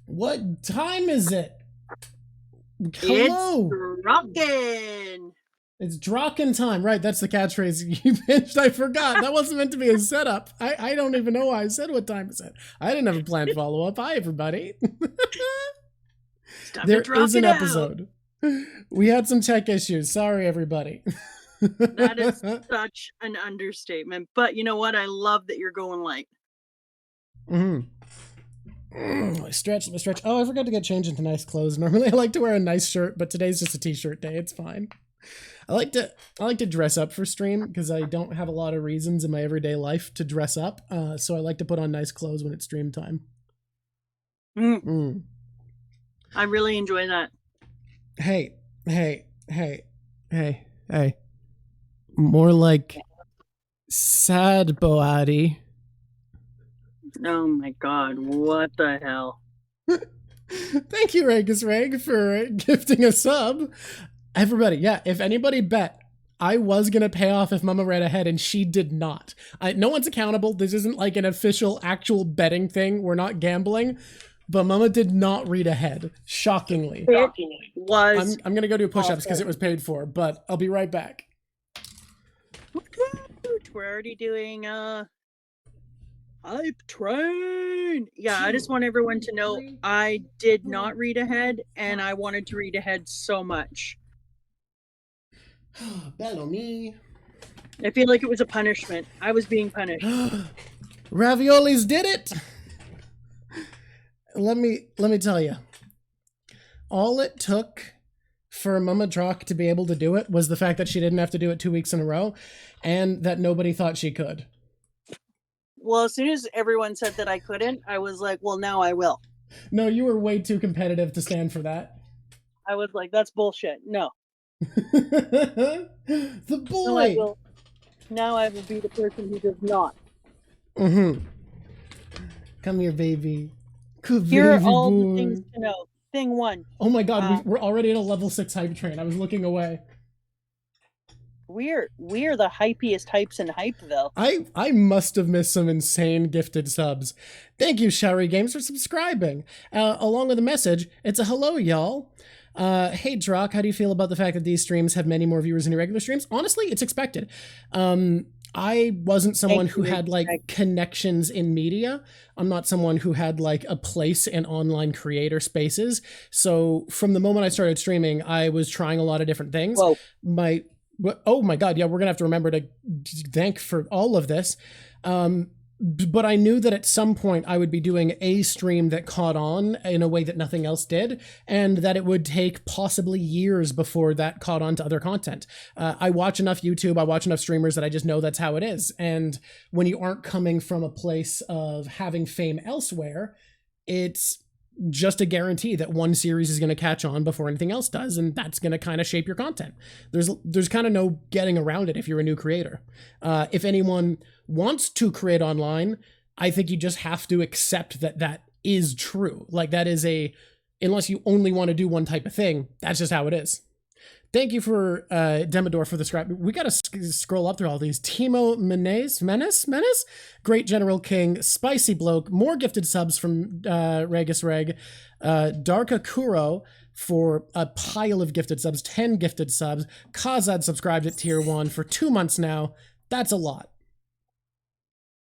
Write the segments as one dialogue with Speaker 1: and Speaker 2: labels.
Speaker 1: What time is it? Hello.
Speaker 2: It's rockin'.
Speaker 1: It's Drocken time. Right, that's the catchphrase you pitched. I forgot. That wasn't meant to be a setup. I don't even know why I said what time is it. I didn't have a planned follow-up. Hi, everybody. There is an episode. We had some tech issues. Sorry, everybody.
Speaker 2: That is such an understatement. But you know what? I love that you're going light.
Speaker 1: I stretch. Oh, I forgot to get changed into nice clothes. Normally I like to wear a nice shirt, but today's just a t-shirt day. It's fine. I like to dress up for stream because I don't have a lot of reasons in my everyday life to dress up. So I like to put on nice clothes when it's stream time.
Speaker 2: I really enjoy that.
Speaker 1: Hey. More like Sabaody.
Speaker 2: Oh my god, what the hell?
Speaker 1: Thank you, Ragus Reg, for gifting a sub. Everybody, yeah, if anybody bet, I was going to pay off if Mama read ahead, and she did not. No one's accountable. This isn't like an official, actual betting thing. We're not gambling. But Mama did not read ahead, shockingly.
Speaker 2: It was.
Speaker 1: I'm going to go do push-ups because it was paid for, but I'll be right back.
Speaker 2: We're already doing hype train. Yeah, I just want everyone to know I did not read ahead, and I wanted to read ahead so much.
Speaker 1: Bello me.
Speaker 2: I feel like it was a punishment. I was being punished.
Speaker 1: Raviolis did it. Let me tell you. All it took for Mama Drock to be able to do it was the fact that she didn't have to do it 2 weeks in a row, and that nobody thought she could.
Speaker 2: Well, as soon as everyone said that I couldn't, I was like, well, now I will.
Speaker 1: No, you were way too competitive to stand for that.
Speaker 2: I was like, that's bullshit. No.
Speaker 1: The boy!
Speaker 2: Now I will be the person who does not.
Speaker 1: Come here, baby.
Speaker 2: Here are all the things to know. Thing 1.
Speaker 1: Oh my god, we're already at a level 6 hype train. I was looking away.
Speaker 2: We're the hypiest hypes in Hypeville.
Speaker 1: I must have missed some insane gifted subs. Thank you, Shari Games, for subscribing. Along with a message, it's a hello, y'all. Hey, Drock, how do you feel about the fact that these streams have many more viewers than your regular streams? Honestly, it's expected. I wasn't someone who had like connections in media. I'm not someone who had like a place in online creator spaces. So from the moment I started streaming, I was trying a lot of different things.
Speaker 2: Whoa.
Speaker 1: Oh my god, yeah, we're gonna have to remember to thank for all of this. But I knew that at some point I would be doing a stream that caught on in a way that nothing else did, and that it would take possibly years before that caught on to other content. I watch enough YouTube, I watch enough streamers that I just know that's how it is. And when you aren't coming from a place of having fame elsewhere, it's just a guarantee that one series is going to catch on before anything else does, and that's going to kind of shape your content. There's kind of no getting around it if you're a new creator. If anyone wants to create online, I think you just have to accept that that is true. Like that is unless you only want to do one type of thing, that's just how it is. Thank you for Demodor for the scrap. We got to scroll up through all these. Timo Menace, Great General King, Spicy Bloke, more gifted subs from Regus Reg, Darka Kuro for a pile of gifted subs, 10 gifted subs. Kazad subscribed at tier 1 for 2 months now. That's a lot.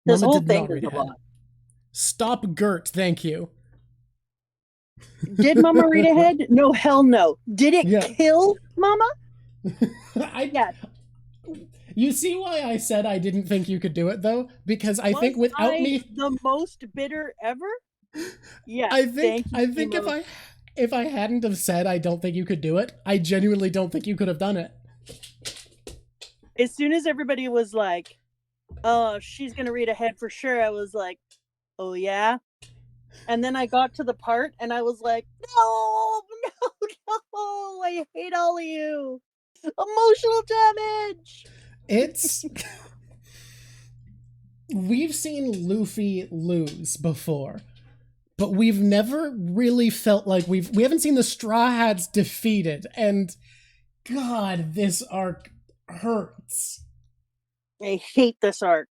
Speaker 2: This whole thing is a lot.
Speaker 1: Stop Gert, thank you.
Speaker 2: Did Mama read ahead? No, hell no. Did it kill Mama?
Speaker 1: Yes. You see why I said I didn't think you could do it, though? Because I think without me...
Speaker 2: the most bitter ever? Yeah,
Speaker 1: I think if I hadn't have said I don't think you could do it, I genuinely don't think you could have done it.
Speaker 2: As soon as everybody was like, oh, she's going to read ahead for sure, I was like, oh yeah? And then I got to the part and I was like, no, I hate all of you. Emotional damage.
Speaker 1: It's... We've seen Luffy lose before, but we've never really felt like we haven't seen the Straw Hats defeated, and God, this arc hurts.
Speaker 2: I hate this arc.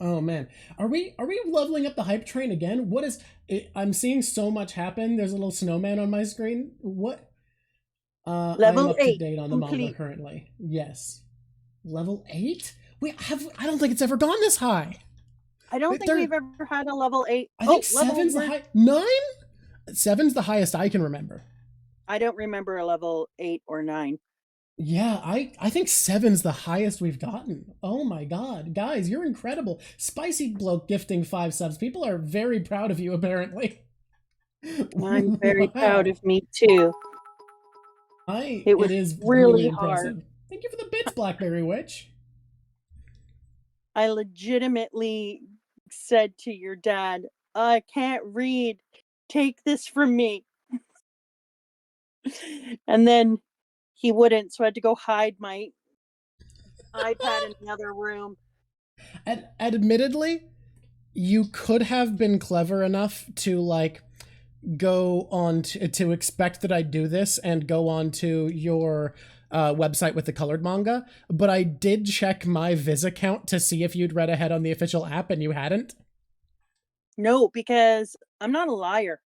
Speaker 1: Oh man, are we leveling up the hype train again? What is? I'm seeing so much happen. There's a little snowman on my screen. What? I am
Speaker 2: Level
Speaker 1: up to
Speaker 2: 8
Speaker 1: date on the manga
Speaker 2: complete.
Speaker 1: currently. Yes. Level 8? I don't think it's ever gone this high.
Speaker 2: I don't think we've ever had a level 8.
Speaker 1: I think
Speaker 2: Level
Speaker 1: seven's the high. 9? Seven's the highest I can remember.
Speaker 2: I don't remember a level 8 or 9.
Speaker 1: Yeah, I think seven's the highest we've gotten. Oh my god. Guys, you're incredible. Spicy Bloke gifting 5 subs. People are very proud of you, apparently.
Speaker 2: I'm very proud
Speaker 1: Wow.
Speaker 2: of me too. It was
Speaker 1: It is really
Speaker 2: really hard.
Speaker 1: impressive. Thank you for the bits, Blackberry Witch.
Speaker 2: I legitimately said to your dad, I can't read. Take this from me. And then he wouldn't, so I had to go hide my iPad in the other room.
Speaker 1: Admittedly, you could have been clever enough to like go on to expect that I'd do this and go on to your website with the colored manga, but I did check my Viz account to see if you'd read ahead on the official app and you hadn't.
Speaker 2: No, because I'm not a liar.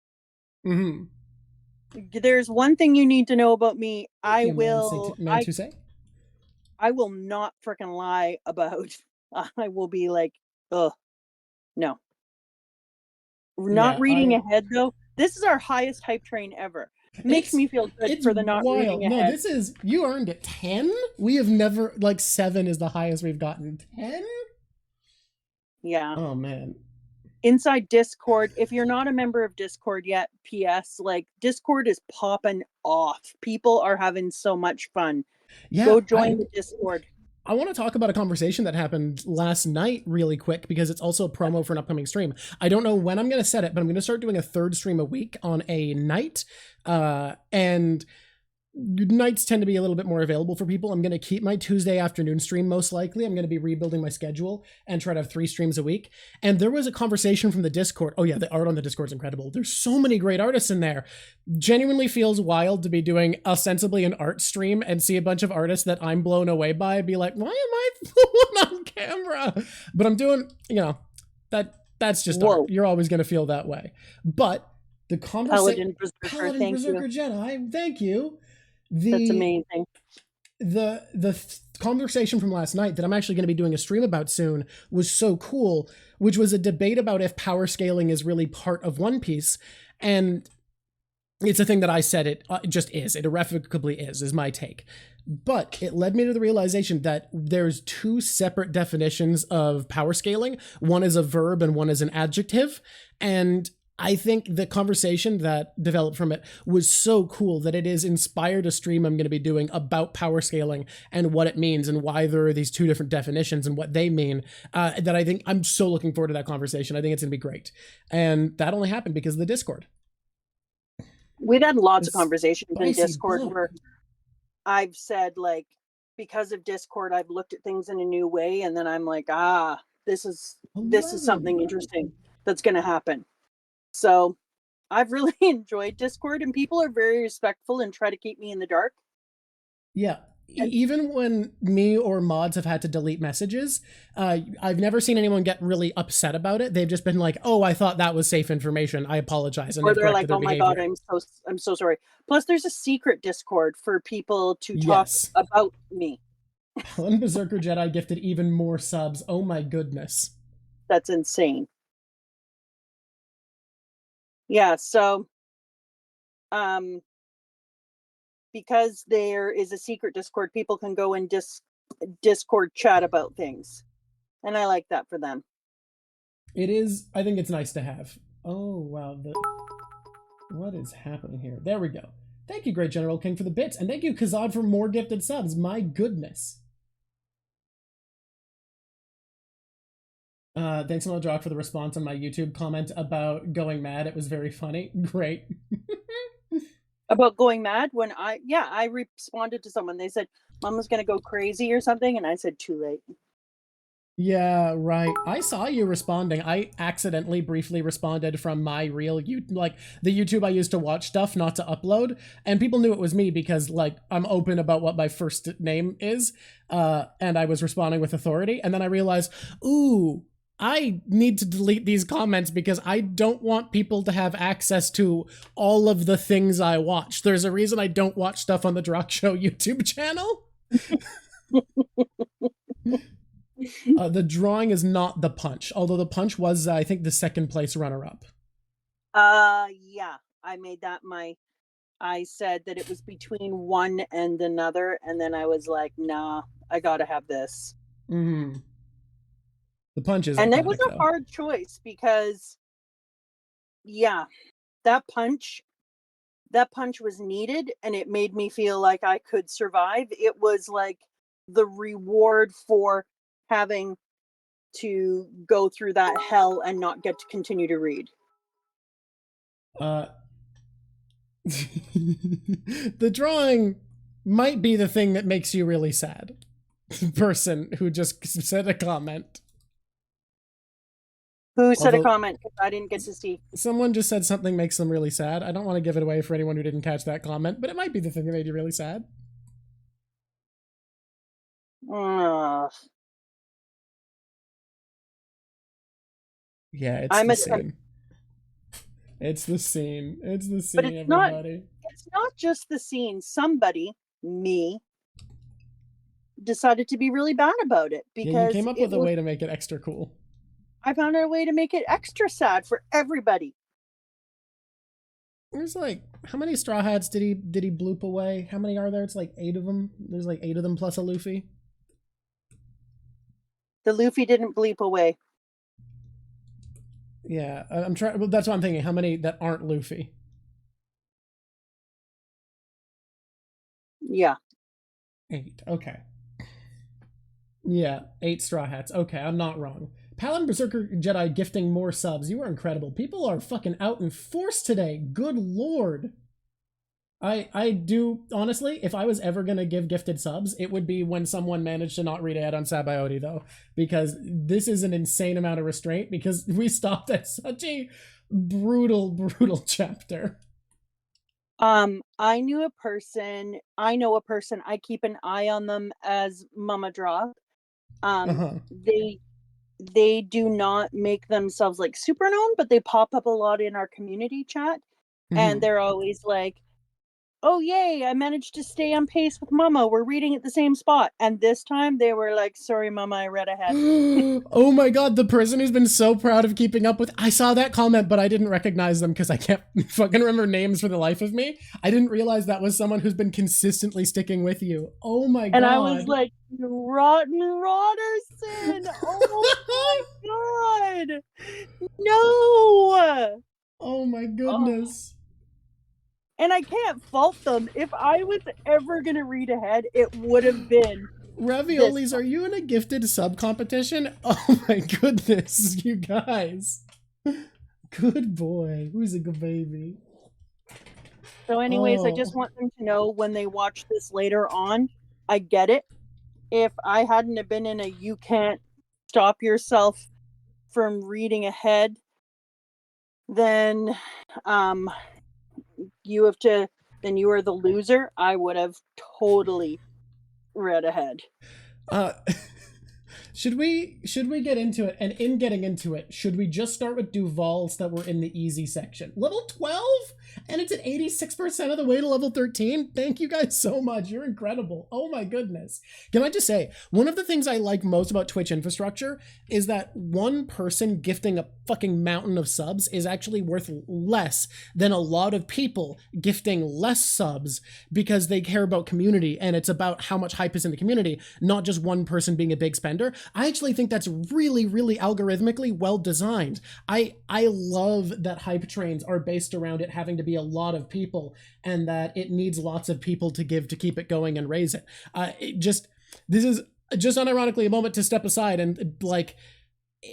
Speaker 1: Mm-hmm.
Speaker 2: There's one thing you need to know about me. I will not freaking lie about. I will be like, ugh, no. Not reading ahead though. This is our highest hype train ever. Makes me feel good for the not reading ahead.
Speaker 1: No, this is, you earned it. 10? We have never, like 7 is the highest we've gotten. 10?
Speaker 2: Yeah.
Speaker 1: Oh man.
Speaker 2: Inside Discord, if you're not a member of Discord yet, PS, like Discord is popping off. People are having so much fun. Yeah, go join the Discord.
Speaker 1: I want to talk about a conversation that happened last night really quick because it's also a promo for an upcoming stream. I don't know when I'm going to set it, but I'm going to start doing a 3rd stream a week on a night. And nights tend to be a little bit more available for people. I'm going to keep my Tuesday afternoon stream most likely. I'm going to be rebuilding my schedule and try to have 3 streams a week. And there was a conversation from the Discord. Oh yeah, the art on the Discord is incredible. There's so many great artists in there. Genuinely feels wild to be doing ostensibly an art stream and see a bunch of artists that I'm blown away by be like, why am I the one on camera? But I'm doing, that's just art. You're always going to feel that way. But the conversation, Paladin Berserker Jedi, thank you.
Speaker 2: That's amazing.
Speaker 1: The conversation from last night that I'm actually going to be doing a stream about soon was so cool, which was a debate about if power scaling is really part of One Piece. And it's a thing that I said it just is. It irrevocably is my take. But it led me to the realization that there's 2 separate definitions of power scaling. One is a verb and one is an adjective. And I think the conversation that developed from it was so cool that it has inspired a stream I'm going to be doing about power scaling and what it means and why there are these 2 different definitions and what they mean, that I think I'm so looking forward to that conversation. I think it's going to be great. And that only happened because of the Discord.
Speaker 2: We've had lots of conversations in Discord where I've said, like, because of Discord, I've looked at things in a new way. And then I'm like, this is something interesting that's going to happen. So I've really enjoyed Discord, and people are very respectful and try to keep me in the dark.
Speaker 1: Yeah. Even when me or mods have had to delete messages, I've never seen anyone get really upset about it. They've just been like, "Oh, I thought that was safe information. I apologize." And
Speaker 2: or they're like, "Oh my god, I'm so sorry." Plus, there's a secret Discord for people to talk about me.
Speaker 1: Paladin Berserker Jedi gifted even more subs. Oh my goodness.
Speaker 2: That's insane. Yeah, so because there is a secret Discord, people can go in Discord chat about things. And I like that for them.
Speaker 1: It is, I think it's nice to have. Oh, wow. What is happening here? There we go. Thank you, Great General King, for the bits. And thank you, Kazad, for more gifted subs. My goodness. Thanks a lot, Jock, for the response on my YouTube comment about going mad. It was very funny. Great.
Speaker 2: About going mad? When I responded to someone. They said, Mom was going to go crazy or something. And I said, too late.
Speaker 1: Yeah, right. I saw you responding. I accidentally briefly responded from my real like the YouTube I used to watch stuff, not to upload. And people knew it was me because like I'm open about what my first name is. And I was responding with authority. And then I realized, ooh, I need to delete these comments because I don't want people to have access to all of the things I watch. There's a reason I don't watch stuff on the Drock Show YouTube channel. The drawing is not the punch, although the punch was, I think, the second place runner-up.
Speaker 2: Yeah, I made that I said that it was between one and another, and then I was like, nah, I gotta have this.
Speaker 1: Mm-hmm. The punch is
Speaker 2: and
Speaker 1: iconic,
Speaker 2: it was a hard choice because, yeah, that punch was needed, and it made me feel like I could survive. It was like the reward for having to go through that hell and not get to continue to read.
Speaker 1: The drawing might be the thing that makes you really sad. Person who just said a comment.
Speaker 2: Who said a comment? I didn't get to see.
Speaker 1: Someone just said something makes them really sad. I don't want to give it away for anyone who didn't catch that comment, but it might be the thing that made you really sad. Yeah, it's the scene. It's the scene. It's the scene, but everybody.
Speaker 2: It's not just the scene. Somebody, me, decided to be really bad about it because
Speaker 1: you came up with a way to make it extra cool.
Speaker 2: I found a way to make it extra sad for everybody.
Speaker 1: There's like, how many Straw Hats did he bloop away? How many are there? It's like 8 of them. There's like 8 of them plus a Luffy.
Speaker 2: The Luffy didn't bleep away.
Speaker 1: Yeah, I'm trying. Well, that's what I'm thinking. How many that aren't Luffy?
Speaker 2: Yeah.
Speaker 1: 8. Okay. Yeah, 8 Straw Hats. Okay, I'm not wrong. Paladin Berserker Jedi gifting more subs. You are incredible. People are fucking out in force today. Good lord. I do, honestly, if I was ever going to give gifted subs, it would be when someone managed to not read ad on Sabaody, though. Because this is an insane amount of restraint, because we stopped at such a brutal chapter.
Speaker 2: I know a person, I keep an eye on them as Mama Drop. They do not make themselves like super known, but they pop up a lot in our community chat. And they're always like, oh yay, I managed to stay on pace with Mama. We're reading at the same spot. And this time they were like, sorry, Mama, I read ahead.
Speaker 1: Oh my god, the person who's been so proud of keeping up with... I saw that comment, but I didn't recognize them because I can't fucking remember names for the life of me. I didn't realize that was someone who's been consistently sticking with you. Oh my god.
Speaker 2: And I was like, Rotten Rodderson! Oh my god! No!
Speaker 1: Oh my goodness.
Speaker 2: And I can't fault them. If I was ever going to read ahead, it would have been...
Speaker 1: Raviolis, are you in a gifted sub competition? Oh my goodness, you guys. Good boy. Who's a good baby?
Speaker 2: So anyways, I just want them to know when they watch this later on, I get it. If I hadn't have been in a you can't stop yourself from reading ahead, then you are the loser. I would have totally read ahead.
Speaker 1: Should we get into it? And in getting into it, should we just start with Duvals that were in the easy section? Level 12? And it's at 86% of the way to level 13? Thank you guys so much. You're incredible. Oh my goodness. Can I just say, one of the things I like most about Twitch infrastructure is that one person gifting a fucking mountain of subs is actually worth less than a lot of people gifting less subs because they care about community and it's about how much hype is in the community, not just one person being a big spender. I actually think that's really algorithmically well designed. I love that hype trains are based around it having to be a lot of people and that it needs lots of people to give to keep it going and raise it. This is just unironically a moment to step aside and like,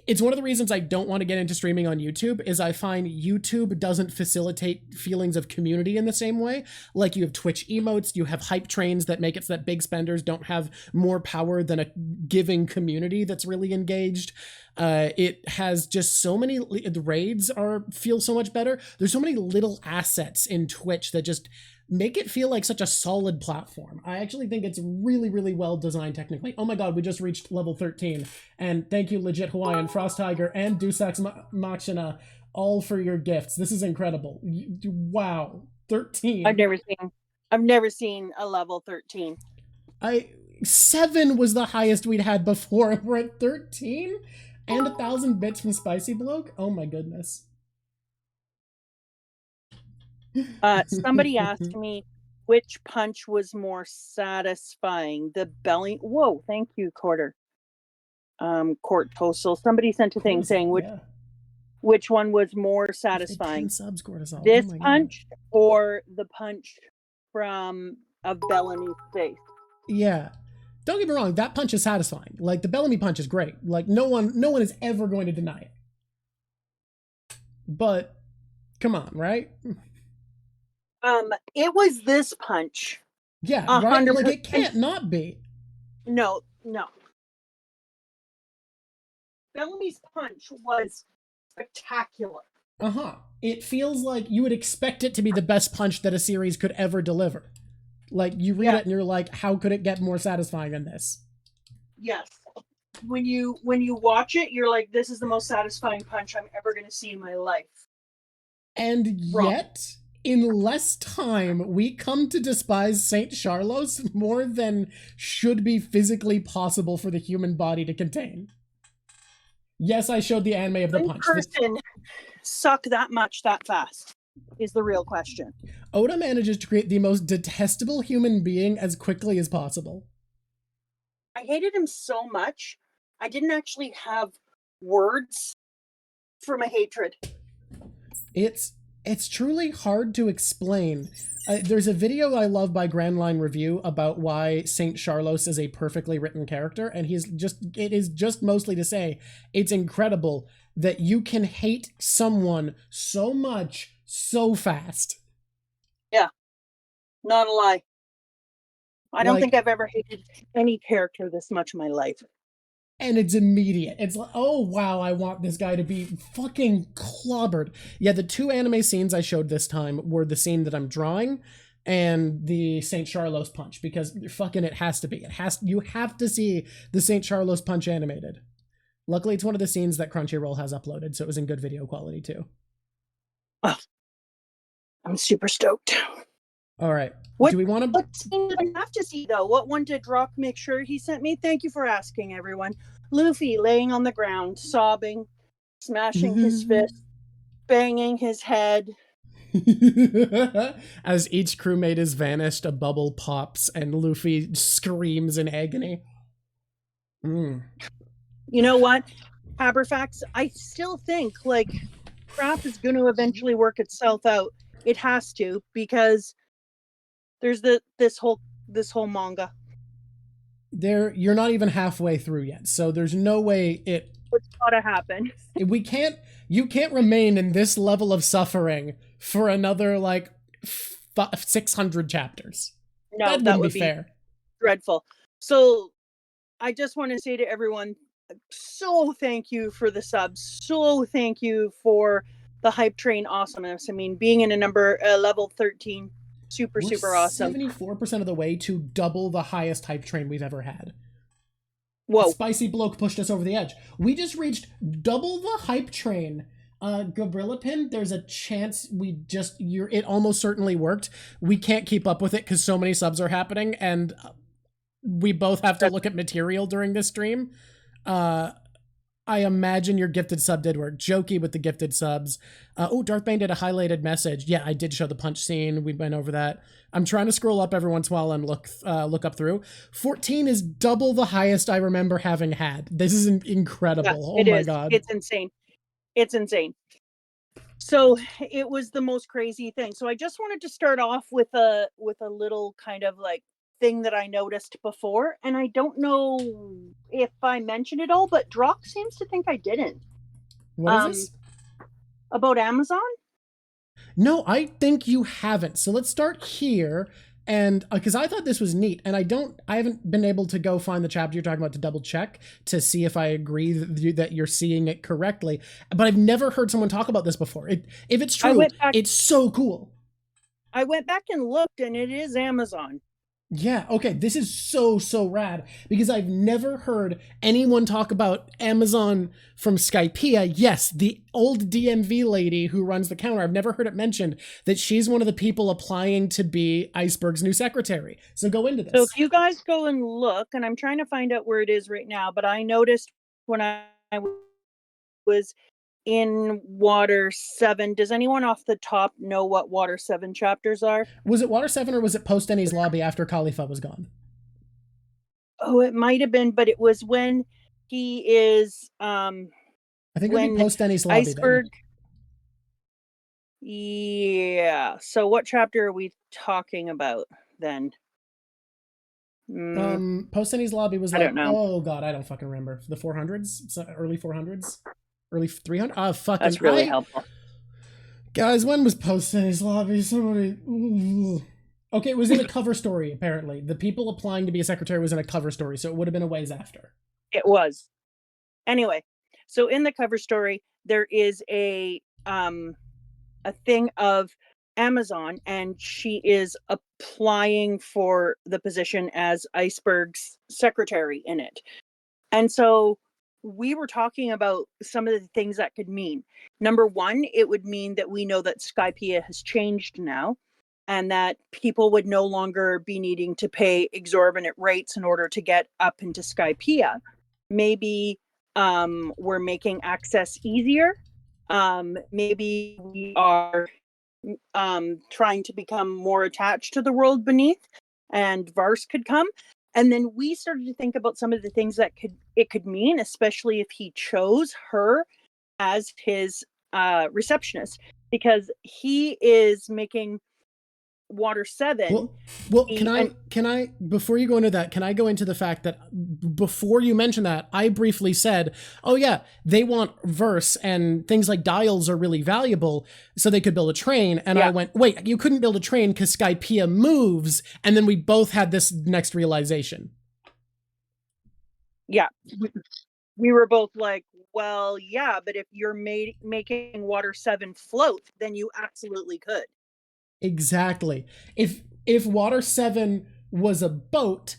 Speaker 1: it's one of the reasons I don't want to get into streaming on YouTube is I find YouTube doesn't facilitate feelings of community in the same way. Like you have Twitch emotes, you have hype trains that make it so that big spenders don't have more power than a giving community that's really engaged. It has just so many, the raids feel so much better. There's so many little assets in Twitch that just make it feel like such a solid platform. I actually think it's really, really well designed technically. Oh my god, we just reached level 13. And thank you, Legit Hawaiian, Frost Tiger, and Dusax Machina, all for your gifts. This is incredible. Wow. 13.
Speaker 2: I've never seen a level 13.
Speaker 1: 7 was the highest we'd had before. We're at 13? And 1,000 bits from Spicy Bloke? Oh my goodness.
Speaker 2: Somebody asked me which punch was more satisfying. The belly. Whoa, thank you, Court Postal. Somebody sent a thing saying which one was more satisfying.
Speaker 1: Subs,
Speaker 2: this punch or the punch from Bellamy's face?
Speaker 1: Yeah. Don't get me wrong, that punch is satisfying. Like, the Bellamy punch is great. Like, no one is ever going to deny it. But, come on, right?
Speaker 2: It was this punch.
Speaker 1: Yeah, right? Like, it can't not be.
Speaker 2: No. Bellamy's punch was spectacular.
Speaker 1: It feels like you would expect it to be the best punch that a series could ever deliver. Like, you read it and you're like, how could it get more satisfying than this?
Speaker 2: Yes. When you watch it, you're like, this is the most satisfying punch I'm ever going to see in my life.
Speaker 1: And yet, in less time, we come to despise Saint Charlos more than should be physically possible for the human body to contain. Yes, I showed the anime of the punch.
Speaker 2: Person suck that much that fast is the real question.
Speaker 1: Oda manages to create the most detestable human being as quickly as possible.
Speaker 2: I hated him so much, I didn't actually have words for my hatred.
Speaker 1: It's truly hard to explain. There's a video I love by Grand Line Review about why Saint Charlos is a perfectly written character, and it is just mostly to say it's incredible that you can hate someone so much so fast.
Speaker 2: Yeah, not a lie. I don't think I've ever hated any character this much in my life.
Speaker 1: And it's immediate. It's like, oh wow, I want this guy to be fucking clobbered. Yeah, the two anime scenes I showed this time were the scene that I'm drawing and the Saint Charlos punch, because fucking it has to be. You have to see the Saint Charlos punch animated. Luckily, it's one of the scenes that Crunchyroll has uploaded, so it was in good video quality too.
Speaker 2: Oh, I'm super stoked.
Speaker 1: All right. Do we want to?
Speaker 2: What scene did I have to see though? What one did Rock make sure he sent me? Thank you for asking, everyone. Luffy laying on the ground, sobbing, smashing his fist, banging his head.
Speaker 1: As each crewmate is vanished, a bubble pops and Luffy screams in agony.
Speaker 2: You know what, Haberfax? I still think like crap is going to eventually work itself out. It has to, because there's this whole manga.
Speaker 1: You're not even halfway through yet, so there's no way it's
Speaker 2: gotta happen.
Speaker 1: You can't remain in this level of suffering for another like 600 chapters.
Speaker 2: No, that would be fair. Dreadful. So I just want to say to everyone, so thank you for the subs. So thank you for the hype train awesomeness. I mean, being in a level 13, super awesome.
Speaker 1: 74% of the way to double the highest hype train we've ever had.
Speaker 2: Whoa.
Speaker 1: Spicy Bloke pushed us over the edge. We just reached double the hype train. Gabrilla Pin, there's a chance it almost certainly worked. We can't keep up with it because so many subs are happening, and we both have to look at material during this stream. I imagine your gifted sub did work. Jokey with the gifted subs. Darthbane did a highlighted message. Yeah, I did show the punch scene. We went over that. I'm trying to scroll up every once in a while and look up through. 14 is double the highest I remember having had. This is incredible.
Speaker 2: Yeah, my God. It's insane. It's insane. So it was the most crazy thing. So I just wanted to start off with a little kind of like thing that I noticed before, and I don't know if I mentioned it all, but Drock seems to think I didn't.
Speaker 1: What is this?
Speaker 2: About Amazon?
Speaker 1: No, I think you haven't. So let's start here, and because I thought this was neat, and I haven't been able to go find the chapter you're talking about to double check to see if I agree that you're seeing it correctly. But I've never heard someone talk about this before. If it's true, it's so cool.
Speaker 2: I went back and looked, and it is Amazon.
Speaker 1: Yeah, okay, this is so rad because I've never heard anyone talk about Amazon from Skypiea. Yes, the old DMV lady who runs the counter, I've never heard it mentioned that she's one of the people applying to be Iceberg's new secretary. So go into
Speaker 2: So if
Speaker 1: this.
Speaker 2: you guys go and look, and I'm trying to find out where it is right now, but I noticed when I was in Water 7. Does anyone off the top know what Water 7 chapters are?
Speaker 1: Was it Water 7 or was it post Denny's lobby after Khalifa was gone?
Speaker 2: Oh, it might have been, but it was when he is
Speaker 1: I think it would be
Speaker 2: when
Speaker 1: post Denny's lobby
Speaker 2: Iceberg. Yeah. So what chapter are we talking about then?
Speaker 1: then. Post Denny's lobby was
Speaker 2: I
Speaker 1: like,
Speaker 2: don't know.
Speaker 1: oh god, I don't fucking remember. The 400s? It's early 400s? Early 300? Ah, fucking.
Speaker 2: That's really helpful.
Speaker 1: Guys, when was post Denny's lobby? Somebody. Ooh. Okay, it was in a cover story, apparently. The people applying to be a secretary was in a cover story, so it would have been a ways after.
Speaker 2: It was. Anyway, so in the cover story, there is a thing of Amazon, and she is applying for the position as Iceberg's secretary in it. And so we were talking about some of the things that could mean. Number one, it would mean that we know that Skypiea has changed now, and that people would no longer be needing to pay exorbitant rates in order to get up into Skypiea. Maybe we're making access easier. Maybe we are trying to become more attached to the world beneath, and Vars could come. And then we started to think about some of the things that it could mean, especially if he chose her as his receptionist, because he is making Water 7.
Speaker 1: Well, can I before you go into that, can I go into the fact that before you mention that, I briefly said, "Oh yeah, they want verse and things like dials are really valuable, so they could build a train." And I went, "Wait, you couldn't build a train because Skypiea moves." And then we both had this next realization.
Speaker 2: Yeah, we were both like, "Well, yeah, but if you're making Water 7 float, then you absolutely could."
Speaker 1: Exactly. If Water 7 was a boat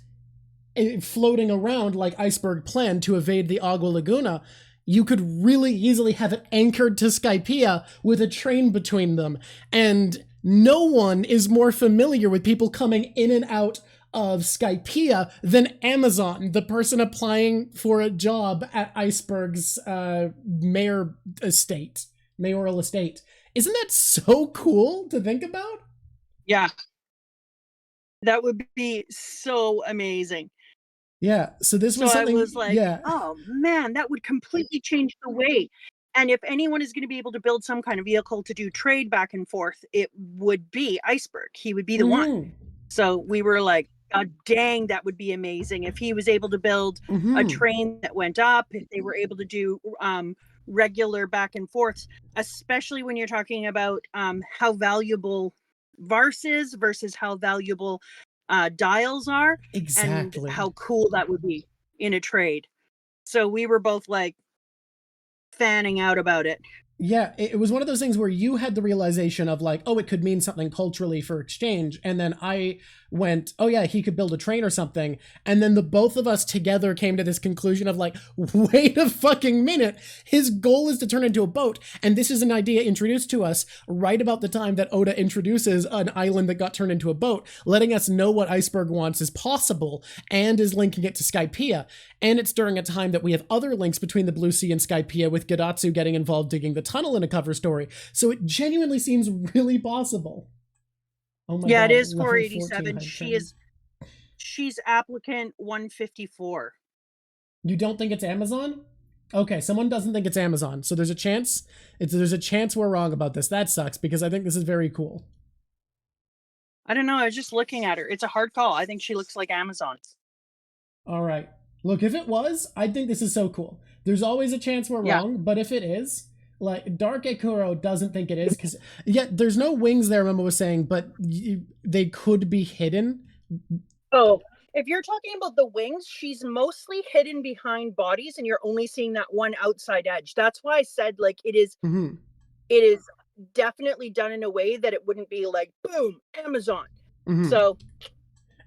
Speaker 1: floating around like Iceberg planned to evade the Agua Laguna, you could really easily have it anchored to Skypiea with a train between them. And no one is more familiar with people coming in and out of Skypiea than Amazon, the person applying for a job at Iceberg's mayoral estate. Isn't that so cool to think about?
Speaker 2: Yeah. That would be so amazing.
Speaker 1: Yeah, so this was something.
Speaker 2: I was like,
Speaker 1: yeah.
Speaker 2: oh man, that would completely change the way. And if anyone is going to be able to build some kind of vehicle to do trade back and forth, it would be Iceberg. He would be the one. So we were like, God dang, that would be amazing if he was able to build a train that went up, if they were able to do regular back and forths, especially when you're talking about how valuable Vars is versus how valuable dials are.
Speaker 1: Exactly.
Speaker 2: And how cool that would be in a trade. So we were both like fanning out about it.
Speaker 1: Yeah, it was one of those things where you had the realization of like, oh, it could mean something culturally for exchange. And then I went, oh yeah, he could build a train or something. And then the both of us together came to this conclusion of like, wait a fucking minute. His goal is to turn into a boat. And this is an idea introduced to us right about the time that Oda introduces an island that got turned into a boat, letting us know what Iceberg wants is possible and is linking it to Skypiea. And it's during a time that we have other links between the Blue Sea and Skypiea, with Gadatsu getting involved digging the tunnel in a cover story. So it genuinely seems really possible. Oh my
Speaker 2: yeah,
Speaker 1: God,
Speaker 2: it is 487. She's applicant 154.
Speaker 1: You don't think it's Amazon? Okay, someone doesn't think it's Amazon. So there's a chance. There's a chance we're wrong about this. That sucks because I think this is very cool.
Speaker 2: I don't know. I was just looking at her. It's a hard call. I think she looks like Amazon.
Speaker 1: All right. Look, if it was, I think this is so cool. There's always a chance we're wrong, but if it is, like Dark Ekuro doesn't think it is because there's no wings there. Momo was saying, but they could be hidden.
Speaker 2: Oh, if you're talking about the wings, she's mostly hidden behind bodies, and you're only seeing that one outside edge. That's why I said like it is. It is definitely done in a way that it wouldn't be like, boom, Amazon.
Speaker 1: Mhm.
Speaker 2: So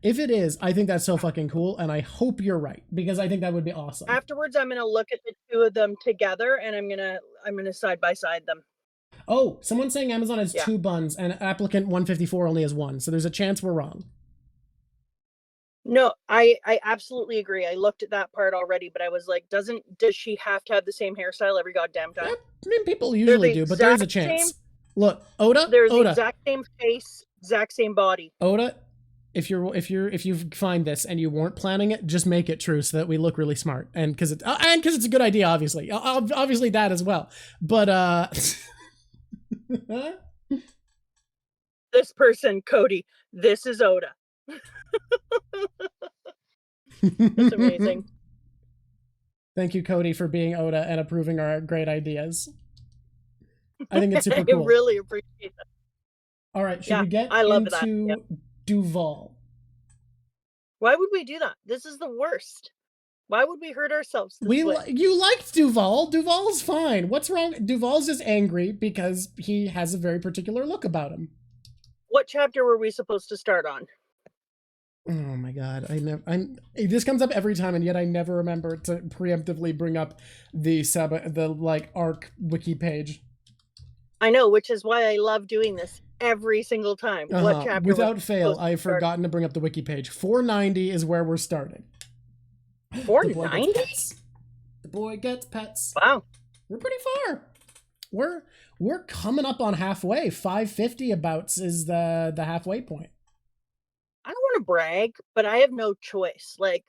Speaker 1: if it is, I think that's so fucking cool, and I hope you're right, because I think that would be awesome.
Speaker 2: afterwards, I'm gonna look at the two of them together, and I'm gonna side by side them.
Speaker 1: Oh, someone's saying Amazon has
Speaker 2: Yeah.
Speaker 1: 2 buns, and applicant 154 only has 1, so there's a chance we're wrong.
Speaker 2: No, I absolutely agree. I looked at that part already, but I was like, does she have to have the same hairstyle every goddamn time?
Speaker 1: I mean, people
Speaker 2: They're
Speaker 1: usually
Speaker 2: the
Speaker 1: do, but there is a
Speaker 2: exact
Speaker 1: chance.
Speaker 2: same.
Speaker 1: Look, Oda,
Speaker 2: They're the exact same face, exact same body.
Speaker 1: Oda. If you find this and you weren't planning it, just make it true so that we look really smart, and because it's a good idea, obviously that as well. But
Speaker 2: This person, Cody, this is Oda. That's amazing.
Speaker 1: Thank you, Cody, for being Oda and approving our great ideas. I think it's super cool.
Speaker 2: I really appreciate that.
Speaker 1: All right, should we get into Duval?
Speaker 2: Why would we do that? This is the worst. Why would we hurt ourselves this way?
Speaker 1: You liked Duval. Duval's fine. What's wrong? Duval's just angry because he has a very particular look about him.
Speaker 2: What chapter were we supposed to start on?
Speaker 1: Oh my god, this comes up every time, and yet I never remember to preemptively bring up the like arc wiki page.
Speaker 2: I know, which is why I love doing this every single time. What chapter?
Speaker 1: Without fail, I've forgotten to bring up the wiki page. 490 is where we're starting.
Speaker 2: 490?
Speaker 1: The boy gets pets.
Speaker 2: Wow.
Speaker 1: We're pretty far. We're coming up on halfway. 550 abouts is the halfway point.
Speaker 2: I don't want to brag, but I have no choice. Like,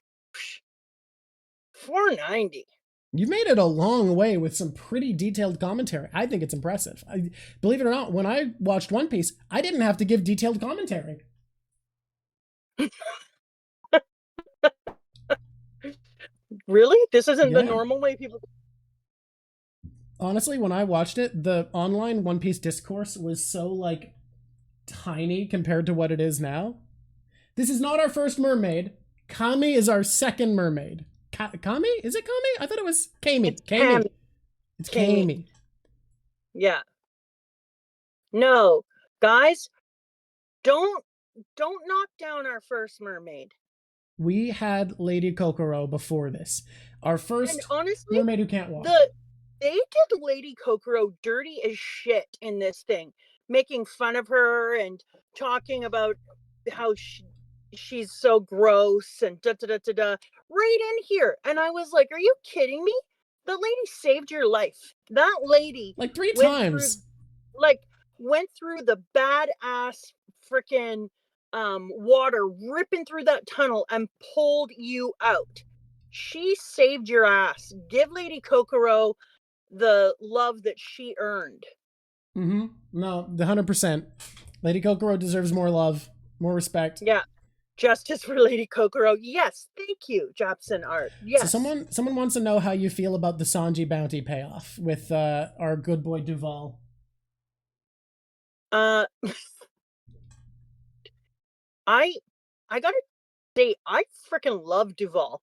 Speaker 2: 490.
Speaker 1: You've made it a long way with some pretty detailed commentary. I think it's impressive. Believe it or not, when I watched One Piece, I didn't have to give detailed commentary.
Speaker 2: Really? This isn't the normal way people...
Speaker 1: Honestly, when I watched it, the online One Piece discourse was so, like, tiny compared to what it is now. This is not our first mermaid. Kami is our second mermaid. Kami? Is it Kami? I thought it was Kami.
Speaker 2: It's Kami.
Speaker 1: It's Kami.
Speaker 2: Yeah. No. Guys, don't knock down our first mermaid.
Speaker 1: We had Lady Kokoro before this. Our first
Speaker 2: honestly,
Speaker 1: mermaid who can't walk.
Speaker 2: They did Lady Kokoro dirty as shit in this thing. Making fun of her and talking about how she's so gross and da-da-da-da-da right in here. And I was like, are you kidding me? The lady saved your life. That lady
Speaker 1: like 3 times.
Speaker 2: Went through the badass freaking water, ripping through that tunnel and pulled you out. She saved your ass. Give Lady Kokoro the love that she earned.
Speaker 1: Mm-hmm. No, the 100%. Lady Kokoro deserves more love, more respect.
Speaker 2: Yeah. Justice for Lady Kokoro. Yes, thank you, Japson Art. Yes.
Speaker 1: So someone wants to know how you feel about the Sanji bounty payoff with our good boy Duval.
Speaker 2: I gotta say, I freaking love Duval.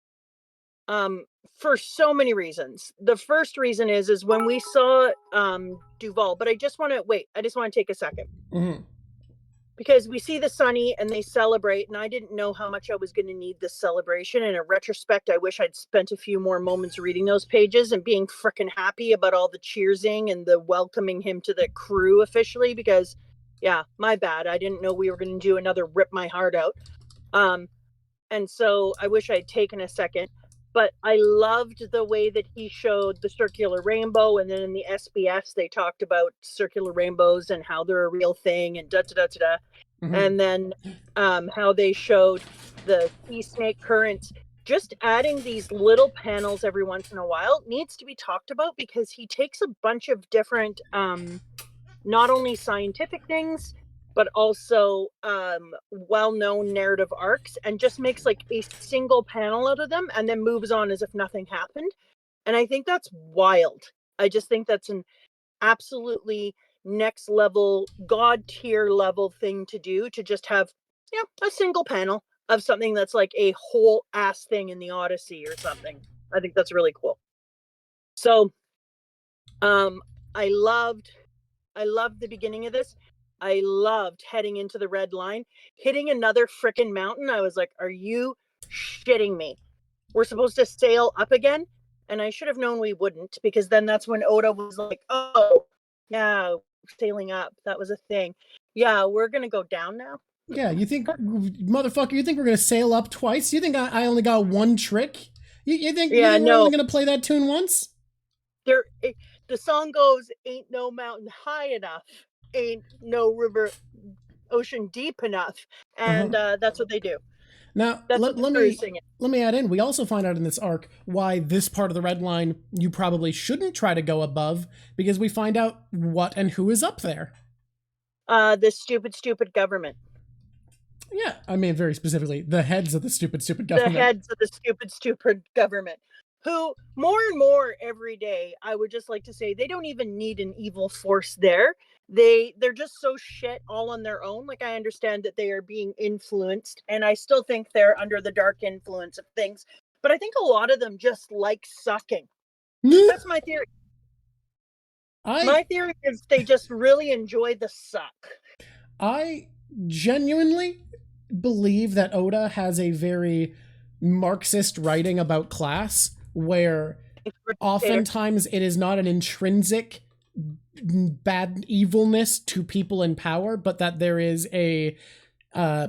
Speaker 2: For so many reasons. The first reason is when we saw Duval, but I just want to take a second.
Speaker 1: Mm-hmm.
Speaker 2: Because we see the Sunny and they celebrate, and I didn't know how much I was going to need this celebration. And in retrospect, I wish I'd spent a few more moments reading those pages and being freaking happy about all the cheersing and the welcoming him to the crew officially, because yeah, my bad. I didn't know we were going to do another rip my heart out. And so I wish I'd taken a second, but I loved the way that he showed the circular rainbow. And then in the SBS, they talked about circular rainbows and how they're a real thing and da-da-da-da-da. Mm-hmm. And then how they showed the sea snake currents. Just adding these little panels every once in a while needs to be talked about, because he takes a bunch of different, not only scientific things, but also well-known narrative arcs, and just makes like a single panel out of them and then moves on as if nothing happened. And I think that's wild. I just think that's an absolutely next level, god tier level thing to do, to just have, you know, a single panel of something that's like a whole ass thing in the Odyssey or something. I think that's really cool. So I loved I loved the beginning of this. I loved heading into the red line, hitting another frickin' mountain. I was like, are you shitting me? We're supposed to sail up again? And I should have known we wouldn't, because then that's when Oda was like, oh, yeah, sailing up. That was a thing. Yeah, we're going to go down now.
Speaker 1: Yeah, you think, motherfucker, you think we're gonna sail up twice? You think I only got one trick? You think we're only gonna play that tune once?
Speaker 2: The song goes, ain't no mountain high enough, ain't no river ocean deep enough, and that's what they do.
Speaker 1: Now,
Speaker 2: that's what the crew is singing.
Speaker 1: Let me add in, we also find out in this arc why this part of the red line you probably shouldn't try to go above, because we find out what and who is up there.
Speaker 2: The stupid government.
Speaker 1: Yeah, I mean, very specifically, the heads of the stupid government.
Speaker 2: The heads of the stupid government, who more and more every day, I would just like to say, they don't even need an evil force there. They're just so shit all on their own. Like, I understand that they are being influenced, and I still think they're under the dark influence of things, but I think a lot of them just like sucking. That's my theory. My theory is they just really enjoy the suck.
Speaker 1: I genuinely believe that Oda has a very Marxist writing about class, where oftentimes it is not an intrinsic bad evilness to people in power, but that there is a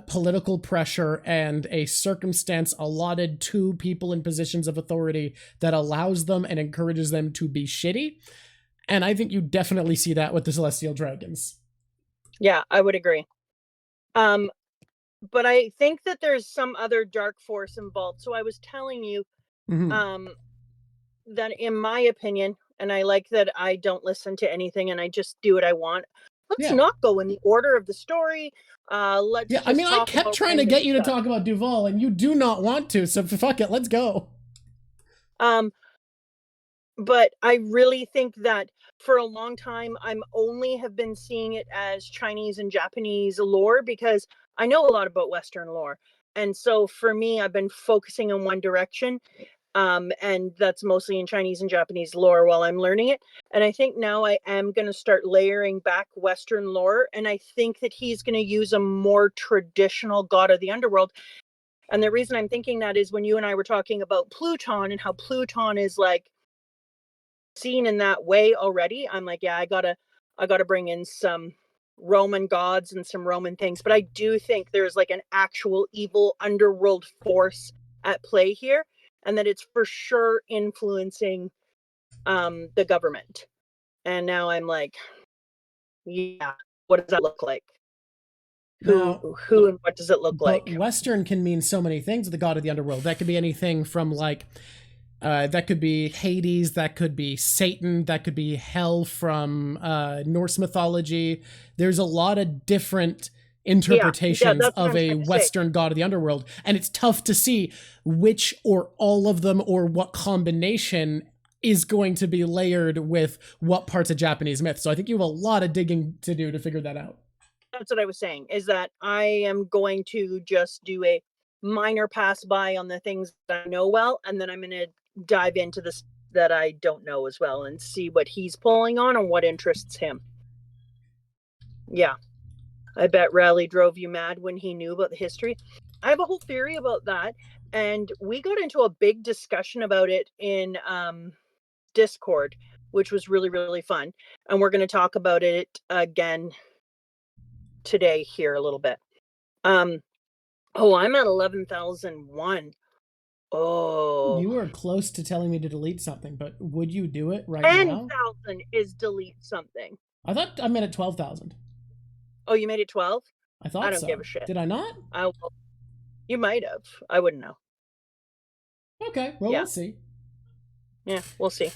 Speaker 1: political pressure and a circumstance allotted to people in positions of authority that allows them and encourages them to be shitty. And I think you definitely see that with the Celestial Dragons.
Speaker 2: Yeah, I would agree. But I think that there's some other dark force involved. So I was telling you that in my opinion, and I like that I don't listen to anything and I just do what I want. Let's not go in the order of the story. Let's
Speaker 1: I mean, I kept trying to get you to talk about Duval, and you do not want to, so fuck it, let's go.
Speaker 2: But I really think that for a long time, I'm only have been seeing it as Chinese and Japanese lore, because I know a lot about Western lore. And so for me, I've been focusing in one direction. And that's mostly in Chinese and Japanese lore while I'm learning it. And I think now I am going to start layering back Western lore. And I think that he's going to use a more traditional god of the underworld. And the reason I'm thinking that is when you and I were talking about Pluton and how Pluton is like seen in that way already, I'm like, yeah, I gotta bring in some Roman gods and some Roman things. But I do think there's like an actual evil underworld force at play here, and that it's for sure influencing the government. And now I'm like, yeah, what does that look like? Who and what does it look like?
Speaker 1: Western can mean so many things. The god of the underworld, that could be anything from like that could be Hades, that could be Satan, that could be hell from Norse mythology. There's a lot of different interpretations of a Western god of the underworld, and it's tough to see which or all of them or what combination is going to be layered with what parts of Japanese myth. So I think you have a lot of digging to do to figure that out.
Speaker 2: That's what I was saying, is that I am going to just do a minor pass by on the things that I know well, and then I'm going to dive into this that I don't know as well and see what he's pulling on and what interests him. Yeah. I bet Raleigh drove you mad when he knew about the history. I have a whole theory about that, and we got into a big discussion about it in Discord, which was really, really fun. And we're going to talk about it again today here a little bit. I'm at 11,001. Oh,
Speaker 1: you are close to telling me to delete something, but would you do it right now?
Speaker 2: 10,000 is delete something.
Speaker 1: I thought I made it 12,000.
Speaker 2: Oh, you made it 12?
Speaker 1: I thought so.
Speaker 2: I don't give a shit.
Speaker 1: Did I not?
Speaker 2: You might have. I wouldn't know.
Speaker 1: Okay, well, we'll see.
Speaker 2: Yeah, we'll see.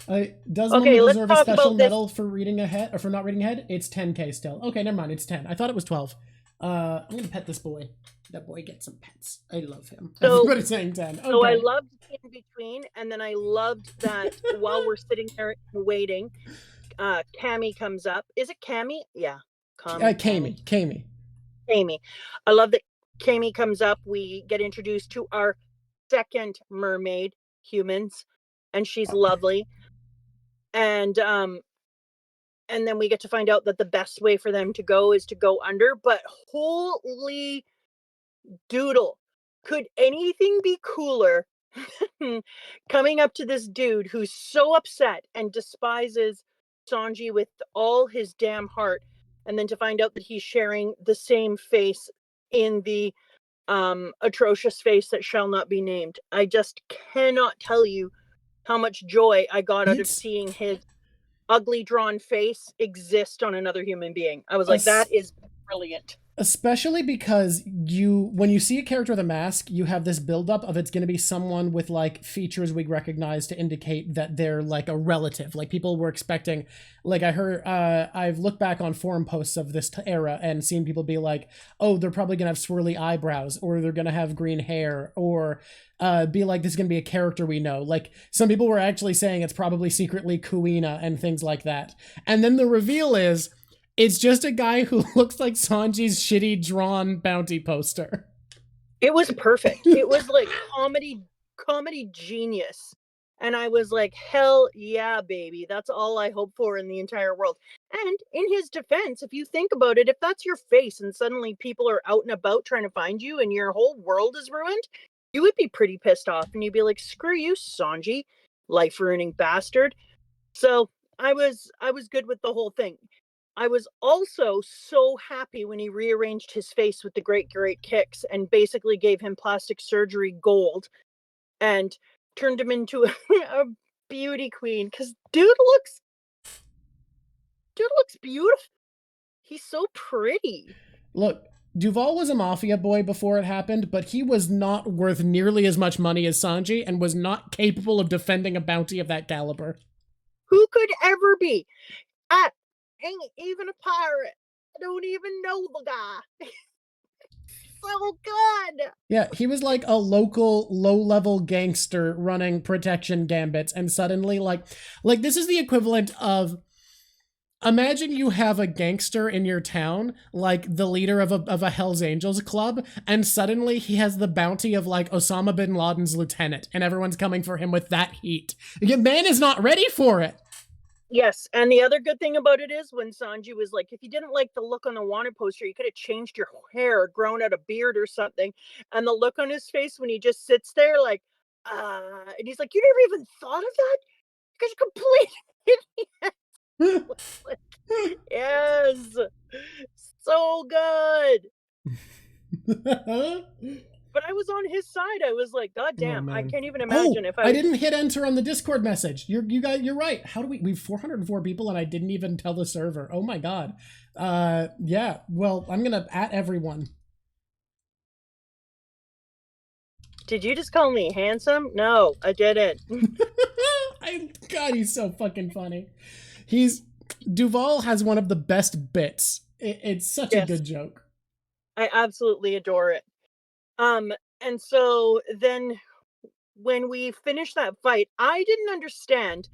Speaker 1: Does Momo deserve a special medal for reading ahead or for not reading ahead? It's 10K still. Okay, never mind. It's 10. I thought it was 12. I'm gonna pet this boy. That boy gets some pets. I love him.
Speaker 2: So,
Speaker 1: everybody's saying 10. Okay.
Speaker 2: So I loved in between, and then I loved that while we're sitting there waiting, Cammy comes up. Is it Cammy? Yeah.
Speaker 1: Cammy.
Speaker 2: I love that Cammy comes up. We get introduced to our second mermaid, humans, and she's lovely. And and then we get to find out that the best way for them to go is to go under. But holy doodle, could anything be cooler coming up to this dude who's so upset and despises Sanji with all his damn heart, and then to find out that he's sharing the same face in the atrocious face that shall not be named. I just cannot tell you how much joy I got out of
Speaker 1: It's
Speaker 2: seeing his ugly drawn face exist on another human being. I was
Speaker 1: a
Speaker 2: like, that is brilliant.
Speaker 1: especially because when you see a character with a mask, you have this buildup of it's going to be someone with like features we recognize to indicate that they're like a relative. Like people were expecting, like I heard, I've looked back on forum posts of this era and seen people be like, oh, they're probably going to have swirly eyebrows, or they're going to have green hair, or be like, this is going to be a character we know. Like some people were actually saying it's probably secretly Kuina and things like that. And then the reveal is, it's just a guy who looks like Sanji's shitty drawn bounty poster.
Speaker 2: It was perfect. It was like comedy genius. And I was like, hell yeah, baby. That's all I hope for in the entire world. And in his defense, if you think about it, if that's your face and suddenly people are out and about trying to find you and your whole world is ruined, you would be pretty pissed off and you'd be like, screw you, Sanji, life ruining bastard. So I was good with the whole thing. I was also so happy when he rearranged his face with the great kicks and basically gave him plastic surgery gold and turned him into a beauty queen, because dude looks beautiful. He's so pretty.
Speaker 1: Look, Duval was a mafia boy before it happened, but he was not worth nearly as much money as Sanji and was not capable of defending a bounty of that caliber.
Speaker 2: Who could ever be? I ain't even a pirate. I don't even know the guy. So good.
Speaker 1: Yeah, he was like a local low-level gangster running protection gambits, and suddenly like this is the equivalent of, imagine you have a gangster in your town, like the leader of a Hell's Angels club, and suddenly he has the bounty of like Osama bin Laden's lieutenant, and everyone's coming for him with that heat. Your man is not ready for it.
Speaker 2: Yes, and the other good thing about it is when Sanji was like, if you didn't like the look on the wanted poster, you could have changed your hair, grown out a beard or something. And the look on his face when he just sits there like, and he's like, you never even thought of that? Because you're complete. Yes, so good. But I was on his side. I was like, God damn, I can't even imagine if
Speaker 1: I didn't hit enter on the Discord message. You're right. How do we have 404 people and I didn't even tell the server. Oh my god. Yeah, well, I'm gonna at everyone.
Speaker 2: Did you just call me handsome? No, I didn't.
Speaker 1: God, he's so fucking funny. Duval has one of the best bits. It's such a good joke.
Speaker 2: I absolutely adore it. And so then when we finished that fight, I didn't understand,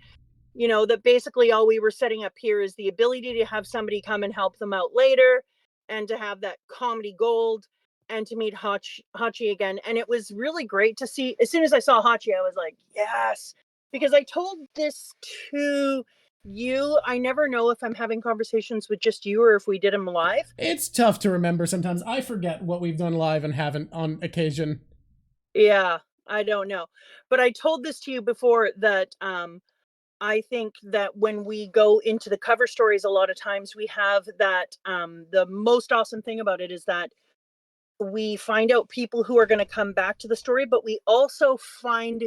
Speaker 2: that basically all we were setting up here is the ability to have somebody come and help them out later and to have that comedy gold and to meet Hachi again. And it was really great to see. As soon as I saw Hachi, I was like, yes, because I told this to you. I never know if I'm having conversations with just you or if we did them live.
Speaker 1: It's tough to remember sometimes. I forget what we've done live and haven't on occasion.
Speaker 2: Yeah, I don't know. But I told this to you before that I think that when we go into the cover stories, a lot of times we have that the most awesome thing about it is that we find out people who are going to come back to the story, but we also find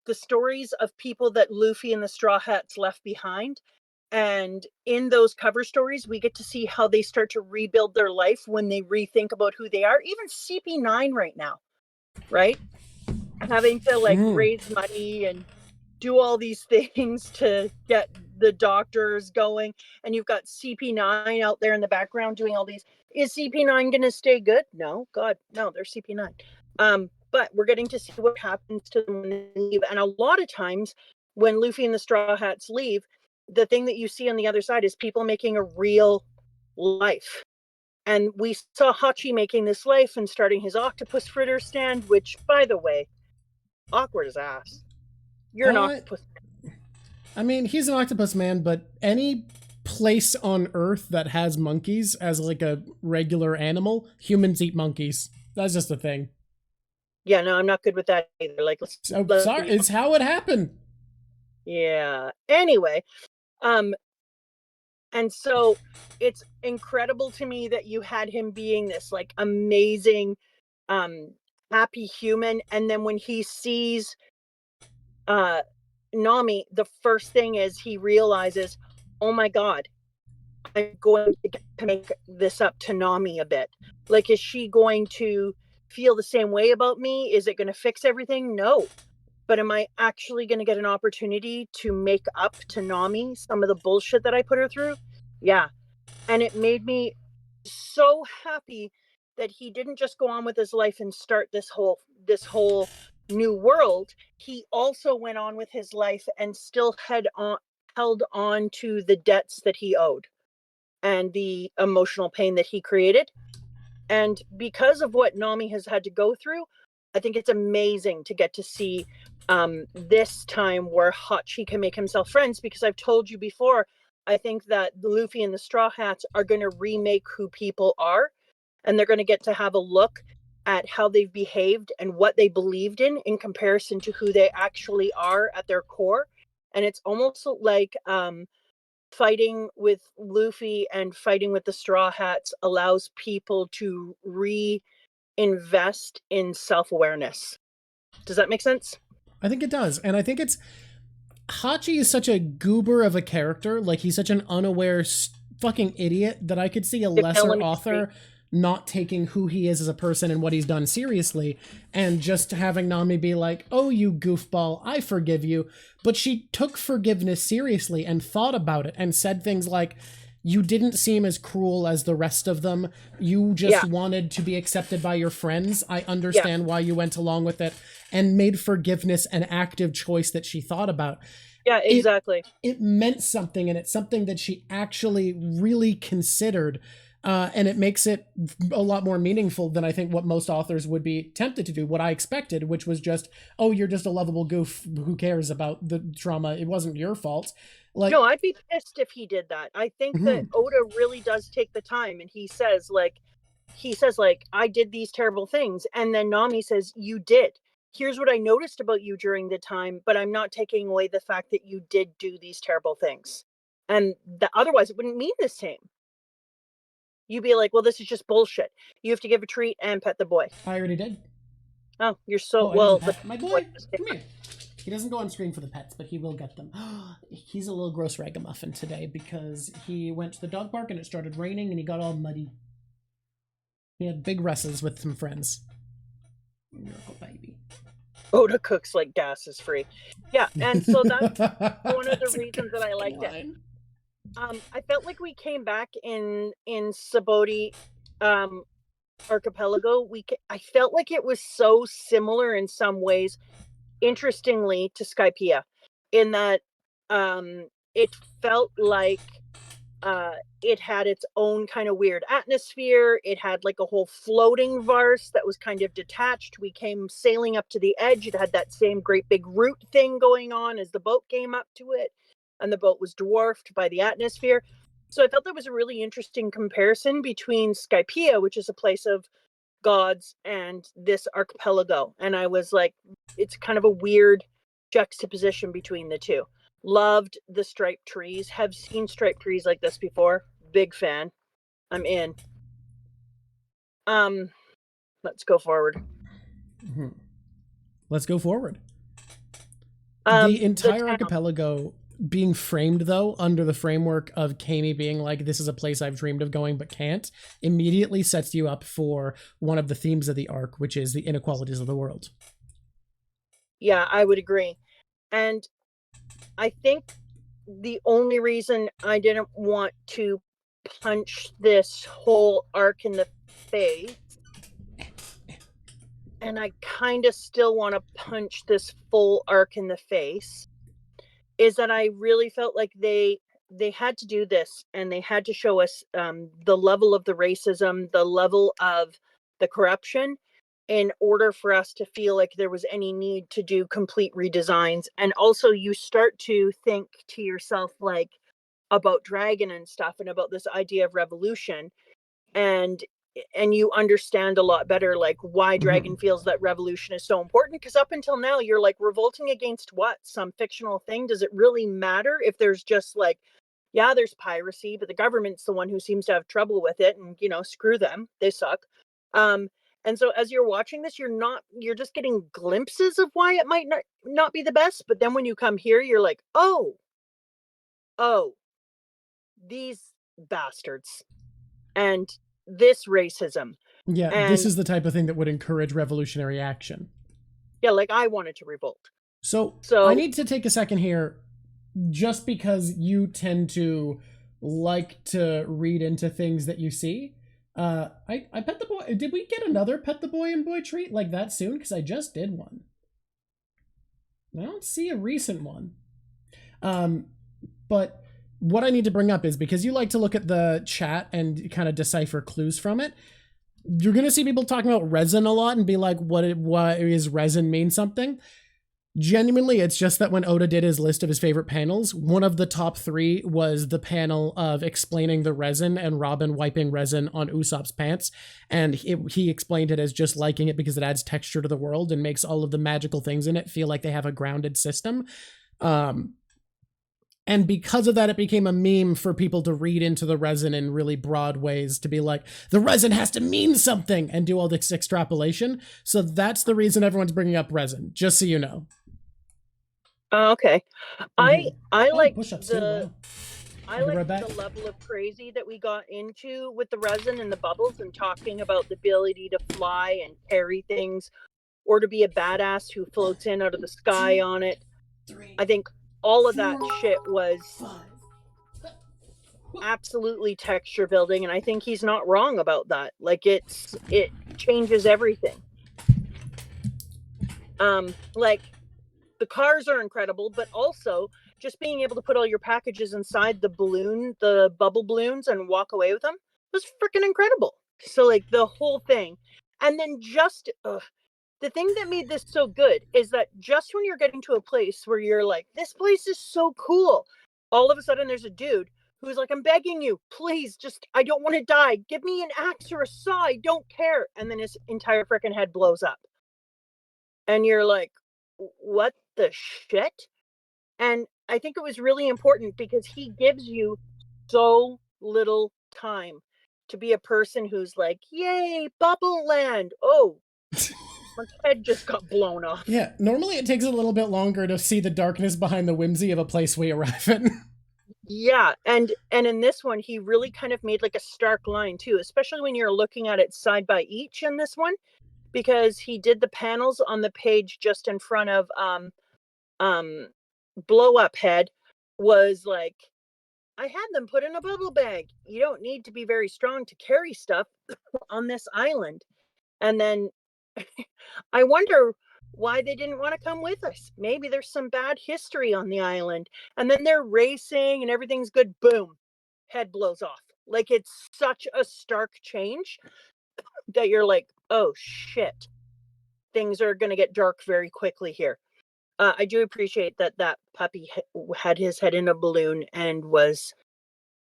Speaker 2: the stories of people that Luffy and the Straw Hats left behind. And in those cover stories, we get to see how they start to rebuild their life when they rethink about who they are. Even CP9 right now, right? Having to like raise money and do all these things to get the doctors going, and you've got CP9 out there in the background doing all these. Is CP9 going to stay good? No, God, no, they're CP9. But we're getting to see what happens to them when they leave. And a lot of times when Luffy and the Straw Hats leave, the thing that you see on the other side is people making a real life. And we saw Hachi making this life and starting his octopus fritter stand, which, by the way, awkward as ass. You're an octopus.
Speaker 1: I mean, he's an octopus man, but any place on Earth that has monkeys as like a regular animal. Humans eat monkeys. That's just a thing.
Speaker 2: Yeah, no, I'm not good with that either. Like,
Speaker 1: So
Speaker 2: let's
Speaker 1: sorry, it's how it happened.
Speaker 2: yeah. Anyway, um, and so it's incredible to me that you had him being this like amazing, um, happy human, and then when he sees uh Nami, the first thing is he realizes, oh my God, I'm going to get to make this up to Nami a bit. Like, is she going to feel the same way about me? Is it going to fix everything? No. But am I actually going to get an opportunity to make up to Nami some of the bullshit that I put her through? Yeah. And it made me so happy that he didn't just go on with his life and start this whole new world. He also went on with his life and still held on to the debts that he owed and the emotional pain that he created. And because of what Nami has had to go through, I think it's amazing to get to see this time where Hachi can make himself friends. Because I've told you before, I think that the Luffy and the Straw Hats are going to remake who people are, and they're going to get to have a look at how they've behaved and what they believed in comparison to who they actually are at their core. And it's almost like fighting with Luffy and fighting with the Straw Hats allows people to reinvest in self-awareness. Does that make sense?
Speaker 1: I think it does, and I think it's Hachi is such a goober of a character. Like he's such an unaware fucking idiot that I could see a lesser author not taking who he is as a person and what he's done seriously and just having Nami be like, oh, you goofball, I forgive you. But she took forgiveness seriously and thought about it and said things like, you didn't seem as cruel as the rest of them. You just wanted to be accepted by your friends. I understand why you went along with it, and made forgiveness an active choice that she thought about.
Speaker 2: Yeah, exactly.
Speaker 1: It meant something, and it's something that she actually really considered. And it makes it a lot more meaningful than I think what most authors would be tempted to do. What I expected, which was just, oh, you're just a lovable goof. Who cares about the trauma? It wasn't your fault. Like,
Speaker 2: no, I'd be pissed if he did that. I think that Oda really does take the time, and he says like, I did these terrible things, and then Nami says, you did. Here's what I noticed about you during the time, but I'm not taking away the fact that you did do these terrible things. And otherwise it wouldn't mean the same. You'd be like, well, this is just bullshit. You have to give a treat and pet the boy.
Speaker 1: I already did.
Speaker 2: Oh, you're so
Speaker 1: I
Speaker 2: well.
Speaker 1: didn't pet my boy. Come here. He doesn't go on screen for the pets, but he will get them. He's a little gross ragamuffin today because he went to the dog park and it started raining and he got all muddy. He had big wrestles with some friends. Miracle baby.
Speaker 2: Oda cooks like gas is free. Yeah, and so that's one of the reasons that I liked it. I felt like we came back in Sabaody archipelago. I felt like it was so similar in some ways, interestingly, to Skypiea, in that it felt like it had its own kind of weird atmosphere. It had like a whole floating verse that was kind of detached. We came sailing up to the edge. It had that same great big root thing going on as the boat came up to it, and the boat was dwarfed by the atmosphere. So I felt there was a really interesting comparison between Skypiea, which is a place of gods, and this archipelago. And I was like, it's kind of a weird juxtaposition between the two. Loved the striped trees. Have seen striped trees like this before. Big fan. I'm in. Let's go forward.
Speaker 1: Let's go forward. The entire archipelago being framed, though, under the framework of Kami being like, this is a place I've dreamed of going but can't, immediately sets you up for one of the themes of the arc, which is the inequalities of the world.
Speaker 2: Yeah, I would agree. And I think the only reason I didn't want to punch this whole arc in the face, and I kind of still want to punch this full arc in the face, is that I really felt like they had to do this, and they had to show us the level of the racism, the level of the corruption, in order for us to feel like there was any need to do complete redesigns. And also you start to think to yourself like, about dragon and stuff and about this idea of revolution, and you understand a lot better like why dragon feels that revolution is so important, because up until now you're like, revolting against what? Some fictional thing? Does it really matter if there's just like, yeah, there's piracy, but the government's the one who seems to have trouble with it, and screw them, they suck. And so as you're watching this, you're just getting glimpses of why it might not be the best, but then when you come here you're like, oh, these bastards, and this racism.
Speaker 1: Yeah,
Speaker 2: And
Speaker 1: this is the type of thing that would encourage revolutionary action.
Speaker 2: yeah, like I wanted to revolt.
Speaker 1: So I need to take a second here, just because you tend to like to read into things that you see. I pet the boy. Did we get another pet the boy and boy treat like that soon? Because I just did one. I don't see a recent one. But what I need to bring up is, because you like to look at the chat and kind of decipher clues from it, you're going to see people talking about resin a lot and be like, what is resin mean something? Genuinely, it's just that when Oda did his list of his favorite panels, one of the top 3 was the panel of explaining the resin and Robin wiping resin on Usopp's pants. And he explained it as just liking it because it adds texture to the world and makes all of the magical things in it feel like they have a grounded system. And because of that, it became a meme for people to read into the resin in really broad ways, to be like, the resin has to mean something, and do all this extrapolation. So that's the reason everyone's bringing up resin, just so you know.
Speaker 2: Okay. I like
Speaker 1: push-ups
Speaker 2: the
Speaker 1: wow.
Speaker 2: I like the level of crazy that we got into with the resin and the bubbles, and talking about the ability to fly and carry things, or to be a badass who floats in out of the sky on it. I think all of that shit was absolutely texture building, and I think he's not wrong about that. Like, it changes everything. Like, the cars are incredible, but also just being able to put all your packages inside the bubble balloons, and walk away with them was freaking incredible. So like the whole thing. And then just the thing that made this so good is that just when you're getting to a place where you're like, this place is so cool, all of a sudden there's a dude who's like, I'm begging you, please, just, I don't want to die. Give me an axe or a saw. I don't care. And then his entire freaking head blows up. And you're like, what the shit? And I think it was really important because he gives you so little time to be a person who's like, yay, bubble land. Oh, my head just got blown off.
Speaker 1: Yeah, normally it takes a little bit longer to see the darkness behind the whimsy of a place we arrive in.
Speaker 2: Yeah, and in this one, he really kind of made like a stark line too, especially when you're looking at it side by each in this one, because he did the panels on the page just in front of blow up head was like, I had them put in a bubble bag. You don't need to be very strong to carry stuff on this island. And then I wonder why they didn't want to come with us. Maybe there's some bad history on the island. And then they're racing and everything's good. Boom, head blows off. Like, it's such a stark change that you're like, oh shit, things are going to get dark very quickly here. I do appreciate that puppy had his head in a balloon and was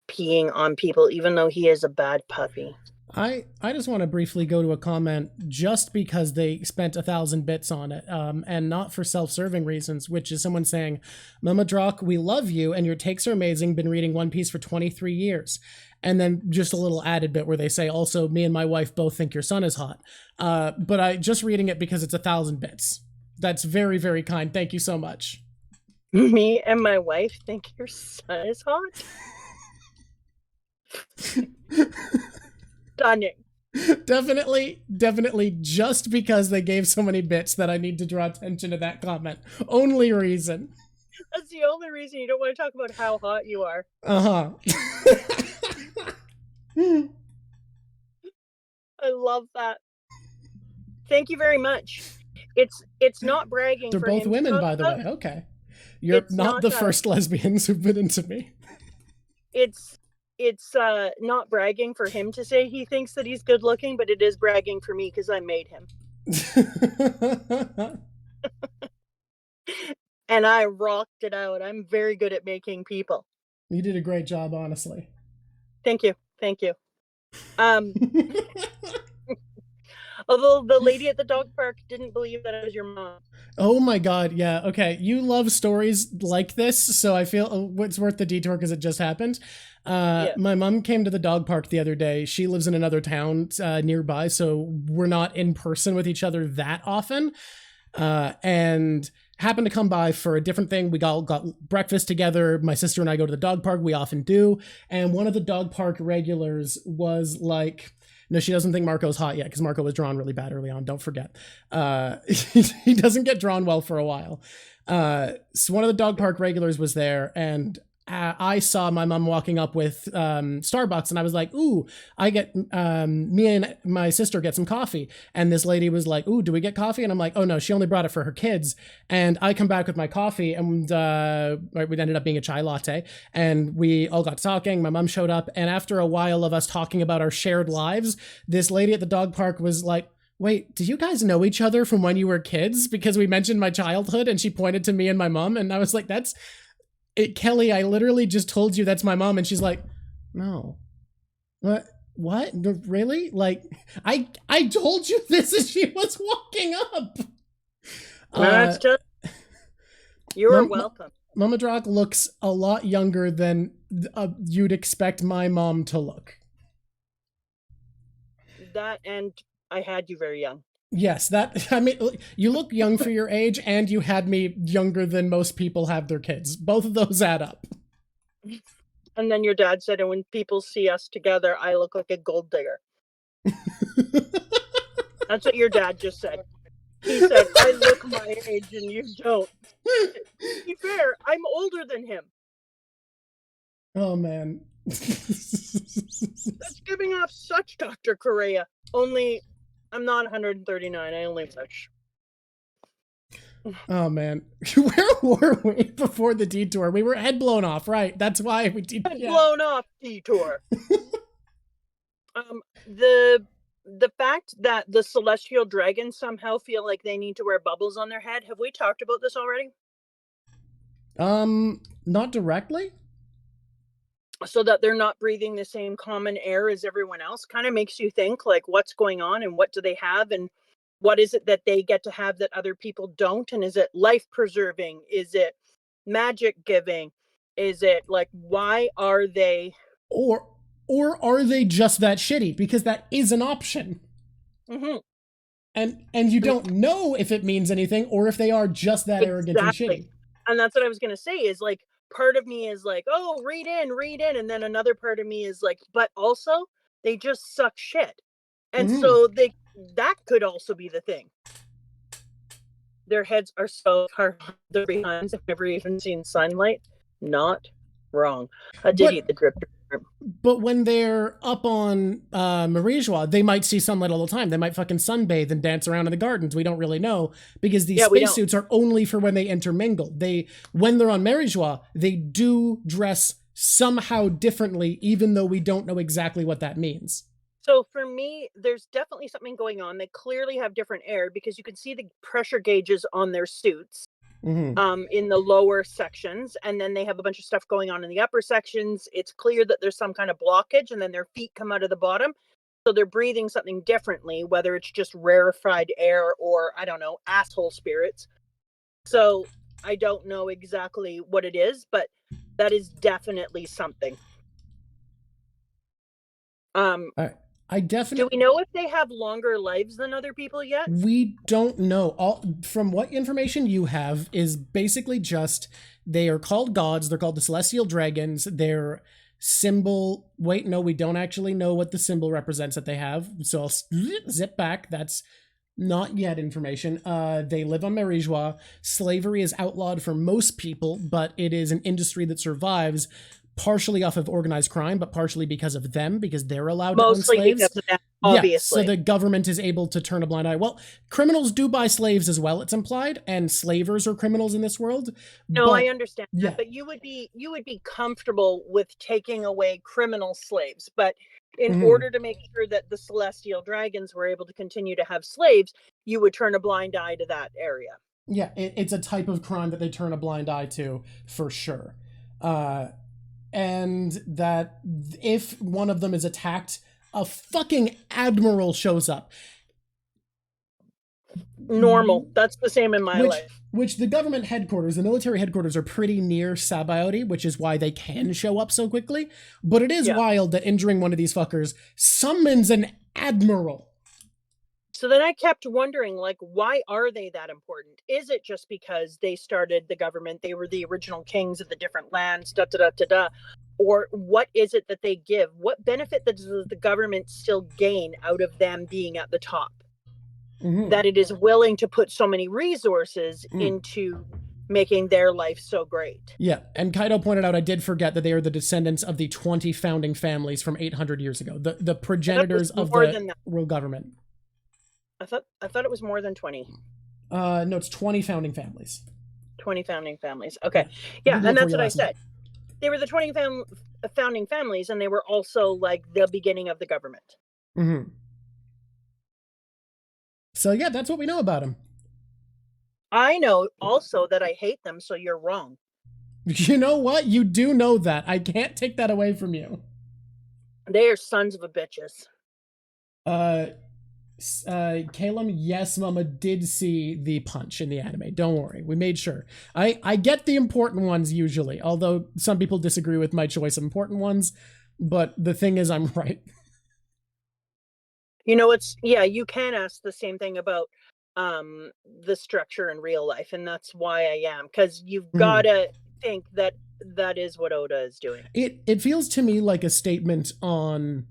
Speaker 2: peeing on people, even though he is a bad puppy.
Speaker 1: I just want to briefly go to a comment just because they spent 1,000 bits on it, and not for self-serving reasons, which is someone saying, Mama Drock, we love you and your takes are amazing, been reading One Piece for 23 years. And then just a little added bit where they say, also, me and my wife both think your son is hot. But I just reading it because it's 1,000 bits. That's very, very kind. Thank you so much.
Speaker 2: Me and my wife think your son is hot? Stunning.
Speaker 1: Definitely just because they gave so many bits that I need to draw attention to that comment. Only reason.
Speaker 2: That's the only reason you don't want to talk about how hot you are.
Speaker 1: Uh-huh.
Speaker 2: I love that. Thank you very much. It's not bragging.
Speaker 1: They're
Speaker 2: for
Speaker 1: both
Speaker 2: him
Speaker 1: women, by the way. Okay. You're not the first lesbians who've been into me.
Speaker 2: It's not bragging for him to say he thinks that he's good looking, but it is bragging for me because I made him. And I rocked it out. I'm very good at making people.
Speaker 1: You did a great job, honestly.
Speaker 2: Thank you. Thank you. Although the lady at the dog park didn't believe that I was your mom.
Speaker 1: Oh my god, yeah. Okay, you love stories like this, so I feel it's worth the detour because it just happened.
Speaker 2: Yeah.
Speaker 1: My mom came to the dog park the other day. She lives in another town nearby, so we're not in person with each other that often. And happened to come by for a different thing. We all got breakfast together. My sister and I go to the dog park. We often do. And one of the dog park regulars was like, no, she doesn't think Marco's hot yet because Marco was drawn really bad early on. Don't forget. He doesn't get drawn well for a while. So one of the dog park regulars was there, and I saw my mom walking up with Starbucks, and I was like, ooh, me and my sister get some coffee. And this lady was like, ooh, do we get coffee? And I'm like, oh no, she only brought it for her kids. And I come back with my coffee, and it ended up being a chai latte. And we all got talking. My mom showed up, and after a while of us talking about our shared lives, this lady at the dog park was like, wait, do you guys know each other from when you were kids? Because we mentioned my childhood, and she pointed to me and my mom, and I was like, that's it, Kelly, I literally just told you that's my mom. And she's like, no. What? Really? Like, I told you this as she was walking up.
Speaker 2: That's just, you're welcome.
Speaker 1: Mama Drock looks a lot younger than you'd expect my mom to look.
Speaker 2: That, and I had you very young.
Speaker 1: Yes, that, I mean, you look young for your age, and you had me younger than most people have their kids. Both of those add up.
Speaker 2: And then your dad said, and when people see us together, I look like a gold digger. That's what your dad just said. He said, I look my age and you don't. To be fair, I'm older than him.
Speaker 1: Oh, man.
Speaker 2: That's giving off such Dr. Correa. Only, I'm not 139. I only touch.
Speaker 1: Oh man, where were we before the detour? We were head blown off, right? That's why we did.
Speaker 2: Head blown off detour. The fact that the celestial dragons somehow feel like they need to wear bubbles on their head. Have we talked about this already?
Speaker 1: Not directly.
Speaker 2: So that they're not breathing the same common air as everyone else kind of makes you think, like, what's going on and what do they have and what is it that they get to have that other people don't? And is it life preserving? Is it magic giving? Is it like, why are they?
Speaker 1: Or are they just that shitty? Because that is an option.
Speaker 2: Mm-hmm.
Speaker 1: And you don't know if it means anything or if they are just that arrogant and shitty.
Speaker 2: And that's what I was going to say is like, part of me is like, oh, read in. And then another part of me is like, but also they just suck shit. And so that could also be the thing. Their heads are so hard. They're behind. I've never even seen sunlight. Not wrong. I did eat the drip.
Speaker 1: But when they're up on Marie-Joie, they might see sunlight all the time. They might fucking sunbathe and dance around in the gardens. We don't really know because these spacesuits are only for when they intermingle. When they're on Marie-Joie, they do dress somehow differently, even though we don't know exactly what that means.
Speaker 2: So for me, there's definitely something going on. They clearly have different air because you can see the pressure gauges on their suits.
Speaker 1: Mm-hmm.
Speaker 2: In the lower sections, and then they have a bunch of stuff going on in the upper sections. It's clear that there's some kind of blockage, and then their feet come out of the bottom, so they're breathing something differently, whether it's just rarefied air or, I don't know, asshole spirits. So I don't know exactly what it is, but that is definitely something.
Speaker 1: I definitely.
Speaker 2: Do we know if they have longer lives than other people yet?
Speaker 1: We don't know. From what information you have is basically just they are called gods. They're called the celestial dragons. Their symbol. Wait, no, we don't actually know what the symbol represents that they have. So I'll zip back. That's not yet information. They live on Marie-Joie. Slavery is outlawed for most people, but it is an industry that survives partially off of organized crime, but partially because of them, because they're allowed to own slaves.
Speaker 2: Because of that, obviously.
Speaker 1: Yeah, so the government is able to turn a blind eye. Well, criminals do buy slaves as well, it's implied, and slavers are criminals in this world.
Speaker 2: No, I understand that, but you would be comfortable with taking away criminal slaves, but in order to make sure that the celestial dragons were able to continue to have slaves, you would turn a blind eye to that area.
Speaker 1: Yeah, it's a type of crime that they turn a blind eye to, for sure. and that if one of them is attacked, a fucking admiral shows up.
Speaker 2: Normal. That's the same in my
Speaker 1: Which
Speaker 2: life.
Speaker 1: which the government headquarters, the military headquarters are pretty near Sabaody, which is why they can show up so quickly. But it is wild that injuring one of these fuckers summons an admiral.
Speaker 2: So then I kept wondering, like, why are they that important? Is it just because they started the government, they were the original kings of the different lands, da da da da da? Or what is it that they give? What benefit does the government still gain out of them being at the top? That it is willing to put so many resources into making their life so great.
Speaker 1: Yeah, and Kaido pointed out I did forget that they are the descendants of the 20 founding families from 800 years ago, the progenitors of the real government.
Speaker 2: I thought it was more than 20.
Speaker 1: No, it's 20 founding families.
Speaker 2: 20 founding families. Okay. Yeah, and that's what I said. They were the 20 founding families, and they were also like the beginning of the government.
Speaker 1: So yeah, that's what we know about him.
Speaker 2: I know also that I hate them, so you're wrong.
Speaker 1: You know what? You do know that. I can't take that away from you.
Speaker 2: They are sons of a bitches.
Speaker 1: Calum, yes, Mama did see the punch in the anime. Don't worry, we made sure. I get the important ones usually, although some people disagree with my choice of important ones. But the thing is, I'm right.
Speaker 2: You know, you can ask the same thing about the structure in real life, and that's why I am, because you've got to think that is what Oda is doing.
Speaker 1: It feels to me like a statement on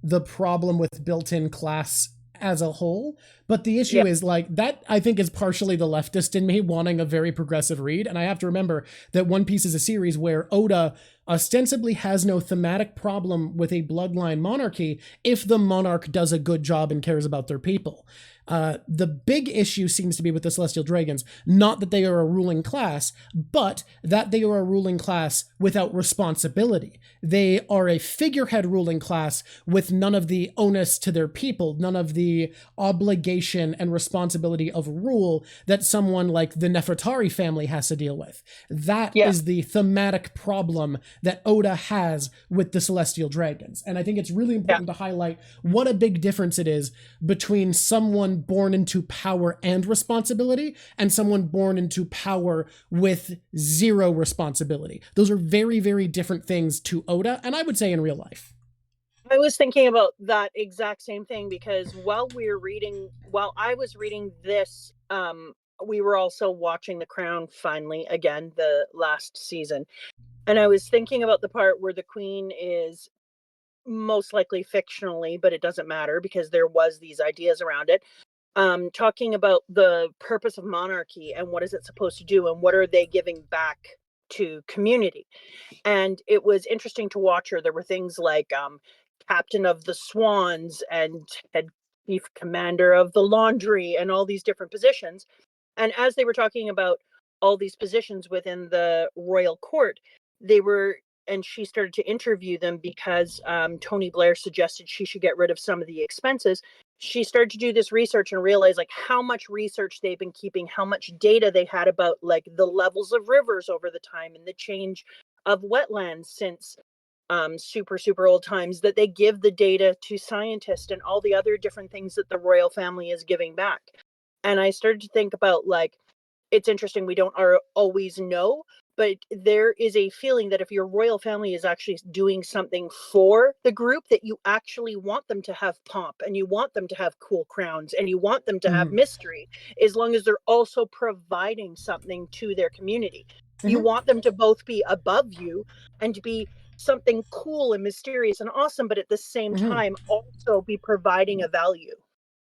Speaker 1: the problem with built-in class as a whole, but the issue is like that. I think is partially the leftist in me wanting a very progressive read, and I have to remember that One Piece is a series where Oda ostensibly has no thematic problem with a bloodline monarchy if the monarch does a good job and cares about their people. The big issue seems to be with the Celestial Dragons, not that they are a ruling class, but that they are a ruling class without responsibility. They are a figurehead ruling class with none of the onus to their people, none of the obligation and responsibility of rule that someone like the Nefertari family has to deal with. That is the thematic problem that Oda has with the Celestial Dragons. And I think it's really important to highlight what a big difference it is between someone born into power and responsibility and someone born into power with zero responsibility. Those are very, very different things to Oda, and I would say in real life.
Speaker 2: I was thinking about that exact same thing, because while I was reading this, we were also watching The Crown finally again, the last season. And I was thinking about the part where the queen is most likely fictionally, but it doesn't matter because there was these ideas around it, talking about the purpose of monarchy and what is it supposed to do and what are they giving back to community. And it was interesting to watch her. There were things like captain of the swans and head chief commander of the laundry and all these different positions. And as they were talking about all these positions within the royal court, and she started to interview them because Tony Blair suggested she should get rid of some of the expenses. She started to do this research and realize like how much research they've been keeping, how much data they had about like the levels of rivers over the time and the change of wetlands since super old times, that they give the data to scientists and all the other different things that the royal family is giving back. And I started to think about like, it's interesting, we don't always know, but there is a feeling that if your royal family is actually doing something for the group, that you actually want them to have pomp and you want them to have cool crowns and you want them to have mystery, as long as they're also providing something to their community. You want them to both be above you and to be something cool and mysterious and awesome, but at the same time also be providing a value.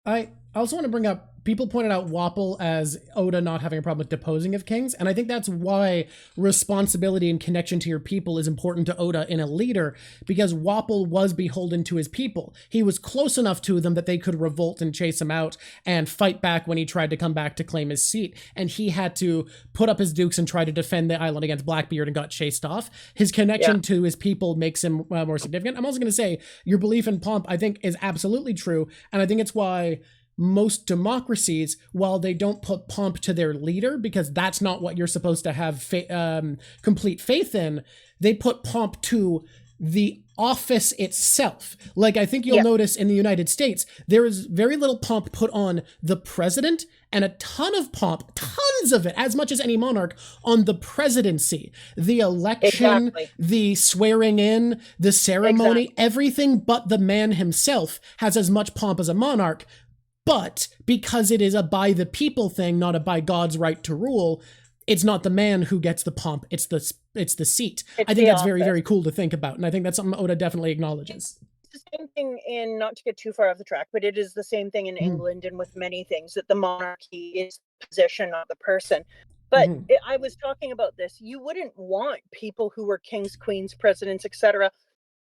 Speaker 1: I also want to bring up, people pointed out Wapol as Oda not having a problem with deposing of kings, and I think that's why responsibility and connection to your people is important to Oda in a leader, because Wapol was beholden to his people. He was close enough to them that they could revolt and chase him out and fight back when he tried to come back to claim his seat, and he had to put up his dukes and try to defend the island against Blackbeard and got chased off. His connection to his people makes him more significant. I'm also going to say your belief in pomp, I think, is absolutely true, and I think it's why most democracies, while they don't put pomp to their leader because that's not what you're supposed to have complete faith in, they put pomp to the office itself. Like, I think you'll notice in the United States, there is very little pomp put on the president and a ton of pomp, tons of it, as much as any monarch, on the presidency. The election, the swearing in, the ceremony, everything but the man himself has as much pomp as a monarch. But because it is a by the people thing, not a by God's right to rule, it's not the man who gets the pomp, it's the seat. I think that's very, very cool to think about, and I think that's something Oda definitely acknowledges.
Speaker 2: It's the same thing in, not to get too far off the track, but it is the same thing in England and with many things, that the monarchy is the position, not the person. But I was talking about this. You wouldn't want people who were kings, queens, presidents, etc.,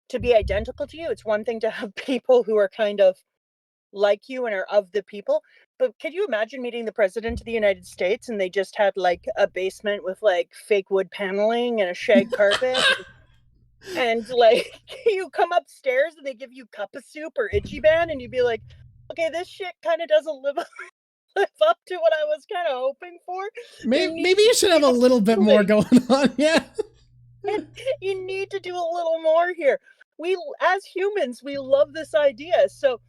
Speaker 2: to be identical to you. It's one thing to have people who are kind of like you and are of the people, but could you imagine meeting the president of the United States and they just had like a basement with like fake wood paneling and a shag carpet and like you come upstairs and they give you cup of soup or Ichiban and you'd be like, okay, this shit kind of doesn't live up to what I was kind of hoping for.
Speaker 1: Maybe you should have a little bit more going on.
Speaker 2: You need to do a little more here. We, as humans, we love this idea. So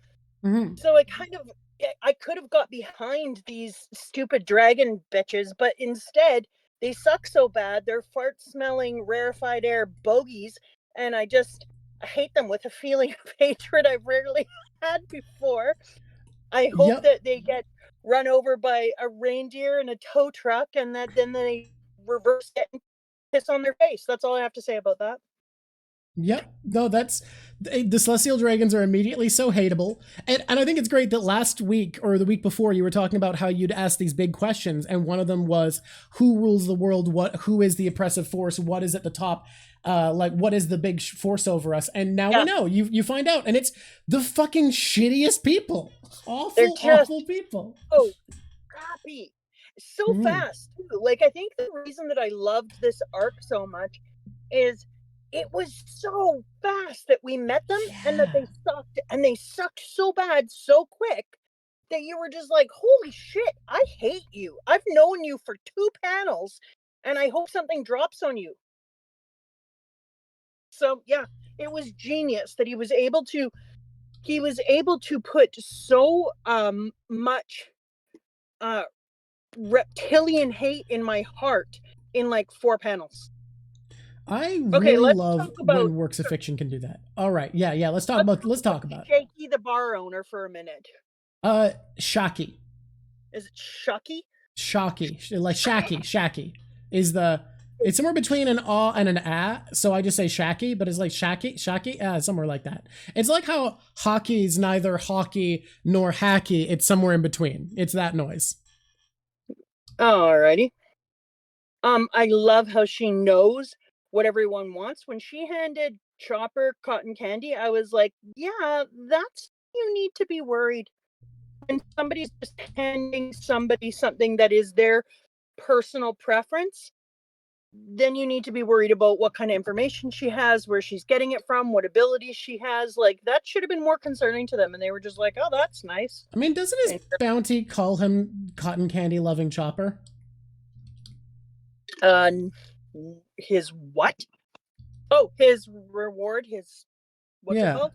Speaker 2: I could have got behind these stupid dragon bitches, but instead they suck so bad. They're fart-smelling, rarefied air bogeys, and I hate them with a feeling of hatred I've rarely had before. I hope that they get run over by a reindeer in a tow truck, and that then they reverse it and piss on their face. That's all I have to say about that.
Speaker 1: Yep. No, the Celestial Dragons are immediately so hateable. And I think it's great that last week or the week before you were talking about how you'd ask these big questions. And one of them was, who rules the world? Who is the oppressive force? What is at the top? What is the big force over us? And now we know. You find out. And it's the fucking shittiest people. Awful people.
Speaker 2: Oh, crappy. So fast, too. Like, I think the reason that I loved this arc so much is it was so fast that we met them and that they sucked so bad so quick that you were just like, holy shit, I hate you. I've known you for 2 panels and I hope something drops on you. So yeah, it was genius that he was able to put so much reptilian hate in my heart in like 4 panels.
Speaker 1: I really love when works of fiction can do that. All right. Yeah. Let's talk about
Speaker 2: Shaky, the bar owner, for a minute.
Speaker 1: Shaki.
Speaker 2: Is it Shucky?
Speaker 1: Shocky. Like Shacky. It's somewhere between an aw and an ah, so I just say Shacky, but it's like Shacky, somewhere like that. It's like how hockey's neither hockey nor hacky, it's somewhere in between. It's that noise.
Speaker 2: Alrighty. I love how she knows what everyone wants. When she handed Chopper cotton candy, I was like, yeah, that's, you need to be worried. When somebody's just handing somebody something that is their personal preference, then you need to be worried about what kind of information she has, where she's getting it from, what abilities she has. Like, that should have been more concerning to them, and they were just like, oh, that's nice.
Speaker 1: I mean, doesn't his bounty call him cotton candy loving Chopper?
Speaker 2: His what? Oh, his reward, his what's it called?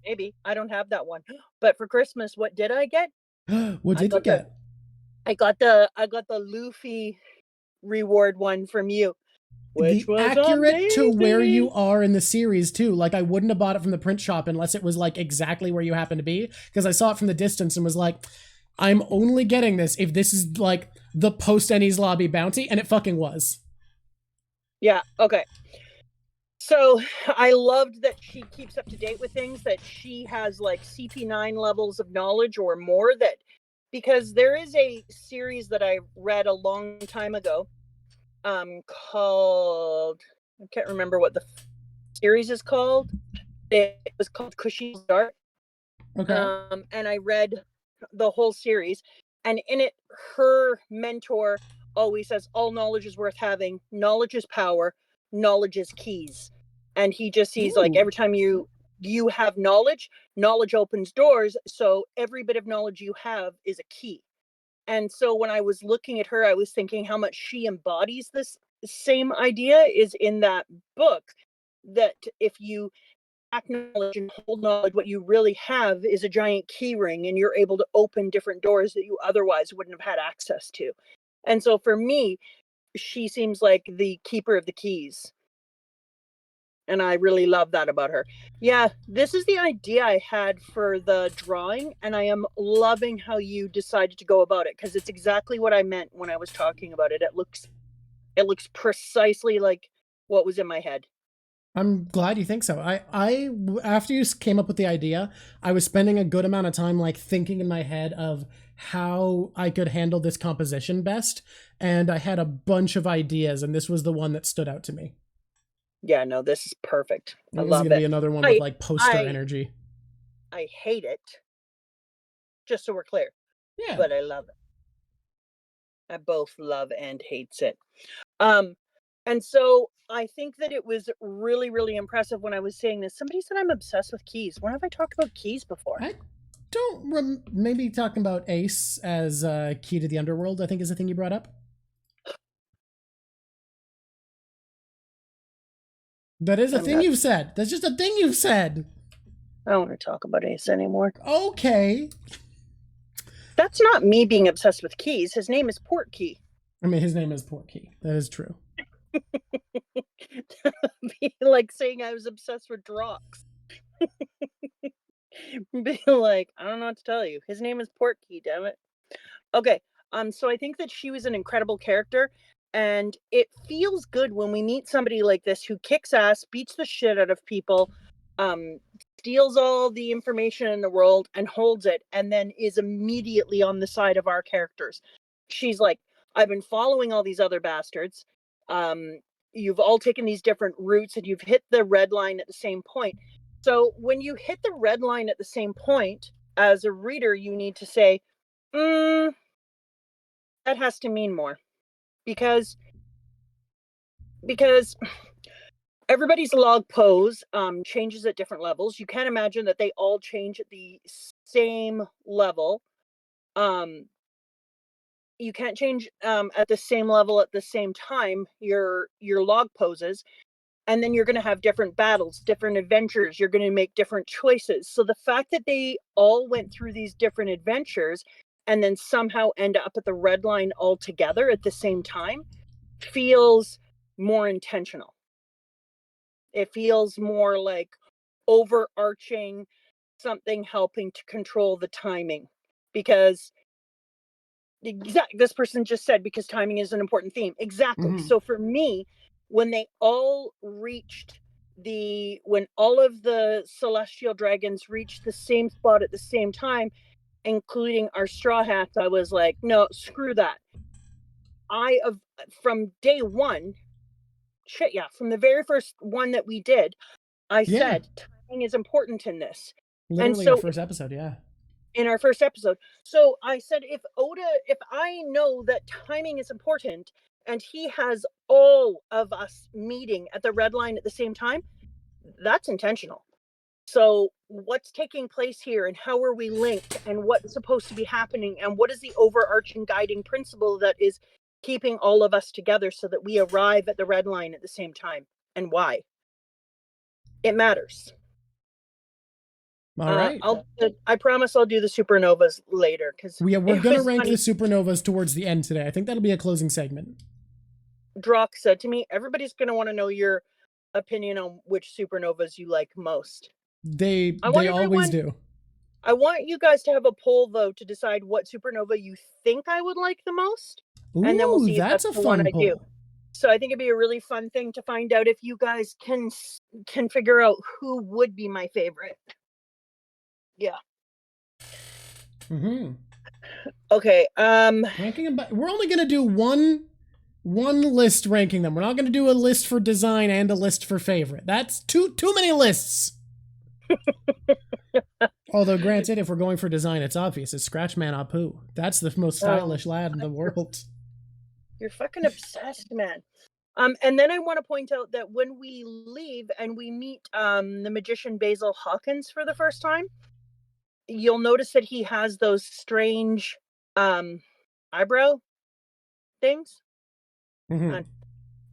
Speaker 2: Maybe. I don't have that one. But for Christmas, what did I get?
Speaker 1: What did you get?
Speaker 2: I got the Luffy reward one from you. Which was
Speaker 1: accurate
Speaker 2: amazing.
Speaker 1: To where you are in the series too. Like, I wouldn't have bought it from the print shop unless it was like exactly where you happen to be, because I saw it from the distance and was like, I'm only getting this if this is like the post Ennie's Lobby bounty, and it fucking was.
Speaker 2: Yeah, okay. So I loved that she keeps up to date with things, that she has like CP9 levels of knowledge or more, that because there is a series that I read a long time ago called, I can't remember what the series is called. It was called Kushi's Dart.
Speaker 1: Okay.
Speaker 2: And I read the whole series, and in it, her mentor always says, all knowledge is worth having. Knowledge is power. Knowledge is keys. And he just sees like every time you you have knowledge. Knowledge opens doors. So every bit of knowledge you have is a key. And so when I was looking at her, I was thinking how much she embodies this same idea is in that book, that if you acknowledge and hold knowledge, what you really have is a giant key ring, and you're able to open different doors that you otherwise wouldn't have had access to. And so for me, she seems like the keeper of the keys. And I really love that about her. Yeah, this is the idea I had for the drawing, and I am loving how you decided to go about it, because it's exactly what I meant when I was talking about it. It looks precisely like what was in my head.
Speaker 1: I'm glad you think so. I after you came up with the idea, I was spending a good amount of time like thinking in my head of how I could handle this composition best, and I had a bunch of ideas, and this was the one that stood out to me.
Speaker 2: Yeah, no, this is perfect. I
Speaker 1: This is
Speaker 2: love
Speaker 1: gonna
Speaker 2: it.
Speaker 1: be another one with like poster
Speaker 2: I
Speaker 1: energy.
Speaker 2: I hate it, just so we're clear,
Speaker 1: Yeah.
Speaker 2: but I love it. I both love and hates it. Um, and so I think that it was really, really impressive when I was saying this. Somebody said I'm obsessed with keys. When have I talked about keys before?
Speaker 1: I don't maybe talking about Ace as key to the underworld, I think is the thing you brought up. That is a thing you've said. That's just a thing you've said.
Speaker 2: I don't want to talk about Ace anymore.
Speaker 1: Okay.
Speaker 2: That's not me being obsessed with keys. His name is Portkey.
Speaker 1: I mean, his name is Portkey. That is true.
Speaker 2: Like saying I was obsessed with Drox. Be like, I don't know what to tell you. His name is Portkey, damn it. Okay. So I think that she was an incredible character, and it feels good when we meet somebody like this who kicks ass, beats the shit out of people, um, steals all the information in the world and holds it, and then is immediately on the side of our characters. She's like, I've been following all these other bastards. You've all taken these different routes, and you've hit the red line at the same point. So when you hit the red line at the same point, as a reader, you need to say, that has to mean more, because everybody's log pose changes at different levels. You can't imagine that they all change at the same level. You can't change at the same level at the same time, your log poses. And then you're going to have different battles, different adventures. You're going to make different choices. So the fact that they all went through these different adventures and then somehow end up at the red line all together at the same time feels more intentional. It feels more like overarching something helping to control the timing, because this person just said, because timing is an important theme. Exactly.
Speaker 1: Mm-hmm.
Speaker 2: So for me, when they all when all of the celestial dragons reached the same spot at the same time, including our straw hats, I was like, no, screw that. From day one, from the very first one that we did, I said timing is important in this.
Speaker 1: Literally
Speaker 2: and
Speaker 1: our
Speaker 2: so
Speaker 1: first episode, yeah.
Speaker 2: In our first episode. So I said, if I know that timing is important, and he has all of us meeting at the red line at the same time, that's intentional. So what's taking place here, and how are we linked, and what's supposed to be happening, and what is the overarching guiding principle that is keeping all of us together so that we arrive at the red line at the same time, and why? It matters.
Speaker 1: All right.
Speaker 2: I promise I'll do the supernovas later, because
Speaker 1: we're gonna rank the supernovas towards the end today. I think that'll be a closing segment.
Speaker 2: Drock said to me, everybody's gonna want to know your opinion on which supernovas you like most.
Speaker 1: They always do.
Speaker 2: I want you guys to have a poll, though, to decide what supernova you think I would like the most.
Speaker 1: Ooh,
Speaker 2: and then we'll see if that's
Speaker 1: a
Speaker 2: the one
Speaker 1: fun
Speaker 2: I do. So I think it'd be a really fun thing to find out if you guys can figure out who would be my favorite. Yeah.
Speaker 1: Mm-hmm.
Speaker 2: Okay.
Speaker 1: Ranking them, we're only gonna do one list ranking them. We're not gonna do a list for design and a list for favorite. That's too many lists. Although granted, if we're going for design, it's obvious. It's Scratchman Apu. That's the most stylish lad in the world.
Speaker 2: You're fucking obsessed, man. And then I want to point out that when we leave and we meet the magician Basil Hawkins for the first time, you'll notice that he has those strange eyebrow things.
Speaker 1: Mm-hmm.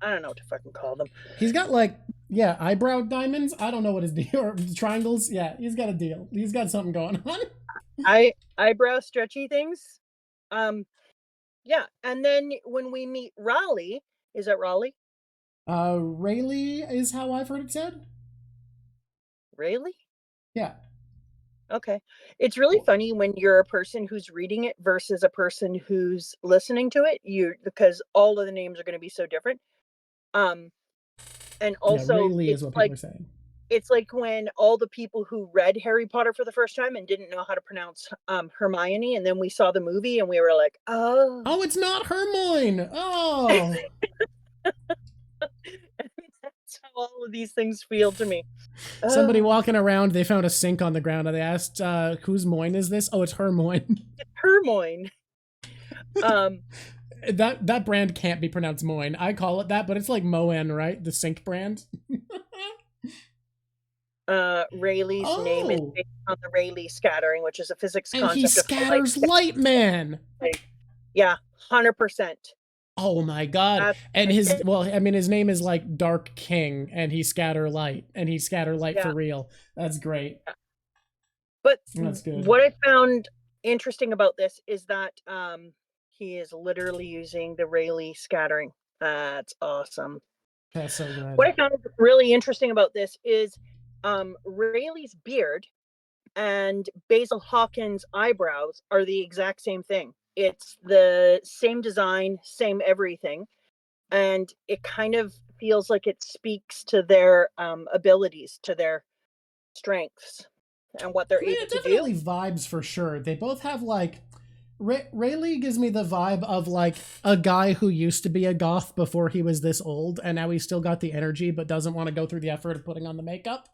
Speaker 2: I don't know what to fucking call them.
Speaker 1: He's got like, yeah, eyebrow diamonds. I don't know what his deal, or triangles. Yeah, he's got a deal. He's got something going on.
Speaker 2: Eyebrow stretchy things. Yeah, and then when we meet Raleigh, is it Raleigh?
Speaker 1: Rayleigh is how I've heard it said.
Speaker 2: Rayleigh?
Speaker 1: Yeah.
Speaker 2: Okay. It's really funny when you're a person who's reading it versus a person who's listening to it. Because all of the names are going to be so different. And
Speaker 1: Yeah,
Speaker 2: also
Speaker 1: Rayleigh is what people are saying.
Speaker 2: It's like when all the people who read Harry Potter for the first time and didn't know how to pronounce Hermione, and then we saw the movie and we were like, oh.
Speaker 1: Oh, it's not Hermione. Oh.
Speaker 2: That's how all of these things feel to me.
Speaker 1: Somebody walking around, they found a sink on the ground and they asked, whose Moyne is this? Oh, it's Hermione.
Speaker 2: It's Hermione.
Speaker 1: That brand can't be pronounced Moyne. I call it that, but it's like Moen, right? The sink brand.
Speaker 2: Rayleigh's name is based on the Rayleigh scattering, which is a physics
Speaker 1: and
Speaker 2: concept.
Speaker 1: He scatters light, man.
Speaker 2: Yeah, 100%.
Speaker 1: Oh my god. And his name is like Dark King, and he scatter light, for real. That's great.
Speaker 2: Yeah. But
Speaker 1: that's good.
Speaker 2: What I found interesting about this is that he is literally using the Rayleigh scattering. That's awesome.
Speaker 1: That's so good.
Speaker 2: What I found really interesting about this is Rayleigh's beard and Basil Hawkins' eyebrows are the exact same thing. It's the same design, same everything. And it kind of feels like it speaks to their abilities, to their strengths, and what they're able to do.
Speaker 1: It definitely vibes for sure. They both have like... Rayleigh gives me the vibe of like a guy who used to be a goth before he was this old, and now he's still got the energy but doesn't want to go through the effort of putting on the makeup.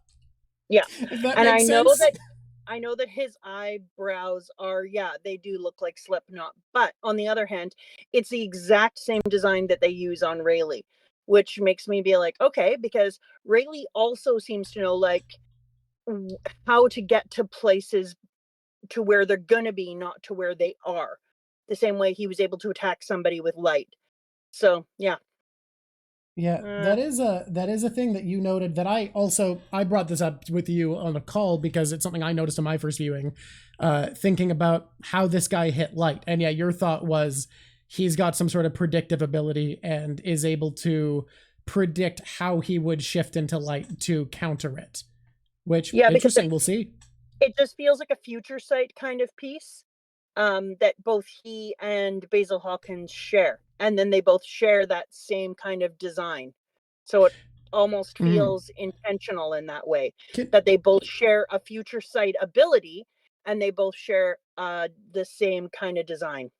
Speaker 2: Yeah.
Speaker 1: And
Speaker 2: I know that his eyebrows are, they do look like Slipknot, but on the other hand, it's the exact same design that they use on Rayleigh, which makes me be like, okay, because Rayleigh also seems to know like how to get to places to where they're gonna be, not to where they are. The same way he was able to attack somebody with light. So yeah.
Speaker 1: That is a thing that you noted that I brought this up with you on a call because it's something I noticed in my first viewing, thinking about how this guy hit light. And yeah, your thought was he's got some sort of predictive ability and is able to predict how he would shift into light to counter it. Which, interesting, we'll see.
Speaker 2: It just feels like a future sight kind of piece that both he and Basil Hawkins share. And then they both share that same kind of design. So it almost feels intentional in that way. That they both share a future sight ability and they both share the same kind of design.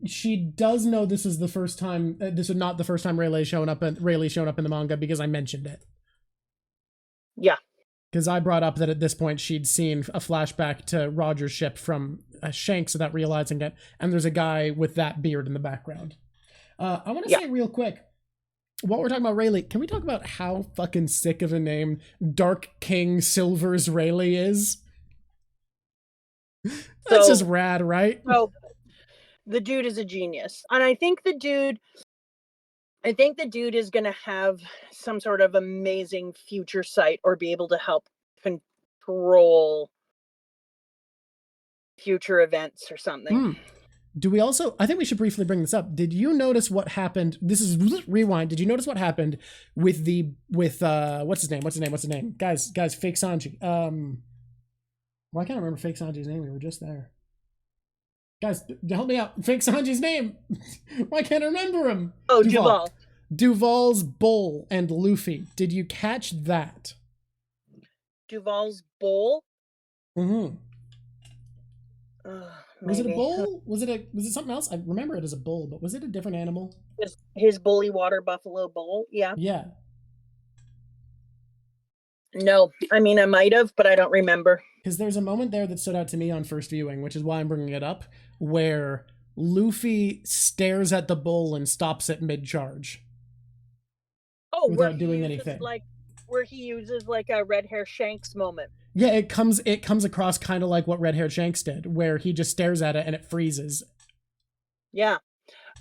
Speaker 1: She does know this is the first time, this is not the first time Rayleigh's shown up in the manga because I mentioned it.
Speaker 2: Yeah.
Speaker 1: Because I brought up that at this point she'd seen a flashback to Roger's ship from Shanks without realizing it, and there's a guy with that beard in the background. I want to say real quick, while we're talking about Rayleigh, can we talk about how fucking sick of a name Dark King Silver's Rayleigh is? That's just rad, right?
Speaker 2: So the dude is a genius, and I think the dude is going to have some sort of amazing future sight or be able to help control future events or something.
Speaker 1: Do we also, I think we should briefly bring this up. Did you notice what happened? This is rewind. Did you notice what happened with what's his name? Guys, Fake Sanji. Why can't I remember Fake Sanji's name? We were just there. Guys, help me out. Fake Sanji's name. Why can't I remember him?
Speaker 2: Oh, Duval.
Speaker 1: Duval's bowl and Luffy. Did you catch that?
Speaker 2: Duval's bowl?
Speaker 1: Mm-hmm. Was it a bowl? Was it something else? I remember it as a bowl, but was it a different animal?
Speaker 2: His bully water buffalo bowl? Yeah.
Speaker 1: Yeah.
Speaker 2: No, I mean, I might have, but I don't remember.
Speaker 1: Because there's a moment there that stood out to me on first viewing, which is why I'm bringing it up, where Luffy stares at the bull and stops it mid-charge
Speaker 2: Oh,
Speaker 1: without doing anything.
Speaker 2: where he uses like a red hair Shanks moment.
Speaker 1: Yeah, it comes across kind of like what Red Hair Shanks did, where he just stares at it and it freezes.
Speaker 2: Yeah.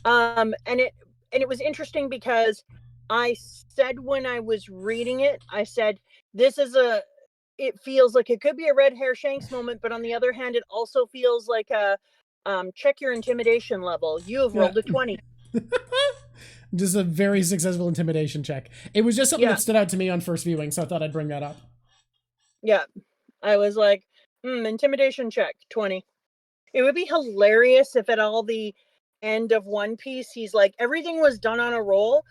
Speaker 2: And it was interesting because I said when I was reading it, I said, this is it feels like it could be a red hair Shanks moment, but on the other hand, it also feels like a check your intimidation level. You have rolled a 20.
Speaker 1: Just a very successful intimidation check. It was just something
Speaker 2: Yeah.
Speaker 1: that stood out to me on first viewing, so I thought I'd bring that up.
Speaker 2: Yeah. I was like, intimidation check, 20. It would be hilarious if at all the end of One Piece, he's like, everything was done on a roll.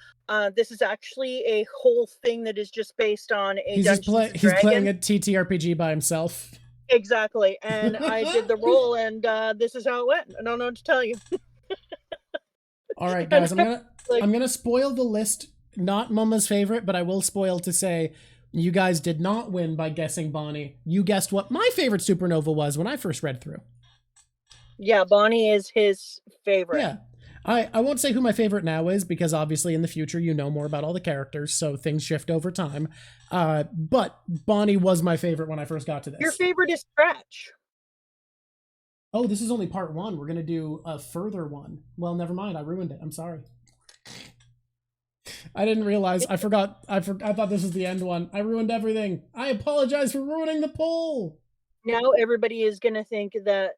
Speaker 2: This is actually a whole thing that is just based on a Dungeons and
Speaker 1: He's playing
Speaker 2: Dragons.
Speaker 1: a TTRPG by himself.
Speaker 2: Exactly. And I did the roll, and this is how it went. I don't know what to tell you.
Speaker 1: All right, guys, I'm gonna spoil the list. Not Mama's favorite, but I will spoil to say you guys did not win by guessing Bonnie. You guessed what my favorite supernova was when I first read through.
Speaker 2: Yeah, Bonnie is his favorite.
Speaker 1: Yeah. I won't say who my favorite now is because obviously in the future you know more about all the characters, so things shift over time. But Bonnie was my favorite when I first got to this.
Speaker 2: Your favorite is Scratch.
Speaker 1: Oh, this is only part 1. We're gonna do a further one. Well, never mind. I ruined it. I'm sorry. I didn't realize. I forgot. I thought this was the end one. I ruined everything. I apologize for ruining the poll.
Speaker 2: Now everybody is gonna think that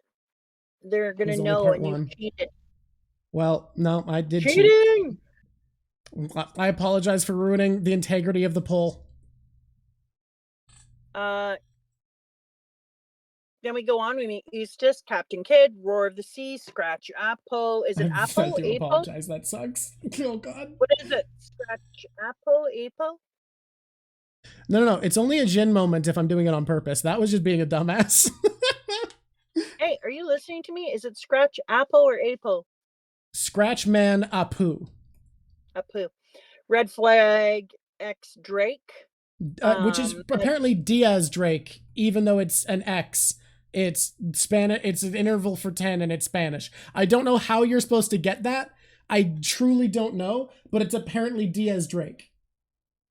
Speaker 2: they're gonna know and you cheated.
Speaker 1: Well, no, I did
Speaker 2: cheating.
Speaker 1: Cheat. I apologize for ruining the integrity of the poll.
Speaker 2: Then we go on. We meet Eustace, Captain Kidd, Roar of the Sea, Scratch Apple. Is it Apple?
Speaker 1: I do apologize. That sucks. Oh God.
Speaker 2: What is it? Scratch Apple? Apple?
Speaker 1: No. It's only a Jin moment if I'm doing it on purpose. That was just being a dumbass.
Speaker 2: Hey, are you listening to me? Is it Scratch Apple or Apple?
Speaker 1: Scratch Man Apu.
Speaker 2: Apu. Red Flag X Drake.
Speaker 1: Which is apparently Diaz Drake, even though it's an X. It's Spanish. It's an interval for 10 and it's Spanish. I don't know how you're supposed to get that. I truly don't know, but it's apparently Diaz Drake.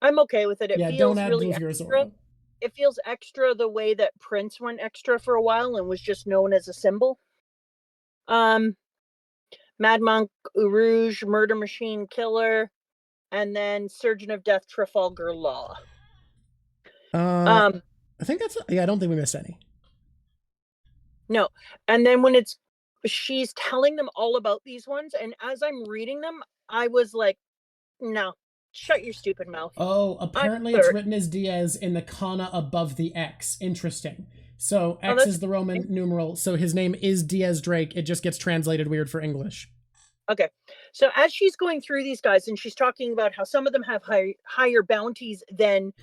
Speaker 2: I'm okay with it. It feels
Speaker 1: don't add
Speaker 2: really extra. It feels extra the way that Prince went extra for a while and was just known as a symbol. Mad Monk, Rouge, Murder Machine Killer, and then Surgeon of Death, Trafalgar Law.
Speaker 1: I think that's I don't think we missed any.
Speaker 2: No. And then when she's telling them all about these ones, and as I'm reading them, I was like, no, shut your stupid mouth.
Speaker 1: Oh, apparently it's written as Diaz in the kana above the X. Interesting. So X is the Roman numeral, so his name is Diaz Drake. It just gets translated weird for English.
Speaker 2: Okay. So as she's going through these guys, and she's talking about how some of them have higher bounties than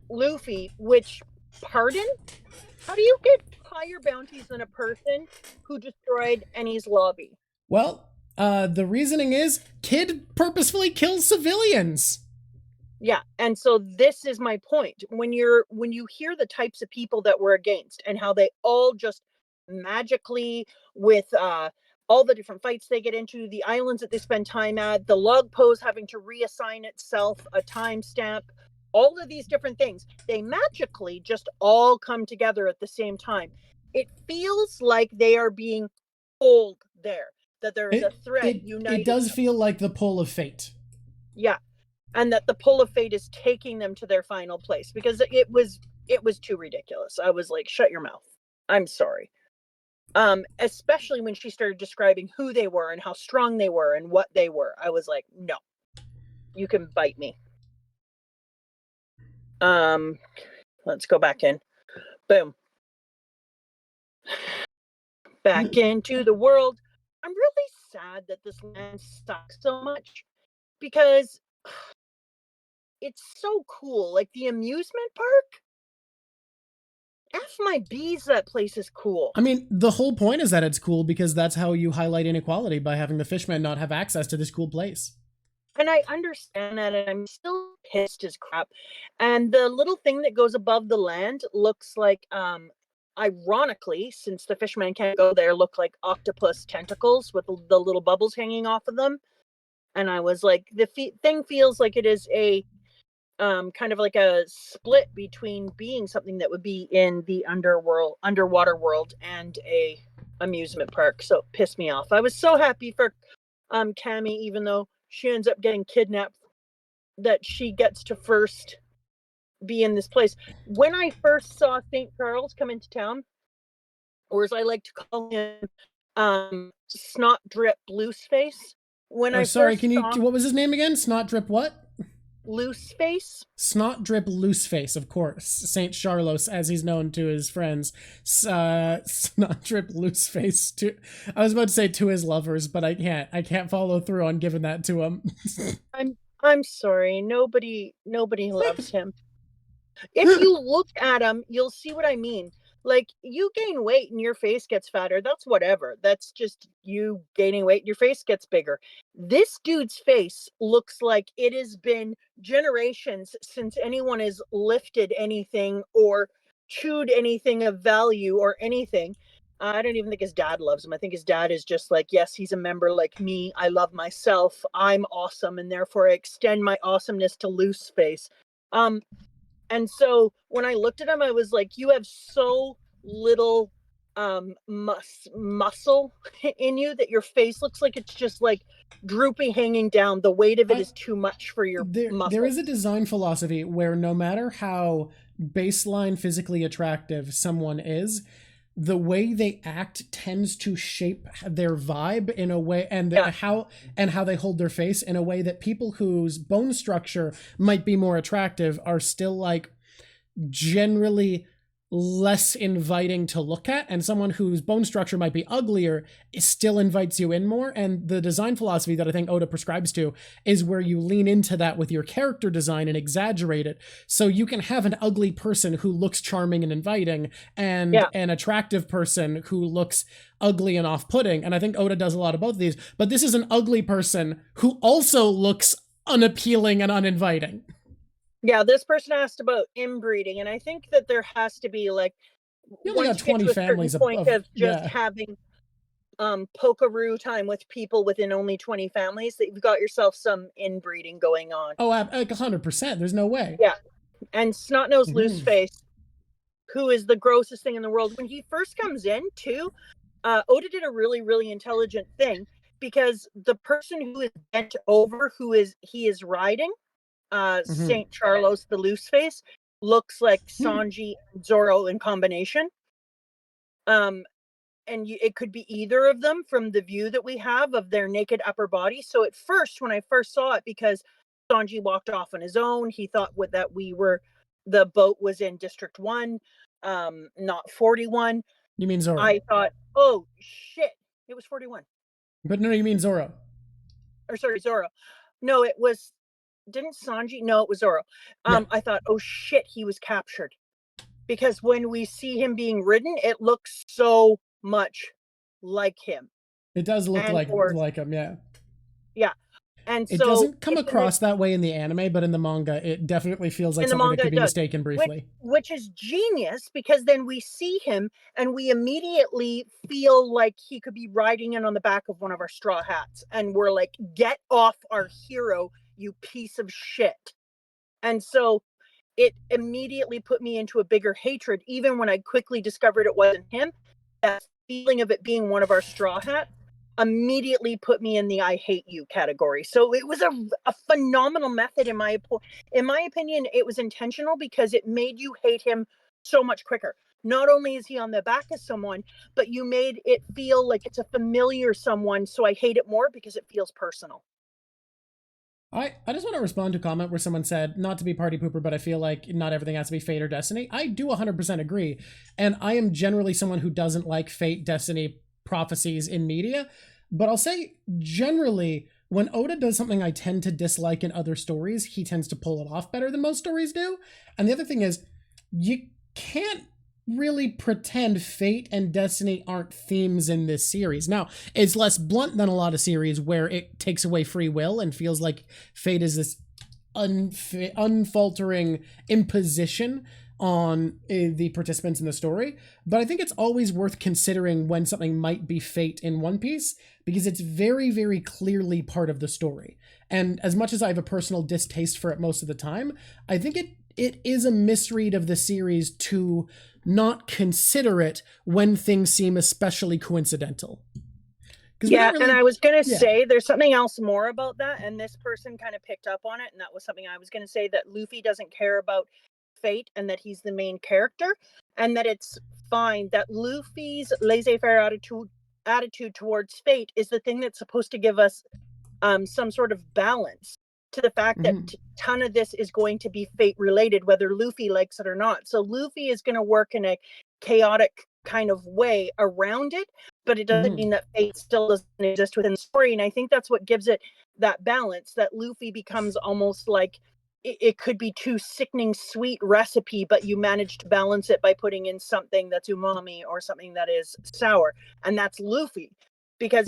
Speaker 2: Luffy, which, pardon? How do you get higher bounties than a person who destroyed Eni's lobby?
Speaker 1: Well, the reasoning is Kid purposefully kills civilians.
Speaker 2: Yeah, and so this is my point. When you hear the types of people that we're against and how they all just magically, with all the different fights they get into, the islands that they spend time at, the log pose having to reassign itself a timestamp, all of these different things, they magically just all come together at the same time. It feels like they are being pulled there, that there is a thread uniting.
Speaker 1: It does feel like the pull of fate.
Speaker 2: Yeah, and that the pull of fate is taking them to their final place, because it was too ridiculous. I was like, shut your mouth. I'm sorry. Especially when she started describing who they were and how strong they were and what they were. I was like, no, you can bite me. Let's go back in. Boom. Back into the world. I'm really sad that this land sucks so much, because it's so cool. Like the amusement park. F my bees, that place is cool.
Speaker 1: I mean, the whole point is that it's cool because that's how you highlight inequality, by having the fishmen not have access to this cool place.
Speaker 2: And I understand that, and I'm still pissed as crap. And the little thing that goes above the land looks like ironically, since the fisherman can't go there, look like octopus tentacles with the little bubbles hanging off of them. And I was like, the thing feels like it is a kind of like a split between being something that would be in the underwater world and a amusement park. So it pissed me off. I was so happy for Cammy, even though she ends up getting kidnapped, that she gets to first be in this place. When I first saw St. Charles come into town, or as I like to call him, Snot Drip Looseface. When
Speaker 1: Oh,
Speaker 2: I
Speaker 1: sorry,
Speaker 2: first saw
Speaker 1: what was his name again? Snot Drip what?
Speaker 2: Looseface?
Speaker 1: Snot Drip Looseface, of course. St. Charlos, as he's known to his friends. Snot Drip Looseface. I was about to say to his lovers, but I can't follow through on giving that to him.
Speaker 2: I'm sorry. Nobody loves him. If you look at him, you'll see what I mean. Like, you gain weight and your face gets fatter. That's whatever. That's just you gaining weight and your face gets bigger. This dude's face looks like it has been generations since anyone has lifted anything or chewed anything of value or anything. I don't even think his dad loves him. I think his dad is just like, yes, he's a member like me. I love myself. I'm awesome. And therefore I extend my awesomeness to Loose Face. And so when I looked at him, I was like, you have so little muscle in you that your face looks like it's just like droopy, hanging down. The weight of it is too much for your muscle.
Speaker 1: There is a design philosophy where no matter how baseline physically attractive someone is, the way they act tends to shape their vibe in a way, and how they hold their face in a way that people whose bone structure might be more attractive are still like generally less inviting to look at, and someone whose bone structure might be uglier still invites you in more. And the design philosophy that I think Oda prescribes to is where you lean into that with your character design and exaggerate it, so you can have an ugly person who looks charming and inviting, and an attractive person who looks ugly and off-putting. And I think Oda does a lot of both of these, but this is an ugly person who also looks unappealing and uninviting.
Speaker 2: Yeah, this person asked about inbreeding, and I think that there has to be like,
Speaker 1: you only got 20 families
Speaker 2: of just having pokeroo time with people within only 20 families, that you've got yourself some inbreeding going on.
Speaker 1: Oh, like 100%. There's no way.
Speaker 2: Yeah. And Snot-Nosed Looseface, who is the grossest thing in the world, when he first comes in too, Oda did a really, really intelligent thing, because the person who is bent over, he is riding, St. Charlos the Looseface, looks like Sanji and Zoro in combination. And it could be either of them from the view that we have of their naked upper body. So at first, when I first saw it, because Sanji walked off on his own, he thought that the boat was in District 1, not 41.
Speaker 1: You mean Zoro?
Speaker 2: I thought, oh shit, it was 41.
Speaker 1: But no, you mean Zoro.
Speaker 2: Or sorry, Zoro. No, it was, didn't Sanji? No, it was Zoro. I thought, oh shit, he was captured. Because when we see him being ridden, it looks so much like him.
Speaker 1: It does look like him, yeah.
Speaker 2: Yeah. And
Speaker 1: it doesn't come across that way in the anime, but in the manga, it definitely feels like something that could be mistaken briefly.
Speaker 2: Which is genius, because then we see him and we immediately feel like he could be riding in on the back of one of our straw hats. And we're like, get off our hero, you piece of shit. And so it immediately put me into a bigger hatred, even when I quickly discovered it wasn't him. That feeling of it being one of our straw hats immediately put me in the I hate you category. So it was a phenomenal method in my opinion. It was intentional, because it made you hate him so much quicker. Not only is he on the back of someone, but you made it feel like it's a familiar someone, so I hate it more because it feels personal.
Speaker 1: I just want to respond to a comment where someone said, not to be party pooper, but I feel like not everything has to be fate or destiny. I do 100% agree. And I am generally someone who doesn't like fate, destiny, prophecies in media. But I'll say, generally, when Oda does something I tend to dislike in other stories, he tends to pull it off better than most stories do. And the other thing is, you can't really pretend fate and destiny aren't themes in this series. Now, it's less blunt than a lot of series where it takes away free will and feels like fate is this unfaltering imposition on the participants in the story. But I think it's always worth considering when something might be fate in One Piece, because it's very, very clearly part of the story. And as much as I have a personal distaste for it most of the time, I think it is a misread of the series to not consider it when things seem especially coincidental.
Speaker 2: Yeah, really, and I was going to say there's something else more about that, and this person kind of picked up on it, and that was something I was going to say, that Luffy doesn't care about fate and that he's the main character, and that it's fine that Luffy's laissez-faire attitude towards fate is the thing that's supposed to give us some sort of balance to the fact that a ton of this is going to be fate related, whether Luffy likes it or not. So Luffy is going to work in a chaotic kind of way around it, but it doesn't mean that fate still doesn't exist within the story. And I think that's what gives it that balance, that Luffy becomes almost like it could be too sickening sweet recipe, but you manage to balance it by putting in something that's umami or something that is sour. And that's Luffy. Because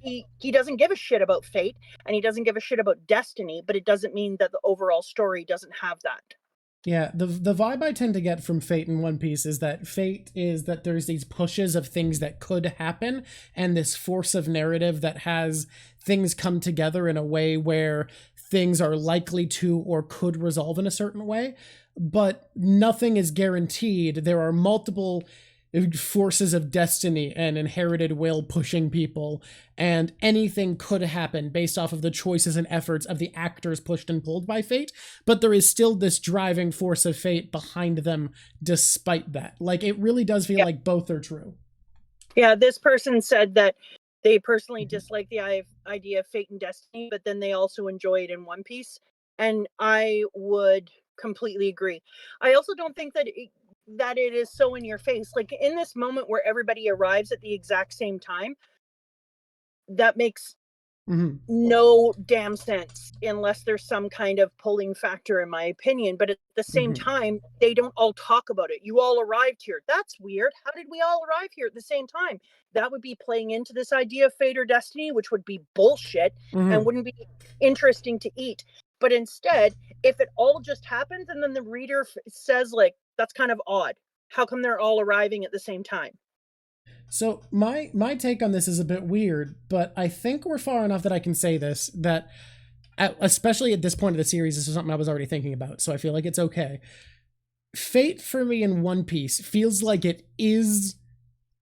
Speaker 2: he doesn't give a shit about fate, and he doesn't give a shit about destiny, but it doesn't mean that the overall story doesn't have that.
Speaker 1: Yeah, the vibe I tend to get from fate in One Piece is that fate is that there's these pushes of things that could happen, and this force of narrative that has things come together in a way where things are likely to or could resolve in a certain way, but nothing is guaranteed. There are multiple forces of destiny and inherited will pushing people, and anything could happen based off of the choices and efforts of the actors pushed and pulled by fate, but there is still this driving force of fate behind them despite that. Like, it really does feel like both are true.
Speaker 2: Yeah, this person said that they personally dislike the idea of fate and destiny, but then they also enjoy it in One Piece, and I would completely agree. I also don't think that it is so in your face. Like, in this moment where everybody arrives at the exact same time, that makes no damn sense unless there's some kind of pulling factor, in my opinion. But at the same time, they don't all talk about it. You all arrived here. That's weird. How did we all arrive here at the same time? That would be playing into this idea of fate or destiny, which would be bullshit and wouldn't be interesting to eat. But instead, if it all just happens and then the reader says, like, that's kind of odd. How come they're all arriving at the same time?
Speaker 1: So my take on this is a bit weird, but I think we're far enough that I can say this, that especially at this point of the series, this is something I was already thinking about, so I feel like it's okay. Fate for me in One Piece feels like it is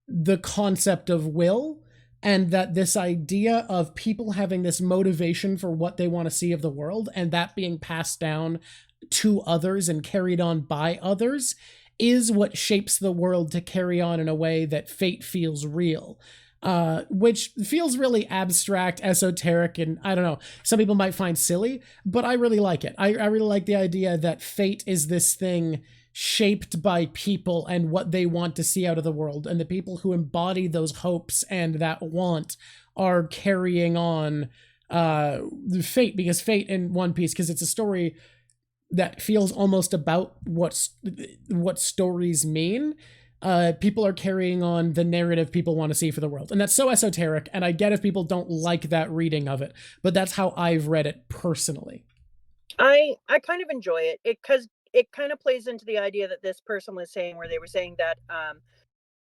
Speaker 1: the concept of will, and that this idea of people having this motivation for what they want to see of the world, and that being passed down to others and carried on by others, is what shapes the world to carry on in a way that fate feels real. Which feels really abstract, esoteric, and I don't know, some people might find silly, but I really like it. I really like the idea that fate is this thing shaped by people and what they want to see out of the world, and the people who embody those hopes and that want are carrying on fate, because fate in One Piece, because it's a story that feels almost about what stories mean. People are carrying on the narrative people want to see for the world, and that's so esoteric, and I get if people don't like that reading of it, but that's how I've read it personally.
Speaker 2: I kind of enjoy it because it kind of plays into the idea that this person was saying, where they were saying that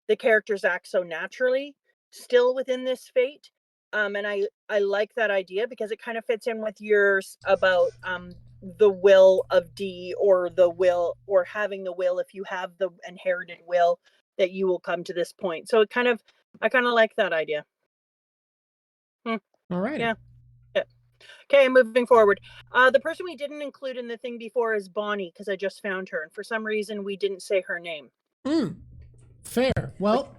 Speaker 2: the characters act so naturally still within this fate. And I like that idea because it kind of fits in with yours about the will of D, or the will, or having the will, if you have the inherited will, that you will come to this point. So I kind of like that idea.
Speaker 1: All right.
Speaker 2: Yeah. Okay, moving forward. The person we didn't include in the thing before is Bonnie, because I just found her, and for some reason we didn't say her name.
Speaker 1: Fair. Well,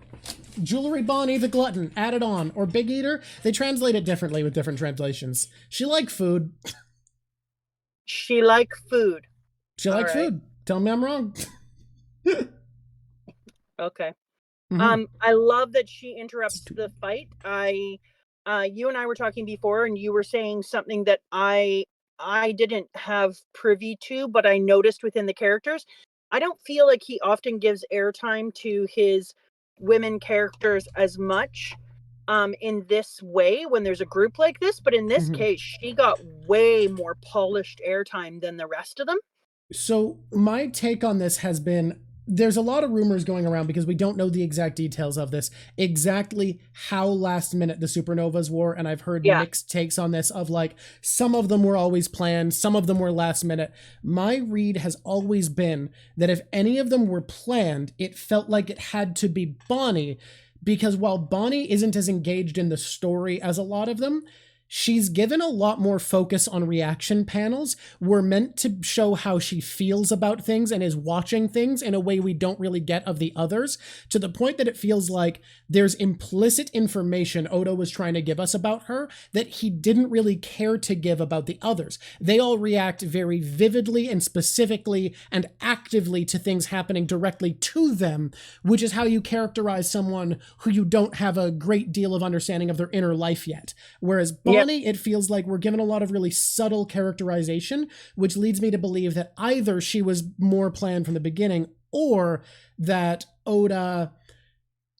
Speaker 1: Jewelry Bonnie the Glutton, added on, or Big Eater, they translate it differently with different translations. She like food.
Speaker 2: She like food.
Speaker 1: She like food. Tell me I'm wrong.
Speaker 2: Okay. I love that she interrupts the fight. You and I were talking before, and you were saying something that I didn't have privy to, but I noticed within the characters. I don't feel like he often gives airtime to his women characters as much in this way when there's a group like this, but in this case, she got way more polished airtime than the rest of them.
Speaker 1: So my take on this has been there's a lot of rumors going around because we don't know the exact details of this, exactly how last minute the supernovas were. And I've heard
Speaker 2: Yeah.
Speaker 1: mixed takes on this of like some of them were always planned, some of them were last minute. My read has always been that if any of them were planned, it felt like it had to be Bonnie, because while Bonnie isn't as engaged in the story as a lot of them, she's given a lot more focus on reaction panels. We're meant to show how she feels about things and is watching things in a way we don't really get of the others, to the point that it feels like there's implicit information Oda was trying to give us about her that he didn't really care to give about the others. They all react very vividly and specifically and actively to things happening directly to them, which is how you characterize someone who you don't have a great deal of understanding of their inner life yet. Whereas
Speaker 2: Yep.
Speaker 1: Bonnie, it feels like we're given a lot of really subtle characterization, which leads me to believe that either she was more planned from the beginning or that Oda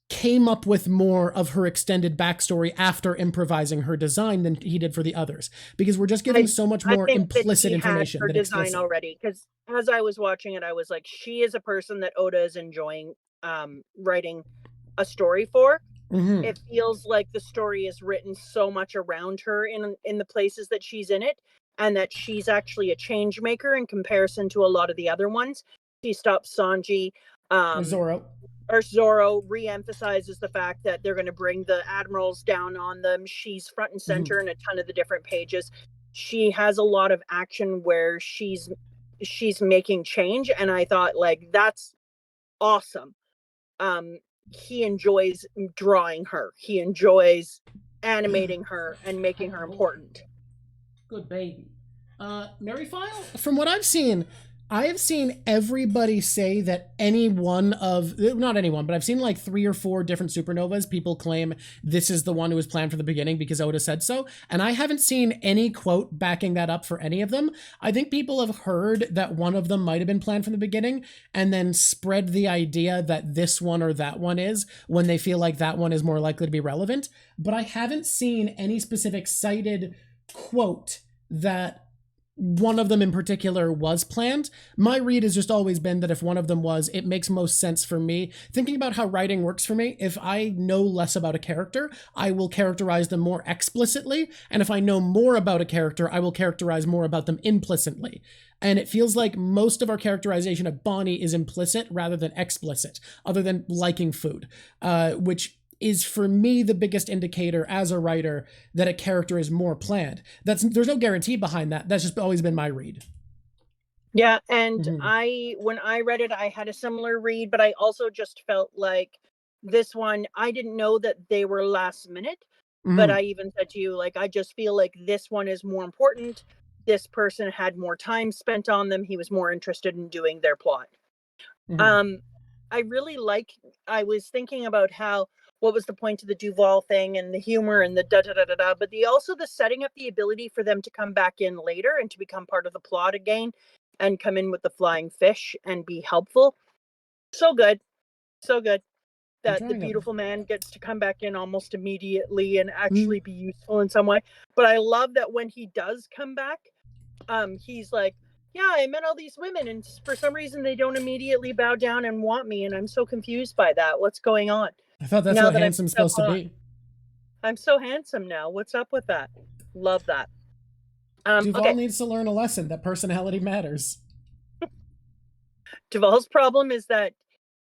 Speaker 1: came up with more of her extended backstory after improvising her design than he did for the others, because we're just given so much
Speaker 2: I
Speaker 1: more
Speaker 2: think that
Speaker 1: implicit
Speaker 2: he had
Speaker 1: information
Speaker 2: her
Speaker 1: than
Speaker 2: design
Speaker 1: explicit.
Speaker 2: already, because as I was watching it, I was like, she is a person that Oda is enjoying writing a story for.
Speaker 1: Mm-hmm.
Speaker 2: It feels like the story is written so much around her in the places that she's in it, and that she's actually a change maker in comparison to a lot of the other ones. She stops Sanji, um,
Speaker 1: Zoro.
Speaker 2: or Zoro re-emphasizes the fact that they're going to bring the admirals down on them. She's front and
Speaker 1: Mm-hmm.
Speaker 2: center in a ton of the different pages. She has a lot of action where she's making change, and I thought, like, that's awesome. He enjoys drawing her. He enjoys animating her and making her important.
Speaker 1: Good baby. Mary File, from what I have seen everybody say that any one of, not anyone, but I've seen like 3 or 4 different supernovas. People claim this is the one who was planned from the beginning because Oda said so. And I haven't seen any quote backing that up for any of them. I think people have heard that one of them might have been planned from the beginning and then spread the idea that this one or that one is when they feel like that one is more likely to be relevant. But I haven't seen any specific cited quote that one of them in particular was planned. My read has just always been that if one of them was, it makes most sense for me. Thinking about how writing works for me, if I know less about a character, I will characterize them more explicitly. And if I know more about a character, I will characterize more about them implicitly. And it feels like most of our characterization of Bonnie is implicit rather than explicit, other than liking food, which is for me the biggest indicator as a writer that a character is more planned. There's no guarantee behind that. That's just always been my read.
Speaker 2: Yeah, and
Speaker 1: Mm-hmm.
Speaker 2: when I read it, I had a similar read, but I also just felt like this one, I didn't know that they were last minute, but
Speaker 1: Mm-hmm.
Speaker 2: I even said to you, like, I just feel like this one is more important. This person had more time spent on them. He was more interested in doing their plot.
Speaker 1: Mm-hmm.
Speaker 2: Um, I really like. I was thinking about how what was the point of the Duval thing and the humor and the da da da da da, but the setting up the ability for them to come back in later and to become part of the plot again, and come in with the flying fish and be helpful. So good, so good
Speaker 1: I'm
Speaker 2: that the
Speaker 1: trying it.
Speaker 2: beautiful man gets to come back in almost immediately and
Speaker 1: Mm-hmm.
Speaker 2: actually be useful in some way. But I love that when he does come back, he's like, yeah, I met all these women, and for some reason they don't immediately bow down and want me, and I'm so confused by that. What's going on?
Speaker 1: I thought that's
Speaker 2: Now
Speaker 1: what
Speaker 2: that I'm
Speaker 1: handsome's
Speaker 2: so
Speaker 1: supposed to
Speaker 2: hot,
Speaker 1: be.
Speaker 2: I'm so handsome now. What's up with that? Love that.
Speaker 1: Duval
Speaker 2: Okay.
Speaker 1: needs to learn a lesson that personality matters.
Speaker 2: Duval's problem is that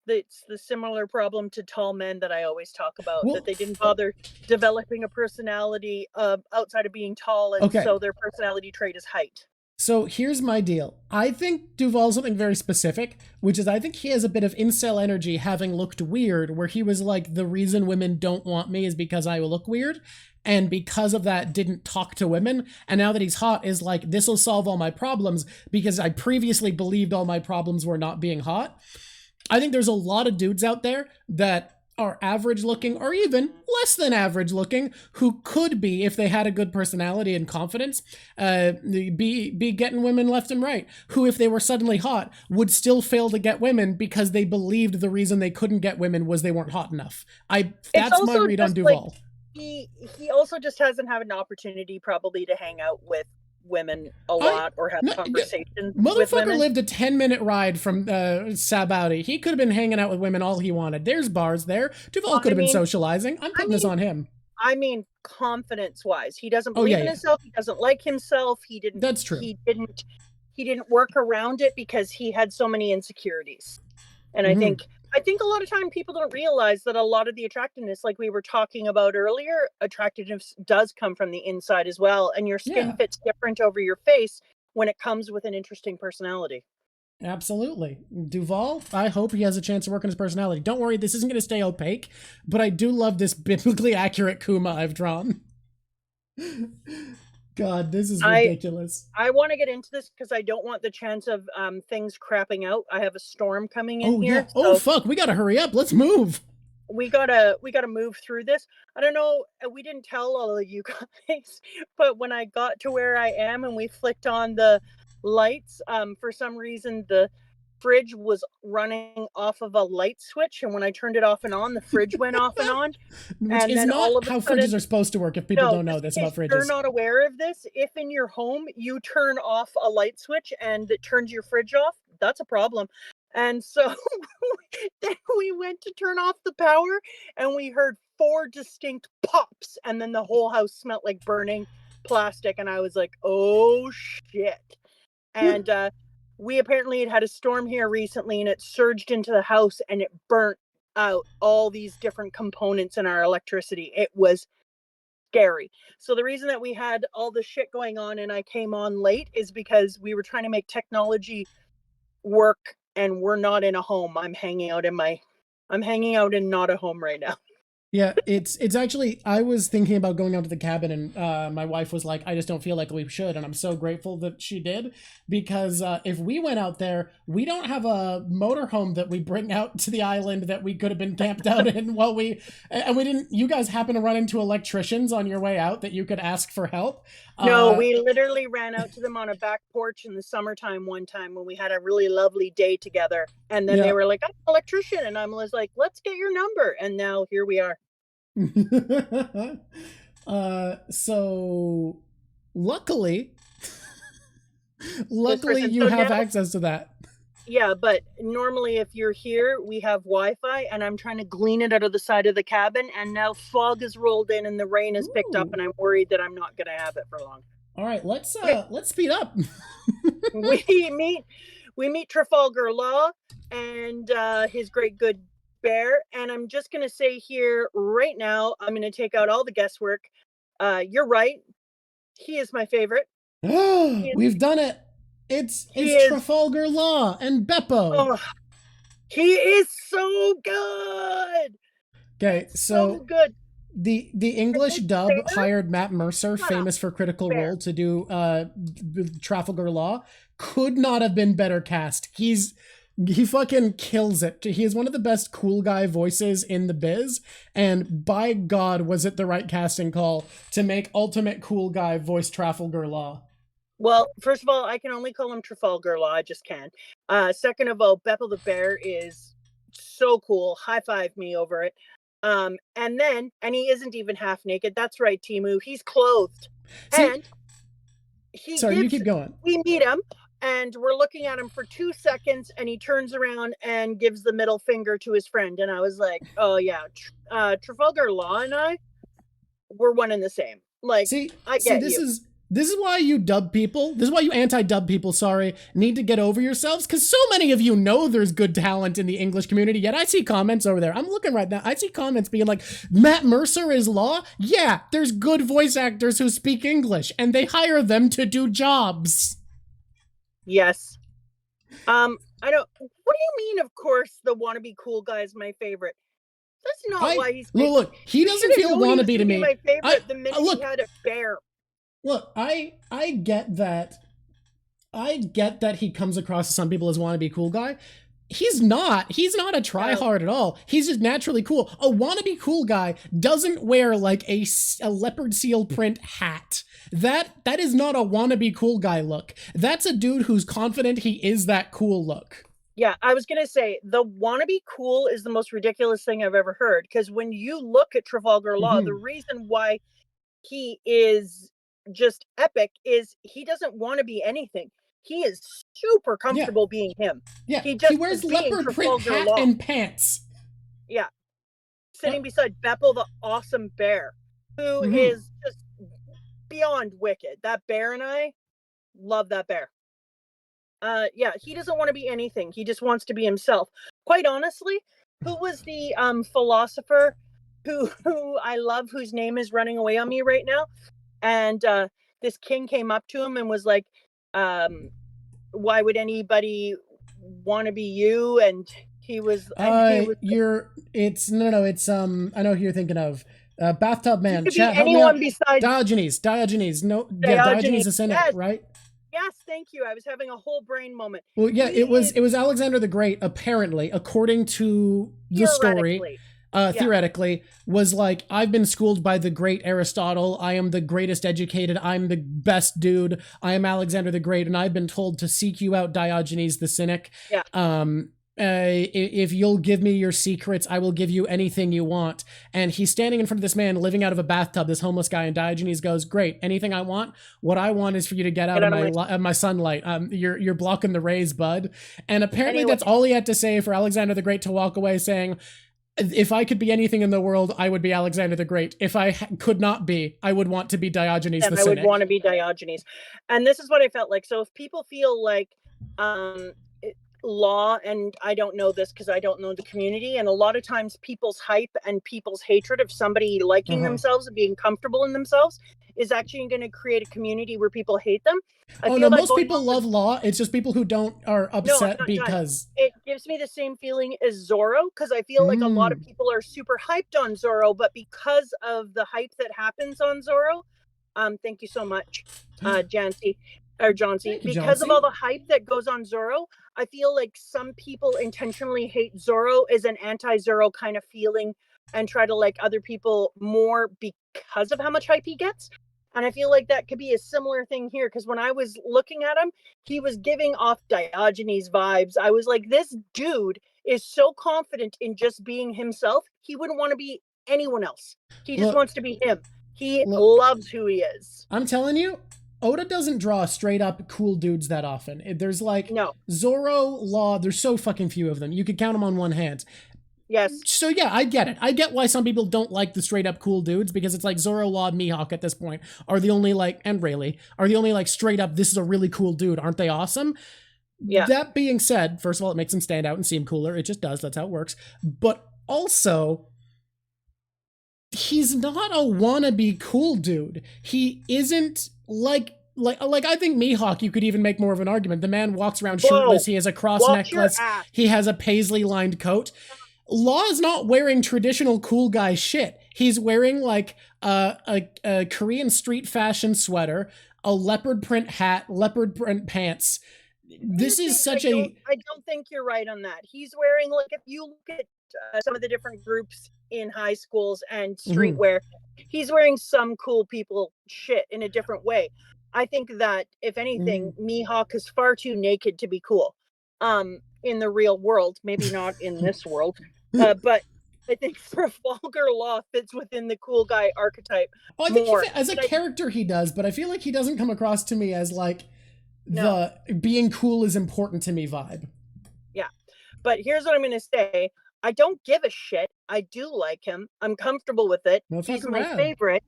Speaker 2: it's the similar problem to tall men that I always talk about, that
Speaker 1: Well,
Speaker 2: they didn't bother developing a personality outside of being tall, and
Speaker 1: okay.
Speaker 2: so their personality trait is height.
Speaker 1: So here's my deal. I think Duval's something very specific, which is I think he has a bit of incel energy having looked weird, where he was like, the reason women don't want me is because I will look weird. And because of that, didn't talk to women. And now that he's hot, is like, this will solve all my problems because I previously believed all my problems were not being hot. I think there's a lot of dudes out there that are average looking or even less than average looking who could be, if they had a good personality and confidence, be getting women left and right, who if they were suddenly hot would still fail to get women because they believed the reason they couldn't get women was they weren't hot enough.
Speaker 2: It's
Speaker 1: That's my
Speaker 2: also
Speaker 1: read on
Speaker 2: just like
Speaker 1: Duval.
Speaker 2: he also just hasn't had an opportunity probably to hang out with women a lot or have
Speaker 1: no,
Speaker 2: conversations with
Speaker 1: motherfucker
Speaker 2: women.
Speaker 1: lived a 10-minute ride from Sabaody. He could have been hanging out with women all he wanted. There's bars there. Duval could have been socializing. I'm putting this on him.
Speaker 2: I mean, confidence-wise, he doesn't
Speaker 1: Oh,
Speaker 2: believe
Speaker 1: yeah,
Speaker 2: in
Speaker 1: yeah.
Speaker 2: himself. He doesn't like himself.
Speaker 1: That's true.
Speaker 2: He didn't work around it because he had so many insecurities. And I think a lot of time people don't realize that a lot of the attractiveness, like we were talking about earlier, attractiveness does come from the inside as well. And your skin fits different over your face when it comes with an interesting personality.
Speaker 1: Absolutely. Duval, I hope he has a chance to work on his personality. Don't worry, this isn't going to stay opaque, but I do love this biblically accurate Kuma I've drawn. God, this is ridiculous.
Speaker 2: I want to get into this because I don't want the chance of things crapping out. I have a storm coming in here.
Speaker 1: Yeah. Oh, fuck. We got to hurry up. Let's move.
Speaker 2: We gotta move through this. I don't know, we didn't tell all of you guys, but when I got to where I am and we flicked on the lights, for some reason the fridge was running off of a light switch, and when I turned it off and on, the fridge went off and on.
Speaker 1: Which
Speaker 2: and
Speaker 1: is
Speaker 2: then
Speaker 1: not
Speaker 2: all of
Speaker 1: how
Speaker 2: sudden,
Speaker 1: fridges are supposed to work if people don't know this about fridges.
Speaker 2: If you're not aware of this, if in your home you turn off a light switch and it turns your fridge off, that's a problem. And so then we went to turn off the power and we heard 4 distinct pops, and then the whole house smelled like burning plastic, and I was like, oh shit. And we apparently had a storm here recently, and it surged into the house and it burnt out all these different components in our electricity. It was scary. So the reason that we had all this shit going on and I came on late is because we were trying to make technology work, and we're not in a home. I'm hanging out in not a home right now.
Speaker 1: Yeah, it's actually, I was thinking about going out to the cabin, and my wife was like, I just don't feel like we should, and I'm so grateful that she did, because if we went out there, we don't have a motorhome that we bring out to the island that we could have been camped out in while we didn't. You guys happen to run into electricians on your way out that you could ask for help?
Speaker 2: No, we literally ran out to them on a back porch in the summertime one time when we had a really lovely day together. And then they were like, I'm an electrician. And I was like, let's get your number. And now here we are.
Speaker 1: So luckily you have access to that.
Speaker 2: Yeah, but normally if you're here, we have Wi-Fi, and I'm trying to glean it out of the side of the cabin, and now fog has rolled in and the rain has picked up, and I'm worried that I'm not going to have it for long.
Speaker 1: All right, let's speed up.
Speaker 2: we meet Trafalgar Law and his great good bear, and I'm just going to say here right now, I'm going to take out all the guesswork. You're right. He is my favorite.
Speaker 1: We've done it. It's Trafalgar Law and Beppo.
Speaker 2: Oh, he is so good.
Speaker 1: Okay, so
Speaker 2: good.
Speaker 1: The English dub hired Matt Mercer, famous for Critical Role, to do Trafalgar Law. Could not have been better cast. He fucking kills it. He is one of the best cool guy voices in the biz, and by God, was it the right casting call to make ultimate cool guy voice Trafalgar Law.
Speaker 2: Well, first of all, I can only call him Trafalgar Law. I just can. Second of all, Beppo the Bear is so cool. High five me over it. And he isn't even half naked. That's right, Timu. He's clothed. And
Speaker 1: you keep going.
Speaker 2: We meet him, and we're looking at him for 2 seconds, and he turns around and gives the middle finger to his friend. And I was like, oh yeah, Trafalgar Law and I, we're one and the same. Like,
Speaker 1: This is why you dub people, this is why you anti-dub people, need to get over yourselves, because so many of you know there's good talent in the English community, yet I see comments over there. I'm looking right now. I see comments being like, Matt Mercer is Law? Yeah, there's good voice actors who speak English, and they hire them to do jobs.
Speaker 2: Yes. What do you mean, of course, the wannabe cool guy is my favorite? That's not why he's...
Speaker 1: Look, he doesn't feel wannabe to me.
Speaker 2: My favorite the minute he had a bear.
Speaker 1: Look, I get that. I get that he comes across to some people as wannabe cool guy. He's not. He's not a tryhard at all. He's just naturally cool. A wannabe cool guy doesn't wear like a leopard seal print hat. That is not a wannabe cool guy look. That's a dude who's confident he is that cool look.
Speaker 2: Yeah, I was going to say, the wannabe cool is the most ridiculous thing I've ever heard. Because when you look at Trafalgar Law, the reason why he is just epic is he doesn't want to be anything. He is super comfortable being him.
Speaker 1: Yeah,
Speaker 2: He
Speaker 1: he
Speaker 2: just
Speaker 1: wears
Speaker 2: is being
Speaker 1: leopard print
Speaker 2: Trafalgar
Speaker 1: hat
Speaker 2: Law.
Speaker 1: and pants.
Speaker 2: Yeah. Sitting beside Beppo the awesome bear, who is just beyond wicked. That bear and I love that bear. Yeah, he doesn't want to be anything. He just wants to be himself. Quite honestly, who was the philosopher who I love, whose name is running away on me right now? And this king came up to him and was like, why would anybody want to be you? And he was
Speaker 1: it's I know who you're thinking of. Bathtub
Speaker 2: he
Speaker 1: Man,
Speaker 2: could be
Speaker 1: chat, help me
Speaker 2: anyone
Speaker 1: out.
Speaker 2: besides
Speaker 1: Diogenes. No, yeah,
Speaker 2: Diogenes.
Speaker 1: Diogenes the Cynic,
Speaker 2: Yes,
Speaker 1: right?
Speaker 2: yes, thank you. I was having a whole brain moment.
Speaker 1: Well, yeah, it was Alexander the Great, apparently, according to the story. Theoretically, was like, I've been schooled by the great Aristotle. I am the greatest educated. I'm the best dude. I am Alexander the Great, and I've been told to seek you out, Diogenes the Cynic.
Speaker 2: Yeah.
Speaker 1: If you'll give me your secrets, I will give you anything you want. And he's standing in front of this man living out of a bathtub, this homeless guy, and Diogenes goes, great, anything I want? What I want is for you to get out of my sunlight. You're blocking the rays, bud. And apparently that's all he had to say for Alexander the Great to walk away saying, if I could be anything in the world, I would be Alexander the Great. If I could not be, I would want to be Diogenes the Cynic.
Speaker 2: I would want to be Diogenes. And this is what I felt like. So if people feel like law, and I don't know this because I don't know the community, and a lot of times people's hype and people's hatred of somebody liking themselves and being comfortable in themselves is actually going to create a community where people hate them.
Speaker 1: Most people love law. It's just people who don't are upset because
Speaker 2: it gives me the same feeling as Zoro, because I feel like a lot of people are super hyped on Zoro, but because of the hype that happens on Zoro, thank you so much, Jancy. Because of all the hype that goes on Zoro, I feel like some people intentionally hate Zoro as an anti-Zoro kind of feeling and try to like other people more because of how much hype he gets. And I feel like that could be a similar thing here, because when I was looking at him, he was giving off Diogenes vibes. I was like, this dude is so confident in just being himself. He wouldn't want to be anyone else. He just wants to be him. He loves who he is.
Speaker 1: I'm telling you, Oda doesn't draw straight up cool dudes that often. There's like Zoro, Law, there's so fucking few of them. You could count them on one hand.
Speaker 2: Yes.
Speaker 1: So yeah, I get it. I get why some people don't like the straight up cool dudes, because it's like Zoro, Law, Mihawk at this point are the only like, and Rayleigh, are the only like straight up, this is a really cool dude. Aren't they awesome? Yeah. That being said, first of all, it makes him stand out and seem cooler. It just does. That's how it works. But also, he's not a wannabe cool dude. He isn't like I think Mihawk, you could even make more of an argument. The man walks around shirtless. He has a cross necklace. He has a paisley lined coat. Law is not wearing traditional cool guy shit. He's wearing like a Korean street fashion sweater, a leopard print hat, leopard print pants. This is such I
Speaker 2: don't think you're right on that. He's wearing, like, if you look at some of the different groups in high schools and streetwear, he's wearing some cool people shit in a different way. I think that, if anything, Mihawk is far too naked to be cool. In the real world, maybe not in this world, but I think Trafalgar Law fits within the cool guy archetype.
Speaker 1: Well, I think as a character he does, but I feel like he doesn't come across to me as like the being cool is important to me vibe.
Speaker 2: Yeah, but here's what I'm going to say. I don't give a shit. I do like him. I'm comfortable with it. He's my favorite.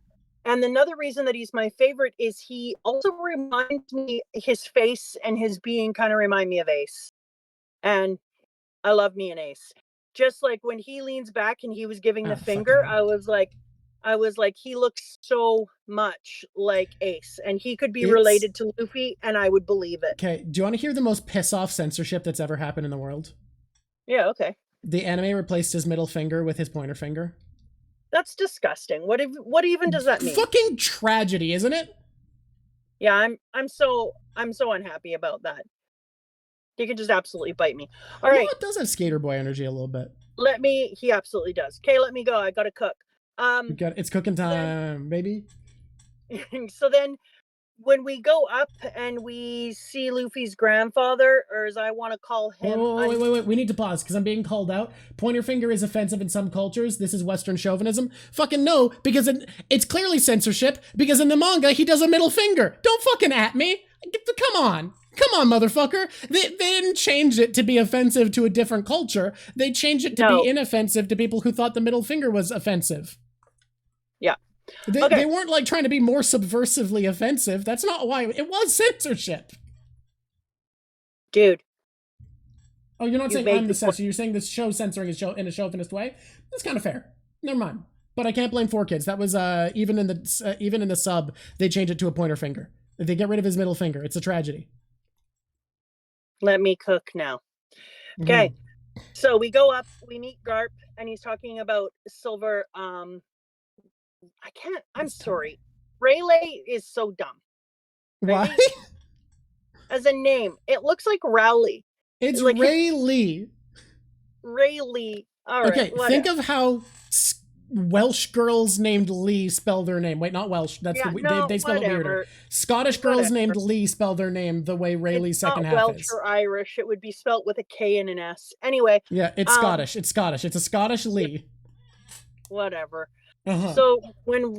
Speaker 2: And another reason that he's my favorite is he also reminds me, his face and his being kind of remind me of Ace. And I love me an Ace. Just like when he leans back and he was giving the finger, I was like, he looks so much like Ace, and he could be related to Luffy, and I would believe it.
Speaker 1: Okay, do you want to hear the most piss off censorship that's ever happened in the world?
Speaker 2: Yeah, okay.
Speaker 1: The anime replaced his middle finger with his pointer finger.
Speaker 2: That's disgusting. What even does that mean?
Speaker 1: Fucking tragedy, isn't it?
Speaker 2: Yeah, I'm so unhappy about that. He can just absolutely bite me. All right.
Speaker 1: It does have Skater Boy energy a little bit.
Speaker 2: He absolutely does. Okay, let me go. I gotta cook.
Speaker 1: It's cooking time, baby.
Speaker 2: So then when we go up and we see Luffy's grandfather, or as I want to call him,
Speaker 1: wait. We need to pause because I'm being called out. Pointer finger is offensive in some cultures. This is Western chauvinism. Fucking no, because it's clearly censorship. Because in the manga, he does a middle finger. Don't fucking at me. Come on. Come on, motherfucker. They didn't change it to be offensive to a different culture. They changed it to be inoffensive to people who thought the middle finger was offensive.
Speaker 2: Yeah.
Speaker 1: They weren't like trying to be more subversively offensive. That's not why. It was censorship.
Speaker 2: Dude.
Speaker 1: Oh, you're not saying I'm the censor. You're saying this show censoring is in a chauvinist way? That's kind of fair. Never mind. But I can't blame 4Kids. That was even in the sub, they changed it to a pointer finger. They get rid of his middle finger. It's a tragedy.
Speaker 2: Let me cook now. Okay. So we go up, we meet Garp, and he's talking about silver. I'm sorry. Rayleigh is so dumb.
Speaker 1: Why?
Speaker 2: As a name, it looks like Rowley.
Speaker 1: It's like Rayleigh.
Speaker 2: Rayleigh. All right.
Speaker 1: Okay, think of how Welsh girls named Lee spell their name. Wait, not Welsh. That's they spell it weirder. Scottish girls named Lee spell their name the way Rayleigh's second half
Speaker 2: Welsh
Speaker 1: is.
Speaker 2: or Irish. It would be spelt with a K and an S. Anyway.
Speaker 1: Yeah, it's Scottish. It's Scottish. It's a Scottish Lee.
Speaker 2: Whatever. So when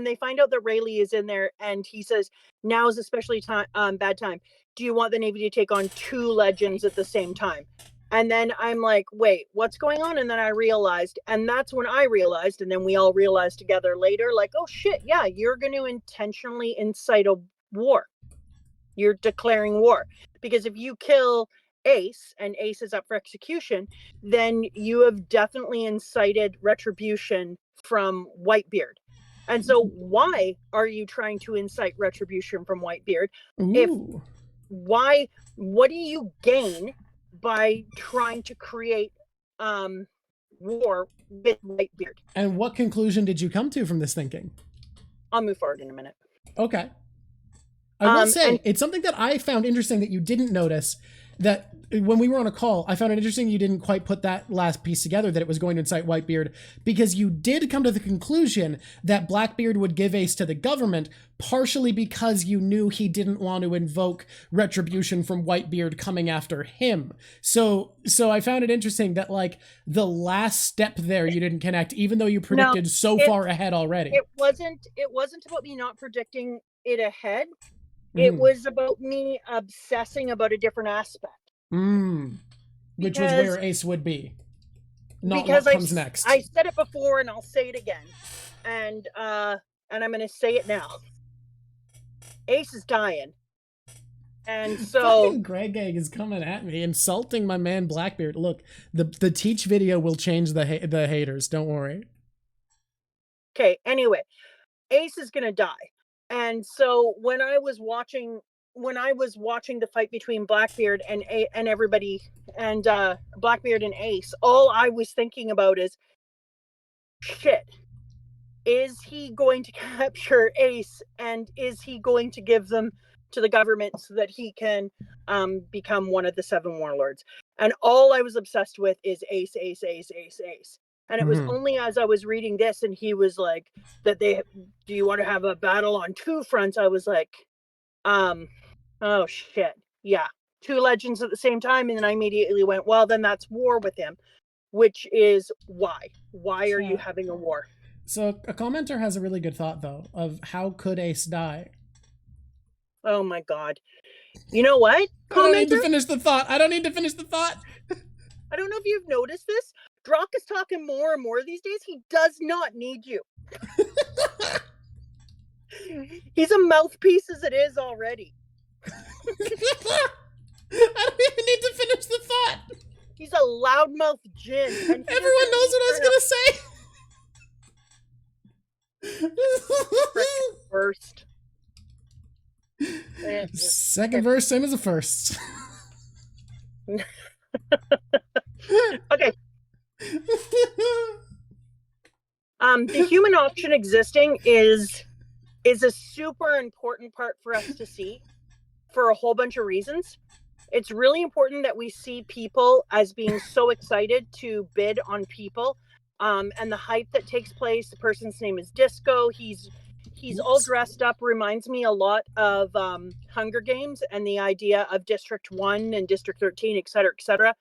Speaker 2: they find out that Rayleigh is in there and he says, now is especially bad time. Do you want the Navy to take on 2 legends at the same time? And then I'm like, wait, what's going on? And then I realized, and that's when I realized, and then we all realized together later, like, oh shit, yeah, you're going to intentionally incite a war. You're declaring war. Because if you kill Ace, and Ace is up for execution, then you have definitely incited retribution from Whitebeard. And so why are you trying to incite retribution from Whitebeard? What do you gain by trying to create war with Whitebeard?
Speaker 1: And what conclusion did you come to from this thinking?
Speaker 2: I'll move forward in a minute.
Speaker 1: Okay. I will say, it's something that I found interesting that you didn't notice, that when we were on a call, I found it interesting you didn't quite put that last piece together, that it was going to incite Whitebeard, because you did come to the conclusion that Blackbeard would give Ace to the government, partially because you knew he didn't want to invoke retribution from Whitebeard coming after him. So I found it interesting that, like, the last step there you didn't connect, even though you predicted far ahead already.
Speaker 2: It wasn't about me not predicting it ahead. It was about me obsessing about a different aspect.
Speaker 1: Which was where Ace would be. Not what comes next.
Speaker 2: I said it before and I'll say it again. And I'm going to say it now. Ace is dying. And so
Speaker 1: fucking Greg Egg is coming at me, insulting my man Blackbeard. Look, the teach video will change the haters. Don't worry.
Speaker 2: Okay, anyway, Ace is going to die. And so when I was watching the fight between Blackbeard and everybody, and Blackbeard and Ace, all I was thinking about is, shit, is he going to capture Ace, and is he going to give them to the government so that he can become one of the 7 warlords? And all I was obsessed with is Ace, Ace, Ace, Ace, Ace. And it was only as I was reading this and he was like, do you want to have a battle on 2 fronts? I was like, oh shit. Yeah. 2 legends at the same time. And then I immediately went, well, then that's war with him, which is why. Why are you having a war?
Speaker 1: So a commenter has a really good thought, though, of how could Ace die?
Speaker 2: Oh my God. You know what?
Speaker 1: I don't need to finish the thought. I don't know
Speaker 2: if you've noticed this. Drock is talking more and more these days. He does not need you. He's a mouthpiece as it is already.
Speaker 1: I don't even need to finish the thought.
Speaker 2: He's a loudmouth djinn.
Speaker 1: Everyone knows what I was going to say.
Speaker 2: First.
Speaker 1: Second verse, same as the first.
Speaker 2: Okay. The human option existing is a super important part for us to see for a whole bunch of reasons. It's really important that we see people as being so excited to bid on people, and the hype that takes place. The person's name is Disco. He's he's all dressed up, reminds me a lot of Hunger Games and the idea of District 1 and District 13, et cetera,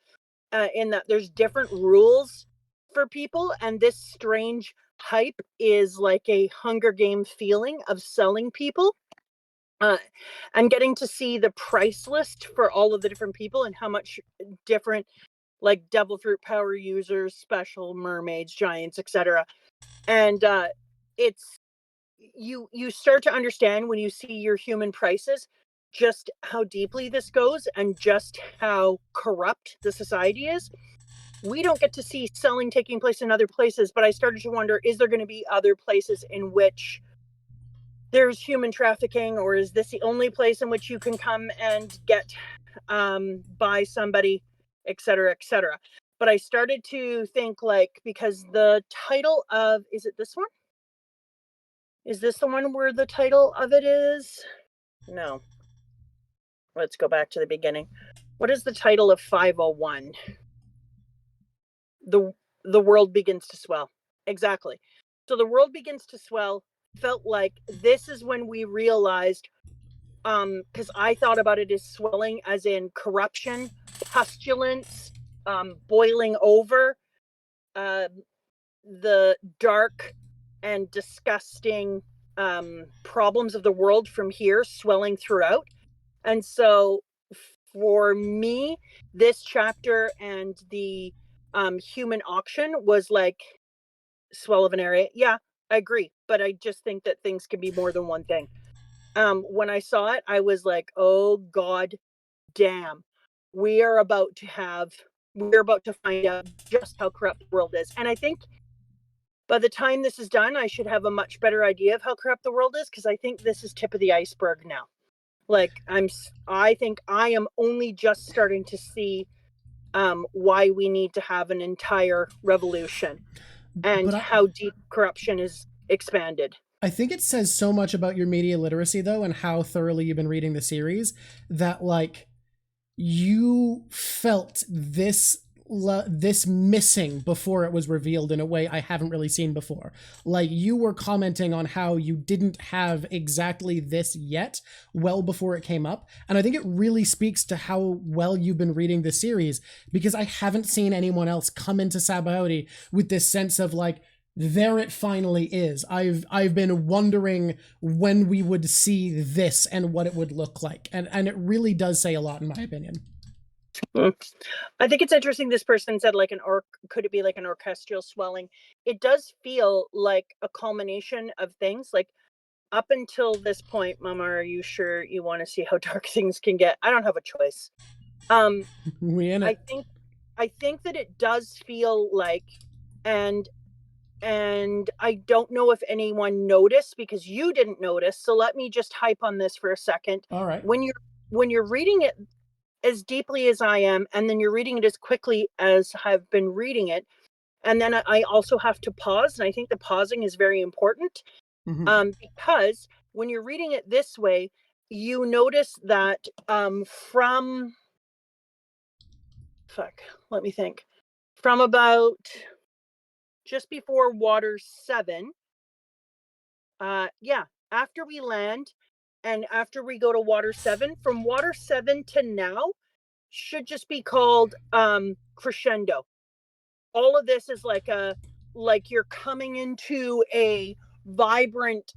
Speaker 2: in that there's different rules for people, and this strange hype is like a Hunger Game feeling of selling people. And getting to see the price list for all of the different people and how much different, like devil fruit power users, special mermaids, giants, etc. And it's you start to understand when you see your human prices just how deeply this goes and just how corrupt the society is. We don't get to see selling taking place in other places, but I started to wonder, is there going to be other places in which there's human trafficking, or is this the only place in which you can come and get by somebody, etc., etc.? But I started to think, like, because the title of, is it this one? Is this the one where the title of it is? No. Let's go back to the beginning. What is the title of 501? The world begins to swell. Exactly. So the world begins to swell felt like this is when we realized, because I thought about it as swelling as in corruption, pestilence, boiling over, the dark and disgusting problems of the world from here swelling throughout. And so for me, this chapter and the human auction was like swell of an area. Yeah, I agree. But I just think that things can be more than one thing. When I saw it, I was like, oh God damn, we're about to find out just how corrupt the world is. And I think by the time this is done, I should have a much better idea of how corrupt the world is, because I think this is tip of the iceberg now. Like I think I am only just starting to see why we need to have an entire revolution and how deep corruption is expanded.
Speaker 1: I think it says so much about your media literacy, though, and how thoroughly you've been reading the series, that like you felt this missing before it was revealed in a way I haven't really seen before. Like, you were commenting on how you didn't have exactly this yet well before it came up, and I think it really speaks to how well you've been reading the series, because I haven't seen anyone else come into Sabaody with this sense of like, there it finally is. I've been wondering when we would see this and what it would look like, and it really does say a lot in my opinion.
Speaker 2: I think it's interesting this person said like could it be like an orchestral swelling? It does feel like a culmination of things. Like, up until this point, Mama, are you sure you want to see how dark things can get? I don't have a choice.
Speaker 1: We in it.
Speaker 2: I think that it does feel like, and I don't know if anyone noticed, because you didn't notice, so let me just hype on this for a second.
Speaker 1: All right.
Speaker 2: When you're reading it as deeply as I am, and then you're reading it as quickly as I've been reading it, and then I also have to pause, and I think the pausing is very important. Because when you're reading it this way, you notice that from let me think, from about just before water 7, after we land and after we go to water 7, from water 7 to now should just be called crescendo. All of this is like you're coming into a vibrant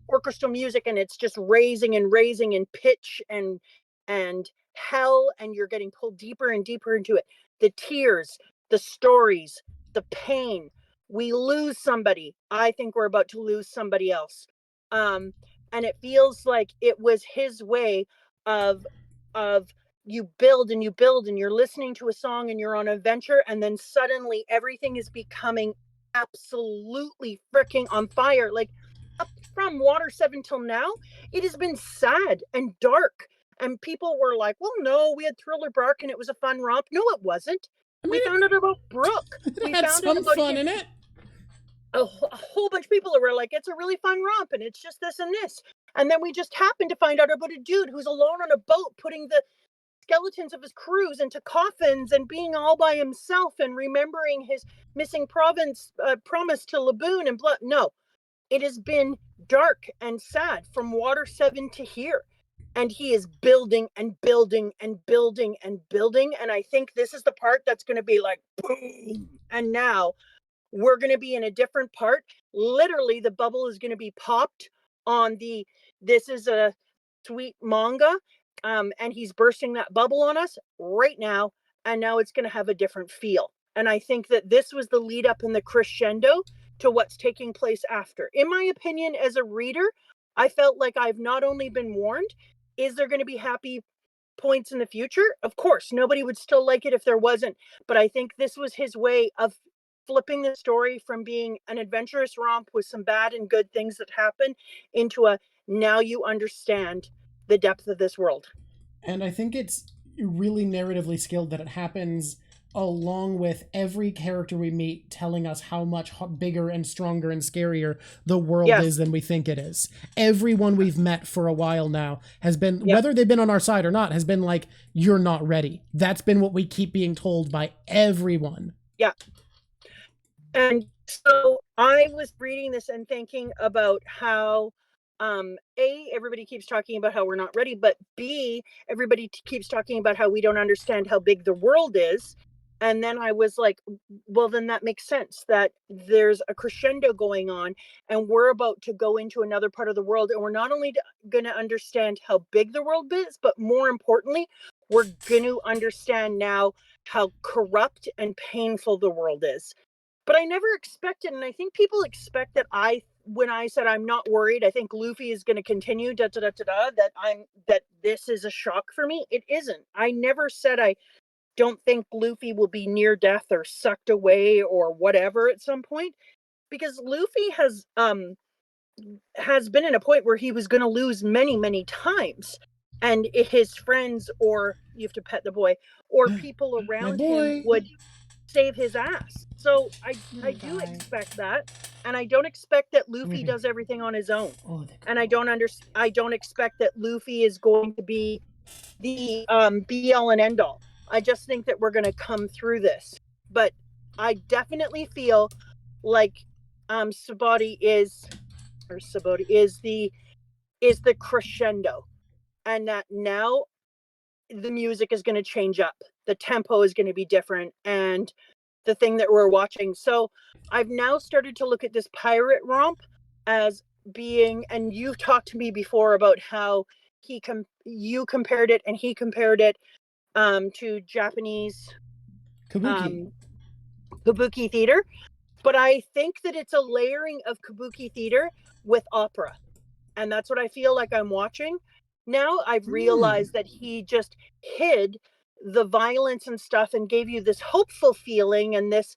Speaker 2: orchestral music, and it's just raising and raising in pitch and hell, and you're getting pulled deeper and deeper into it. The tears, the stories, the pain. We lose somebody. I think we're about to lose somebody else. And it feels like it was his way of you build and you build, and you're listening to a song and you're on an adventure, and then suddenly everything is becoming absolutely freaking on fire. Like, up from water 7 till now, it has been sad and dark, and people were like, well, no, we had Thriller Bark and it was a fun romp. No, it wasn't. We found out about Brooke.
Speaker 1: It
Speaker 2: We
Speaker 1: had
Speaker 2: found
Speaker 1: some
Speaker 2: out about
Speaker 1: fun in it.
Speaker 2: a whole bunch of people were like, it's a really fun romp, and it's just this and this. And then we just happened to find out about a dude who's alone on a boat putting the skeletons of his crews into coffins and being all by himself and remembering his missing promise to Laboon and blood. No, it has been dark and sad from water 7 to here. And he is building and building and building and building. And I think this is the part that's going to be like, boom. And now we're going to be in a different part. Literally, the bubble is going to be popped on the, this is a sweet manga. And he's bursting that bubble on us right now. And now it's going to have a different feel. And I think that this was the lead up in the crescendo to what's taking place after. In my opinion, as a reader, I felt like I've not only been warned, is there going to be happy points in the future? Of course, nobody would still like it if there wasn't. But I think this was his way of flipping the story from being an adventurous romp with some bad and good things that happen into a now you understand the depth of this world.
Speaker 1: And I think it's really narratively skilled that it happens along with every character we meet telling us how much bigger and stronger and scarier the world
Speaker 2: Yes.
Speaker 1: is than we think it is. Everyone we've met for a while now has been,
Speaker 2: Yep.
Speaker 1: whether they've been on our side or not, has been like, you're not ready. That's been what we keep being told by everyone.
Speaker 2: Yeah. And so I was reading this and thinking about how A, everybody keeps talking about how we're not ready, but B, everybody keeps talking about how we don't understand how big the world is. And then I was like, well, then that makes sense that there's a crescendo going on and we're about to go into another part of the world. And we're not only going to understand how big the world is, but more importantly, we're going to understand now how corrupt and painful the world is. But I never expected, and I think people expect that when I said I'm not worried, I think Luffy is going to continue, that this is a shock for me. It isn't. I never said I don't think Luffy will be near death or sucked away or whatever at some point, because Luffy has been in a point where he was going to lose many, many times. And his friends, or you have to pet the boy, or people
Speaker 1: My
Speaker 2: around him
Speaker 1: boy.
Speaker 2: would save his ass. So I do expect that, and I don't expect that Luffy does everything on his own.
Speaker 1: Oh,
Speaker 2: And I don't expect that Luffy is going to be the be all and end all. I just think that we're going to come through this. But I definitely feel like Sabaody is the crescendo, and that now the music is going to change up. The tempo is going to be different, and the thing that we're watching. So I've now started to look at this pirate romp as being, and you've talked to me before about how you compared it and he compared it to Japanese
Speaker 1: Kabuki.
Speaker 2: um, kabuki theater. But I think that it's a layering of kabuki theater with opera. And that's what I feel like I'm watching. Now I've realized that he just hid the violence and stuff and gave you this hopeful feeling and this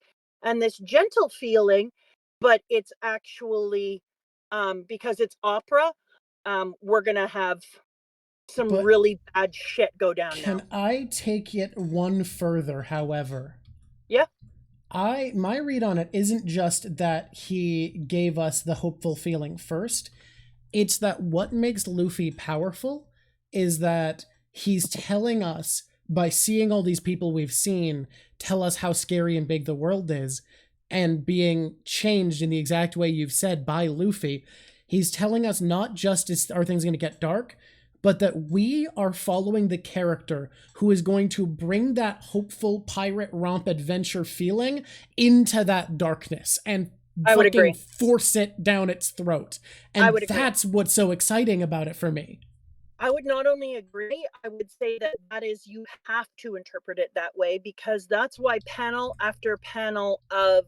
Speaker 2: gentle feeling, but it's actually because it's opera, we're gonna have some
Speaker 1: But
Speaker 2: really bad shit go down now.
Speaker 1: can I take it one further, however?
Speaker 2: Yeah.
Speaker 1: My read on it isn't just that he gave us the hopeful feeling first. It's that what makes Luffy powerful is that he's telling us by seeing all these people we've seen tell us how scary and big the world is and being changed in the exact way you've said by Luffy. He's telling us not just are things going to get dark, but that we are following the character who is going to bring that hopeful pirate romp adventure feeling into that darkness and
Speaker 2: I would
Speaker 1: fucking
Speaker 2: agree.
Speaker 1: force it down its throat.
Speaker 2: I
Speaker 1: And
Speaker 2: would agree.
Speaker 1: that's what's so exciting about it for me.
Speaker 2: I would not only agree, I would say that is, you have to interpret it that way, because that's why panel after panel of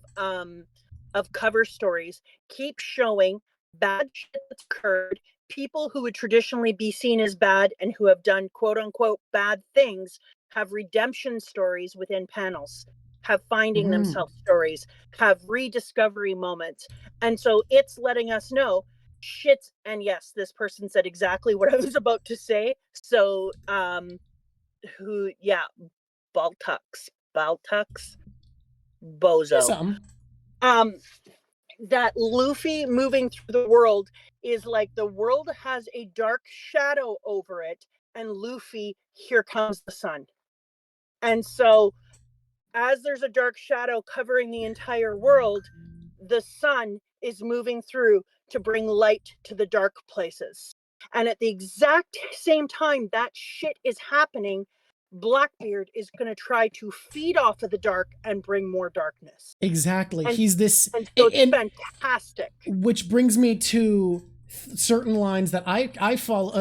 Speaker 2: cover stories keep showing bad shit that's occurred, people who would traditionally be seen as bad and who have done quote unquote bad things have redemption stories within panels, have finding themselves stories, have rediscovery moments. And so it's letting us know shit. And yes, this person said exactly what I was about to say. So who, yeah, Baltux Bozo.
Speaker 1: Some.
Speaker 2: um that Luffy moving through the world is like the world has a dark shadow over it, and Luffy, here comes the sun. And so as there's a dark shadow covering the entire world, the sun is moving through to bring light to the dark places. And at the exact same time that shit is happening, Blackbeard is going to try to feed off of the dark and bring more darkness.
Speaker 1: Exactly.
Speaker 2: And,
Speaker 1: He's this,
Speaker 2: and so it's fantastic.
Speaker 1: Which brings me to certain lines that I fall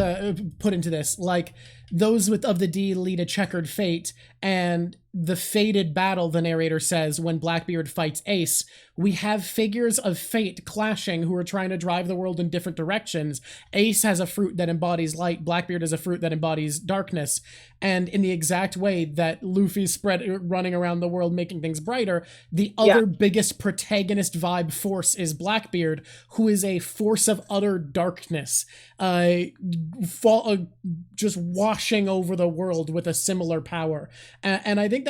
Speaker 1: put into this, like those of the D lead a checkered fate, and the fated battle, the narrator says, when Blackbeard fights Ace, we have figures of fate clashing who are trying to drive the world in different directions. Ace has a fruit that embodies light, Blackbeard is a fruit that embodies darkness, and in the exact way that Luffy's running around the world making things brighter, the other biggest protagonist vibe force is Blackbeard, who is a force of utter darkness, just washing over the world with a similar power. And I think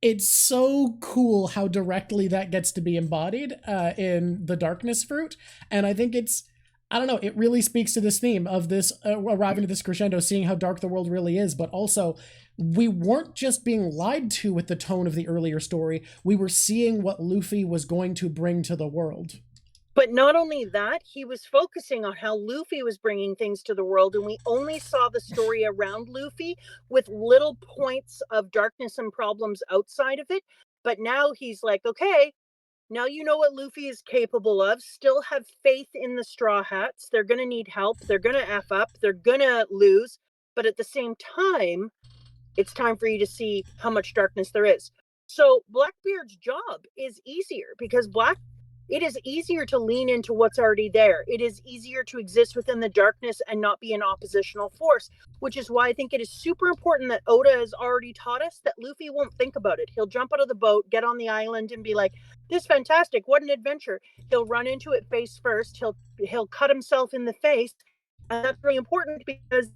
Speaker 1: it's so cool how directly that gets to be embodied in the darkness fruit. And I think I don't know, it really speaks to this theme of this arriving at this crescendo, seeing how dark the world really is, but also we weren't just being lied to with the tone of the earlier story. We were seeing what Luffy was going to bring to the world.
Speaker 2: But not only that, he was focusing on how Luffy was bringing things to the world, and we only saw the story around Luffy with little points of darkness and problems outside of it. But now he's like, okay, now you know what Luffy is capable of. Still have faith in the Straw Hats. They're going to need help. They're going to F up. They're going to lose. But at the same time, it's time for you to see how much darkness there is. So Blackbeard's job is easier because it is easier to lean into what's already there. It is easier to exist within the darkness and not be an oppositional force, which is why I think it is super important that Oda has already taught us that Luffy won't think about it. He'll jump out of the boat, get on the island, and be like, this is fantastic. What an adventure. He'll run into it face first. He'll cut himself in the face. And that's really important because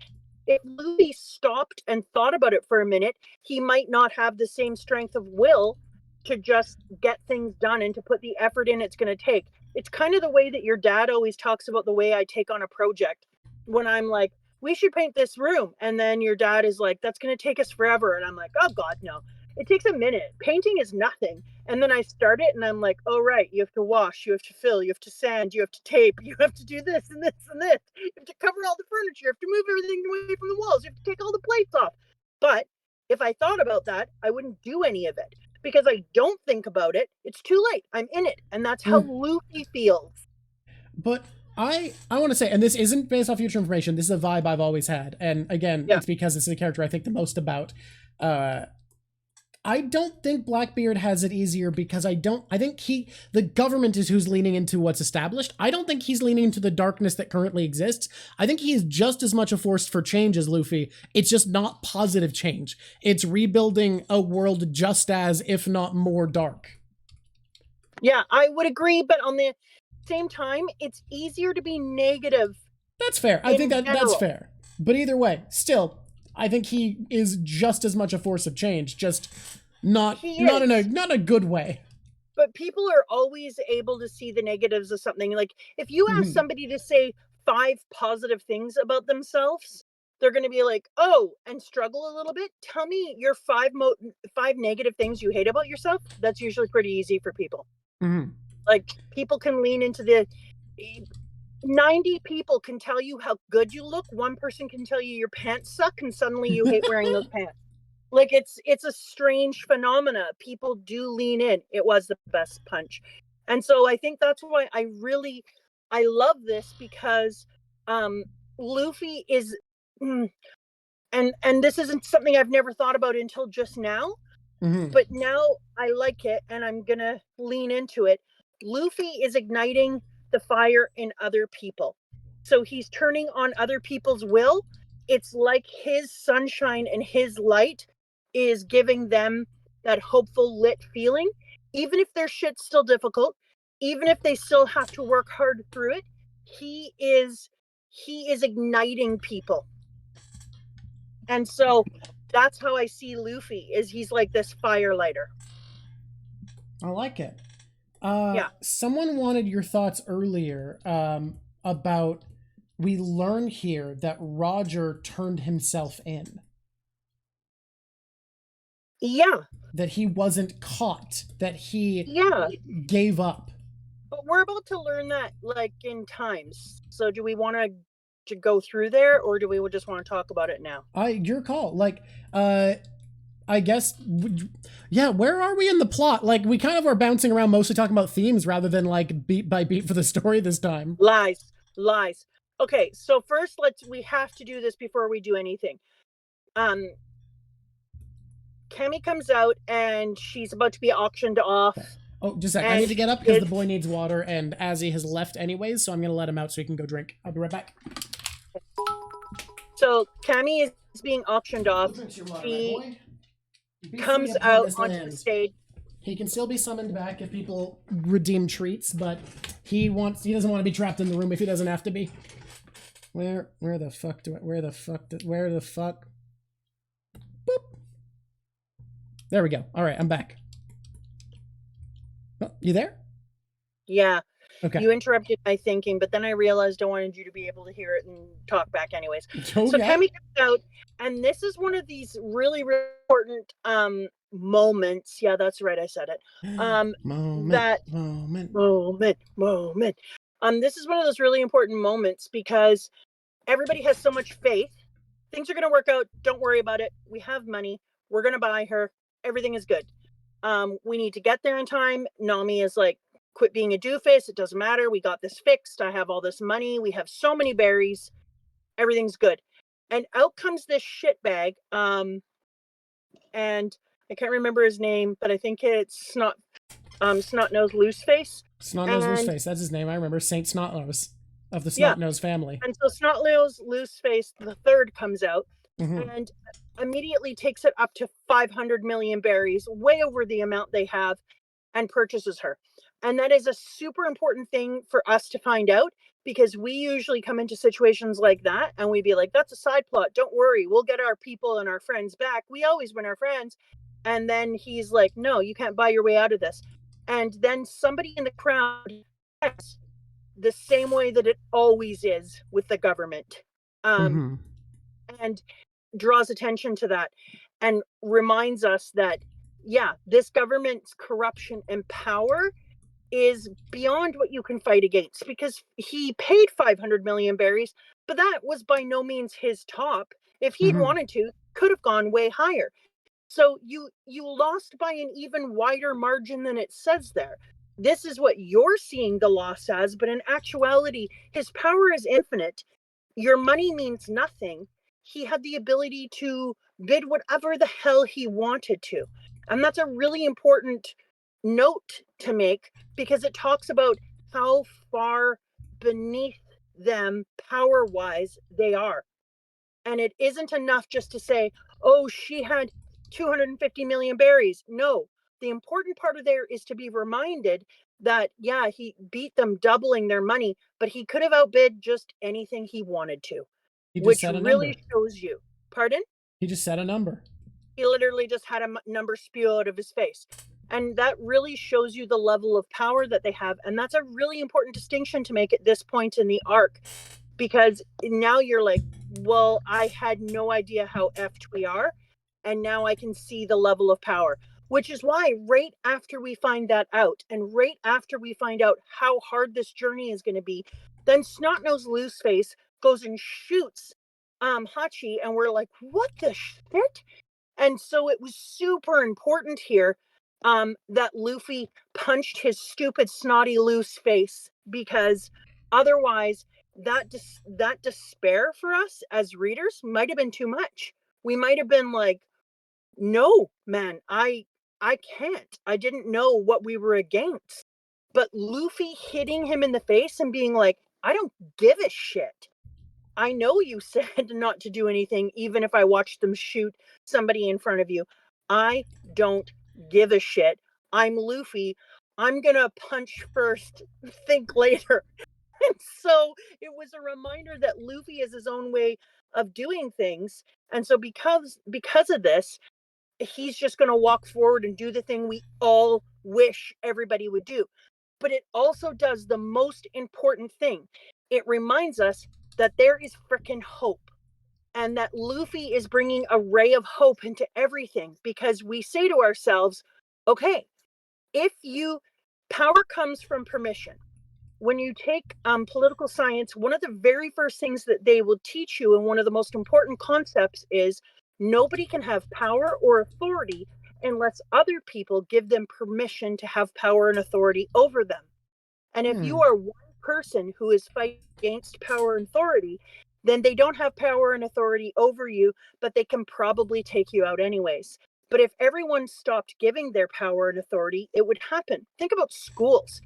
Speaker 2: if Luffy stopped and thought about it for a minute, he might not have the same strength of will to just get things done and to put the effort in it's going to take. It's kind of the way that your dad always talks about the way I take on a project. When I'm like, we should paint this room. And then your dad is like, that's going to take us forever. And I'm like, oh God, no. It takes a minute. Painting is nothing. And then I start it and I'm like, oh, right. You have to wash, you have to fill, you have to sand, you have to tape, you have to do this and this and this. You have to cover all the furniture. You have to move everything away from the walls. You have to take all the plates off. But if I thought about that, I wouldn't do any of it. Because I don't think about it, it's too late. I'm in it. And that's how Luffy feels.
Speaker 1: But I want to say, and this isn't based off future information, this is a vibe I've always had. And again, it's because this is a character I think the most about. I don't think Blackbeard has it easier because I think the government is who's leaning into what's established. I don't think he's leaning into the darkness that currently exists. I think he is just as much a force for change as Luffy. It's just not positive change. It's rebuilding a world just as, if not more, dark.
Speaker 2: Yeah, I would agree, but on the same time, it's easier to be negative.
Speaker 1: That's fair. I think that's fair. But either way, still, I think he is just as much a force of change, just not in a good way.
Speaker 2: But people are always able to see the negatives of something. Like if you ask somebody to say 5 positive things about themselves, they're going to be like, "Oh," and struggle a little bit. Tell me your 5 negative things you hate about yourself. That's usually pretty easy for people. Like people can lean into 90 people can tell you how good you look. One person can tell you your pants suck and suddenly you hate wearing those pants. Like it's a strange phenomena. People do lean in. It was the best punch. And so I think that's why I love this because Luffy is and this isn't something I've never thought about until just now. But now I like it and I'm going to lean into it. Luffy is igniting the fire in other people. So he's turning on other people's will. It's like his sunshine and his light is giving them that hopeful lit feeling. Even if their shit's still difficult, even if they still have to work hard through it, he is igniting people. And so that's how I see Luffy, is he's like this fire lighter.
Speaker 1: I like it. Someone wanted your thoughts earlier about, we learn here that Roger turned himself in.
Speaker 2: Yeah.
Speaker 1: That he wasn't caught, that he gave up.
Speaker 2: But we're about to learn that like in times. So do we want to go through there, or do we just want to talk about it now?
Speaker 1: Your call. Like, I guess, yeah. Where are we in the plot? Like, we kind of are bouncing around, mostly talking about themes rather than like beat by beat for the story this time.
Speaker 2: Lies, lies. Okay, so first we have to do this before we do anything. Cammy comes out and she's about to be auctioned off.
Speaker 1: Oh, just a sec. I need to get up because the boy needs water, and Azzy has left anyways, so I'm gonna let him out so he can go drink. I'll be right back.
Speaker 2: So Cammy is being auctioned off. She comes out onto the stage.
Speaker 1: He can still be summoned back if people redeem treats, but he doesn't want to be trapped in the room if he doesn't have to be. Where the fuck? Boop. There we go. All right, I'm back. Oh, you there?
Speaker 2: Yeah.
Speaker 1: Okay.
Speaker 2: You interrupted my thinking, but then I realized I wanted you to be able to hear it and talk back anyways. Okay. So Cammy comes out, and this is one of these really, really important moments. Yeah, that's right. I said it. Moment. This is one of those really important moments because everybody has so much faith. Things are going to work out. Don't worry about it. We have money. We're going to buy her. Everything is good. We need to get there in time. Nami is like, quit being a doofus. It doesn't matter. We got this fixed. I have all this money. We have so many berries. Everything's good. And out comes this shitbag. And I can't remember his name, but I think it's Snot Nose Looseface.
Speaker 1: Snot Nose Looseface. That's his name. I remember Saint Snot Nose of the Snot Nose family.
Speaker 2: And so Snot Nose Looseface the third comes out and immediately takes it up to 500 million berries, way over the amount they have, and purchases her. And that is a super important thing for us to find out, because we usually come into situations like that and we'd be like, that's a side plot. Don't worry. We'll get our people and our friends back. We always win our friends. And then he's like, no, you can't buy your way out of this. And then somebody in the crowd, the same way that it always is with the government, and draws attention to that and reminds us that, yeah, this government's corruption and power is beyond what you can fight against, because he paid 500 million berries, but that was by no means his top. If he'd wanted to, could have gone way higher. So you lost by an even wider margin than it says there. This is what you're seeing the loss as, but in actuality, his power is infinite. Your money means nothing. He had the ability to bid whatever the hell he wanted to. And that's a really important note to make, because it talks about how far beneath them power-wise they are. And it isn't enough just to say, oh, she had 250 million berries. No, the important part of there is to be reminded that, yeah, he beat them doubling their money, but he could have outbid just anything he wanted to, which really shows you. Pardon?
Speaker 1: He just said a number.
Speaker 2: He literally just had a number spew out of his face. And that really shows you the level of power that they have. And that's a really important distinction to make at this point in the arc, because now you're like, well, I had no idea how effed we are. And now I can see the level of power, which is why right after we find that out, and right after we find out how hard this journey is going to be, then Snot-Nose Looseface goes and shoots Hachi, and we're like, what the shit? And so it was super important here that Luffy punched his stupid snotty loose face, because otherwise that despair for us as readers might have been too much. We might have been like, no, man, I can't. I didn't know what we were against. But Luffy hitting him in the face and being like, I don't give a shit. I know you said not to do anything, even if I watched them shoot somebody in front of you. I don't give a shit. I'm Luffy. I'm gonna punch first, think later. And so it was a reminder that Luffy is his own way of doing things. And so because of this, he's just going to walk forward and do the thing we all wish everybody would do. But it also does the most important thing. It reminds us that there is freaking hope, and that Luffy is bringing a ray of hope into everything, because we say to ourselves, okay, if you Power comes from permission. When you take political science, one of the very first things that they will teach you, and one of the most important concepts, is nobody can have power or authority unless other people give them permission to have power and authority over them. And if you are one person who is fighting against power and authority, then they don't have power and authority over you, but they can probably take you out anyways. But if everyone stopped giving their power and authority, it would happen. Think about schools.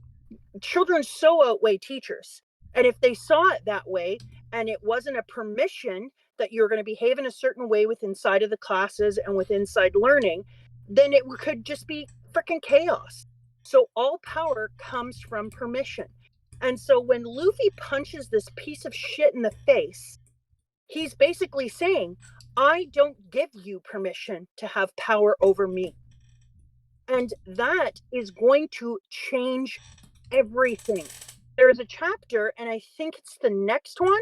Speaker 2: Children so outweigh teachers. And if they saw it that way, and it wasn't a permission that you're going to behave in a certain way with inside of the classes and with inside learning, then it could just be freaking chaos. So all power comes from permission. And so when Luffy punches this piece of shit in the face, he's basically saying, I don't give you permission to have power over me. And that is going to change everything. There is a chapter, and I think it's the next one,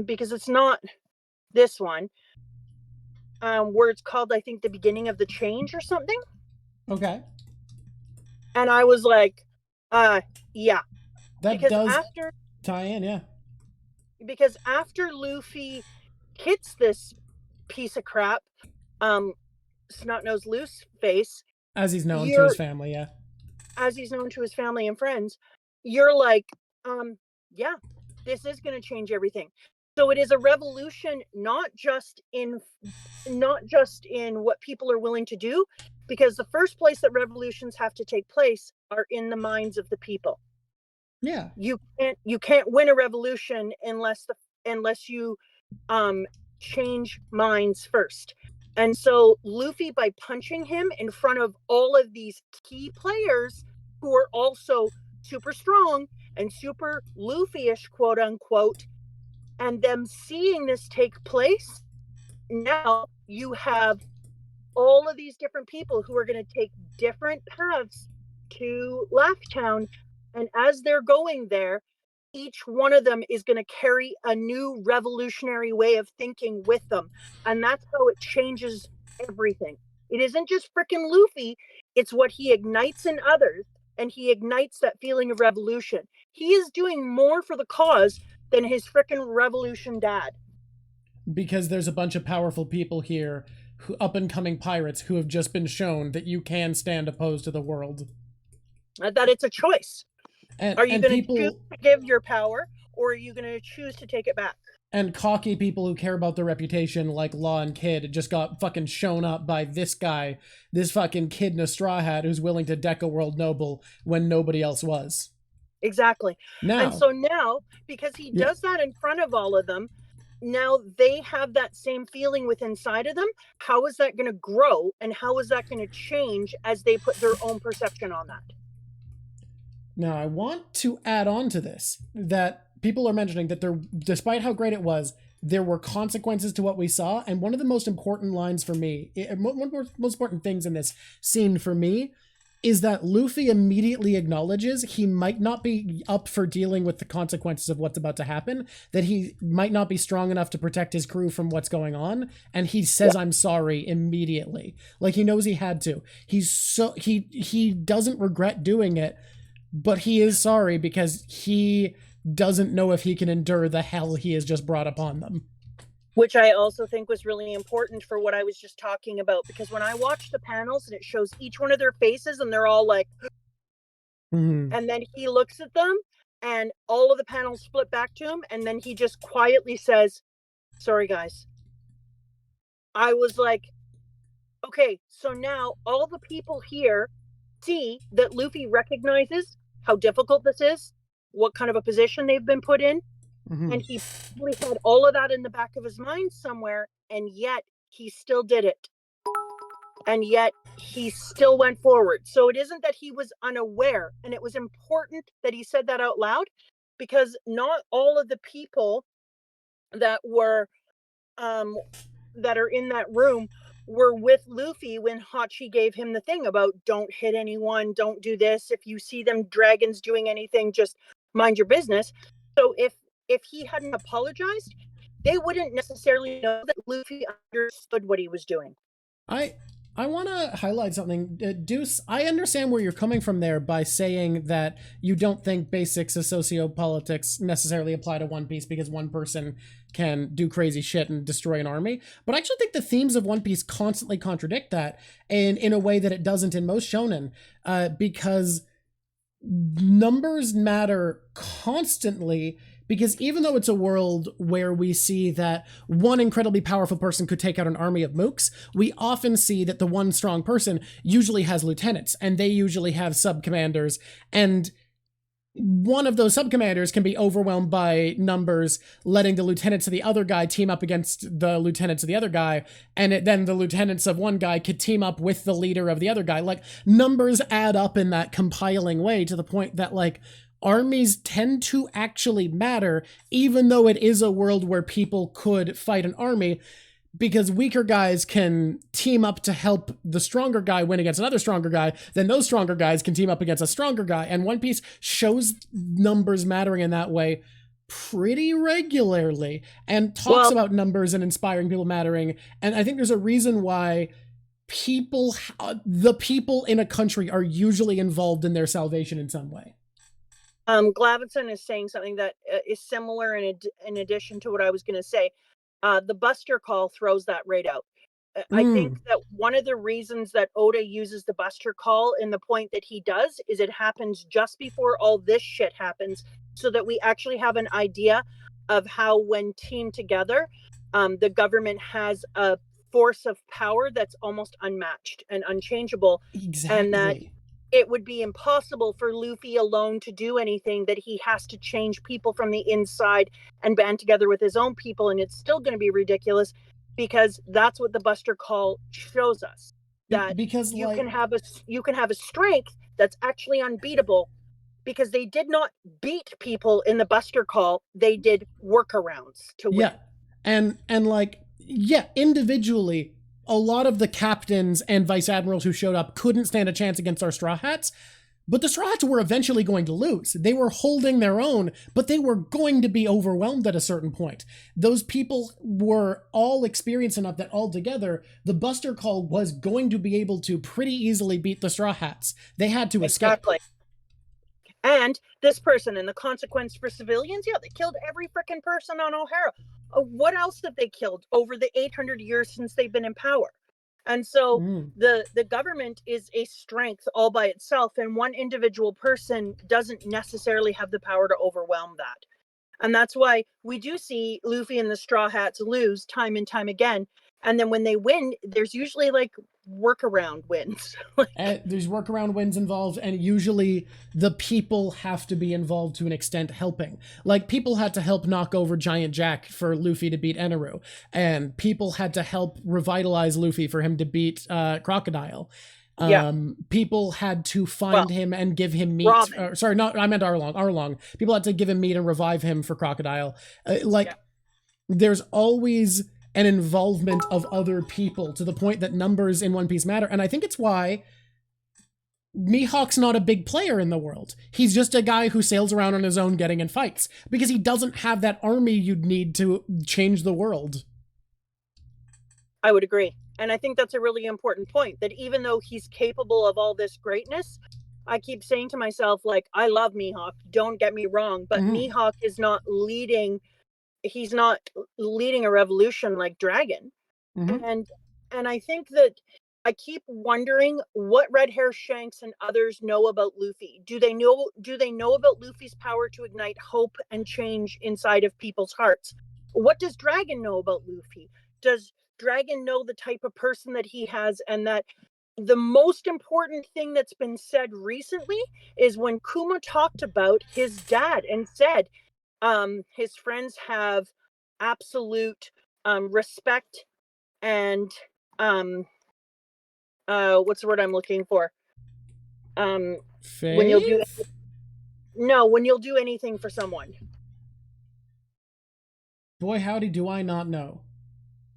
Speaker 2: because it's not this one, where it's called, I think, The Beginning of the Change or something.
Speaker 1: Okay.
Speaker 2: And I was like, yeah.
Speaker 1: That
Speaker 2: because
Speaker 1: does
Speaker 2: after
Speaker 1: tie in, yeah.
Speaker 2: Because after Luffy hits this piece of crap, Snot-Nosed Loose Face,
Speaker 1: as he's known to his family, yeah.
Speaker 2: As he's known to his family and friends, you're like, yeah, this is going to change everything. So it is a revolution, not just in what people are willing to do, because the first place that revolutions have to take place are in the minds of the people.
Speaker 1: Yeah.
Speaker 2: You can't win a revolution unless you change minds first. And so Luffy, by punching him in front of all of these key players who are also super strong and super Luffy-ish, quote unquote, and them seeing this take place, now you have all of these different people who are going to take different paths to Laugh Town. And as they're going there, each one of them is going to carry a new revolutionary way of thinking with them. And that's how it changes everything. It isn't just frickin' Luffy, it's what he ignites in others, and he ignites that feeling of revolution. He is doing more for the cause than his frickin' revolution dad.
Speaker 1: Because there's a bunch of powerful people here, up and coming pirates, who have just been shown that you can stand opposed to the world.
Speaker 2: That it's a choice. Are you going to choose to give your power, or are you going to choose to take it back?
Speaker 1: And cocky people who care about their reputation, like Law and Kid, just got fucking shown up by this guy, this fucking kid in a straw hat who's willing to deck a world noble when nobody else was.
Speaker 2: Exactly. And so now, because he does that in front of all of them, now they have that same feeling within inside of them. How is that going to grow, and how is that going to change as they put their own perception on that?
Speaker 1: Now, I want to add on to this that people are mentioning that there, despite how great it was, there were consequences to what we saw. And one of the most important lines for me, one of the most important things in this scene for me, is that Luffy immediately acknowledges he might not be up for dealing with the consequences of what's about to happen, that he might not be strong enough to protect his crew from what's going on, and he says, I'm sorry, immediately. Like, he knows he had to. He doesn't regret doing it, but he is sorry because he doesn't know if he can endure the hell he has just brought upon them.
Speaker 2: Which I also think was really important for what I was just talking about, because when I watch the panels and it shows each one of their faces and they're all like, and then he looks at them and all of the panels flip back to him, and then he just quietly says, sorry guys. I was like, okay, so now all the people here see that Luffy recognizes how difficult this is, what kind of a position they've been put in. And he probably had all of that in the back of his mind somewhere, and yet he still did it. And yet he still went forward. So it isn't that he was unaware, and it was important that he said that out loud, because not all of the people that were that are in that room were with Luffy when Hachi gave him the thing about don't hit anyone, don't do this. If you see them dragons doing anything, just mind your business. So if he hadn't apologized, they wouldn't necessarily know that Luffy understood what he was doing.
Speaker 1: I I want to highlight something. Deuce, I understand where you're coming from there by saying that you don't think basics of sociopolitics necessarily apply to One Piece because one person can do crazy shit and destroy an army. But I actually think the themes of One Piece constantly contradict that, and in a way that it doesn't in most shonen, because numbers matter constantly, because even though it's a world where we see that one incredibly powerful person could take out an army of mooks, we often see that the one strong person usually has lieutenants, and they usually have sub-commanders, and one of those sub-commanders can be overwhelmed by numbers, letting the lieutenants of the other guy team up against the lieutenants of the other guy, and then the lieutenants of one guy could team up with the leader of the other guy. Like, numbers add up in that compiling way to the point that, like, armies tend to actually matter, even though it is a world where people could fight an army, because weaker guys can team up to help the stronger guy win against another stronger guy. Then those stronger guys can team up against a stronger guy. And One Piece shows numbers mattering in that way pretty regularly, and talks about numbers and inspiring people mattering. And I think there's a reason why the people in a country are usually involved in their salvation in some way.
Speaker 2: Glavinson is saying something that is similar in addition to what I was going to say. The Buster Call throws that right out. I think that one of the reasons that Oda uses the Buster Call in the point that he does is it happens just before all this shit happens, so that we actually have an idea of how, when teamed together, the government has a force of power that's almost unmatched and unchangeable.
Speaker 1: Exactly.
Speaker 2: And that it would be impossible for Luffy alone to do anything, that he has to change people from the inside and band together with his own people, and it's still going to be ridiculous, because that's what the Buster Call shows us. That
Speaker 1: because
Speaker 2: you can have a strength that's actually unbeatable, because they did not beat people in the Buster Call, they did workarounds to win.
Speaker 1: And like, individually, a lot of the captains and vice admirals who showed up couldn't stand a chance against our Straw Hats, but the Straw Hats were eventually going to lose. They were holding their own, but they were going to be overwhelmed at a certain point. Those people were all experienced enough that altogether, the Buster Call was going to be able to pretty easily beat the Straw Hats. They had to escape.
Speaker 2: And this person, and the consequence for civilians, they killed every freaking person on O'Hara. What else have they killed over the 800 years since they've been in power? And so the government is a strength all by itself, and one individual person doesn't necessarily have the power to overwhelm that. And that's why we do see Luffy and the Straw Hats lose time and time again. And then when they win, there's usually like workaround wins.
Speaker 1: There's workaround wins involved, and usually the people have to be involved to an extent helping. Like, people had to help knock over Giant Jack for Luffy to beat Eneru, and people had to help revitalize Luffy for him to beat Crocodile. People had to find him and give him meat. Sorry, I meant Arlong. People had to give him meat and revive him for Crocodile. There's always an involvement of other people, to the point that numbers in One Piece matter. And I think it's why Mihawk's not a big player in the world. He's just a guy who sails around on his own getting in fights, because he doesn't have that army you'd need to change the world.
Speaker 2: I would agree. And I think that's a really important point, that even though he's capable of all this greatness, I keep saying to myself, like, I love Mihawk, don't get me wrong, but Mihawk is not leading a revolution like Dragon. And I think that I keep wondering what Red Hair Shanks and others know about Luffy. Do they know about Luffy's power to ignite hope and change inside of people's hearts? What does Dragon know about Luffy? Does Dragon know the type of person that he has? And that the most important thing that's been said recently is when Kuma talked about his dad and said, his friends have absolute respect and what's the word I'm looking for?
Speaker 1: Faith?
Speaker 2: When you'll do anything for someone.
Speaker 1: Boy, howdy, do I not know.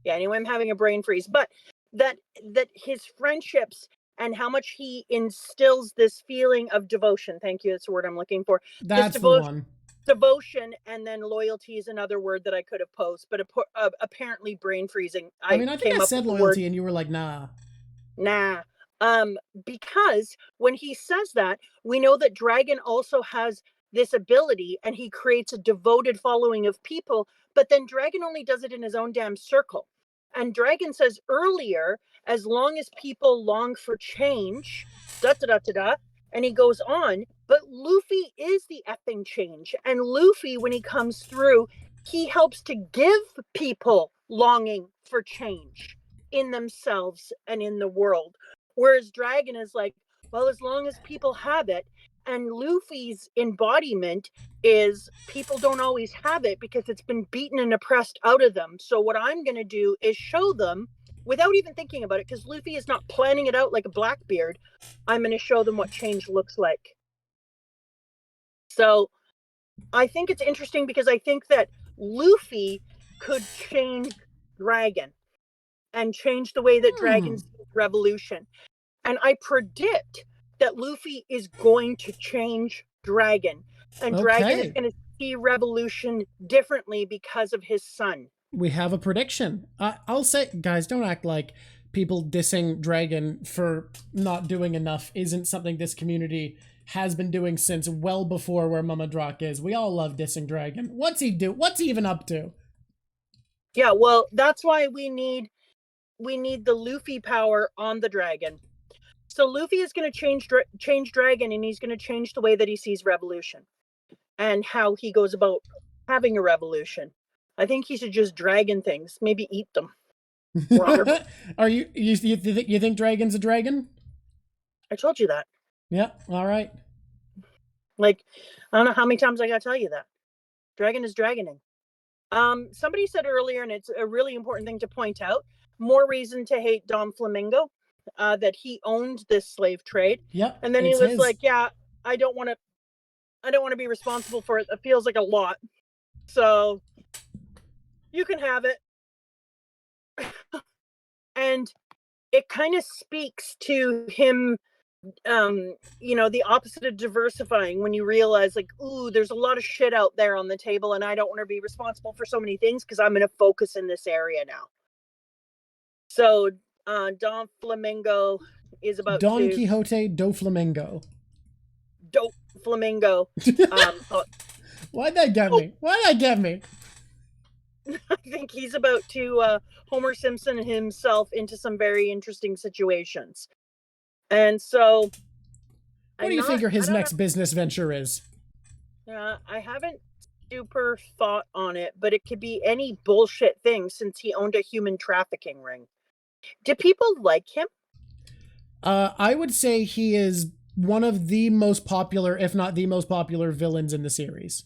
Speaker 2: Yeah, anyway, I'm having a brain freeze. But that his friendships and how much he instills this feeling of devotion. Thank you, that's the word I'm looking for.
Speaker 1: That's the one.
Speaker 2: Devotion, and then loyalty is another word that I could have posed, but apparently brain freezing.
Speaker 1: I think I said loyalty and you were like, nah.
Speaker 2: Nah. Because when he says that, we know that Dragon also has this ability and he creates a devoted following of people, but then Dragon only does it in his own damn circle. And Dragon says earlier, as long as people long for change, da da da da da, and he goes on, but Luffy is the effing change. And Luffy, when he comes through, he helps to give people longing for change in themselves and in the world. Whereas Dragon is like, well, as long as people have it. And Luffy's embodiment is people don't always have it because it's been beaten and oppressed out of them. So what I'm going to do is show them without even thinking about it, because Luffy is not planning it out like a Blackbeard. I'm going to show them what change looks like. So I think it's interesting because I think that Luffy could change Dragon and change the way that Dragon sees revolution. And I predict that Luffy is going to change Dragon. And Dragon is going to see revolution differently because of his son.
Speaker 1: We have a prediction. I'll say, guys, don't act like people dissing Dragon for not doing enough isn't something this community has been doing since well before where Mama Drak is. We all love dissing Dragon. What's he do? What's he even up to?
Speaker 2: Yeah, well, that's why we need the Luffy power on the Dragon. So Luffy is going to change Dragon, and he's going to change the way that he sees revolution and how he goes about having a revolution. I think he should just dragon things, maybe eat them.
Speaker 1: Are you think Dragon's a dragon?
Speaker 2: I told you that.
Speaker 1: Yeah, all right.
Speaker 2: Like, I don't know how many times I got to tell you that. Dragon is dragoning. Somebody said earlier, and it's a really important thing to point out, more reason to hate Dom Flamingo, that he owned this slave trade.
Speaker 1: Yep.
Speaker 2: And then he was like, yeah, I don't want to be responsible for it. It feels like a lot. So you can have it. And it kind of speaks to him, the opposite of diversifying, when you realize, like, ooh, there's a lot of shit out there on the table and I don't want to be responsible for so many things because I'm going to focus in this area now. So Don Flamingo is about
Speaker 1: Don Quixote do Flamingo.
Speaker 2: Do Flamingo.
Speaker 1: Why'd that get me? Why'd that get me?
Speaker 2: I think he's about to Homer Simpson himself into some very interesting situations. And so
Speaker 1: what do you figure his next business venture is?
Speaker 2: I haven't super thought on it, but it could be any bullshit thing since he owned a human trafficking ring. Do people like him?
Speaker 1: I would say he is one of the most popular, if not the most popular villains in the series.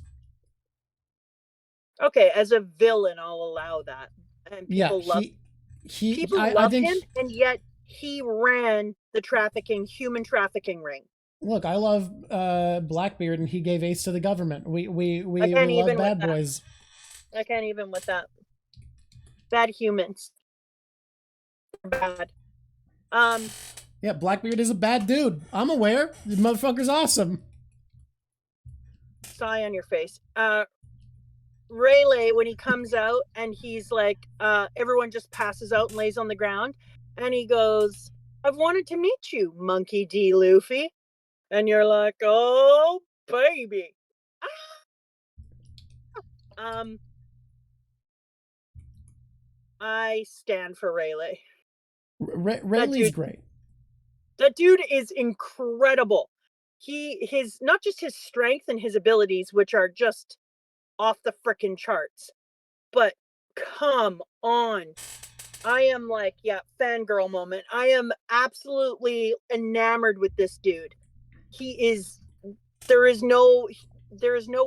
Speaker 2: Okay, as a villain, I'll allow that. And people love him, and yet he ran the human trafficking ring.
Speaker 1: Look, I love Blackbeard, and he gave ace to the government. We love bad boys.
Speaker 2: I can't even with that. Bad humans. Bad.
Speaker 1: Yeah, Blackbeard is a bad dude. I'm aware. The motherfucker's awesome.
Speaker 2: Sigh on your face. Rayleigh, when he comes out and he's like, everyone just passes out and lays on the ground, and he goes, I've wanted to meet you, Monkey D. Luffy. And you're like, oh, baby. I stand for Rayleigh.
Speaker 1: Rayleigh's great.
Speaker 2: That dude is incredible. His not just his strength and his abilities, which are just off the frickin' charts, but come on. I am like, yeah, fangirl moment. I am absolutely enamored with this dude. There is no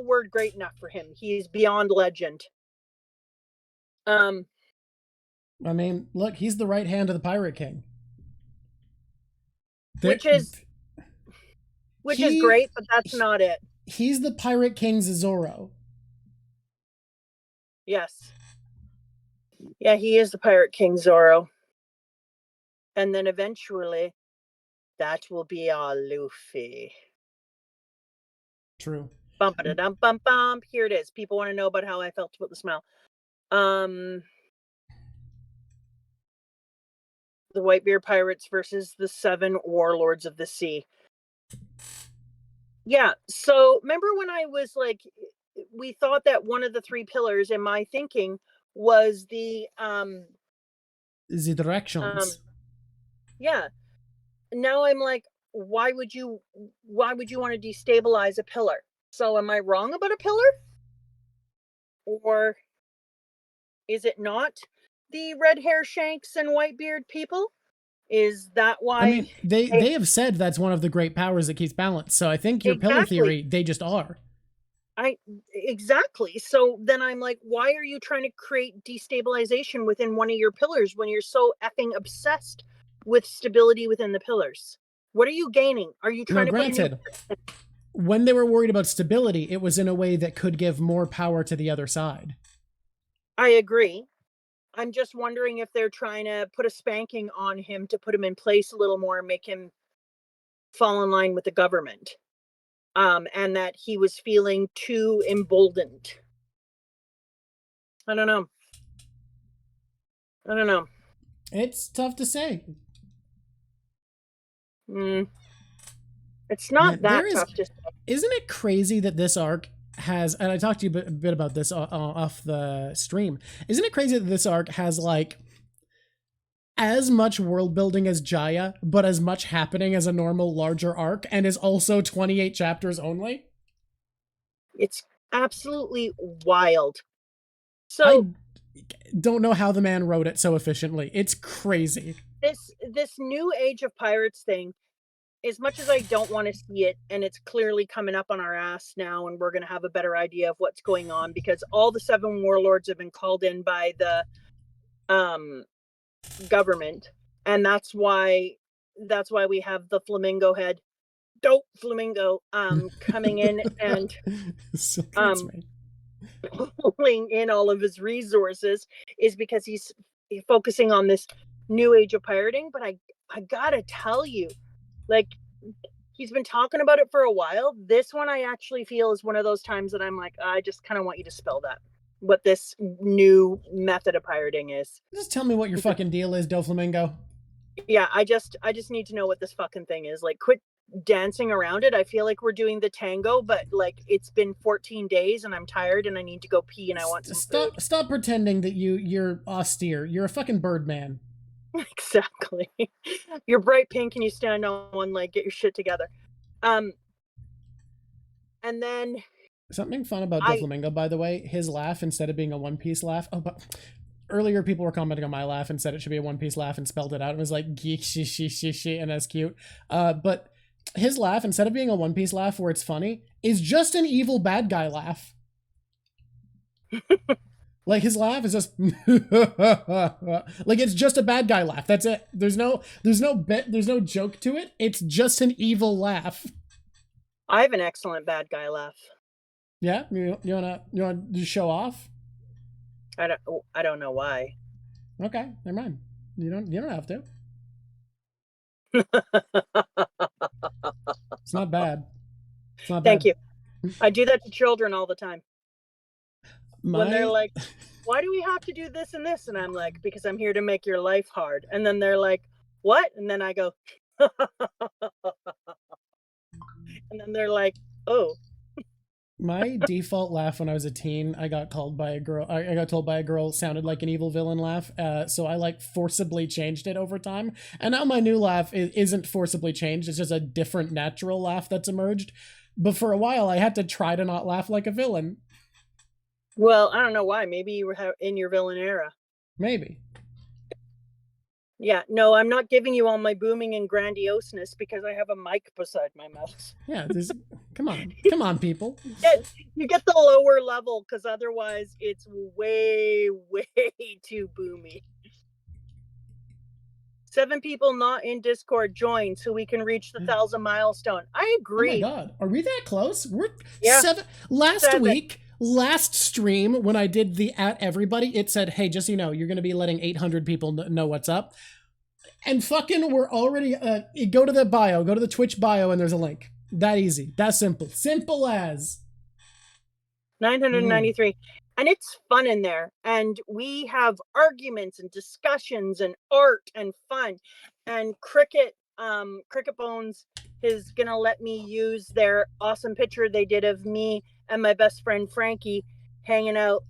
Speaker 2: word great enough for him. He is beyond legend.
Speaker 1: I mean, look, he's the right hand of the Pirate King.
Speaker 2: Which is great, but that's not it.
Speaker 1: He's the Pirate King's Zoro.
Speaker 2: Yes. Yeah, he is the Pirate King Zoro. And then eventually, that will be our Luffy.
Speaker 1: True.
Speaker 2: Bump a dum bump bump. Here it is. People want to know about how I felt about the smile. the Whitebeard pirates versus the 7 warlords of the sea. Yeah, so remember when I was like, we thought that one of the 3 pillars in my thinking was the
Speaker 1: directions.
Speaker 2: Yeah. Now I'm like, why would you want to destabilize a pillar? So am I wrong about a pillar? Or is it not the red hair shanks and Whitebeard people? Is that why?
Speaker 1: I mean, they have said that's one of the great powers that keeps balance. So I think your pillar theory, they just are.
Speaker 2: Exactly. So then I'm like, why are you trying to create destabilization within one of your pillars when you're so effing obsessed with stability within the pillars? What are you gaining? Are you trying to
Speaker 1: granted, put a new... when they were worried about stability, it was in a way that could give more power to the other side.
Speaker 2: I agree. I'm just wondering if they're trying to put a spanking on him to put him in place a little more and make him fall in line with the government. And that he was feeling too emboldened. I don't know.
Speaker 1: It's tough to say.
Speaker 2: It's not that tough to say.
Speaker 1: Isn't it crazy that this arc has, and I talked to you a bit about this off the stream, isn't it crazy that this arc has like as much world building as Jaya, but as much happening as a normal larger arc, and is also 28 chapters only?
Speaker 2: It's absolutely wild. So
Speaker 1: I don't know how the man wrote it so efficiently. It's crazy.
Speaker 2: This new Age of Pirates thing, as much as I don't want to see it, and it's clearly coming up on our ass now, and we're going to have a better idea of what's going on because all the 7 warlords have been called in by the government, and that's why we have the flamingo head, dope flamingo, coming in and pulling in all of his resources, is because he's focusing on this new age of pirating. But I gotta tell you, like, he's been talking about it for a while. This one I actually feel is one of those times that I'm like, I just kind of want you to spell that, what this new method of pirating is.
Speaker 1: Just tell me what your fucking deal is, Doflamingo.
Speaker 2: Yeah, I just need to know what this fucking thing is. Like, quit dancing around it. I feel like we're doing the tango, but like it's been 14 days and I'm tired and I need to go pee and I want some food.
Speaker 1: Stop pretending that you're austere. You're a fucking bird man.
Speaker 2: Exactly. You're bright pink and you stand on one leg. Get your shit together. And then
Speaker 1: something fun about Doflamingo, by the way, his laugh, instead of being a One Piece laugh. Oh, but earlier people were commenting on my laugh and said it should be a One Piece laugh and spelled it out. It was like geek shi shi shi shi, and that's cute. But his laugh, instead of being a One Piece laugh where it's funny, is just an evil bad guy laugh. Like, his laugh is just like, it's just a bad guy laugh. That's it. There's no bit, there's no joke to it. It's just an evil laugh.
Speaker 2: I have an excellent bad guy laugh.
Speaker 1: Yeah, you wanna just show off?
Speaker 2: I don't know why.
Speaker 1: Okay, never mind. You don't have to. It's not bad. It's not bad.
Speaker 2: Thank you. I do that to children all the time. When they're like, why do we have to do this and this? And I'm like, because I'm here to make your life hard. And then they're like, what? And then I go, and then they're like, oh.
Speaker 1: My default laugh when I was a teen, I got told by a girl sounded like an evil villain laugh. So I like forcibly changed it over time. And now my new laugh isn't forcibly changed. It's just a different natural laugh that's emerged. But for a while, I had to try to not laugh like a villain.
Speaker 2: Well, I don't know why. Maybe you were in your villain era.
Speaker 1: Maybe.
Speaker 2: Yeah, no, I'm not giving you all my booming and grandioseness because I have a mic beside my mouth.
Speaker 1: Yeah, come on, people.
Speaker 2: You get the lower level because otherwise it's way, way too boomy. 7 people not in Discord join so we can reach the 1,000 milestone. I agree.
Speaker 1: Oh my god, are we that close? We're
Speaker 2: 7.
Speaker 1: Last stream, when I did the @everybody, it said, hey, just so you know, you're going to be letting 800 people know what's up. And fucking we're already, go to the bio, go to the Twitch bio, and there's a link. That easy. That simple. Simple as.
Speaker 2: 993. and it's fun in there. And we have arguments and discussions and art and fun. And Cricket Bones is gonna let me use their awesome picture they did of me and my best friend Frankie hanging out,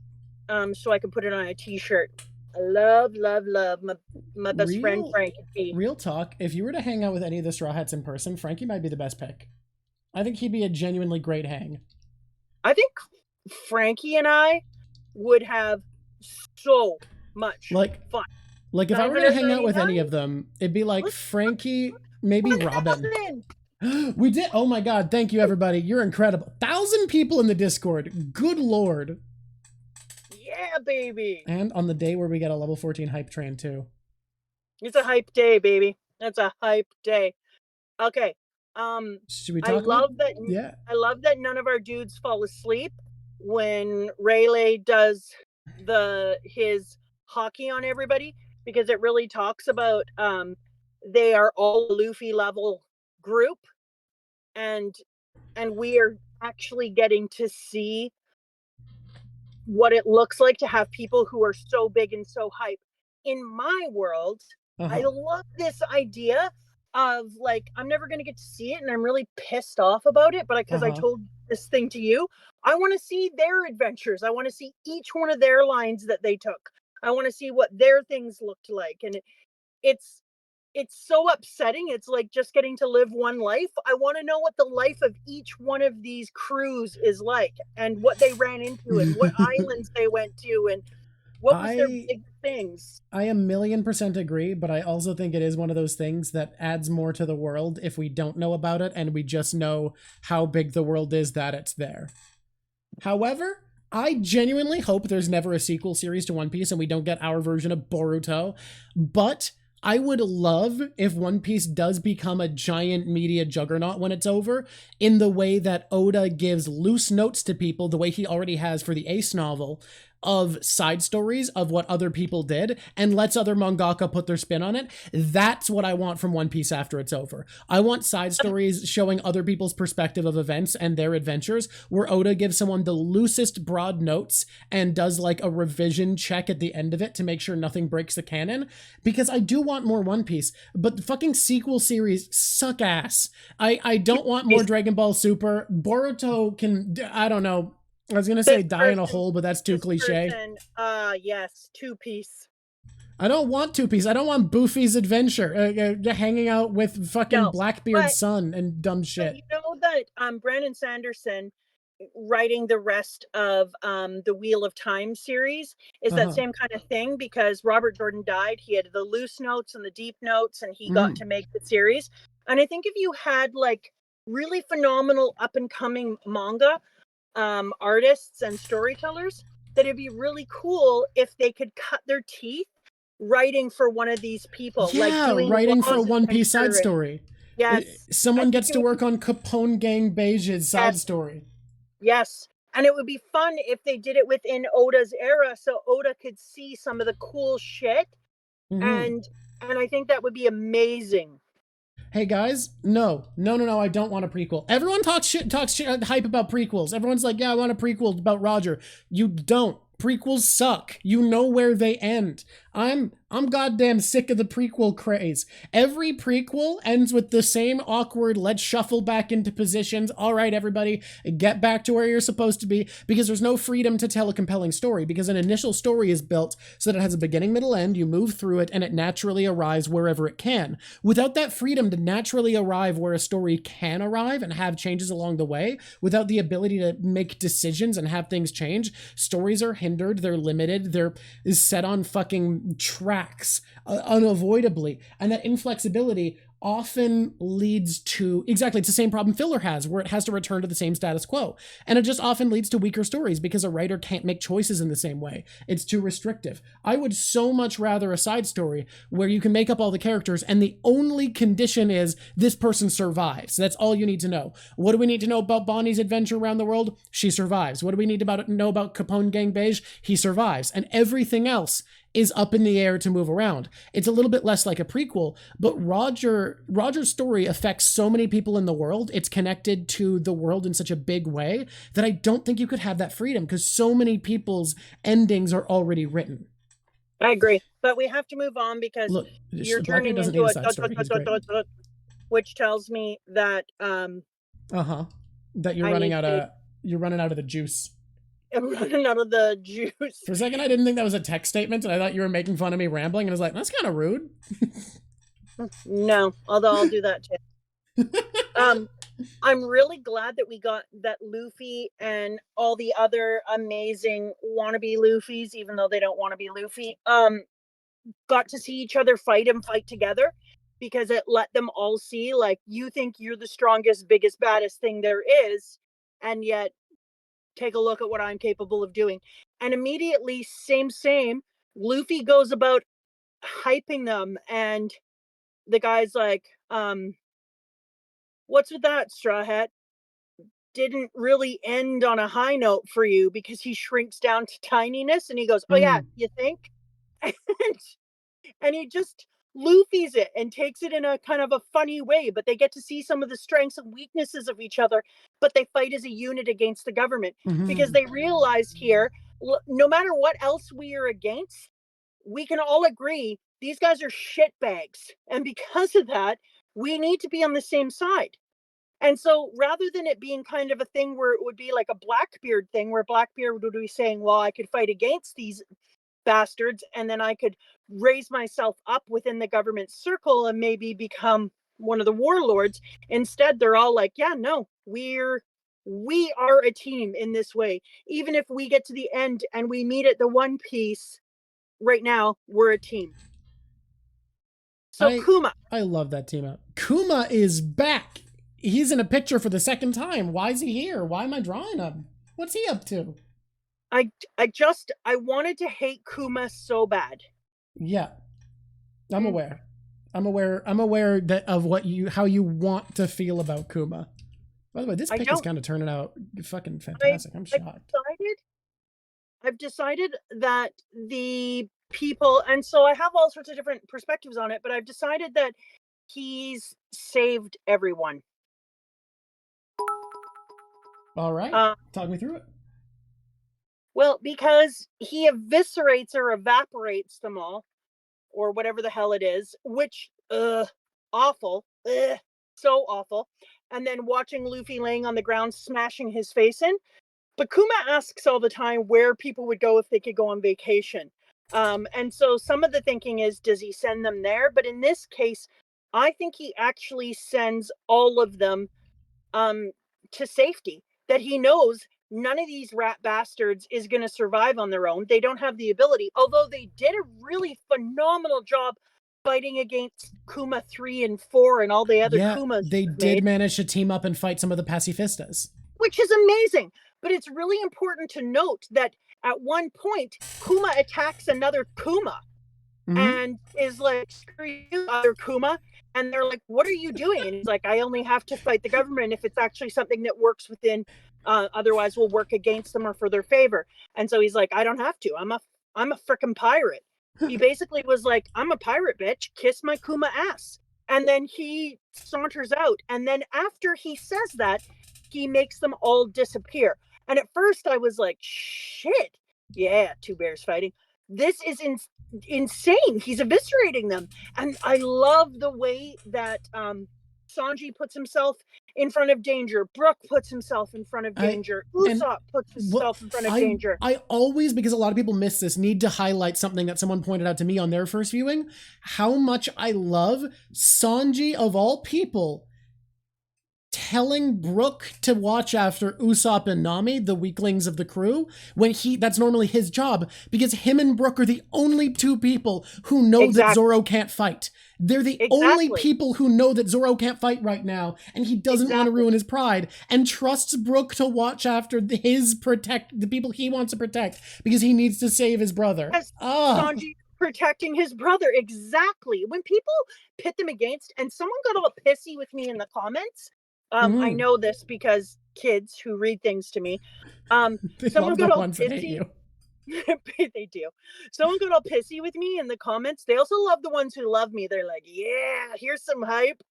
Speaker 2: so I can put it on a t-shirt. I love my best friend Frankie.
Speaker 1: Real talk, if you were to hang out with any of the Straw Hats in person, Frankie might be the best pick. I think he'd be a genuinely great hang.
Speaker 2: I think Frankie and I would have so much fun.
Speaker 1: Like if I were to hang out with any of them, it'd be like Frankie, maybe Robin. We did. Oh my God. Thank you, everybody. You're incredible. 1,000 people in the Discord. Good Lord.
Speaker 2: Yeah, baby.
Speaker 1: And on the day where we get a level 14 hype train too.
Speaker 2: It's a hype day, baby. That's a hype day. Okay.
Speaker 1: Should we talk about that?
Speaker 2: Yeah. I love that none of our dudes fall asleep when Rayleigh does his hockey on everybody, because it really talks about they are all Luffy level group, and we are actually getting to see what it looks like to have people who are so big and so hype. In my world, I love this idea of like, I'm never going to get to see it, and I'm really pissed off about it, but because I told this thing to you, I want to see their adventures. I want to see each one of their lines that they took. I want to see what their things looked like. And it's so upsetting. It's like just getting to live one life. I want to know what the life of each one of these crews is like, and what they ran into, and what islands they went to, and what was their big things.
Speaker 1: I 1,000,000% agree, but I also think it is one of those things that adds more to the world if we don't know about it and we just know how big the world is that it's there. However, I genuinely hope there's never a sequel series to One Piece and we don't get our version of Boruto, but I would love if One Piece does become a giant media juggernaut when it's over, in the way that Oda gives loose notes to people, the way he already has for the Ace novel, of side stories of what other people did, and lets other mangaka put their spin on it. That's what I want from One Piece after it's over. I want side stories showing other people's perspective of events and their adventures, where Oda gives someone the loosest broad notes and does like a revision check at the end of it to make sure nothing breaks the canon, because I do want more One Piece, but the fucking sequel series suck ass. I don't want more Dragon Ball Super. Boruto can, I don't know, I was gonna say die in a hole, but that's too cliche.
Speaker 2: Yes, 2 Piece.
Speaker 1: I don't want 2 Piece. I don't want Boofy's adventure, hanging out with fucking Blackbeard's son and dumb shit.
Speaker 2: You know that Brandon Sanderson writing the rest of the Wheel of Time series is that same kind of thing, because Robert Jordan died. He had the loose notes and the deep notes, and he got to make the series. And I think if you had like really phenomenal up and coming manga artists and storytellers, that it'd be really cool if they could cut their teeth writing for one of these people.
Speaker 1: Yeah, like writing for a One Piece side story.
Speaker 2: Yes.
Speaker 1: Someone gets to work on Capone Gang Beige's side story.
Speaker 2: Yes. And it would be fun if they did it within Oda's era, so Oda could see some of the cool shit. And I think that would be amazing.
Speaker 1: Hey guys, no, I don't want a prequel. Everyone talks shit, hype about prequels. Everyone's like, yeah, I want a prequel about Roger. You don't. Prequels suck. You know where they end. I'm goddamn sick of the prequel craze. Every prequel ends with the same awkward, let's shuffle back into positions. All right, everybody, get back to where you're supposed to be, because there's no freedom to tell a compelling story, because an initial story is built so that it has a beginning, middle, end, you move through it, and it naturally arrives wherever it can. Without that freedom to naturally arrive where a story can arrive and have changes along the way, without the ability to make decisions and have things change, stories are hindered, they're limited, they're set on fucking tracks unavoidably, and that inflexibility often leads to, exactly, it's the same problem filler has, where it has to return to the same status quo, and it just often leads to weaker stories because a writer can't make choices in the same way. It's too restrictive. I would so much rather a side story where you can make up all the characters and the only condition is this person survives. That's all you need to know. What do we need to know about Bonnie's adventure around the world? She survives. What do we need to know about Capone Gang Beige? He survives. And everything else is up in the air to move around. It's a little bit less like a prequel, but Roger's story affects so many people in the world. It's connected to the world in such a big way that I don't think you could have that freedom because so many people's endings are already written.
Speaker 2: I agree, but we have to move on because
Speaker 1: Look,
Speaker 2: you're
Speaker 1: Blackbeard
Speaker 2: turning
Speaker 1: doesn't
Speaker 2: into
Speaker 1: need a
Speaker 2: a
Speaker 1: side story. He's great.
Speaker 2: which tells me that
Speaker 1: that you're
Speaker 2: I
Speaker 1: running
Speaker 2: need
Speaker 1: out
Speaker 2: to.
Speaker 1: of the juice.
Speaker 2: I'm running out of the juice.
Speaker 1: For a second, I didn't think that was a text statement, and I thought you were making fun of me rambling, and I was like, that's kind of rude.
Speaker 2: No, although I'll do that too. I'm really glad that we got that Luffy and all the other amazing wannabe Luffys, even though they don't want to be Luffy, got to see each other fight and fight together, because it let them all see, like, you think you're the strongest, biggest, baddest thing there is, and yet take a look at what I'm capable of doing. And immediately, same, Luffy goes about hyping them, and the guy's like, what's with that, Straw Hat? Didn't really end on a high note for you, because he shrinks down to tininess, and he goes, oh yeah, you think? and, and he just Luffy's it and takes it in a kind of a funny way, but they get to see some of the strengths and weaknesses of each other, but they fight as a unit against the government, because they realized here, no matter what else we are against, we can all agree these guys are shitbags, and because of that, we need to be on the same side. And so rather than it being kind of a thing where it would be like a Blackbeard thing, where Blackbeard would be saying, well, I could fight against these bastards, and then I could raise myself up within the government circle and maybe become one of the warlords. Instead, they're all like, yeah, no, we are a team in this way. Even if we get to the end and we meet at the One Piece, right now, we're a team. So Kuma.
Speaker 1: I love that team up. Kuma is back. He's in a picture for the second time. Why is he here? Why am I drawing him? What's he up to?
Speaker 2: I wanted to hate Kuma so bad.
Speaker 1: Yeah. I'm aware. I'm aware that of how you want to feel about Kuma. By the way, this pick is kind of turning out fucking fantastic. I'm shocked.
Speaker 2: I've decided that the people, and so I have all sorts of different perspectives on it, but I've decided that he's saved everyone.
Speaker 1: All right. Talk me through it.
Speaker 2: Well, because he eviscerates or evaporates them all, or whatever the hell it is, which, awful, so awful. And then watching Luffy laying on the ground, smashing his face in. But Kuma asks all the time where people would go if they could go on vacation. And so some of the thinking is, does he send them there? But in this case, I think he actually sends all of them to safety, that he knows none of these rat bastards is going to survive on their own. They don't have the ability, although they did a really phenomenal job fighting against Kuma 3 and 4 and all the other Kumas.
Speaker 1: They did manage to team up and fight some of the pacifistas,
Speaker 2: which is amazing. But it's really important to note that at one point, Kuma attacks another Kuma and is like, screw you, other Kuma. And they're like, what are you doing? And he's like, I only have to fight the government if it's actually something that works within, otherwise we'll work against them or for their favor. And so he's like, I don't have to. I'm a freaking pirate. He basically was like, I'm a pirate, bitch. Kiss my Kuma ass. And then he saunters out. And then after he says that, he makes them all disappear. And at first I was like, shit. Yeah, two bears fighting. This is insane. He's eviscerating them. And I love the way that Sanji puts himself in front of danger. Brook puts himself in front of danger. Usopp puts himself in front of danger.
Speaker 1: I always, because a lot of people miss this, need to highlight something that someone pointed out to me on their first viewing. How much I love Sanji, of all people, telling Brook to watch after Usopp and Nami, the weaklings of the crew, when that's normally his job, because him and Brook are the only two people who know that Zoro can't fight. They're the only people who know that Zoro can't fight right now, and he doesn't want to ruin his pride, and trusts Brook to watch after the people he wants to protect, because he needs to save his brother.
Speaker 2: Sanji protecting his brother, exactly. When people pit them against, and someone got all pissy with me in the comments, I know this because kids who read things to me, someone got all pissy. They do. Someone got all pissy with me in the comments. They also love the ones who love me. They're like, yeah, here's some hype.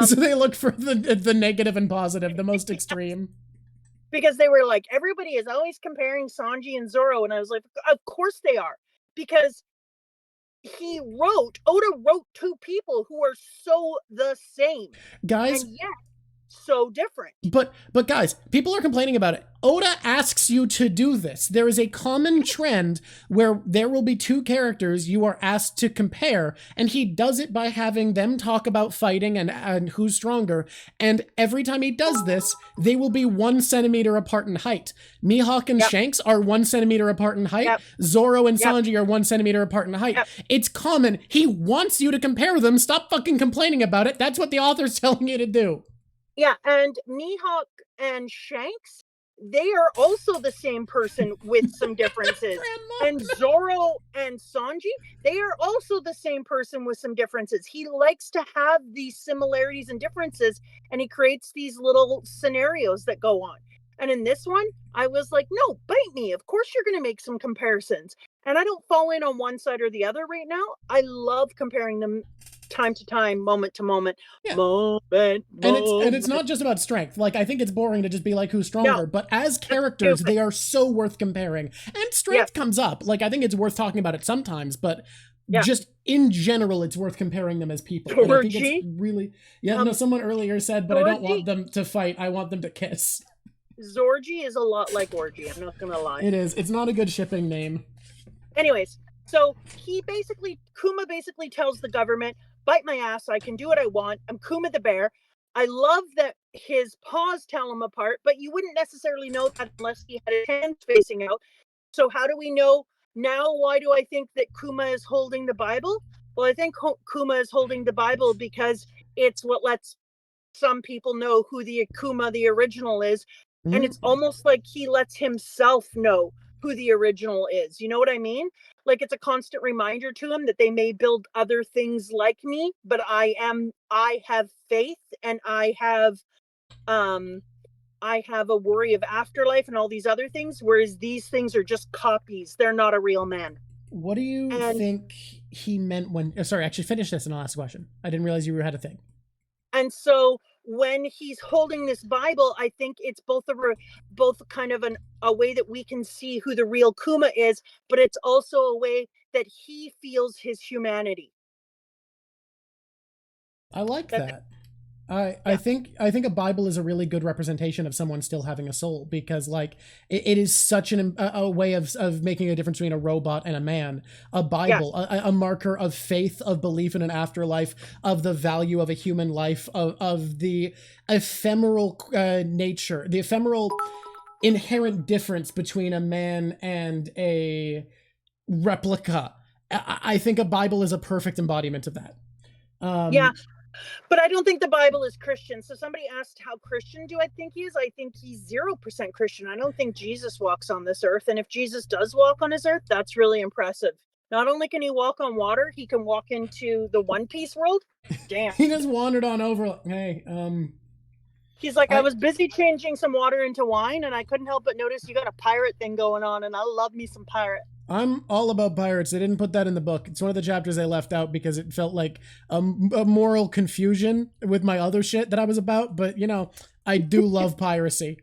Speaker 1: So they look for the negative and positive, the most extreme.
Speaker 2: Because they were like, everybody is always comparing Sanji and Zoro. And I was like, of course they are. Because Oda wrote two people who are so the same.
Speaker 1: Guys,
Speaker 2: and yet so different.
Speaker 1: But guys, people are complaining about it. Oda asks you to do this. There is a common trend where there will be two characters you are asked to compare, and he does it by having them talk about fighting and who's stronger. And every time he does this, they will be 1 centimeter apart in height. Mihawk and Shanks are 1 centimeter apart in height. Zoro and Sanji are 1 centimeter apart in height. It's common. He wants you to compare them. Stop fucking complaining about it. That's what the author's telling you to do.
Speaker 2: Yeah, and Mihawk and Shanks, they are also the same person with some differences. And Zoro and Sanji, they are also the same person with some differences. He likes to have these similarities and differences, and he creates these little scenarios that go on. And in this one, I was like, no, bite me. Of course you're going to make some comparisons. And I don't fall in on one side or the other right now. I love comparing them time to time, moment to moment, moment.
Speaker 1: And it's not just about strength. Like, I think it's boring to just be like who's stronger, but as characters, they are so worth comparing. And strength comes up. Like, I think it's worth talking about it sometimes, but just in general, it's worth comparing them as people. And I think it's really, someone earlier said, but I don't want them to fight. I want them to kiss.
Speaker 2: Zorgi is a lot like Orgy. I'm not gonna lie.
Speaker 1: It is. It's not a good shipping name.
Speaker 2: Anyways, so Kuma basically tells the government, bite my ass, I can do what I want. I'm Kuma the bear. I love that his paws tell him apart, but you wouldn't necessarily know that unless he had his hands facing out. So how do we know now? Why do I think that Kuma is holding the Bible? Well, I think Kuma is holding the Bible because it's what lets some people know who the Kuma, the original, is. And it's almost like he lets himself know who the original is. You know what I mean? Like, it's a constant reminder to him that they may build other things like me, but I have faith, and I have a worry of afterlife and all these other things, whereas these things are just copies. They're not a real man.
Speaker 1: What do you think he meant when... sorry, actually finish this and I'll ask a question. I didn't realize you had a thing.
Speaker 2: And so when he's holding this Bible, I think it's both kind of a way that we can see who the real Kuma is, but it's also a way that he feels his humanity.
Speaker 1: I like that. I think a Bible is a really good representation of someone still having a soul, because like it is such a way of making a difference between a robot and a man. A Bible, a marker of faith, of belief in an afterlife, of the value of a human life, of the ephemeral nature, the ephemeral inherent difference between a man and a replica. I think a Bible is a perfect embodiment of that.
Speaker 2: But I don't think the Bible is Christian. So somebody asked, how Christian do I think he is? I think he's 0% Christian. I don't think Jesus walks on this earth. And if Jesus does walk on his earth, that's really impressive. Not only can he walk on water, he can walk into the One Piece world. Damn.
Speaker 1: He just wandered on over. Hey,
Speaker 2: he's like, I was busy changing some water into wine, and I couldn't help but notice you got a pirate thing going on, and I love me some pirate.
Speaker 1: I'm all about pirates. They didn't put that in the book. It's one of the chapters they left out because it felt like a moral confusion with my other shit that I was about. But you know, I do love piracy.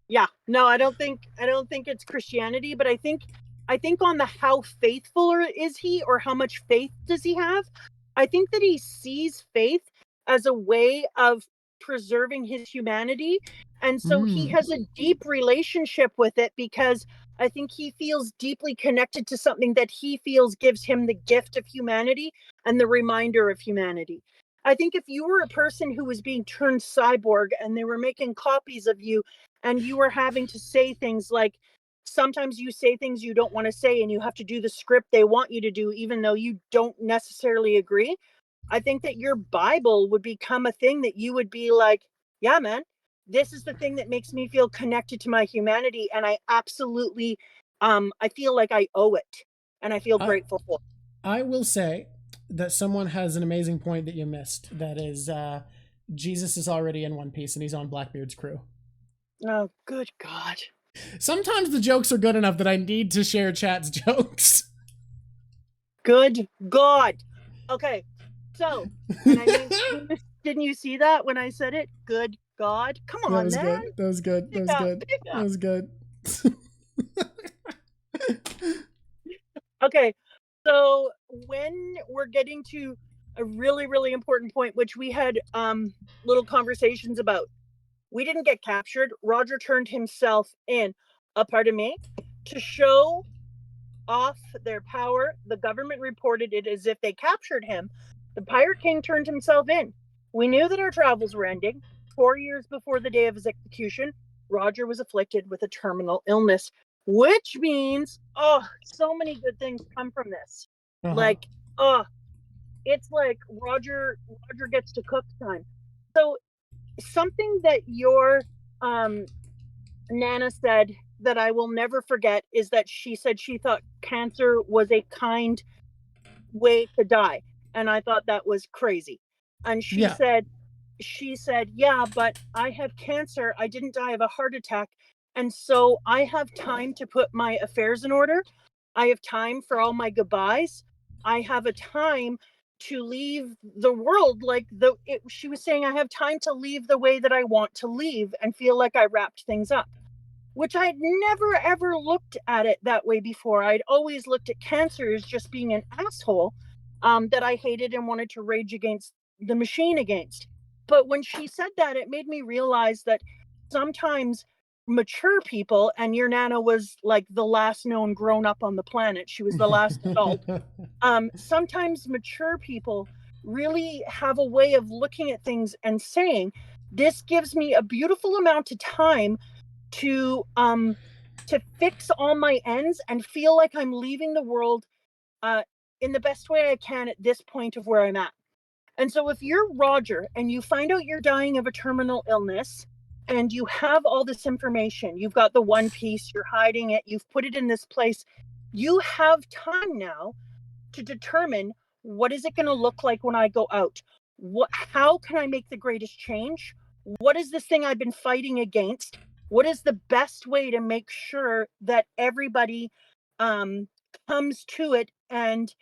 Speaker 2: Yeah, no, I don't think it's Christianity, but I think on the how faithful is he, or how much faith does he have? I think that he sees faith as a way of preserving his humanity, and so he has a deep relationship with it, because I think he feels deeply connected to something that he feels gives him the gift of humanity and the reminder of humanity. I think if you were a person who was being turned cyborg and they were making copies of you, and you were having to say things like, sometimes you say things you don't want to say and you have to do the script they want you to do, even though you don't necessarily agree. I think that your Bible would become a thing that you would be like, yeah, man, this is the thing that makes me feel connected to my humanity. And I absolutely, I feel like I owe it, and I feel grateful for it.
Speaker 1: I will say that someone has an amazing point that you missed. That is, Jesus is already in One Piece and he's on Blackbeard's crew.
Speaker 2: Oh, good God.
Speaker 1: Sometimes the jokes are good enough that I need to share chat's jokes.
Speaker 2: Good God. Okay, so, and I mean, didn't you see that when I said it? Good God. Come
Speaker 1: That
Speaker 2: on,
Speaker 1: was
Speaker 2: man.
Speaker 1: good. That was good. That
Speaker 2: Pick
Speaker 1: was
Speaker 2: up,
Speaker 1: good.
Speaker 2: pick
Speaker 1: That
Speaker 2: up.
Speaker 1: was good.
Speaker 2: Okay, so when we're getting to a really, really important point, which we had little conversations about, we didn't get captured. Roger turned himself in, a part of me, to show off their power. The government reported it as if they captured him. The Pirate King turned himself in. We knew that our travels were ending. 4 years before the day of his execution, Roger was afflicted with a terminal illness, which means, oh, so many good things come from this.
Speaker 1: Uh-huh.
Speaker 2: Like, oh, it's like Roger gets to cook time. So something that your Nana said that I will never forget is that she said she thought cancer was a kind way to die. And I thought that was crazy. And
Speaker 1: Yeah.
Speaker 2: she said, yeah, but I have cancer. I didn't die of a heart attack. And so I have time to put my affairs in order. I have time for all my goodbyes. I have a time to leave the world she was saying I have time to leave the way that I want to leave and feel like I wrapped things up, which I'd never ever looked at it that way before. I'd always looked at cancer as just being an asshole that I hated and wanted to rage against the machine against. But when she said that, it made me realize that sometimes mature people, and your Nana was like the last known grown up on the planet, she was the last adult. Sometimes mature people really have a way of looking at things and saying, this gives me a beautiful amount of time to fix all my ends and feel like I'm leaving the world uh, in the best way I can at this point of where I'm at. And so if you're Roger and you find out you're dying of a terminal illness and you have all this information, you've got the One Piece, you're hiding it, you've put it in this place, you have time now to determine, what is it going to look like when I go out? How can I make the greatest change? What is this thing I've been fighting against? What is the best way to make sure that everybody um, comes to it and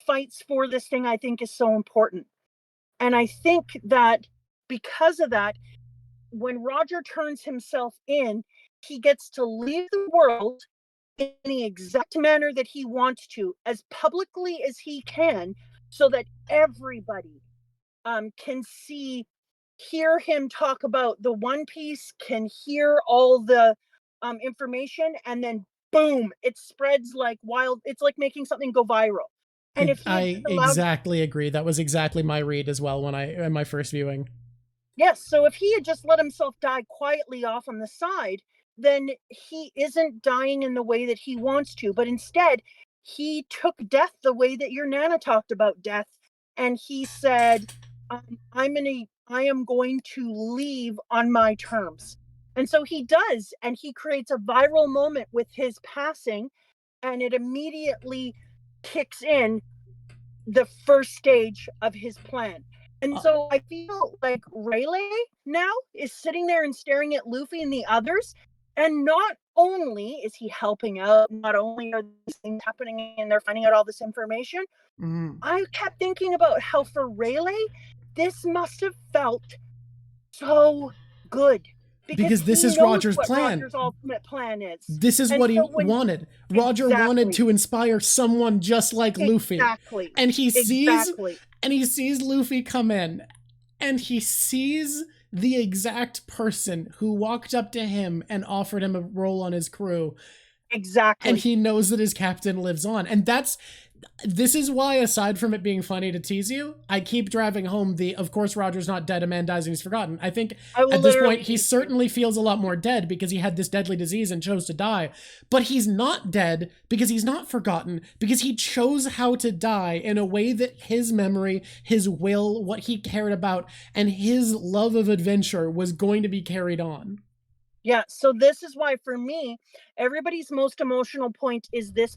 Speaker 2: fights for this thing I think is so important? And I think that because of that, when Roger turns himself in, he gets to leave the world in the exact manner that he wants to, as publicly as he can, so that everybody can hear him talk about the One Piece, can hear all the information, and then boom, it spreads like wild. It's like making something go viral. And if he had just
Speaker 1: I
Speaker 2: allowed,
Speaker 1: exactly agree. That was exactly my read as well when in my first viewing.
Speaker 2: yes, so if he had just let himself die quietly off on the side, then he isn't dying in the way that he wants to, but instead he took death the way that your Nana talked about death, and he said, I am going to leave on my terms. And so he does, and he creates a viral moment with his passing, and it immediately kicks in the first stage of his plan. And so I feel like Rayleigh now is sitting there and staring at Luffy and the others. And not only is he helping out, not only are these things happening and they're finding out all this information, I kept thinking about how for Rayleigh, this must have felt so good because
Speaker 1: Because this
Speaker 2: he
Speaker 1: is
Speaker 2: knows
Speaker 1: Roger's
Speaker 2: what
Speaker 1: plan.
Speaker 2: Roger's ultimate plan is.
Speaker 1: This is
Speaker 2: And
Speaker 1: what he
Speaker 2: so when
Speaker 1: wanted. Roger wanted
Speaker 2: exactly,
Speaker 1: to inspire someone just like Luffy.
Speaker 2: exactly,
Speaker 1: And
Speaker 2: exactly,
Speaker 1: he sees Luffy come in, and he sees the exact person who walked up to him and offered him a role on his crew, and
Speaker 2: exactly.
Speaker 1: he knows that his captain lives on. And this is why, aside from it being funny to tease you, I keep driving home of course Roger's not dead, a man dies and he's forgotten. I think
Speaker 2: I will
Speaker 1: at this point
Speaker 2: literally
Speaker 1: he
Speaker 2: be
Speaker 1: certainly feels a lot more dead because he had this deadly disease and chose to die. But he's not dead because he's not forgotten, because he chose how to die in a way that his memory, his will, what he cared about, and his love of adventure was going to be carried on.
Speaker 2: Yeah, so this is why for me, everybody's most emotional point is this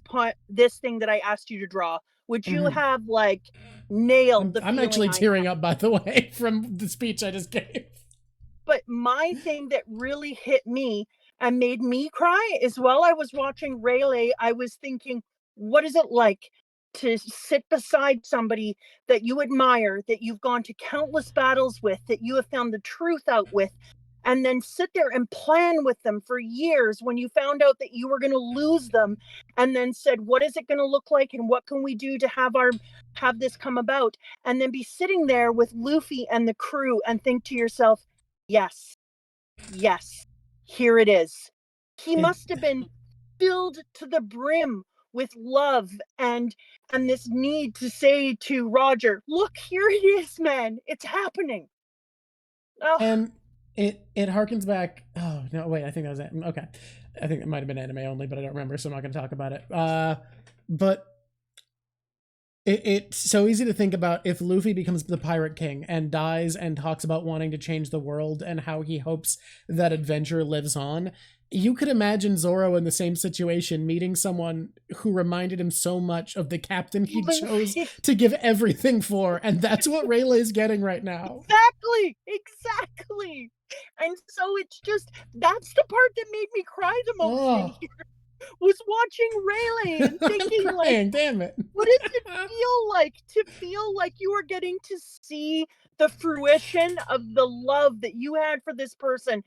Speaker 2: thing that I asked you to draw, which you
Speaker 1: Mm-hmm.
Speaker 2: have like nailed the
Speaker 1: I'm
Speaker 2: feeling
Speaker 1: actually
Speaker 2: I
Speaker 1: tearing
Speaker 2: have.
Speaker 1: up, by the way, from the speech I just gave.
Speaker 2: But my thing that really hit me and made me cry is while I was watching Rayleigh, I was thinking, what is it like to sit beside somebody that you admire, that you've gone to countless battles with, that you have found the truth out with, and then sit there and plan with them for years when you found out that you were going to lose them, and then said, what is it going to look like and what can we do to have this come about, and then be sitting there with Luffy and the crew and think to yourself, yes, yes, here it is. He
Speaker 1: It,
Speaker 2: must have been filled to the brim with love and this need to say to Roger, look, here it is, man, it's happening. Oh,
Speaker 1: and it harkens back. Oh no, wait, I think that was it. Okay, I think it might have been anime only, but I don't remember, so I'm not going to talk about it. But it's so easy to think about if Luffy becomes the Pirate King and dies and talks about wanting to change the world and how he hopes that adventure lives on. You could imagine Zoro in the same situation, meeting someone who reminded him so much of the captain he chose
Speaker 2: Luffy.
Speaker 1: to give everything for, and that's what Rayleigh is getting right now.
Speaker 2: Exactly. And so it's just, that's the part that made me cry the most in
Speaker 1: Oh,
Speaker 2: here, was watching Rayleigh and
Speaker 1: I'm
Speaker 2: thinking, like,
Speaker 1: crying. Damn it.
Speaker 2: what does it feel like to feel like you are getting to see the fruition of the love that you had for this person?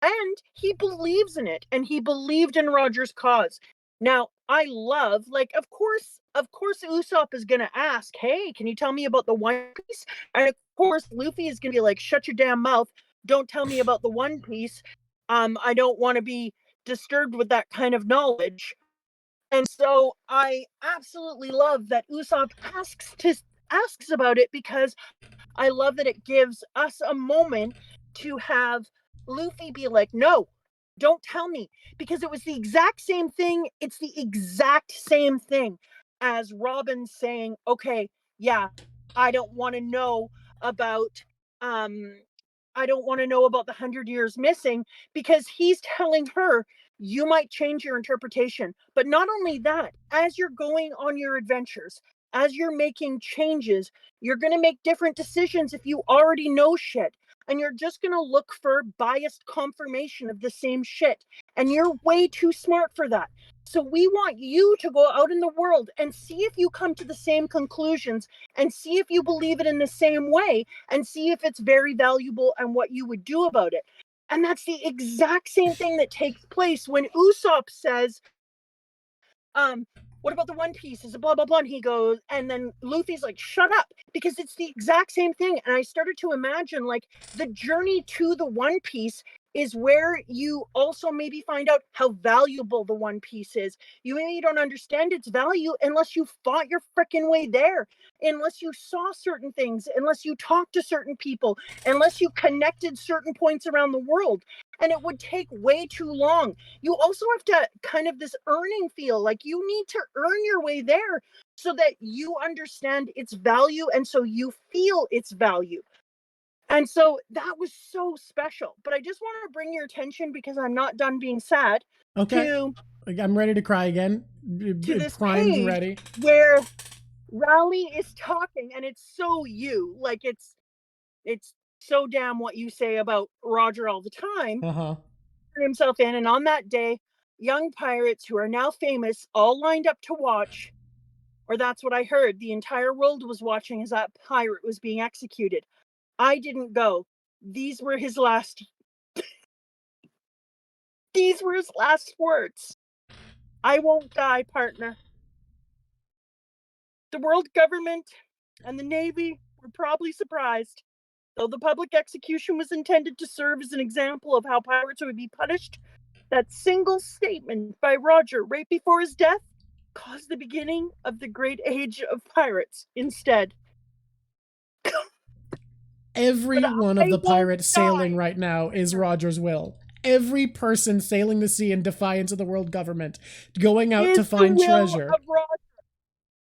Speaker 2: And he believes in it, and he believed in Roger's cause. Now, I love, like, of course, Usopp is gonna ask, "Hey, can you tell me about the One Piece?" And of course, Luffy is gonna be like, "Shut your damn mouth! Don't tell me about the One Piece. I don't want to be disturbed with that kind of knowledge." And so I absolutely love that Usopp asks about it, because I love that it gives us a moment to have Luffy be like, no, don't tell me. Because it was the exact same thing. It's the exact same thing as Robin saying, okay, yeah, I don't want to know about um I don't want to know about the 100 years missing, because he's telling her you might change your interpretation. But not only that, as you're going on your adventures, as you're making changes, you're going to make different decisions if you already know shit. And you're just going to look for biased confirmation of the same shit. And you're way too smart for that. So we want you to go out in the world and see if you come to the same conclusions, and see if you believe it in the same way, and see if it's very valuable and what you would do about it. And that's the exact same thing that takes place when Usopp says, um, what about the One Piece? Is it blah blah blah? And he goes, and then Luffy's like, shut up, because it's the exact same thing. And I started to imagine, like, the journey to the One Piece is where you also maybe find out how valuable the One Piece is. You maybe don't understand its value unless you fought your freaking way there, unless you saw certain things, unless you talked to certain people, unless you connected certain points around the world. And it would take way too long. You also have to kind of this earning feel, like you need to earn your way there so that you understand its value, and so you feel its value. And so that was so special. But I just want to bring your attention, because I'm not done being sad,
Speaker 1: Okay.
Speaker 2: to
Speaker 1: I'm ready to cry again.
Speaker 2: this
Speaker 1: Primed and
Speaker 2: page
Speaker 1: ready.
Speaker 2: where Rowley is talking, and it's so you, like, it's so damn what you say about Roger all the time,
Speaker 1: Uh huh.
Speaker 2: himself in. And on that day, young pirates who are now famous all lined up to watch, or that's what I heard. The entire world was watching as that pirate was being executed. I didn't go. These were his last these were his last words. I won't die, partner. The world government and the Navy were probably surprised. Though the public execution was intended to serve as an example of how pirates would be punished, that single statement by Roger right before his death caused the beginning of the great age of pirates instead.
Speaker 1: Every
Speaker 2: But
Speaker 1: one of
Speaker 2: I
Speaker 1: the
Speaker 2: won't
Speaker 1: pirates sailing
Speaker 2: die.
Speaker 1: right now is Roger's will. Every person sailing the sea in defiance of the world government, going out to
Speaker 2: Is the
Speaker 1: find
Speaker 2: will
Speaker 1: treasure.
Speaker 2: of Roger.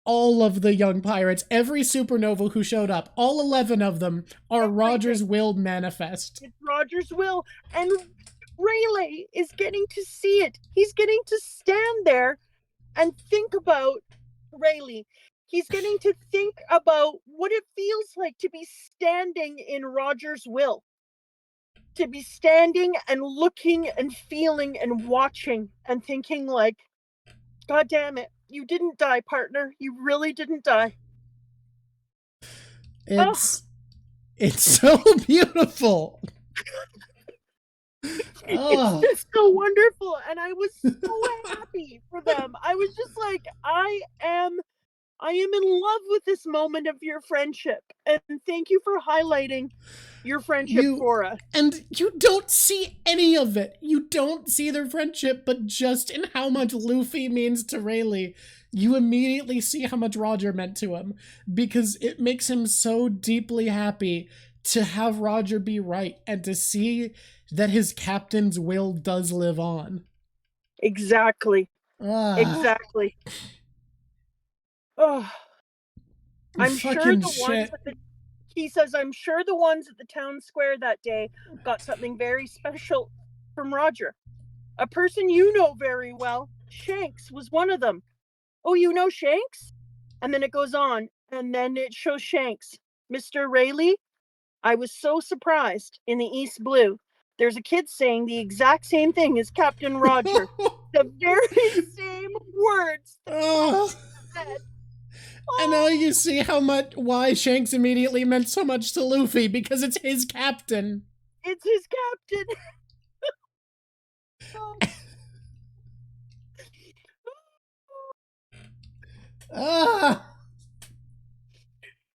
Speaker 1: All of the young pirates, every supernova who showed up, all 11 of them are
Speaker 2: Everything.
Speaker 1: Roger's will manifest.
Speaker 2: It's Roger's will. And Rayleigh is getting to see it. He's getting to stand there and think about Rayleigh. He's getting to think about what it feels like to be standing in Roger's will, to be standing and looking and feeling and watching and thinking like, God damn it, you didn't die, partner. You really didn't die.
Speaker 1: It's so beautiful.
Speaker 2: It's
Speaker 1: Oh,
Speaker 2: just so wonderful. And I was so happy for them. I was just like, I am in love with this moment of your friendship. And thank you for highlighting your friendship for us.
Speaker 1: and you don't see any of it. You don't see their friendship, but just in how much Luffy means to Rayleigh, you immediately see how much Roger meant to him, because it makes him so deeply happy to have Roger be right and to see that his captain's will does live on.
Speaker 2: Exactly. Exactly. Oh, I'm sure
Speaker 1: fucking
Speaker 2: the ones
Speaker 1: shit.
Speaker 2: at the he says, I'm sure the ones at the town square that day got something very special from Roger. A person you know very well, Shanks, was one of them. Oh, you know Shanks? And then it goes on, and then it shows Shanks. Mr. Rayleigh, I was so surprised in the East Blue. There's a kid saying the exact same thing as Captain Roger. The very same words that said.
Speaker 1: And now you see why Shanks immediately meant so much to Luffy, because it's his captain.
Speaker 2: It's his captain.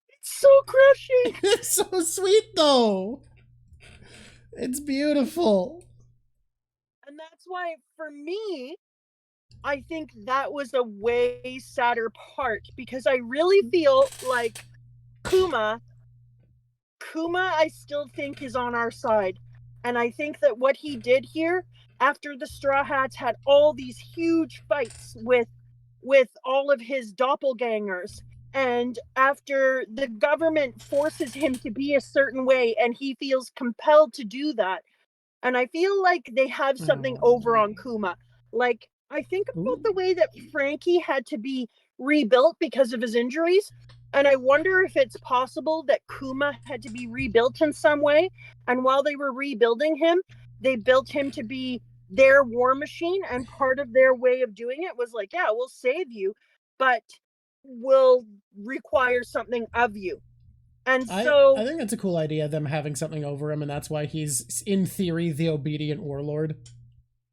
Speaker 2: It's so crushing.
Speaker 1: It's so sweet, though. It's beautiful.
Speaker 2: And that's why, for me, I think that was a way sadder part, because I really feel like Kuma, I still think is on our side. And I think that what he did here, after the Straw Hats had all these huge fights with all of his doppelgangers, and after the government forces him to be a certain way and he feels compelled to do that, and I feel like they have something over on Kuma. Like, I think about the way that Frankie had to be rebuilt because of his injuries. And I wonder if it's possible that Kuma had to be rebuilt in some way. And while they were rebuilding him, they built him to be their war machine. And part of their way of doing it was like, yeah, we'll save you, but we'll require something of you. And so
Speaker 1: I think that's a cool idea, them having something over him, and that's why he's, in theory, the obedient warlord.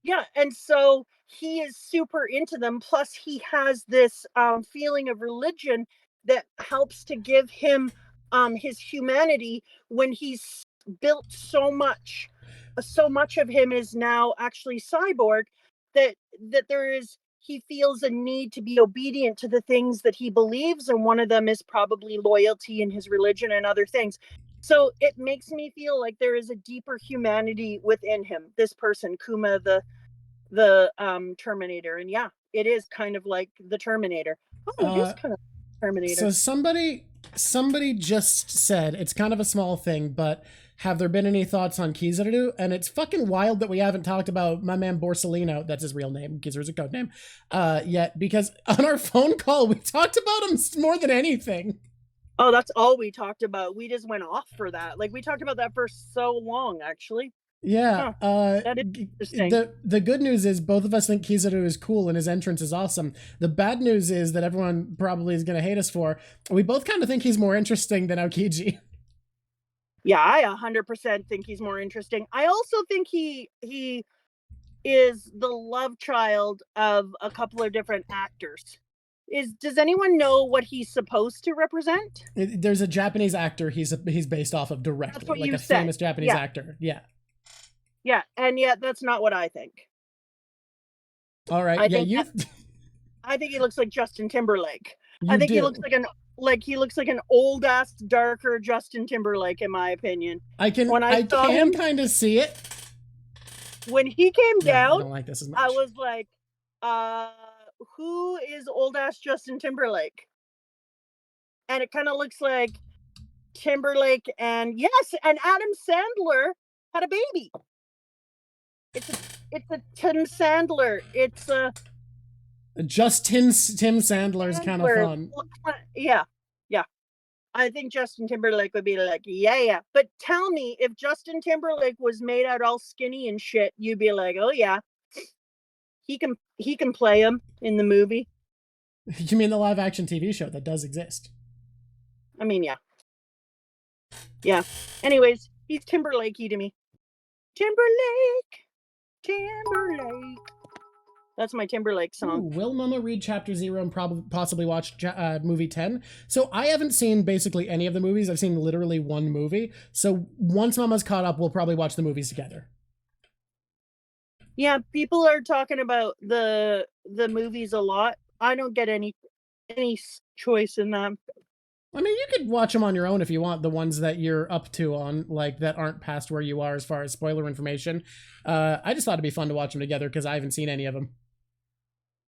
Speaker 2: yeah, and so he is super into them. Plus, he has this feeling of religion that helps to give him his humanity when he's built so much. So much of him is now actually cyborg, that there is, he feels a need to be obedient to the things that he believes, and one of them is probably loyalty in his religion and other things. So it makes me feel like there is a deeper humanity within him, this person, Kuma the Terminator. And yeah, it is kind of like the Terminator. Oh, it is kind of Terminator.
Speaker 1: So somebody just said, it's kind of a small thing, but have there been any thoughts on Kizaru? And it's fucking wild that we haven't talked about my man Borsalino, that's his real name, Kizaru's a code name, yet, because on our phone call we talked about him more than anything.
Speaker 2: Oh, that's all we talked about. We just went off for that. Like, we talked about that for so long, actually.
Speaker 1: Yeah,
Speaker 2: that is interesting.
Speaker 1: The good news is both of us think Kizaru is cool and his entrance is awesome. The bad news is that everyone probably is going to hate us for, we both kind of think he's more interesting than Aokiji.
Speaker 2: Yeah, I 100% think he's more interesting. I also think he is the love child of a couple of different actors. Does anyone know what he's supposed to represent?
Speaker 1: There's a Japanese actor he's based off of directly, like a famous Japanese actor. Yeah.
Speaker 2: Yeah, and yet that's not what I think.
Speaker 1: All right.
Speaker 2: I think he looks like Justin Timberlake. He looks like an old ass, darker Justin Timberlake, in my opinion.
Speaker 1: I can kind of see it.
Speaker 2: When he came down,
Speaker 1: I don't like this as much.
Speaker 2: I was like, who is old ass Justin Timberlake? And it kind of looks like Timberlake, and yes, and Adam Sandler had a baby. It's a Tim Sandler. It's a
Speaker 1: just Tim Sandler's kind of fun.
Speaker 2: Yeah. I think Justin Timberlake would be like, yeah. But tell me, if Justin Timberlake was made out all skinny and shit, you'd be like, oh yeah, he can play him in the movie.
Speaker 1: You mean the live action TV show that does exist?
Speaker 2: I mean, yeah. Yeah. Anyways, he's Timberlakey to me. Timberlake. That's my Timberlake song.
Speaker 1: Ooh, will Mama read Chapter 0 and possibly watch movie 10? So I haven't seen basically any of the movies. I've seen literally one movie. So once Mama's caught up, we'll probably watch the movies together.
Speaker 2: Yeah, people are talking about the movies a lot. I don't get any choice in them.
Speaker 1: I mean, you could watch them on your own if you want, the ones that you're up to on, like, that aren't past where you are as far as spoiler information. I just thought it'd be fun to watch them together because I haven't seen any of them.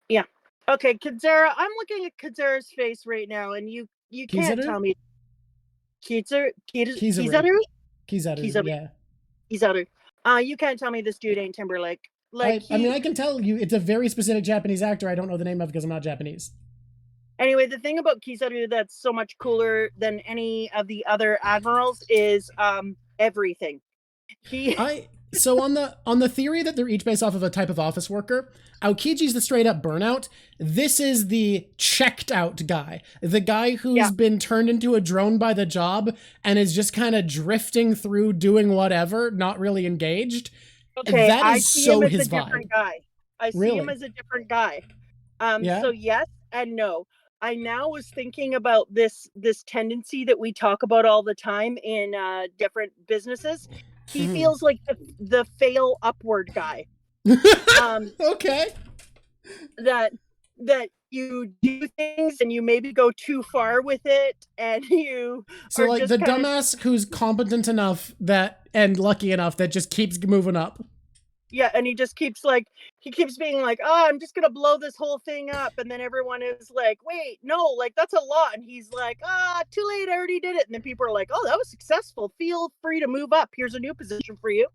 Speaker 2: Yeah. Okay, Kizaru. I'm looking at Kizaru's face right now, and you can't
Speaker 1: Kizaru?
Speaker 2: tell me. Kizaru?
Speaker 1: Kizaru,
Speaker 2: Kizaru.
Speaker 1: yeah.
Speaker 2: Kizaru. You can't tell me this dude ain't Timberlake. Like,
Speaker 1: I mean, I can tell you it's a very specific Japanese actor I don't know the name of because I'm not Japanese.
Speaker 2: Anyway, the thing about Kizaru that's so much cooler than any of the other admirals is everything.
Speaker 1: So on the theory that they're each based off of a type of office worker, Aokiji's the straight up burnout. This is the checked out guy. The guy who's been turned into a drone by the job and is just kind of drifting through doing whatever, not really engaged.
Speaker 2: Okay,
Speaker 1: that is so his vibe.
Speaker 2: I see him as a different guy. So yes and no. I now was thinking about this tendency that we talk about all the time in different businesses. He feels like the fail upward guy.
Speaker 1: Okay.
Speaker 2: That you do things and you maybe go too far with it, and you
Speaker 1: so like the dumbass who's competent enough that and lucky enough that just keeps moving up.
Speaker 2: Yeah, and he keeps being like, oh, I'm just gonna blow this whole thing up, and then everyone is like, wait, no, like that's a lot, and he's like, too late, I already did it, and then people are like, oh, that was successful, feel free to move up, here's a new position for you.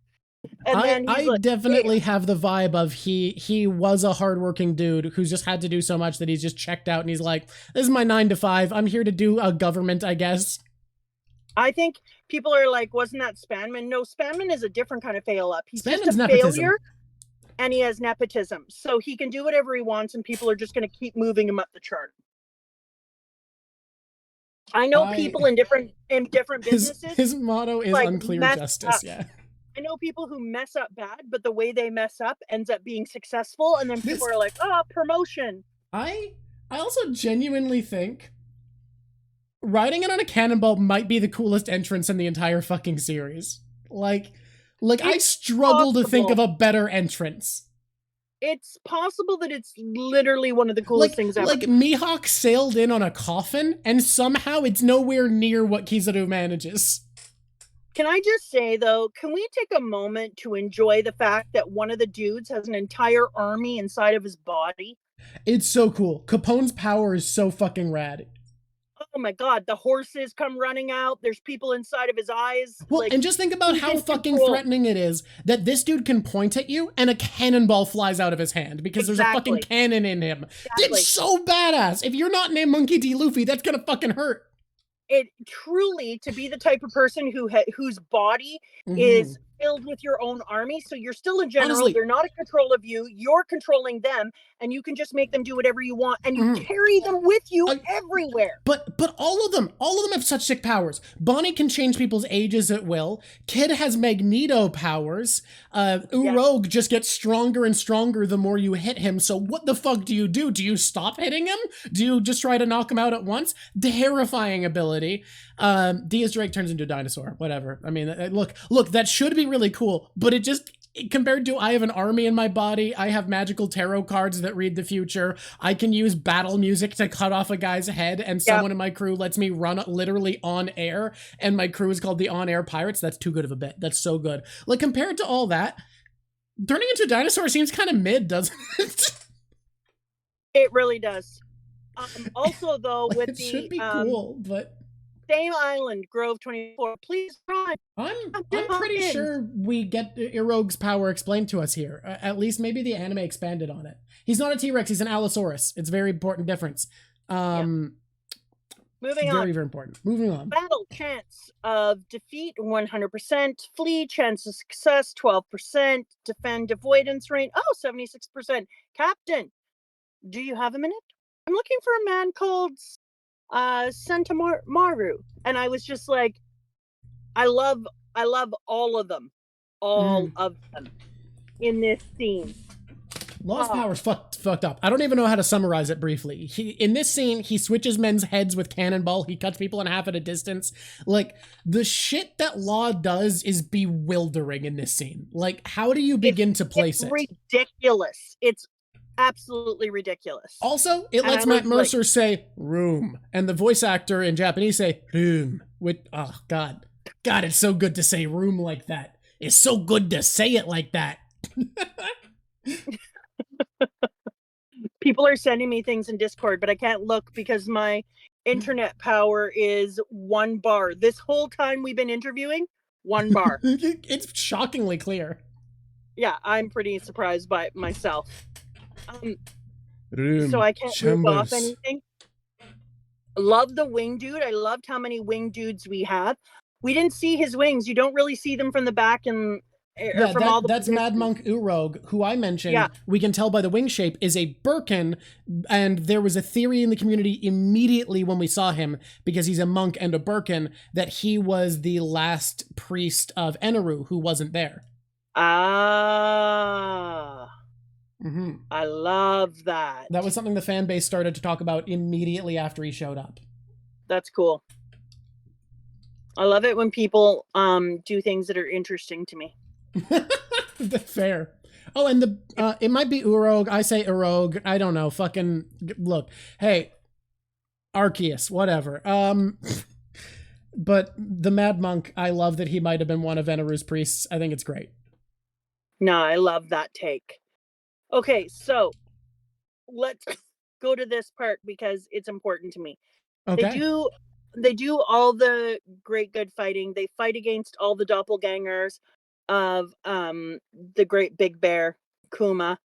Speaker 2: And then
Speaker 1: I like, definitely have the vibe of he was a hardworking dude who's just had to do so much that he's just checked out, and he's like, this is my 9 to 5, I'm here to do a government, I guess.
Speaker 2: I think people are like, wasn't that Spanman? No, Spanman is a different kind of fail up. He's
Speaker 1: Spanman's
Speaker 2: just a
Speaker 1: nepotism.
Speaker 2: failure, and he has nepotism. So he can do whatever he wants, and people are just going to keep moving him up the chart. I know people in different businesses.
Speaker 1: His motto is like, unclear justice, yeah.
Speaker 2: I know people who mess up bad, but the way they mess up ends up being successful, and then people are like, promotion.
Speaker 1: I also genuinely think riding it on a cannonball might be the coolest entrance in the entire fucking series. Like I struggle to think of a better entrance.
Speaker 2: It's possible that it's literally one of the coolest things ever.
Speaker 1: Like Mihawk sailed in on a coffin, and somehow it's nowhere near what Kizaru manages.
Speaker 2: Can I just say, though, can we take a moment to enjoy the fact that one of the dudes has an entire army inside of his body?
Speaker 1: It's so cool. Capone's power is so fucking rad.
Speaker 2: Oh my god, the horses come running out. There's people inside of his eyes.
Speaker 1: Well, and just think about how fucking threatening it is that this dude can point at you and a cannonball flies out of his hand because there's a fucking cannon in him. It's so badass. If you're not named Monkey D. Luffy, that's gonna fucking hurt.
Speaker 2: It truly, to be the type of person whose body is filled with your own army, so you're still a general. Honestly, they're not in control of you. You're controlling them, and you can just make them do whatever you want, and you carry them with you everywhere.
Speaker 1: But all of them have such sick powers. Bonnie can change people's ages at will. Kid has Magneto powers. Uroge just gets stronger and stronger the more you hit him. So what the fuck do you do? Do you stop hitting him? Do you just try to knock him out at once? Terrifying ability. Diaz Drake turns into a dinosaur. Whatever. I mean, look, that should be really cool, but it just, compared to I have an army in my body, I have magical tarot cards that read the future, I can use battle music to cut off a guy's head, and someone in my crew lets me run literally on air, and my crew is called the On Air Pirates. That's too good of a bit. That's so good. Like, compared to all that, turning into a dinosaur seems kind of mid, doesn't it?
Speaker 2: It really does. Also, though, with
Speaker 1: it should be cool, but
Speaker 2: same island, Grove 24. Please run.
Speaker 1: I'm pretty sure we get Uroge's power explained to us here. At least maybe the anime expanded on it. He's not a T-Rex, he's an Allosaurus. It's a very important difference.
Speaker 2: Moving
Speaker 1: Very,
Speaker 2: on.
Speaker 1: very important. Moving on.
Speaker 2: Battle chance of defeat 100%. Flee chance of success 12%. Defend avoidance rate 76%. Captain, do you have a minute? I'm looking for a man called Sentamaru. And I was just like, I love all of them. All of them in this scene.
Speaker 1: Law's power's fucked up. I don't even know how to summarize it briefly. In this scene, he switches men's heads with cannonball. He cuts people in half at a distance. Like, the shit that Law does is bewildering in this scene. Like, how do you begin to place it?
Speaker 2: It's ridiculous. It's absolutely ridiculous.
Speaker 1: Also, it lets Matt Mercer say room, and the voice actor in Japanese say room. Oh god, it's so good to say room like that. It's so good to say it like that.
Speaker 2: People are sending me things in Discord, but I can't look because my internet power is 1 bar. This whole time we've been interviewing, 1 bar.
Speaker 1: It's shockingly clear.
Speaker 2: Yeah, I'm pretty surprised by myself. So I can't move off anything. Love the wing dude. I loved how many wing dudes we have. We didn't see his wings. You don't really see them from the back and
Speaker 1: that's Mad Monk Urog, who I mentioned. We can tell by the wing shape is a Birkin, and there was a theory in the community immediately when we saw him, because he's a monk and a Birkin, that he was the last priest of Eneru who wasn't there.
Speaker 2: I love that.
Speaker 1: That was something the fan base started to talk about immediately after he showed up.
Speaker 2: That's cool. I love it when people do things that are interesting to me.
Speaker 1: Fair. Oh, and it might be Urog. I say Urog. I don't know. Fucking look. Hey, Arceus, whatever. But the Mad Monk, I love that he might have been one of Eneru's priests. I think it's great.
Speaker 2: No, I love that take. Okay, so let's go to this part because it's important to me.
Speaker 1: Okay.
Speaker 2: They do all the great good fighting. They fight against all the doppelgangers of the great big bear Kuma,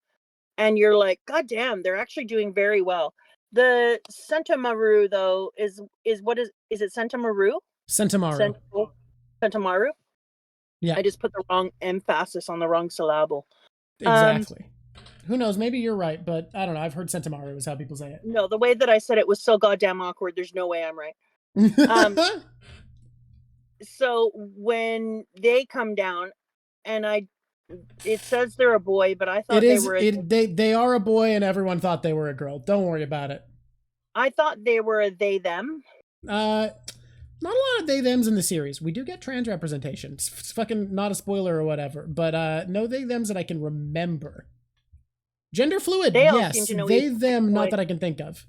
Speaker 2: and you're like, god damn, they're actually doing very well. The Sentamaru though is it Sentamaru? Sentamaru?
Speaker 1: Yeah.
Speaker 2: I just put the wrong emphasis on the wrong syllable.
Speaker 1: Exactly. Who knows? Maybe you're right, but I don't know. I've heard Sentamaru is how people say it.
Speaker 2: No, the way that I said it was so goddamn awkward. There's no way I'm right. So when they come down, and it says they're a boy, but I thought
Speaker 1: they are a boy, and everyone thought they were a girl. Don't worry about it.
Speaker 2: I thought they were a they them.
Speaker 1: Not a lot of they thems in the series. We do get trans representation. It's fucking not a spoiler or whatever, but no they thems that I can remember. Gender fluid, yes. They them, not that I can think of.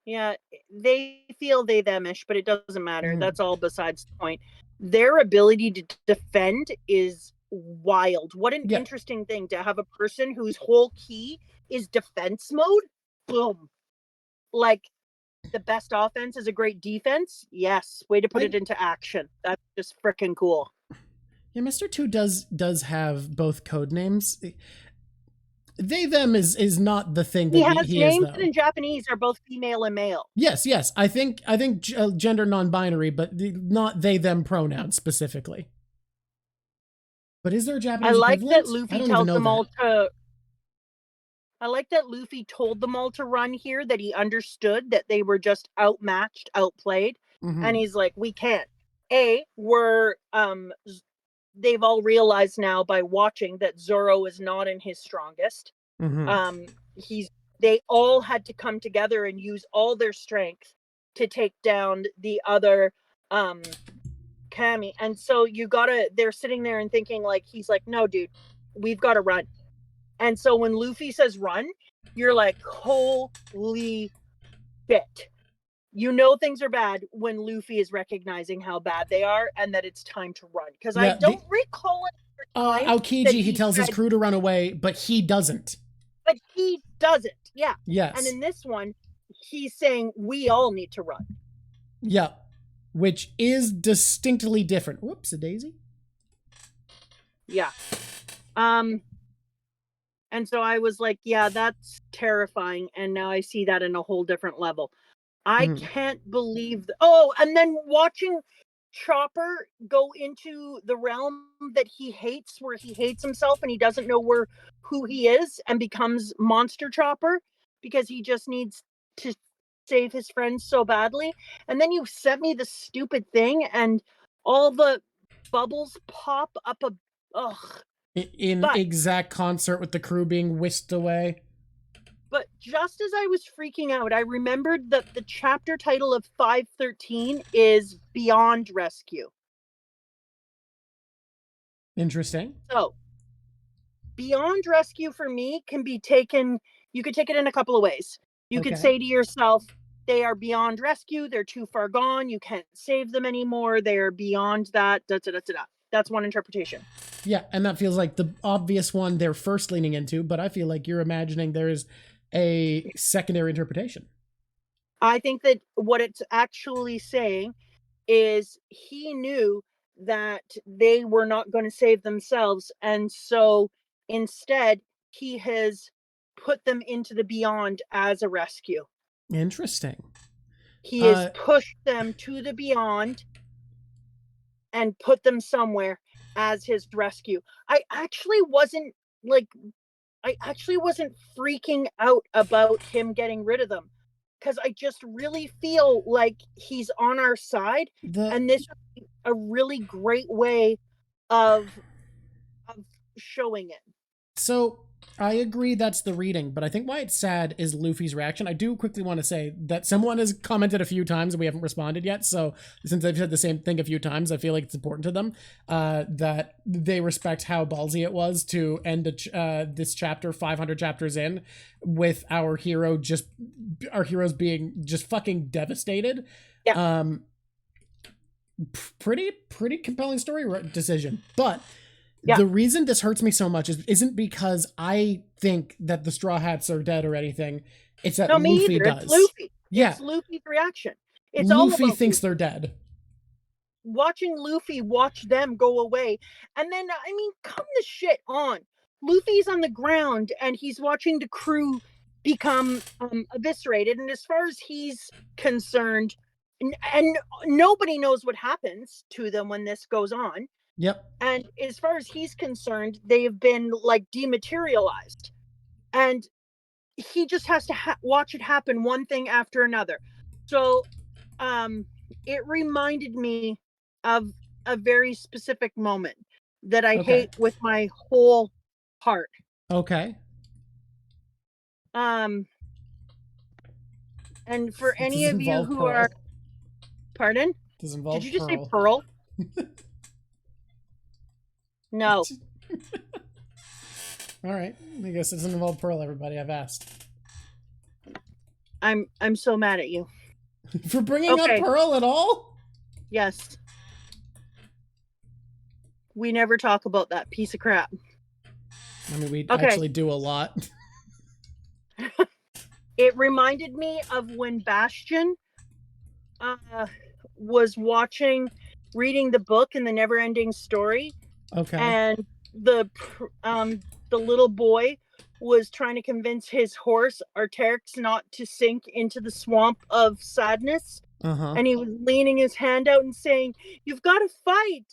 Speaker 2: Yeah, they feel they them-ish, but it doesn't matter. That's all besides the point. Their ability to defend is wild. What an interesting thing to have a person whose whole key is defense mode. Boom. Like, the best offense is a great defense. Yes, way to put it into action. That's just freaking cool.
Speaker 1: Yeah, Mr. 2 does have both code names. They them is not the thing that he
Speaker 2: names
Speaker 1: is, though.
Speaker 2: In Japanese are both female and male.
Speaker 1: Yes. I think gender non-binary, but not they them pronouns specifically. But is there a Japanese
Speaker 2: equivalent?
Speaker 1: That
Speaker 2: Luffy tells them all to. I like that Luffy told them all to run here, that he understood that they were just outmatched, outplayed. And he's like, we can't. They've all realized now by watching that Zoro is not in his strongest. They all had to come together and use all their strength to take down the other Kami. And so they're sitting there and thinking, like, he's like, no, dude, we've got to run. And so when Luffy says run, you're like, holy shit. You know things are bad when Luffy is recognizing how bad they are and that it's time to run. Because I don't recall it.
Speaker 1: Aokiji, he tells his crew to run away, but he doesn't.
Speaker 2: But he doesn't, yeah.
Speaker 1: Yes.
Speaker 2: And in this one, he's saying we all need to run.
Speaker 1: Yeah. Which is distinctly different. Whoops, a daisy.
Speaker 2: Yeah. And so I was like, yeah, that's terrifying. And now I see that in a whole different level. I
Speaker 1: Mhm.
Speaker 2: can't believe. Oh, and then watching Chopper go into the realm that he hates, where he hates himself and he doesn't know who he is, and becomes Monster Chopper because he just needs to save his friends so badly. And then you sent me the stupid thing, and all the bubbles pop up a. Ugh.
Speaker 1: In
Speaker 2: But
Speaker 1: exact concert with the crew being whisked away.
Speaker 2: But just as I was freaking out, I remembered that the chapter title of 513 is Beyond Rescue.
Speaker 1: Interesting.
Speaker 2: So, Beyond Rescue for me can be taken, you could take it in a couple of ways. You could
Speaker 1: Okay.
Speaker 2: say to yourself, they are beyond rescue, they're too far gone, you can't save them anymore, they're beyond that, da da da da da. That's one interpretation.
Speaker 1: Yeah, and that feels like the obvious one they're first leaning into, but I feel like you're imagining there's a secondary interpretation.
Speaker 2: I think that what it's actually saying is he knew that they were not going to save themselves. And so instead, he has put them into the beyond as a rescue.
Speaker 1: Interesting.
Speaker 2: He has
Speaker 1: Uh,
Speaker 2: pushed them to the beyond and put them somewhere as his rescue. Like, I actually wasn't freaking out about him getting rid of them because I just really feel like he's on our side,
Speaker 1: the
Speaker 2: and this would be a really great way of of showing it.
Speaker 1: So I agree that's the reading, but I think why it's sad is Luffy's reaction. I do quickly want to say that someone has commented a few times and we haven't responded yet. So since they've said the same thing a few times, I feel like it's important to them that they respect how ballsy it was to end this chapter 500 chapters in with our heroes being just fucking devastated.
Speaker 2: Yeah.
Speaker 1: Um, pretty compelling story decision, but
Speaker 2: Yeah.
Speaker 1: the reason this hurts me so much isn't because I think that the Straw Hats are dead or anything. It's that
Speaker 2: No, me
Speaker 1: Luffy
Speaker 2: either. It's
Speaker 1: does.
Speaker 2: Luffy.
Speaker 1: Yeah,
Speaker 2: It's Luffy's reaction. It's all
Speaker 1: Luffy
Speaker 2: about
Speaker 1: thinks
Speaker 2: Luffy.
Speaker 1: they're dead.
Speaker 2: Watching Luffy watch them go away. And then, I mean, come the shit on. Luffy's on the ground and he's watching the crew become eviscerated. And as far as he's concerned, and nobody knows what happens to them when this goes on.
Speaker 1: Yep.
Speaker 2: And as far as he's concerned, they've been like dematerialized. And he just has to watch it happen one thing after another. So um, it reminded me of a very specific moment that I
Speaker 1: Okay.
Speaker 2: hate with my whole heart.
Speaker 1: Okay.
Speaker 2: Um, and for
Speaker 1: Does
Speaker 2: any
Speaker 1: it
Speaker 2: of you
Speaker 1: involve
Speaker 2: who are,
Speaker 1: Pearl?
Speaker 2: pardon,
Speaker 1: Does it
Speaker 2: did
Speaker 1: involve
Speaker 2: you just say
Speaker 1: Pearl?
Speaker 2: Pearl? No.
Speaker 1: All right. I guess it doesn't involve Pearl. Everybody, I've asked
Speaker 2: I'm so mad at you.
Speaker 1: for bringing up
Speaker 2: Okay.
Speaker 1: Pearl at all.
Speaker 2: Yes. We never talk about that piece of crap.
Speaker 1: I mean, we
Speaker 2: Okay.
Speaker 1: actually do a lot.
Speaker 2: It reminded me of when Bastion uh, was reading the book in the Never Ending Story,
Speaker 1: Okay.
Speaker 2: and the little boy was trying to convince his horse Arterix not to sink into the swamp of sadness,
Speaker 1: Uh huh.
Speaker 2: and he was leaning his hand out and saying, "You've got to fight,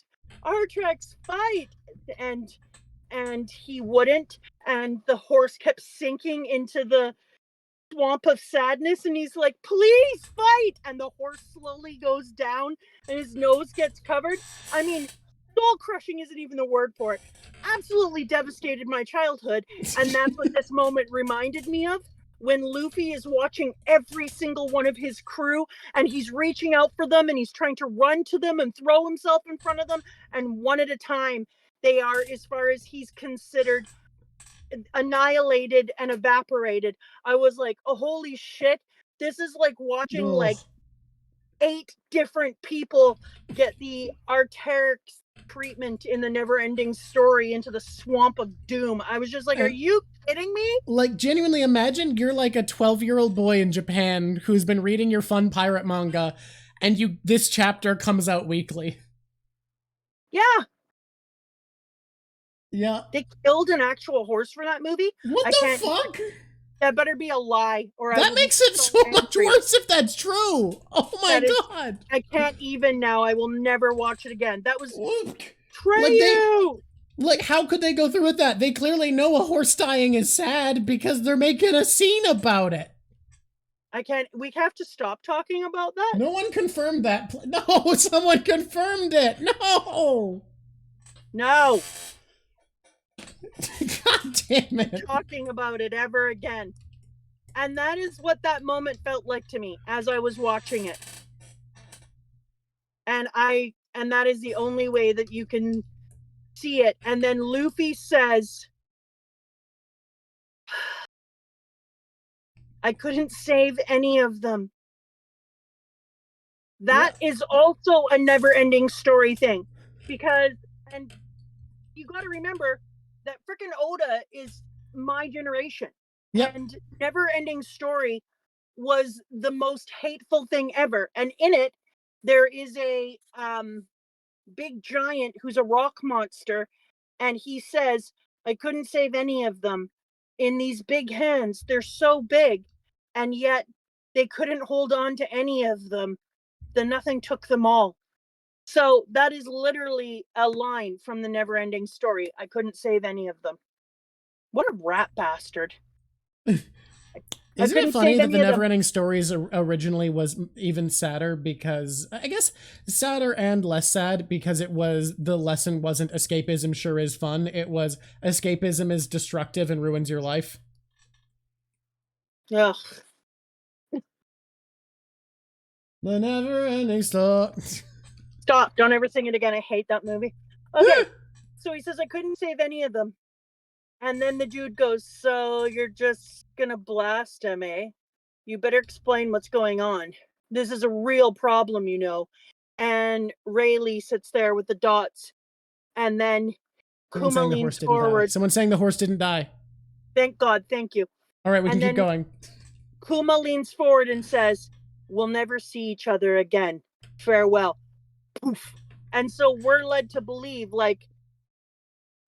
Speaker 2: Arterix, fight!" and and he wouldn't, and the horse kept sinking into the swamp of sadness, and he's like, "Please fight!" And the horse slowly goes down and his nose gets covered. I mean, soul crushing isn't even the word for it. Absolutely devastated my childhood, and that's what this moment reminded me of. When Luffy is watching every single one of his crew and he's reaching out for them and he's trying to run to them and throw himself in front of them, and one at a time they are, as far as he's considered, annihilated and evaporated. I was like, oh, holy shit. This is like watching like
Speaker 1: Ugh.
Speaker 2: 8 different people get the Arterix treatment in the Never Ending Story into the swamp of doom. I was just like, are
Speaker 1: And
Speaker 2: you kidding me?
Speaker 1: like, genuinely imagine you're like a 12-year-old boy in Japan who's been reading your fun pirate manga, and this chapter comes out weekly.
Speaker 2: Yeah.
Speaker 1: Yeah.
Speaker 2: They killed an actual horse for that movie.
Speaker 1: What
Speaker 2: I
Speaker 1: the
Speaker 2: can't.
Speaker 1: fuck?
Speaker 2: That better be a lie, or I
Speaker 1: That
Speaker 2: will be
Speaker 1: makes it so much
Speaker 2: angry.
Speaker 1: worse if that's true. Oh my
Speaker 2: That is,
Speaker 1: god.
Speaker 2: I can't even now. I will never watch it again. That was
Speaker 1: Like
Speaker 2: Treyu.
Speaker 1: like how could they go through with that? They clearly know a horse dying is sad because they're making a scene about it.
Speaker 2: I can't. We have to stop talking about that.
Speaker 1: No one confirmed that. No, someone confirmed it. No.
Speaker 2: No.
Speaker 1: God damn it.
Speaker 2: Talking about it ever again. And that is what that moment felt like to me as I was watching it. And that is the only way that you can see it. And then Luffy says, I couldn't save any of them. That is also a never-ending story thing. Because, and you got to remember that frickin' Oda is my generation.
Speaker 1: Yep.
Speaker 2: And Never-Ending Story was the most hateful thing ever. And in it, there is a big giant who's a rock monster, and he says, I couldn't save any of them. In these big hands, they're so big, and yet they couldn't hold on to any of them. The nothing took them all. So that is literally a line from the Never-Ending Story. I couldn't save any of them. What a rat bastard.
Speaker 1: Isn't it funny that the Never-Ending Stories originally was even sadder because, I guess, sadder and less sad because it was, the lesson wasn't escapism sure is fun. It was escapism is destructive and ruins your life.
Speaker 2: Ugh.
Speaker 1: The Never-Ending Story.
Speaker 2: Stop. Don't ever sing it again. I hate that movie. Okay. So he says, I couldn't save any of them. And then the dude goes, so you're just gonna blast him, eh? You better explain what's going on. This is a real problem, you know. And Rayleigh sits there with the dots. And then Kuma leans forward.
Speaker 1: Someone's saying the horse didn't die.
Speaker 2: Thank God. Thank you.
Speaker 1: All right, we can keep going.
Speaker 2: Kuma leans forward and says, we'll never see each other again. Farewell. Poof. And so we're led to believe, like,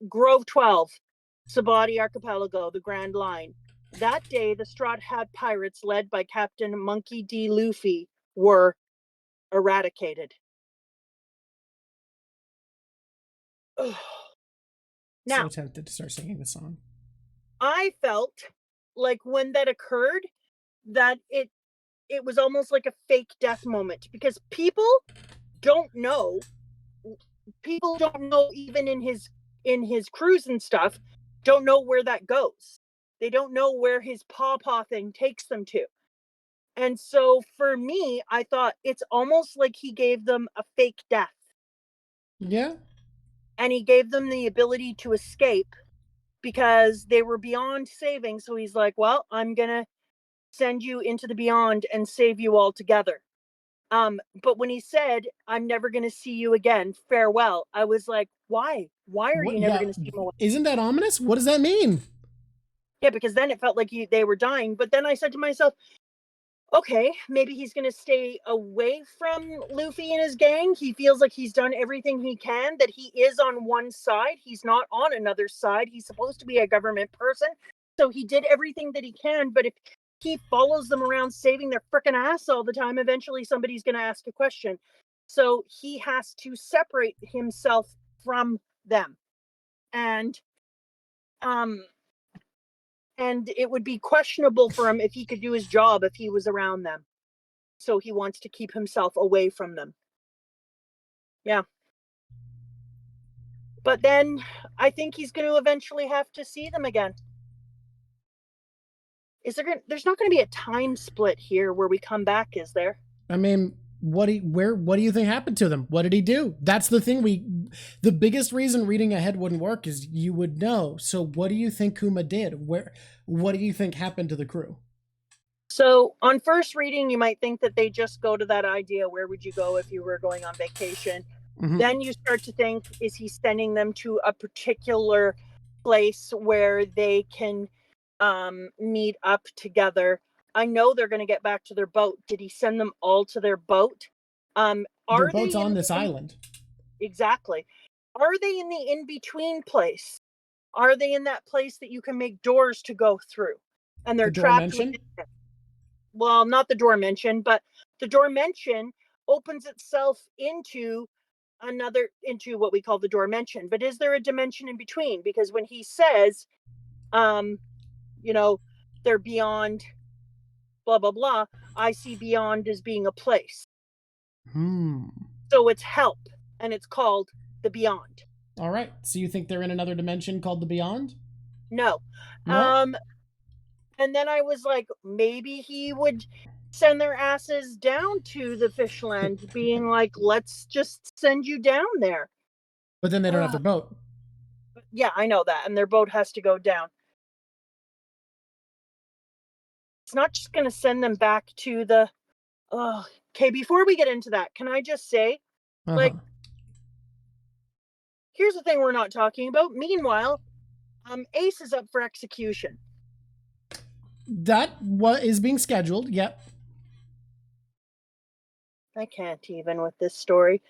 Speaker 2: Grove 12, Sabaody Archipelago, the Grand Line. That day, the Straw Hat Pirates, led by Captain Monkey D. Luffy, were eradicated. Now,
Speaker 1: so tempted to start singing the song.
Speaker 2: I felt like when that occurred, that it was almost like a fake death moment because people don't know. People don't know, even in his cruise and stuff, don't know where that goes. They don't know where his paw thing takes them to. And so for me, I thought it's almost like he gave them a fake death.
Speaker 1: Yeah.
Speaker 2: And he gave them the ability to escape because they were beyond saving. So he's like, well, I'm going to send you into the beyond and save you all together. But when he said, I'm never going to see you again, farewell, I was like, why? Why are you never going to see him again?
Speaker 1: Isn't that ominous? What does that mean?
Speaker 2: Yeah, because then it felt like they were dying. But then I said to myself, okay, maybe he's going to stay away from Luffy and his gang. He feels like he's done everything he can, that he is on one side. He's not on another side. He's supposed to be a government person. So he did everything that he can. But if he follows them around saving their frickin' ass all the time, eventually somebody's going to ask a question. So he has to separate himself from them. And it would be questionable for him if he could do his job if he was around them. So he wants to keep himself away from them. Yeah. But then I think he's going to eventually have to see them again. There's not going to be a time split here where we come back, is there?
Speaker 1: I mean, what do you think happened to them? What did he do? That's the thing. The biggest reason reading ahead wouldn't work is you would know. So what do you think Kuma did? What do you think happened to the crew?
Speaker 2: So on first reading, you might think that they just go to that idea, where would you go if you were going on vacation? Mm-hmm. Then you start to think, is he sending them to a particular place where they can meet up together? I know they're going to get back to their boat. Did he send them all to their boat?
Speaker 1: Their boat's on this island.
Speaker 2: Exactly. Are they in the in-between place? Are they in that place that you can make doors to go through? and they're
Speaker 1: The
Speaker 2: trapped
Speaker 1: Dimension?
Speaker 2: within it. Well, not the dimension, but the dimension opens itself into into what we call the dimension. But is there a dimension in between? Because when he says, you know, they're beyond blah blah blah, I see beyond as being a place. So it's help, and it's called the beyond.
Speaker 1: All right. So you think they're in another dimension called the Beyond?
Speaker 2: No.
Speaker 1: No.
Speaker 2: And then I was like, maybe he would send their asses down to the fishland, being like, let's just send you down there.
Speaker 1: But then they don't have their boat.
Speaker 2: Yeah, I know that. And their boat has to go down. It's not just going to send them back to the. Okay, before we get into that, can I just say, like, here's the thing we're not talking about. Meanwhile, Ace is up for execution.
Speaker 1: That what is being scheduled. Yep.
Speaker 2: I can't even with this story.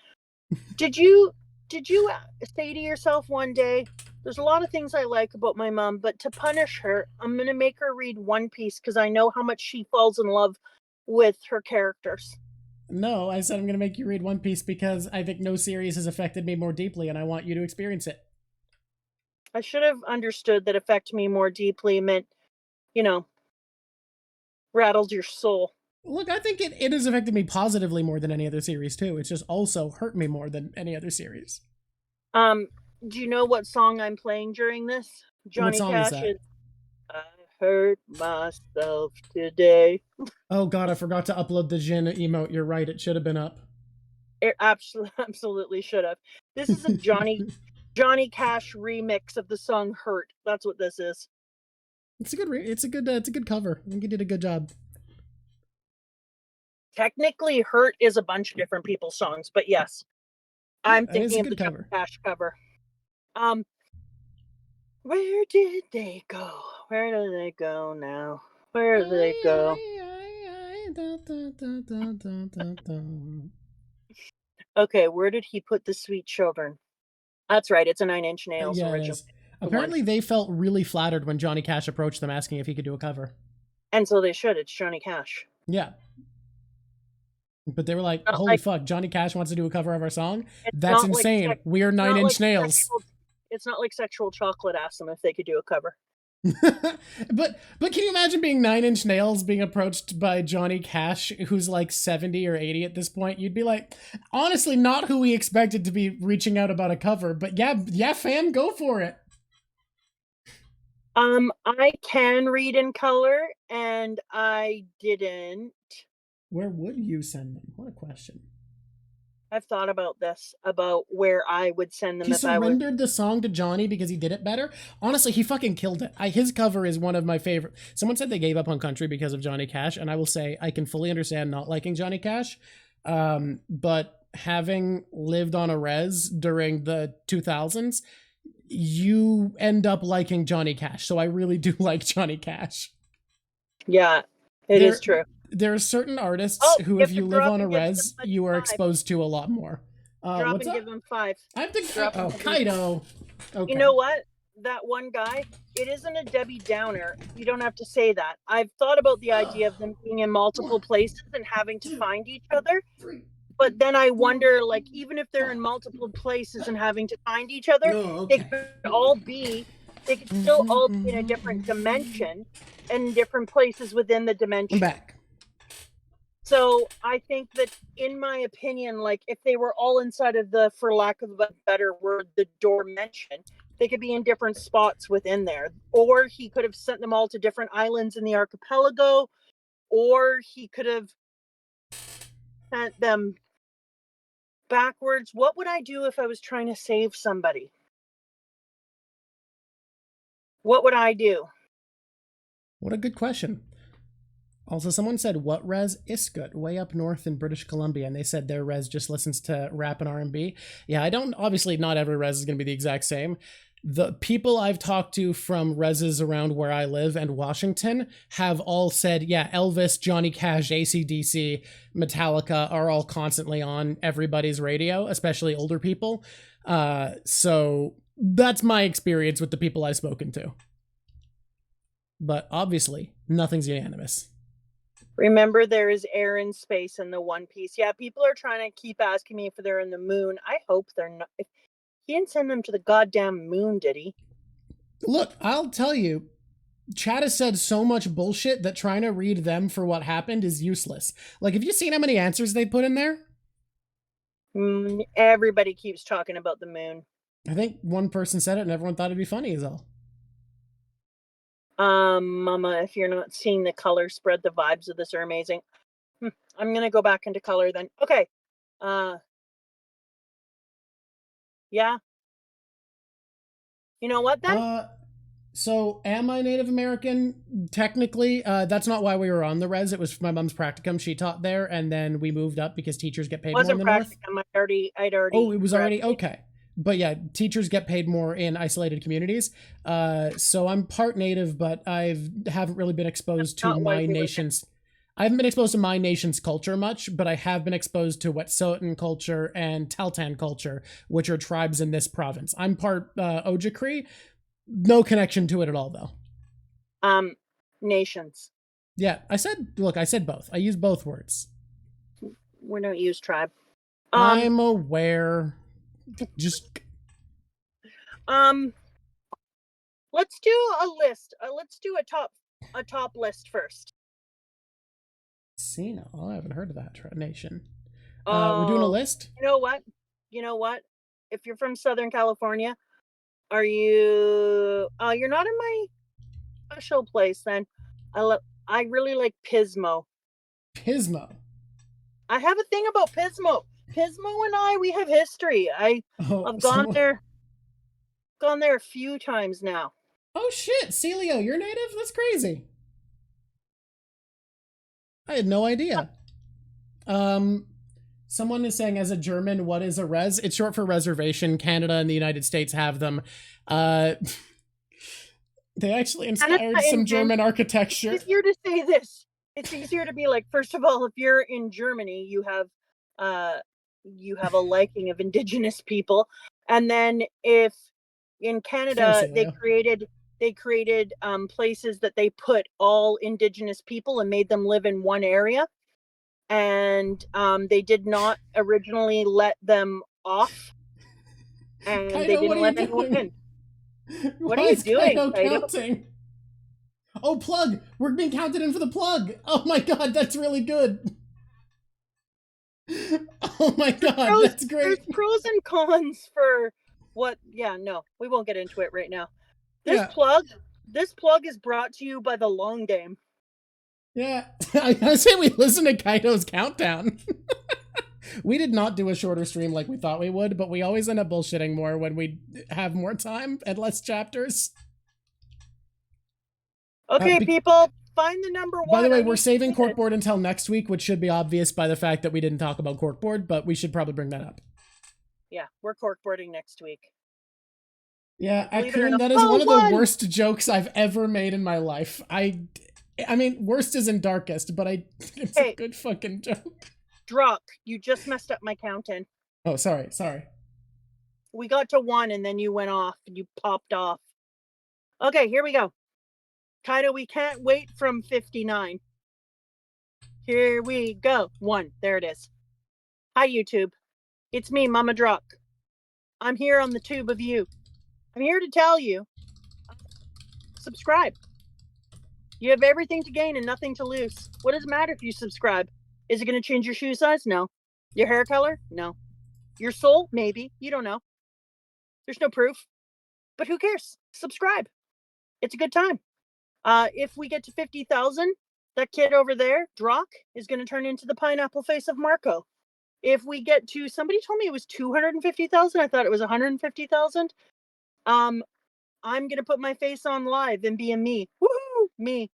Speaker 2: Did you say to yourself one day, there's a lot of things I like about my mom, but to punish her, I'm going to make her read One Piece because I know how much she falls in love with her characters?
Speaker 1: No, I said I'm going to make you read One Piece because I think no series has affected me more deeply and I want you to experience it.
Speaker 2: I should have understood that affect me more deeply meant, rattled your soul.
Speaker 1: Look, I think it has affected me positively more than any other series too. It's just also hurt me more than any other series.
Speaker 2: Do you know what song I'm playing during this? Johnny Cash is I Hurt Myself Today.
Speaker 1: Oh god, I forgot to upload the Jin emote. You're right, it should have been up.
Speaker 2: It absolutely should have. This is a Johnny Cash remix of the song "Hurt." That's what this is.
Speaker 1: It's a good cover. I think you did a good job.
Speaker 2: Technically, "Hurt" is a bunch of different people's songs, but yes, I'm thinking of the Johnny Cash cover. Where did they go? Where do they go now? Where do they go? Okay, where did he put the sweet children? That's right, it's a 9 Inch Nails original.
Speaker 1: Apparently they felt really flattered when Johnny Cash approached them asking if he could do a cover.
Speaker 2: And so they should, it's Johnny Cash.
Speaker 1: Yeah. But they were like, holy fuck, Johnny Cash wants to do a cover of our song? That's insane. We're 9 Inch Nails.
Speaker 2: It's not like Sexual Chocolate asked them if they could do a cover.
Speaker 1: but can you imagine being 9 Inch Nails being approached by Johnny Cash, who's like 70 or 80 at this point? You'd be like, honestly, not who we expected to be reaching out about a cover, but yeah, fam, go for it.
Speaker 2: I can read in color, and I didn't.
Speaker 1: Where would you send them? What a question.
Speaker 2: I've thought about this, about where I would send them.
Speaker 1: He surrendered the song to Johnny because he did it better. Honestly, he fucking killed it. His cover is one of my favorite. Someone said they gave up on country because of Johnny Cash, and I will say I can fully understand not liking Johnny Cash. But having lived on a res during the 2000s, you end up liking Johnny Cash. So I really do like Johnny Cash.
Speaker 2: Yeah, it is true.
Speaker 1: There are certain artists who, if you live on a res, you are exposed to a lot more.
Speaker 2: Drop and give them 5.
Speaker 1: I have to. Kaido.
Speaker 2: Okay. You know what? That one guy, it isn't a Debbie Downer. You don't have to say that. I've thought about the idea of them being in multiple places and having to find each other. But then I wonder, like, even if they're in multiple places and having to find each other, they could still all be in a different dimension and different places within the dimension.
Speaker 1: I'm back.
Speaker 2: So I think that, in my opinion, like, if they were all inside of the, for lack of a better word, the dimension, they could be in different spots within there. Or he could have sent them all to different islands in the archipelago, or he could have sent them backwards. What would I do if I was trying to save somebody? What would I do?
Speaker 1: What a good question. Also, someone said, what res? Iskut, way up north in British Columbia, and they said their res just listens to rap and R&B. Yeah, obviously not every res is going to be the exact same. The people I've talked to from reses around where I live and Washington have all said, yeah, Elvis, Johnny Cash, AC/DC, Metallica are all constantly on everybody's radio, especially older people. So that's my experience with the people I've spoken to. But obviously, Nothing's unanimous.
Speaker 2: Remember, there is air and space in the One Piece. Yeah, people are trying to keep asking me if they're in the moon. I hope they're not. He didn't send them to the goddamn moon, did he?
Speaker 1: Look, I'll tell you, Chad has said so much bullshit that trying to read them for what happened is useless. Like, have you seen how many answers they put in there?
Speaker 2: Everybody keeps talking about the moon.
Speaker 1: I think one person said it and everyone thought it'd be funny as all.
Speaker 2: Mama, if you're not seeing the color spread, the vibes of this are amazing. I'm gonna go back into color then. Okay. Yeah. You know what then?
Speaker 1: So am I Native American? Technically, that's not why we were on the res. It was my mom's practicum. She taught there, and then we moved up because teachers get paid more in the north.
Speaker 2: I'd already.
Speaker 1: Oh, it was already okay. But yeah, teachers get paid more in isolated communities. So I'm part Native, but haven't really been exposed to my nation's. I haven't been exposed to my nation's culture much, but I have been exposed to Wet'suwet'en culture and Taltan culture, which are tribes in this province. I'm part Ojibwe. No connection to it at all, though.
Speaker 2: Nations.
Speaker 1: Yeah, I said both. I use both words.
Speaker 2: We don't use tribe.
Speaker 1: I'm aware. Just
Speaker 2: let's do a list. Let's do a top list first.
Speaker 1: Cena. Oh, I haven't heard of that nation. We're doing a list.
Speaker 2: You know what? If you're from Southern California, are you? You're not in my special place. Then I really like Pismo.
Speaker 1: Pismo.
Speaker 2: I have a thing about Pismo. Pismo and we have history. I've gone there a few times now.
Speaker 1: Oh shit, Celio, you're native? That's crazy. I had no idea. Someone is saying, as a German, what is a res? It's short for reservation. Canada and the United States have them. They actually inspired some German architecture.
Speaker 2: It's easier to say this. It's easier to be like, first of all, if you're in Germany, you have a liking of indigenous people, and then if in Canada they created places that they put all indigenous people and made them live in one area, and they did not originally let them off, and
Speaker 1: Kaido,
Speaker 2: they didn't let anyone in. What are you doing,
Speaker 1: Kaido? Oh, plug! We're being counted in for the plug! Oh my god, that's really good! Oh my god, that's great!
Speaker 2: There's pros and cons for what... Yeah, no, we won't get into it right now. This plug is brought to you by the long game.
Speaker 1: Yeah, I gotta say we listened to Kaido's countdown. We did not do a shorter stream like we thought we would, but we always end up bullshitting more when we have more time and less chapters.
Speaker 2: Okay, people, find the number one.
Speaker 1: By the way, we're saving corkboard until next week, which should be obvious by the fact that we didn't talk about corkboard, but we should probably bring that up.
Speaker 2: Yeah, we're corkboarding next week.
Speaker 1: Yeah, Akun, that is one of the worst jokes I've ever made in my life. I mean, worst isn't darkest, but it's a good fucking joke.
Speaker 2: Drock, you just messed up my count-in.
Speaker 1: Oh, sorry.
Speaker 2: We got to 1 and then you went off. You popped off. Okay, here we go. Kaido, we can't wait from 59. Here we go. 1. There it is. Hi, YouTube. It's me, Mama Drock. I'm here on the tube of you. I'm here to tell you, subscribe. You have everything to gain and nothing to lose. What does it matter if you subscribe? Is it going to change your shoe size? No. Your hair color? No. Your soul? Maybe. You don't know. There's no proof. But who cares? Subscribe. It's a good time. If we get to 50,000, that kid over there, Drock, is going to turn into the pineapple face of Marco. If we get to, somebody told me it was 250,000. I thought it was 150,000. I'm going to put my face on live and be a me. Woohoo! Me.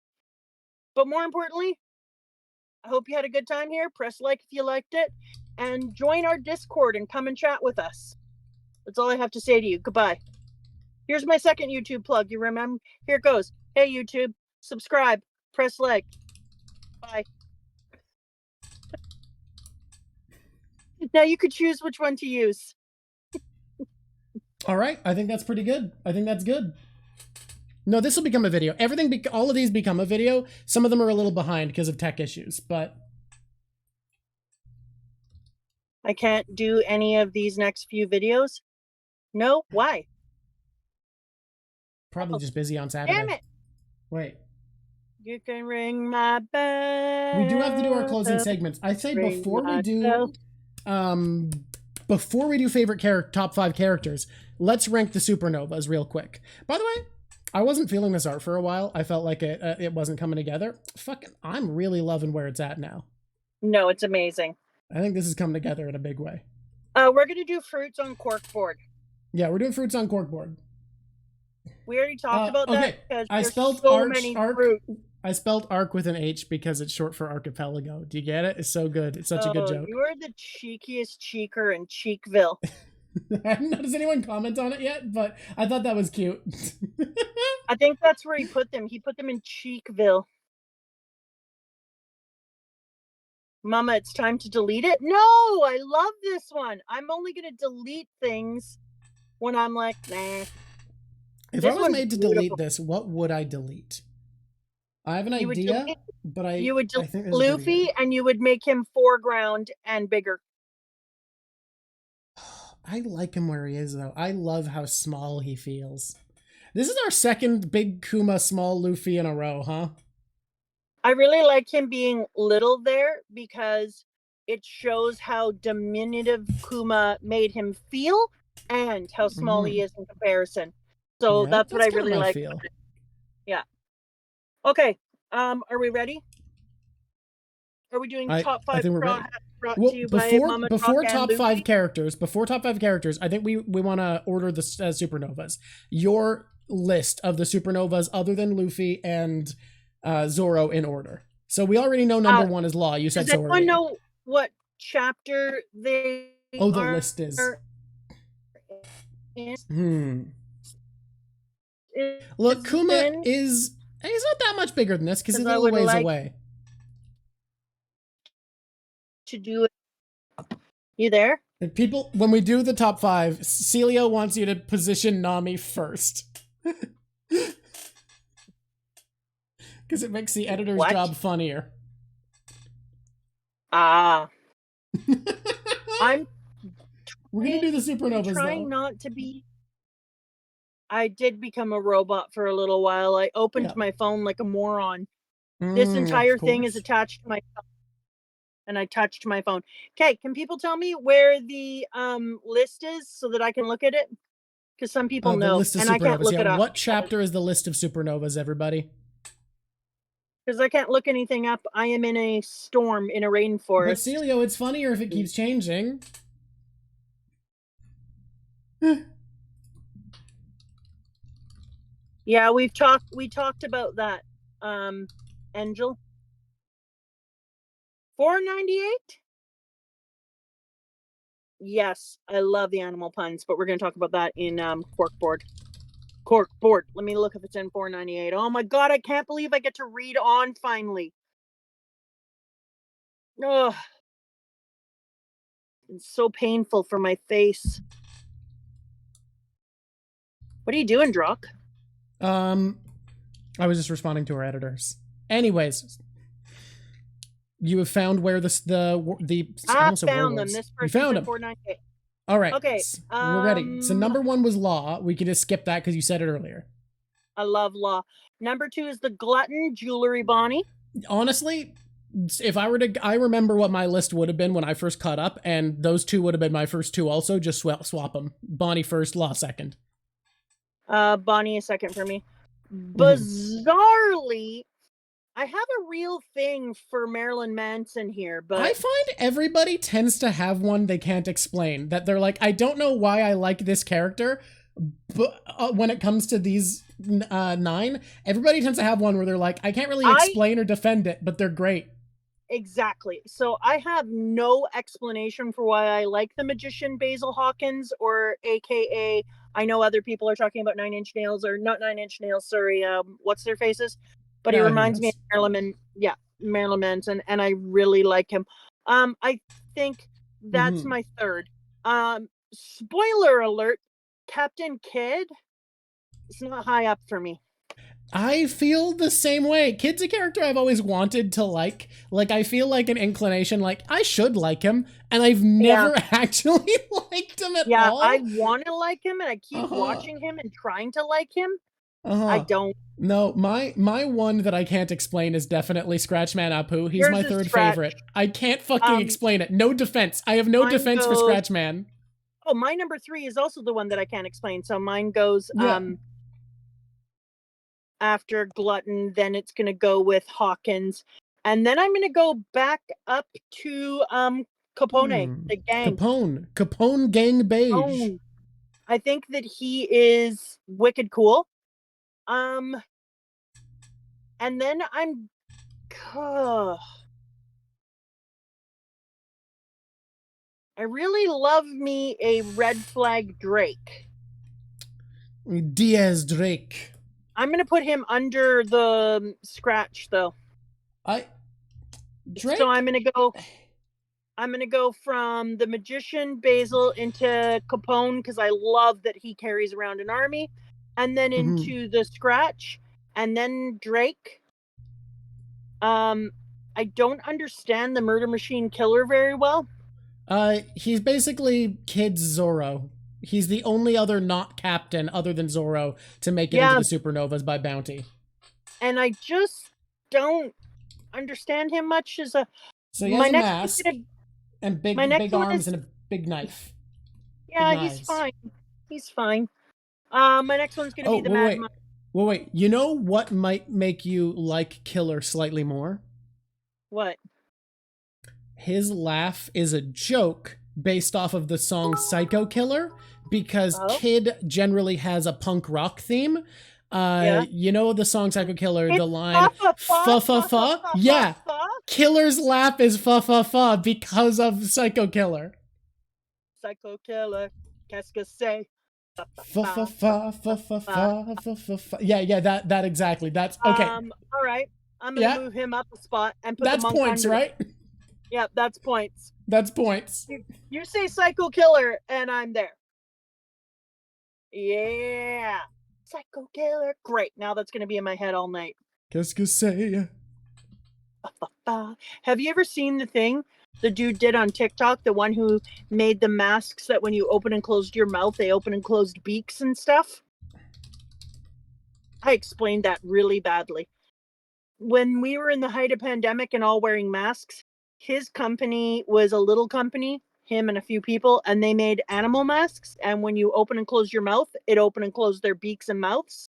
Speaker 2: But more importantly, I hope you had a good time here. Press like if you liked it. And join our Discord and come and chat with us. That's all I have to say to you. Goodbye. Here's my second YouTube plug. You remember? Here it goes. Hey, YouTube. Subscribe. Press like. Bye. Now you could choose which one to use.
Speaker 1: All right. I think that's pretty good. I think that's good. No, this will become a video. All of these become a video. Some of them are a little behind because of tech issues, but
Speaker 2: I can't do any of these next few videos. No, why?
Speaker 1: probably just busy on Saturday.
Speaker 2: Damn it!
Speaker 1: Wait.
Speaker 2: You can ring my bell.
Speaker 1: We do have to do our closing segments. I say before we do favorite top 5 characters, let's rank the supernovas real quick. By the way, I wasn't feeling this art for a while. I felt like it wasn't coming together. Fucking, I'm really loving where it's at now.
Speaker 2: No, it's amazing.
Speaker 1: I think this is coming together in a big way.
Speaker 2: We're gonna do fruits on corkboard.
Speaker 1: Yeah, we're doing fruits on corkboard.
Speaker 2: We already talked about
Speaker 1: that.
Speaker 2: Because
Speaker 1: I spelled
Speaker 2: so many fruits.
Speaker 1: I spelled arc with an H because it's short for archipelago. Do you get it? It's so good. It's such a good joke.
Speaker 2: You are the cheekiest cheeker in Cheekville.
Speaker 1: I haven't noticed anyone comment on it yet, but I thought that was cute.
Speaker 2: I think that's where he put them. He put them in Cheekville. Mama, it's time to delete it? No, I love this one. I'm only going to delete things when I'm like, nah.
Speaker 1: If I was made to delete this, what would I delete? I have an idea, but
Speaker 2: you would delete Luffy and you would make him foreground and bigger.
Speaker 1: I like him where he is, though. I love how small he feels. This is our second big Kuma small Luffy in a row, huh?
Speaker 2: I really like him being little there because it shows how diminutive Kuma made him feel and how small he is in comparison. So yeah, that's what I really like. Yeah. Okay. Are we ready? Are we doing top 5?
Speaker 1: I think we're ready. Before top 5 characters, I think we want to order the supernovas. Your list of the supernovas other than Luffy and Zoro in order. So we already know number 1 is Law. You said Zoro.
Speaker 2: Does anyone know what chapter they
Speaker 1: the list is. Look, Kuma he's not that much bigger than this because he's a little ways away.
Speaker 2: To do it. You there?
Speaker 1: And people, when we do the top 5, Celio wants you to position Nami first. Because it makes the editor's job funnier.
Speaker 2: We're
Speaker 1: gonna do the supernovas.
Speaker 2: Trying not to be. I did become a robot for a little while. I opened my phone like a moron. This entire thing is attached to my phone. And I touched my phone. Okay, can people tell me where the list is so that I can look at it? Because some people know, and I can't look it up.
Speaker 1: What chapter is the list of supernovas, everybody?
Speaker 2: Because I can't look anything up. I am in a storm in a rainforest.
Speaker 1: But Celio, it's funnier if it keeps changing.
Speaker 2: Yeah, we talked about that. Angel. 498? Yes, I love the animal puns, but we're going to talk about that in Corkboard. Corkboard. Let me look if it's in 498. Oh my god, I can't believe I get to read on finally. Oh, it's so painful for my face. What are you doing, Drock?
Speaker 1: I was just responding to our editors. Anyways, you have found where I
Speaker 2: found them. This person
Speaker 1: found them.
Speaker 2: 498.
Speaker 1: All right.
Speaker 2: Okay.
Speaker 1: We're ready. So number 1 was Law. We can just skip that because you said it earlier.
Speaker 2: I love Law. Number 2 is the Glutton, Jewelry Bonnie.
Speaker 1: Honestly, if I were to, I remember what my list would have been when I first caught up, and those 2 would have been my first 2 also. Just swap them. Bonnie first, Law second.
Speaker 2: Bonnie is second for me. Bizarrely, I have a real thing for Marilyn Manson here, but
Speaker 1: I find everybody tends to have one they can't explain. That they're like, I don't know why I like this character, but when it comes to these 9, everybody tends to have one where they're like, I can't really explain or defend it, but they're great.
Speaker 2: Exactly. So I have no explanation for why I like the magician Basil Hawkins, or AKA, I know other people are talking about 9 Inch Nails, or not 9 Inch Nails, sorry, what's their faces? But he reminds me of Marilyn Manson, and I really like him. I think that's my third. Spoiler alert, Captain Kidd, it's not high up for me.
Speaker 1: I feel the same way. Kid's a character I've always wanted to like. Like, I feel like an inclination, like, I should like him, and I've never actually liked him at
Speaker 2: Yeah, I
Speaker 1: all.
Speaker 2: want to like him, and I keep
Speaker 1: Uh-huh.
Speaker 2: watching him and trying to like him. I
Speaker 1: Uh-huh.
Speaker 2: don't.
Speaker 1: No, my one that I can't explain is definitely Scratchman Apu. He's
Speaker 2: Yours
Speaker 1: my
Speaker 2: is
Speaker 1: third
Speaker 2: Scratch.
Speaker 1: favorite. I can't fucking explain it. No defense. I have no
Speaker 2: Mine
Speaker 1: defense for
Speaker 2: goes.
Speaker 1: Scratchman.
Speaker 2: Oh, my number 3 is also the one that I can't explain. So mine goes
Speaker 1: Yeah.
Speaker 2: after Glutton, then it's gonna go with Hawkins, and then I'm gonna go back up to Capone, the gang.
Speaker 1: Capone gang beige.
Speaker 2: Oh, I think that he is wicked cool. And then I really love me a red flag Drake.
Speaker 1: Diaz Drake.
Speaker 2: I'm gonna put him under the Scratch though.
Speaker 1: Drake?
Speaker 2: So I'm gonna go from the Magician Basil into Capone because I love that he carries around an army, and then into the Scratch, and then Drake. I don't understand the Murder Machine Killer very well.
Speaker 1: He's basically Kid Zoro. He's the only other not captain other than Zoro to make it into the supernovas by bounty.
Speaker 2: And I just don't understand him much as a.
Speaker 1: So he has a mask and big arms and a big knife.
Speaker 2: Yeah, he's fine. He's fine. My next one's gonna be the Mad Monk.
Speaker 1: Wait. You know what might make you like Killer slightly more?
Speaker 2: What?
Speaker 1: His laugh is a joke based off of the song Psycho Killer, because Kid generally has a punk rock theme. You know the song Psycho Killer, the line fa fa fa? Yeah. Killer's laugh is fa fa fa because of Psycho Killer.
Speaker 2: Psycho Killer, qu'est-ce que c'est?
Speaker 1: Fa fa fa fa fa fa fa fa fa. Yeah, that exactly. That's okay.
Speaker 2: All right. I'm gonna move him up a spot and put the monk
Speaker 1: points,
Speaker 2: under.
Speaker 1: Right?
Speaker 2: Yeah, that's points.
Speaker 1: That's points.
Speaker 2: You say Psycho Killer, and I'm there. Yeah. Psycho Killer. Great. Now that's going to be in my head all night.
Speaker 1: Qu'est-ce que c'est?
Speaker 2: Have you ever seen the thing the dude did on TikTok? The one who made the masks that when you open and closed your mouth, they open and closed beaks and stuff? I explained that really badly. When we were in the height of pandemic and all wearing masks, his company was a little company, him and a few people, and they made animal masks. And when you open and close your mouth, it opened and closed their beaks and mouths.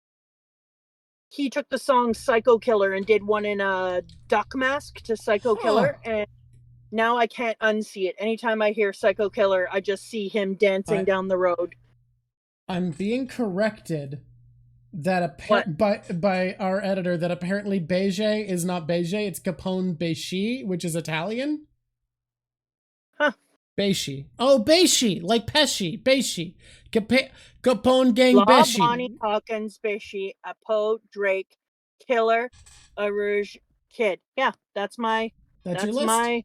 Speaker 2: He took the song Psycho Killer and did one in a duck mask to Psycho Killer. And now I can't unsee it. Anytime I hear Psycho Killer, I just see him dancing down the road.
Speaker 1: I'm being corrected that by our editor that apparently beige is not beige, it's Capone Beige, which is Italian.
Speaker 2: Huh.
Speaker 1: Beige. Oh, beige, like Pesci. Beige. Capone gang
Speaker 2: Law,
Speaker 1: beige.
Speaker 2: Bonnie, Hawkins, Beige, Apo, Drake, Killer, Arouge, Kid. Yeah, that's my
Speaker 1: That's your list?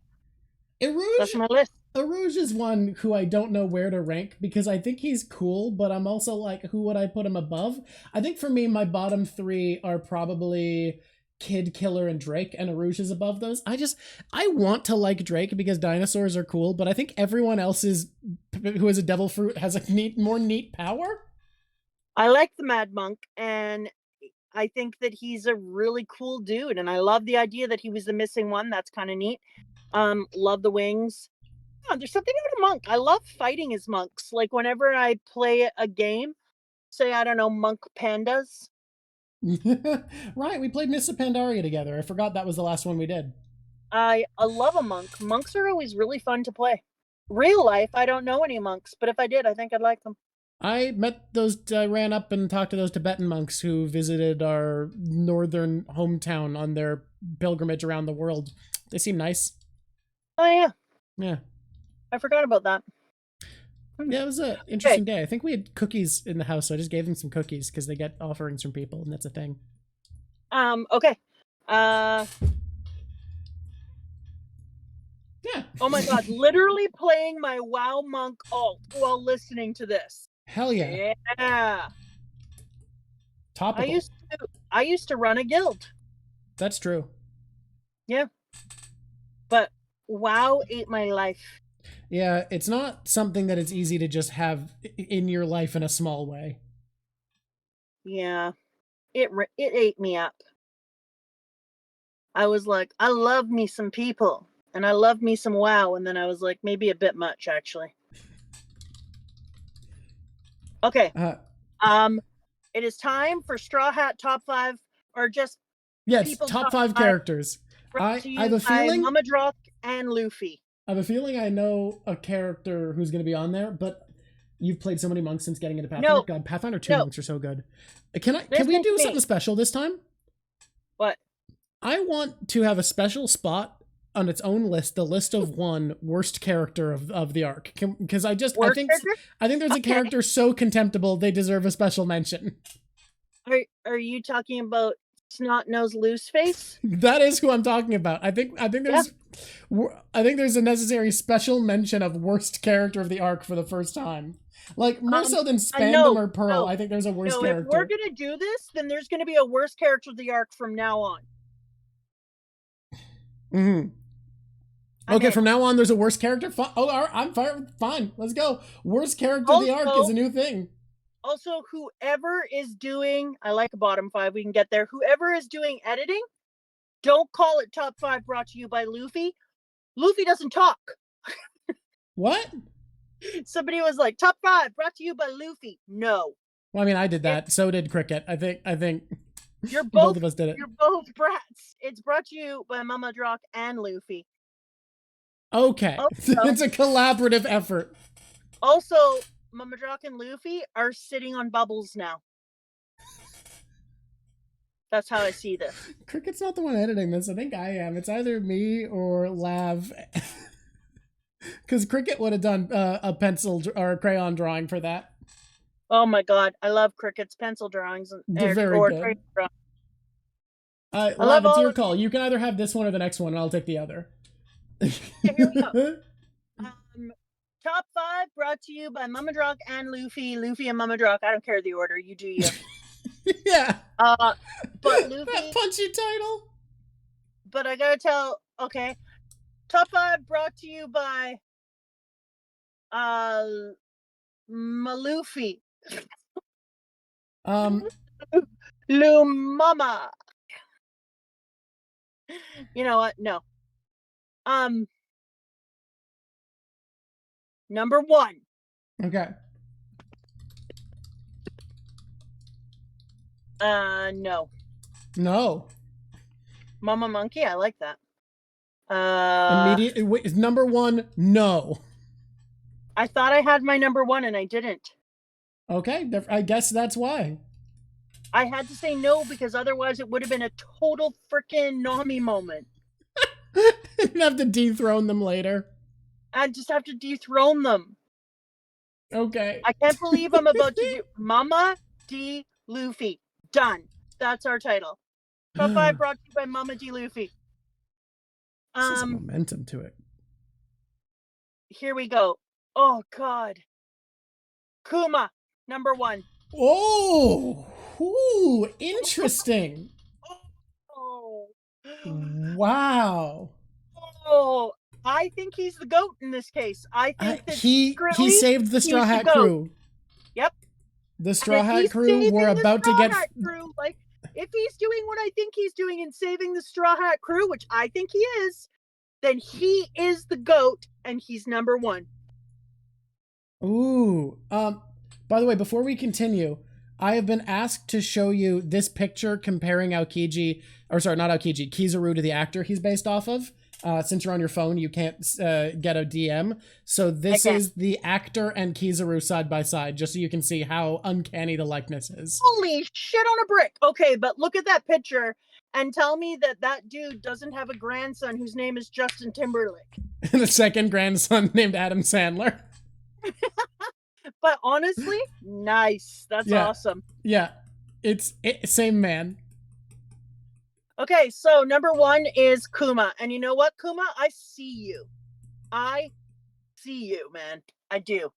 Speaker 2: That's my list.
Speaker 1: Arouge is one who I don't know where to rank because I think he's cool, but I'm also like, who would I put him above? I think for me, my bottom 3 are probably Kid, Killer, and Drake, and Arouge is above those. I want to like Drake because dinosaurs are cool, but I think everyone else who is a devil fruit has a more neat power.
Speaker 2: I like the Mad Monk, and I think that he's a really cool dude, and I love the idea that he was the missing one. That's kind of neat. Love the wings. Oh, there's something about a monk. I love fighting as monks. Like whenever I play a game, say, I don't know, Monk Pandas.
Speaker 1: Right, we played Mists of Pandaria together. I forgot that was the last one we did.
Speaker 2: I love a monk. Monks are always really fun to play. Real life, I don't know any monks, but if I did, I think I'd like them.
Speaker 1: I ran up and talked to those Tibetan monks who visited our northern hometown on their pilgrimage around the world. They seem nice.
Speaker 2: Oh, yeah.
Speaker 1: Yeah.
Speaker 2: I forgot about that.
Speaker 1: Yeah, it was an interesting day. I think we had cookies in the house, so I just gave them some cookies because they get offerings from people, and that's a thing.
Speaker 2: Okay.
Speaker 1: Yeah.
Speaker 2: Oh my god, literally playing my WoW Monk alt while listening to this.
Speaker 1: Hell yeah.
Speaker 2: Yeah.
Speaker 1: Topical.
Speaker 2: I used to run a guild.
Speaker 1: That's true.
Speaker 2: Yeah. But WoW ate my life.
Speaker 1: Yeah, it's not something that it's easy to just have in your life in a small way.
Speaker 2: Yeah. It ate me up. I was like, I love me some people and I love me some WoW, and then I was like, maybe a bit much actually. Okay. It is time for Straw Hat top 5, or just
Speaker 1: yes,
Speaker 2: people
Speaker 1: top
Speaker 2: top
Speaker 1: 5 characters.
Speaker 2: brought to
Speaker 1: I have
Speaker 2: you
Speaker 1: a
Speaker 2: by
Speaker 1: feeling
Speaker 2: Mama Drock and Luffy.
Speaker 1: I have a feeling I know a character who's going to be on there, but you've played so many monks since getting into Pathfinder.
Speaker 2: No.
Speaker 1: God, Pathfinder 2
Speaker 2: No.
Speaker 1: monks are so good. Can
Speaker 2: Listen
Speaker 1: we do
Speaker 2: to
Speaker 1: something
Speaker 2: me.
Speaker 1: special this time?
Speaker 2: What?
Speaker 1: I want to have a special spot on its own list, the list of 1 worst character of the arc, because I think there's a character so contemptible they deserve a special mention.
Speaker 2: Are you talking about Snot Nose Loose Face?
Speaker 1: That is who I'm talking about. I think there's a necessary special mention of worst character of the arc for the first time. Like, more so than Spandam or Pearl, I think there's a worst character.
Speaker 2: If we're gonna do this, then there's gonna be a worst character of the arc from now on.
Speaker 1: Okay, from now on, there's a worst character. I'm fine. Let's go. Worst character of the arc is a new thing.
Speaker 2: Also, whoever is doing, I like a bottom 5. We can get there. Whoever is doing editing, don't call it top 5 brought to you by Luffy. Luffy doesn't talk.
Speaker 1: What?
Speaker 2: Somebody was like, top 5 brought to you by Luffy. No.
Speaker 1: Well, I mean, I did that. So did Cricket. I think
Speaker 2: you're
Speaker 1: both of us did it.
Speaker 2: You're both brats. It's brought to you by Mama Drock and Luffy.
Speaker 1: Okay. It's a collaborative effort.
Speaker 2: Also, Mama Drock and Luffy are sitting on bubbles now. That's how I see this.
Speaker 1: Cricket's not the one editing this. I think I am. It's either me or Lav. Because Cricket would have done a pencil or a crayon drawing for that.
Speaker 2: Oh my god, I love Cricket's pencil drawings.
Speaker 1: They're very good. Lav, it's your call. You can either have this one or the next one, and I'll take the other.
Speaker 2: Here we go. Top 5 brought to you by Mama Drock and Luffy. Luffy and Mama Drock. I don't care the order. You do you.
Speaker 1: Yeah.
Speaker 2: But Luffy.
Speaker 1: That punchy title.
Speaker 2: But I gotta tell. Okay. Top 5 brought to you by Maluffy. Lumama. You know what? No. Number 1.
Speaker 1: Okay.
Speaker 2: No.
Speaker 1: No.
Speaker 2: Mama Monkey, I like that.
Speaker 1: Wait, number 1, no.
Speaker 2: I thought I had my number 1 and I didn't.
Speaker 1: Okay, I guess that's why.
Speaker 2: I had to say no because otherwise it would have been a total freaking Nami moment.
Speaker 1: You'd have to dethrone them later.
Speaker 2: I just have to dethrone them.
Speaker 1: Okay.
Speaker 2: I can't believe I'm about to do Mama D. Luffy. Done. That's our title. Top 5 brought to you by Mama D. Luffy.
Speaker 1: This has momentum to it.
Speaker 2: Here we go. Oh god. Kuma, number 1.
Speaker 1: Oh, ooh, interesting.
Speaker 2: Oh.
Speaker 1: Wow.
Speaker 2: Oh, I think he's the GOAT in this case. I think that
Speaker 1: he saved the Straw Hat crew.
Speaker 2: Yep.
Speaker 1: The Straw Hat crew were about to get
Speaker 2: crew. Like, if he's doing what I think he's doing and saving the Straw Hat crew, which I think he is, then he is the GOAT and he's number 1.
Speaker 1: Ooh. By the way, before we continue, I have been asked to show you this picture comparing Kizaru to the actor he's based off of. Since you're on your phone, you can't get a DM. So this is the actor and Kizaru side by side, just so you can see how uncanny the likeness is.
Speaker 2: Holy shit on a brick. Okay, but look at that picture and tell me that dude doesn't have a grandson whose name is Justin Timberlake.
Speaker 1: And a second grandson named Adam Sandler.
Speaker 2: But honestly, nice. That's awesome.
Speaker 1: Yeah, same man.
Speaker 2: Okay, so number 1 is Kuma. And you know what, Kuma? I see you. I see you, man. I do.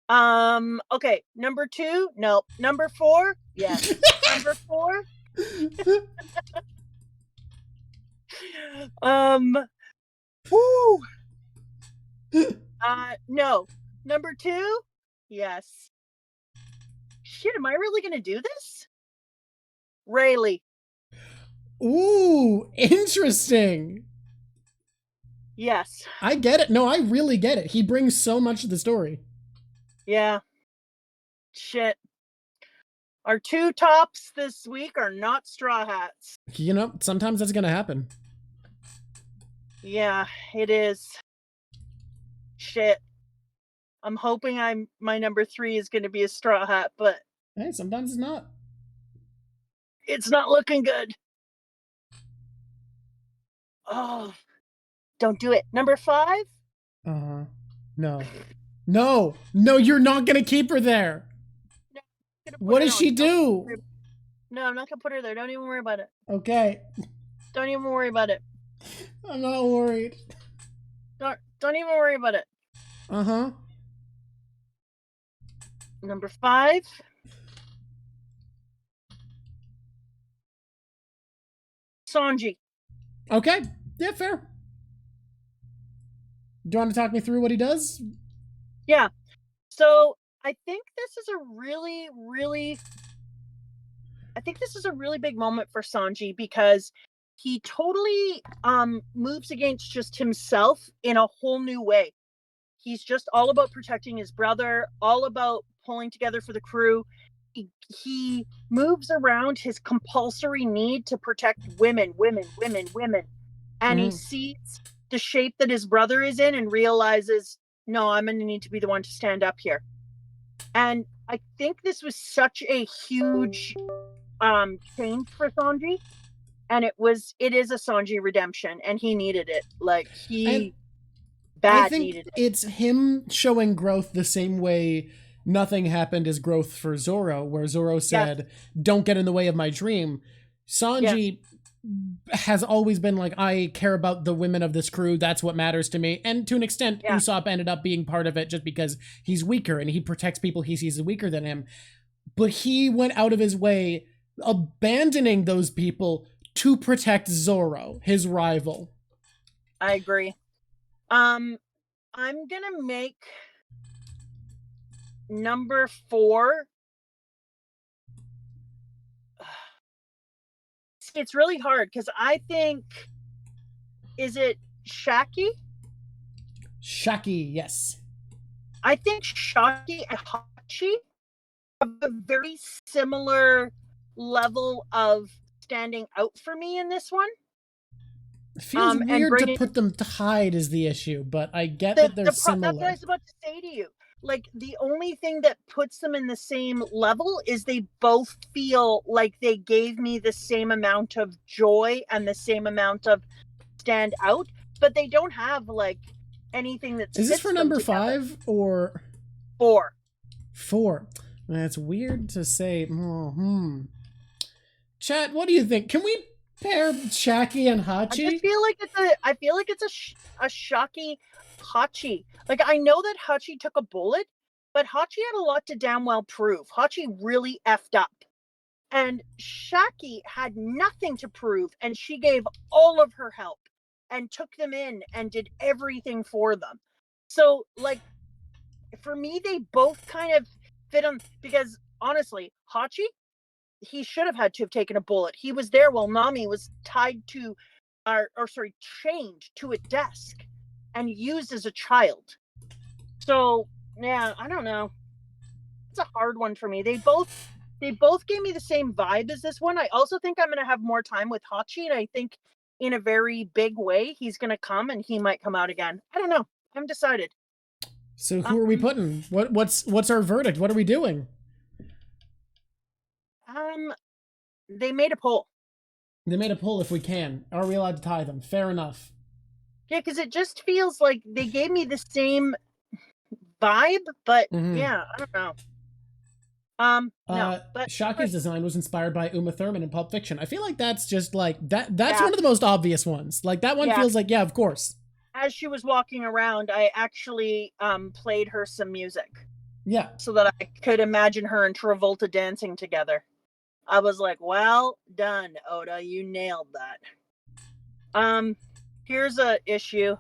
Speaker 2: Okay, number 2, no. Number 4, yes. Number 4, Woo. No. Number 2? Yes. Shit, am I really gonna do this? Rayleigh.
Speaker 1: Ooh, interesting.
Speaker 2: Yes.
Speaker 1: I get it. No, I really get it. He brings so much to the story.
Speaker 2: Yeah. Shit. Our 2 tops this week are not Straw Hats.
Speaker 1: You know, sometimes that's gonna happen.
Speaker 2: Yeah, it is. Shit. I'm hoping my number 3 is gonna be a Straw Hat, but
Speaker 1: Hey, sometimes it's not.
Speaker 2: it's not looking good. Oh, don't do it. Number 5?
Speaker 1: Uh-huh. No. No! No, you're not gonna keep her there!
Speaker 2: No, I'm gonna put
Speaker 1: What
Speaker 2: her
Speaker 1: does
Speaker 2: on.
Speaker 1: she do?
Speaker 2: No, I'm not gonna put her there. Don't even worry about it.
Speaker 1: Okay.
Speaker 2: Don't even worry about it.
Speaker 1: I'm not worried.
Speaker 2: Don't even worry about it.
Speaker 1: Uh-huh.
Speaker 2: Number 5. Sanji.
Speaker 1: Okay. Yeah, fair. Do you want to talk me through what he does?
Speaker 2: Yeah. So I think this is a really, really big moment for Sanji because he totally moves against just himself in a whole new way. He's just all about protecting his brother, all about pulling together for the crew. He moves around his compulsory need to protect women, women, women, women. And he sees the shape that his brother is in and realizes, no, I'm going to need to be the one to stand up here. And I think this was such a huge change for Sanji. And it is a Sanji redemption, and he needed it. Like,
Speaker 1: And
Speaker 2: he
Speaker 1: I
Speaker 2: bad
Speaker 1: think
Speaker 2: needed it.
Speaker 1: it's him showing growth the same way nothing happened is growth for Zoro, where Zoro said, don't get in the way of my dream. Sanji has always been like, I care about the women of this crew. That's what matters to me. And to an extent, Usopp ended up being part of it just because he's weaker and he protects people he sees as weaker than him. But he went out of his way, abandoning those people to protect Zoro, his rival.
Speaker 2: I agree. I'm gonna make number 4. It's really hard because I think, is it Shaki?
Speaker 1: Shaki, yes.
Speaker 2: I think Shaki and Hachi have a very similar level of standing out for me in this one.
Speaker 1: It feels
Speaker 2: And
Speaker 1: weird to
Speaker 2: bringing
Speaker 1: put them tied is the issue, but I get that they're
Speaker 2: that's what I
Speaker 1: similar.
Speaker 2: was about to say to you. Like, the only thing that puts them in the same level is they both feel like they gave me the same amount of joy and the same amount of stand out, but they don't have like anything that
Speaker 1: Is this for
Speaker 2: fits them
Speaker 1: number
Speaker 2: together.
Speaker 1: 5 or
Speaker 2: 4?
Speaker 1: 4? That's weird to say. Chat, what do you think? Can we pair Shaki and
Speaker 2: I
Speaker 1: Hachi?
Speaker 2: just feel like it's a Shaki Hachi. Like, I know that Hachi took a bullet, but Hachi had a lot to damn well prove. Hachi really effed up. And Shaki had nothing to prove, and she gave all of her help and took them in and did everything for them. So, like, for me, they both kind of fit on, because honestly, Hachi, he should have had to have taken a bullet. He was there while Nami was tied to, chained to a desk and used as a child. So yeah, I don't know. It's a hard one for me. They both gave me the same vibe as this one. I also think I'm gonna have more time with Hachi, and I think in a very big way he's gonna come, and he might come out again. I don't know. I'm decided.
Speaker 1: So who are we putting? What's our verdict? What are we doing?
Speaker 2: They made a poll.
Speaker 1: They made a poll if we can. Are we allowed to tie them? Fair enough.
Speaker 2: Yeah, because it just feels like they gave me the same vibe, but yeah, I don't know. No, but
Speaker 1: Shaki's design was inspired by Uma Thurman in Pulp Fiction. I feel like that's just like that's
Speaker 2: yeah,
Speaker 1: one of the most obvious ones. Like that one feels like, yeah, of course.
Speaker 2: as she was walking around, I actually played her some music.
Speaker 1: Yeah.
Speaker 2: So that I could imagine her and Travolta dancing together. I was like, well done, Oda. You nailed that. Here's a issue.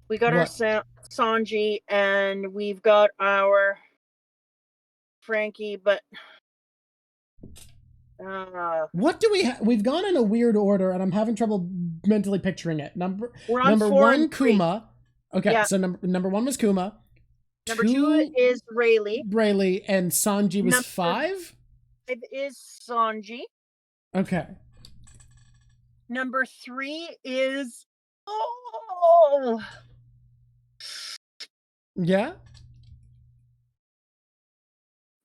Speaker 2: We got our
Speaker 1: What?
Speaker 2: Sanji and we've got our Frankie, but
Speaker 1: What do we have? We've gone in a weird order, and I'm having trouble mentally picturing it.
Speaker 2: we're on
Speaker 1: Number
Speaker 2: 4
Speaker 1: one,
Speaker 2: and 3.
Speaker 1: Kuma. Okay,
Speaker 2: Yeah.
Speaker 1: so number one was Kuma.
Speaker 2: Number 2 is Rayleigh.
Speaker 1: Rayleigh, and Sanji was
Speaker 2: Number
Speaker 1: 5?
Speaker 2: 5 is Sanji.
Speaker 1: Okay.
Speaker 2: Number 3 is oh,
Speaker 1: Yeah?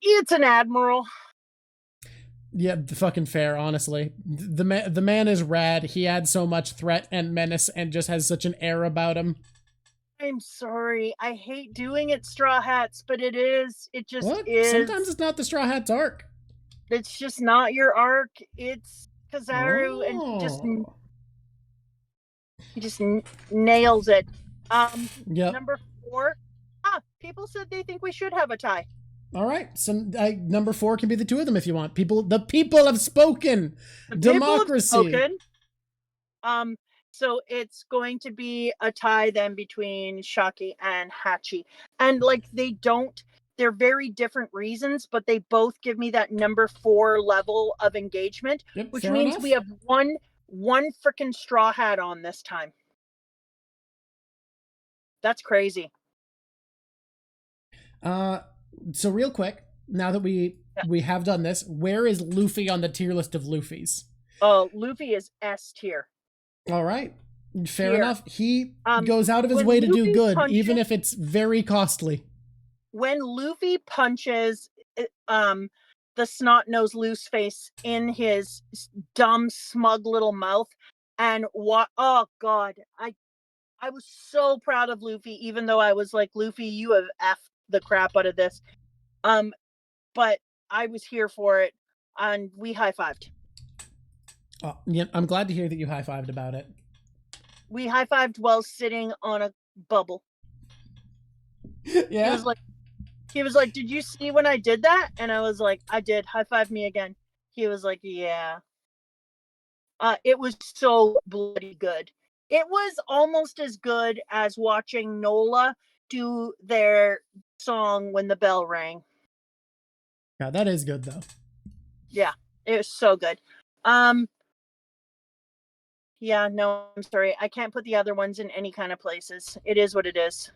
Speaker 2: it's an admiral.
Speaker 1: Yeah, fucking fair, honestly. The man is rad. He adds so much threat and menace and just has such an air about him.
Speaker 2: I'm sorry. I hate doing it, Straw Hats, but it is. It just
Speaker 1: What?
Speaker 2: is.
Speaker 1: Sometimes it's not the Straw Hat's arc.
Speaker 2: It's just not your arc. It's Kizaru, and
Speaker 1: Oh.
Speaker 2: he just nails it.
Speaker 1: Yep.
Speaker 2: Number 4. People said they think we should have a tie.
Speaker 1: All right. So number 4 can be the two of them if you want. The people have spoken. Democracy.
Speaker 2: People have spoken. So it's going to be a tie then between Shaki and Hachi. And like they're very different reasons, but they both give me that number 4 level of engagement, which means we have one freaking Straw Hat on this time. That's crazy.
Speaker 1: So real quick, now that we have done this, where is Luffy on the tier list of Luffys?
Speaker 2: Oh, Luffy is S tier.
Speaker 1: All right. Fair enough. He goes out of his way to do good, even if it's very costly.
Speaker 2: When Luffy punches the snot-nosed loose face in his dumb, smug little mouth, and oh god, I was so proud of Luffy, even though I was like, Luffy, you have effed the crap out of this. But I was here for it, and we high-fived.
Speaker 1: Oh, yeah, I'm glad to hear that you high-fived about it.
Speaker 2: We high-fived while sitting on a bubble.
Speaker 1: Yeah.
Speaker 2: He was like, did you see when I did that? And I was like, I did. High-five me again. He was like, yeah. It was so bloody good. It was almost as good as watching NOLA do their song when the bell rang.
Speaker 1: Yeah, that is good though.
Speaker 2: Yeah, it was so good. Yeah, no, I'm sorry. I can't put the other ones in any kind of places. It is what it is.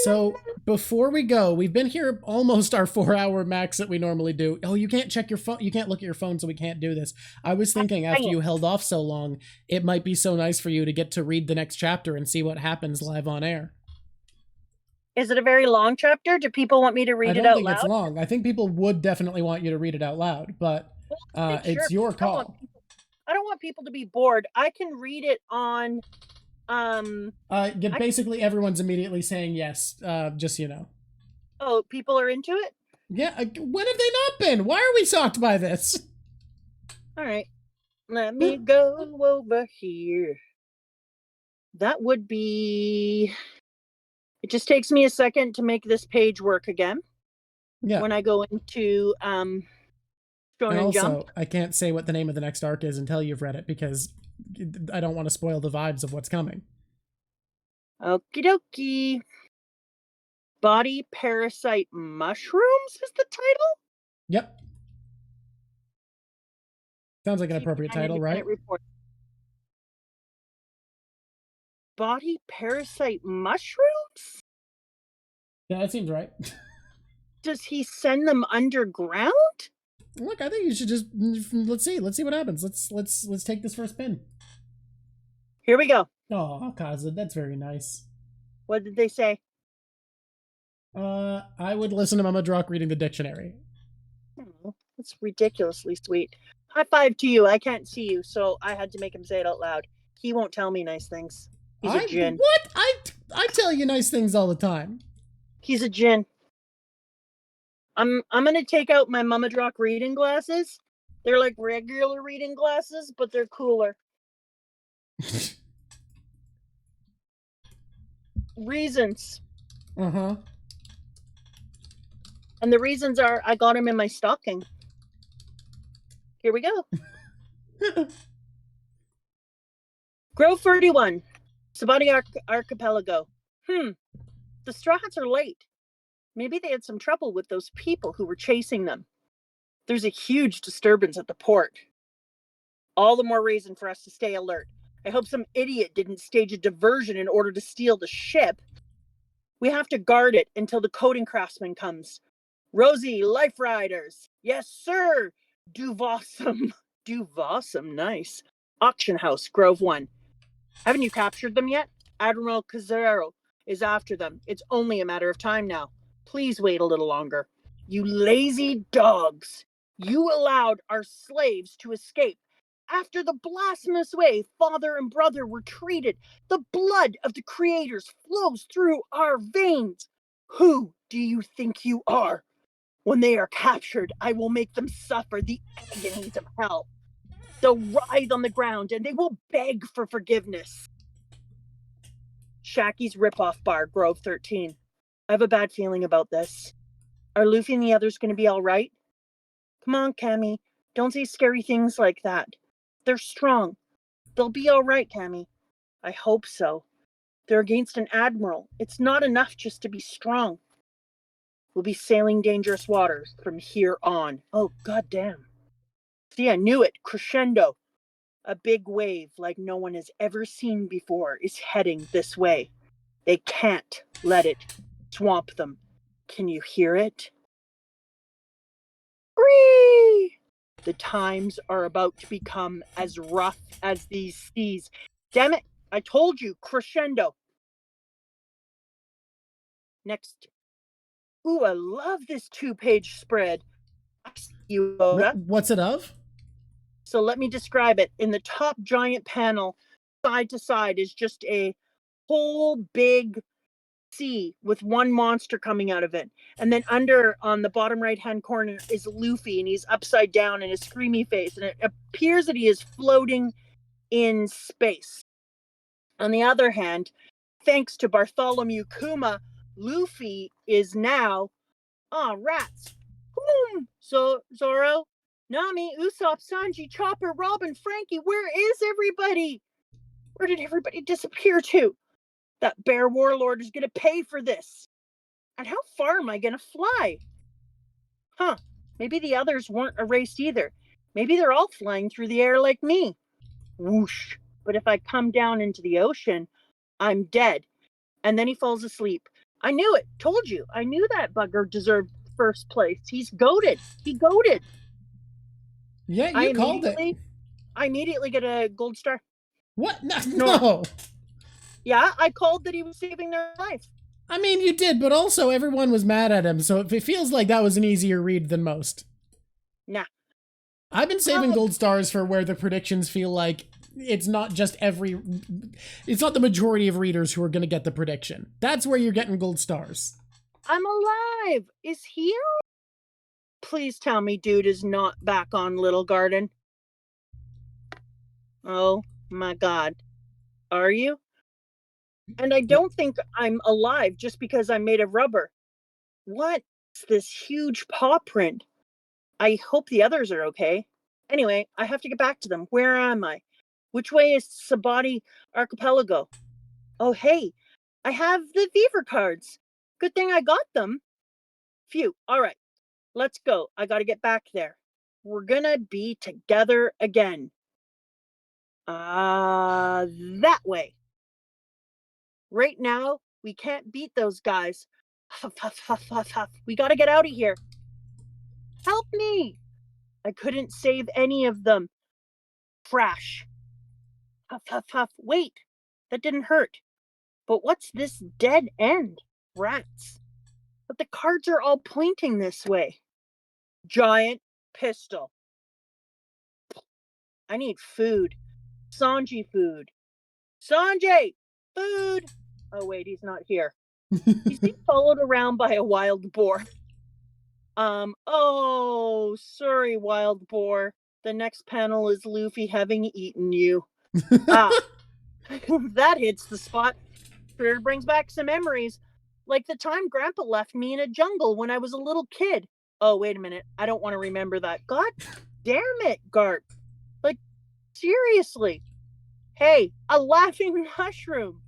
Speaker 1: So before we go, we've been here almost our 4-hour max that we normally do. Oh, you can't check your phone. You can't look at your phone, so we can't do this. I was thinking after you held off so long, it might be so nice for you to get to read the next chapter and see what happens live on air.
Speaker 2: Is it a very long chapter? Do people want me to read it out loud?
Speaker 1: I don't think it's long. I think people would definitely want you to read it out loud, but it's your call.
Speaker 2: I don't want people to be bored. I can read it on
Speaker 1: basically everyone's immediately saying yes, just so you know.
Speaker 2: Oh, people are into it?
Speaker 1: Yeah, when have they not been? Why are we shocked by this?
Speaker 2: All right. Let me go over here. That would be... It just takes me a second to make this page work again.
Speaker 1: Yeah.
Speaker 2: When I go into Shonen Jump.
Speaker 1: I can't say what the name of the next arc is until you've read it because I don't want to spoil the vibes of what's coming.
Speaker 2: Okie dokie. Body Parasite Mushrooms is the title?
Speaker 1: Yep. Sounds like an appropriate title, right?
Speaker 2: Body Parasite Mushrooms?
Speaker 1: Yeah, that seems right.
Speaker 2: Does he send them underground?
Speaker 1: Look, I think you should just let's see what happens. Let's take this first spin.
Speaker 2: Here we go.
Speaker 1: Oh, Kaza, that's very nice.
Speaker 2: What did they say?
Speaker 1: I would listen to Mama Drock reading the dictionary.
Speaker 2: Oh, that's ridiculously sweet. High five to you. I can't see you, so I had to make him say it out loud. He won't tell me nice things. He's a djinn.
Speaker 1: What? I tell you nice things all the time.
Speaker 2: He's a djinn. I'm gonna take out my Mama Drock reading glasses. They're like regular reading glasses, but they're cooler. Reasons.
Speaker 1: Uh-huh.
Speaker 2: And the reasons are I got him in my stocking. Here we go. Grove 31, Sabaody Archipelago. The Straw Hats are late. Maybe they had some trouble with those people who were chasing them. There's a huge disturbance at the port. All the more reason for us to stay alert. I hope some idiot didn't stage a diversion in order to steal the ship. We have to guard it until the coding craftsman comes. Rosie, Life Riders. Yes, sir. Duvawesome. Duvawesome, nice. Auction House, Grove 1. Haven't you captured them yet? Admiral Kizaru is after them. It's only a matter of time now. Please wait a little longer. You lazy dogs. You allowed our slaves to escape. After the blasphemous way father and brother were treated, the blood of the creators flows through our veins. Who do you think you are? When they are captured, I will make them suffer the agonies of hell. They'll writhe on the ground and they will beg for forgiveness. Shacky's ripoff bar, Grove 13. I have a bad feeling about this. Are Luffy and the others going to be all right? Come on, Cammy. Don't say scary things like that. They're strong. They'll be all right, Cammy. I hope so. They're against an admiral. It's not enough just to be strong. We'll be sailing dangerous waters from here on. Oh, goddamn. See, I knew it. Crescendo. A big wave like no one has ever seen before is heading this way. They can't let it swamp them. Can you hear it? Whee! The times are about to become as rough as these seas. Damn it, I told you, crescendo. Next. Ooh, I love this 2-page spread. I see you, Oda.
Speaker 1: What's it of?
Speaker 2: So let me describe it. In the top giant panel, side to side, is just a whole big sea with one monster coming out of it. And then under on the bottom right-hand corner is Luffy, and he's upside down in a screamy face. And it appears that he is floating in space. On the other hand, thanks to Bartholomew Kuma, Luffy is now, rats. Boom! So Zoro, Nami, Usopp, Sanji, Chopper, Robin, Frankie, where is everybody? Where did everybody disappear to? That bear warlord is going to pay for this. And how far am I going to fly? Maybe the others weren't erased either. Maybe they're all flying through the air like me. Whoosh. But if I come down into the ocean, I'm dead. And then he falls asleep. I knew it. Told you. I knew that bugger deserved first place. He's goated. He goated.
Speaker 1: Yeah, you called it.
Speaker 2: I immediately get a gold star.
Speaker 1: What? No.
Speaker 2: Yeah, I called that he was saving their life.
Speaker 1: I mean, you did, but also everyone was mad at him, so it feels like that was an easier read than most.
Speaker 2: Nah.
Speaker 1: I've been saving gold stars for where the predictions feel like it's not just it's not the majority of readers who are going to get the prediction. That's where you're getting gold stars.
Speaker 2: I'm alive. Is he? Please tell me dude is not back on Little Garden. Oh my God. Are you? And I don't think I'm alive just because I'm made of rubber. What's this huge paw print? I hope the others are okay. Anyway, I have to get back to them. Where am I? Which way is Sabaody Archipelago? Oh, hey, I have the Fever cards. Good thing I got them. Phew. All right, let's go. I got to get back there. We're gonna be together again. That way. Right now, we can't beat those guys. Huff, huff, huff, huff, huff. We gotta get out of here. Help me! I couldn't save any of them. Crash. Huff, huff, huff. Wait, that didn't hurt. But what's this dead end? Rats. But the cards are all pointing this way. Giant pistol. I need food. Sanji food. Sanjay! Food! Oh, wait, he's not here. He's being followed around by a wild boar. Oh, sorry, wild boar. The next panel is Luffy having eaten you. That hits the spot. Sure brings back some memories. Like the time Grandpa left me in a jungle when I was a little kid. Oh, wait a minute. I don't want to remember that. God damn it, Garp. Like, seriously. Hey, a laughing mushroom.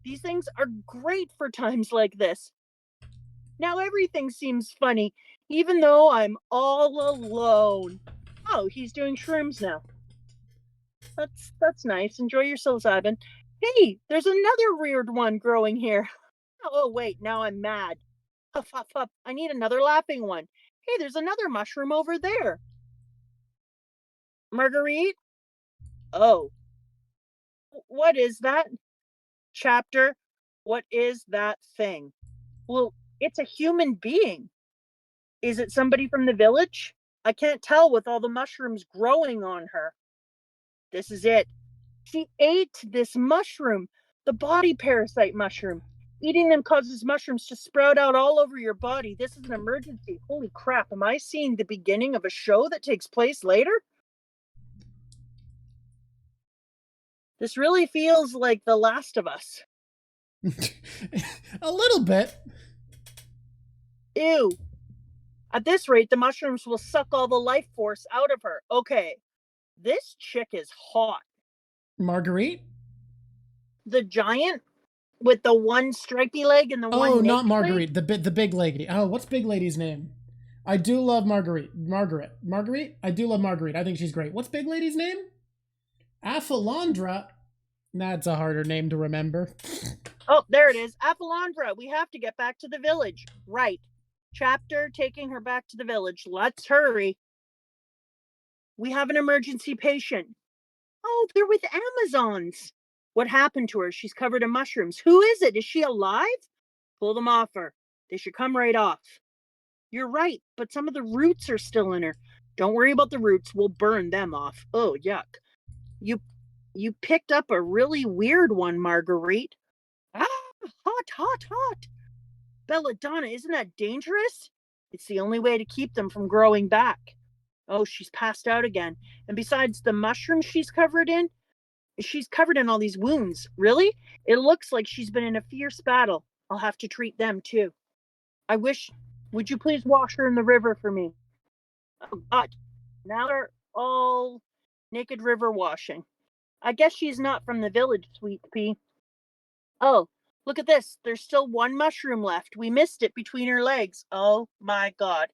Speaker 2: These things are great for times like this. Now everything seems funny, even though I'm all alone. Oh, he's doing shrooms now. That's nice. Enjoy yourselves, Ivan. Hey, there's another weird one growing here. Oh, wait, now I'm mad. Huff, huff, huff. I need another laughing one. Hey, there's another mushroom over there. Marguerite? Oh, what is that? Chapter, what is that thing? Well, it's a human being. Is it somebody from the village? I can't tell with all the mushrooms growing on her. This is it. She ate this mushroom, the body parasite mushroom. Eating them causes mushrooms to sprout out all over your body. This is an emergency. Holy crap, am I seeing the beginning of a show that takes place later? This really feels like The Last of Us.
Speaker 1: A little bit.
Speaker 2: Ew. At this rate, the mushrooms will suck all the life force out of her. Okay, this chick is hot.
Speaker 1: Marguerite?
Speaker 2: The giant with the one stripy leg and the one
Speaker 1: Oh, not
Speaker 2: naked
Speaker 1: Marguerite.
Speaker 2: leg?
Speaker 1: The big lady. Oh, what's big lady's name? I do love Marguerite. Marguerite? I do love Marguerite. I think she's great. What's big lady's name? Aphilandra. That's a harder name to remember.
Speaker 2: Oh, there it is. Aphilandra. We have to get back to the village. Right. Chapter taking her back to the village. Let's hurry. We have an emergency patient. Oh, they're with Amazons. What happened to her? She's covered in mushrooms. Who is it? Is she alive? Pull them off her. They should come right off. You're right, but some of the roots are still in her. Don't worry about the roots. We'll burn them off. Oh, yuck. You picked up a really weird one, Marguerite. Ah, hot, hot, hot. Belladonna, isn't that dangerous? It's the only way to keep them from growing back. Oh, she's passed out again. And besides the mushrooms she's covered in all these wounds. Really? It looks like she's been in a fierce battle. I'll have to treat them too. Would you please wash her in the river for me? Oh, God. Now they're all naked river washing. I guess she's not from the village, Sweet Pea. Oh, look at this. There's still one mushroom left. We missed it between her legs. Oh my God.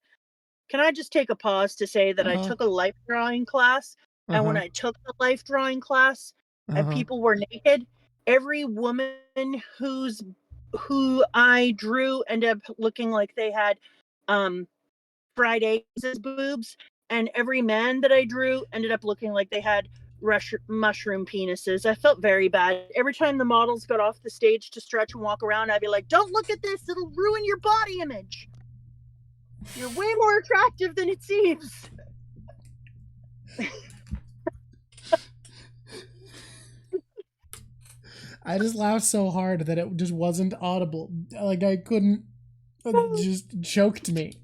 Speaker 2: Can I just take a pause to say that I took a life drawing class, and when I took the life drawing class and people were naked, every woman who I drew ended up looking like they had fried eggs as boobs, and every man that I drew ended up looking like they had mushroom penises. I felt very bad. Every time the models got off the stage to stretch and walk around, I'd be like, don't look at this, it'll ruin your body image. You're way more attractive than it seems.
Speaker 1: I just laughed so hard that it just wasn't audible. Like I couldn't, it just choked me.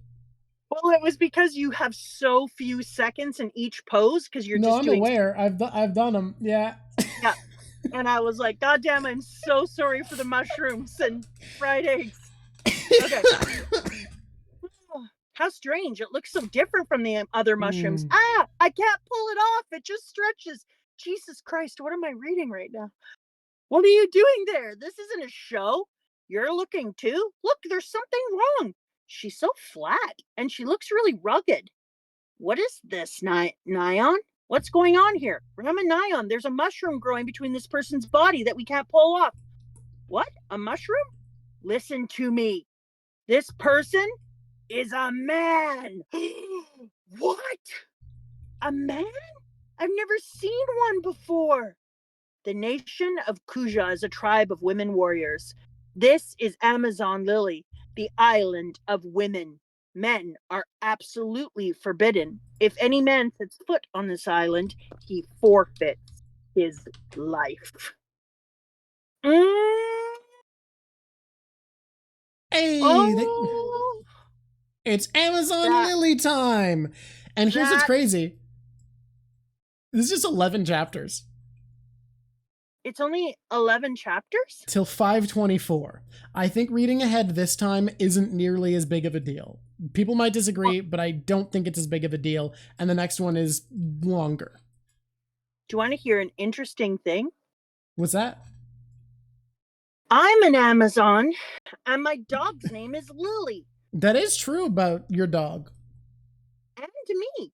Speaker 2: Well, it was because you have so few seconds in each pose because you're just doing.
Speaker 1: No, I'm aware. I've done them. Yeah.
Speaker 2: Yeah. And I was like, God damn, I'm so sorry for the mushrooms and fried eggs. Okay. How strange. It looks so different from the other mushrooms. Ah, I can't pull it off. It just stretches. Jesus Christ, what am I reading right now? What are you doing there? This isn't a show. You're looking too? Look, there's something wrong. She's so flat, and she looks really rugged. What is this, Nyan? What's going on here? Nyan, there's a mushroom growing between this person's body that we can't pull off. What? A mushroom? Listen to me. This person is a man. What? A man? I've never seen one before. The nation of Kuja is a tribe of women warriors. This is Amazon Lily, the island of women. Men are absolutely forbidden. If any man sets foot on this island, he forfeits his life.
Speaker 1: Hey,
Speaker 2: oh,
Speaker 1: it's Amazon Lily time. And here's what's crazy. This is just 11 chapters.
Speaker 2: It's only 11 chapters?
Speaker 1: Till 524. I think reading ahead this time isn't nearly as big of a deal. People might disagree, but I don't think it's as big of a deal. And the next one is longer.
Speaker 2: Do you want to hear an interesting thing?
Speaker 1: What's that?
Speaker 2: I'm an Amazon, and my dog's name is Lily.
Speaker 1: That is true about your dog.
Speaker 2: And me.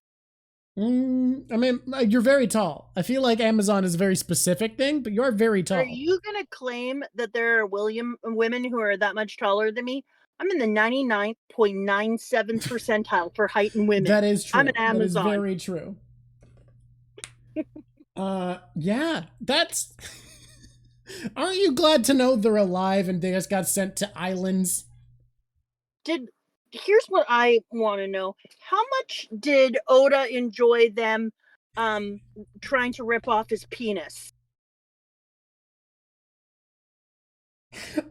Speaker 1: I mean, you're very tall. I feel like Amazon is a very specific thing, but you're very tall.
Speaker 2: Are you going to claim that there are women who are that much taller than me? I'm in the 99.97th percentile for height in women.
Speaker 1: That is true.
Speaker 2: I'm an Amazon.
Speaker 1: That is very true. Yeah, that's... Aren't you glad to know they're alive and they just got sent to islands?
Speaker 2: Here's what I want to know. How much did Oda enjoy them trying to rip off his penis?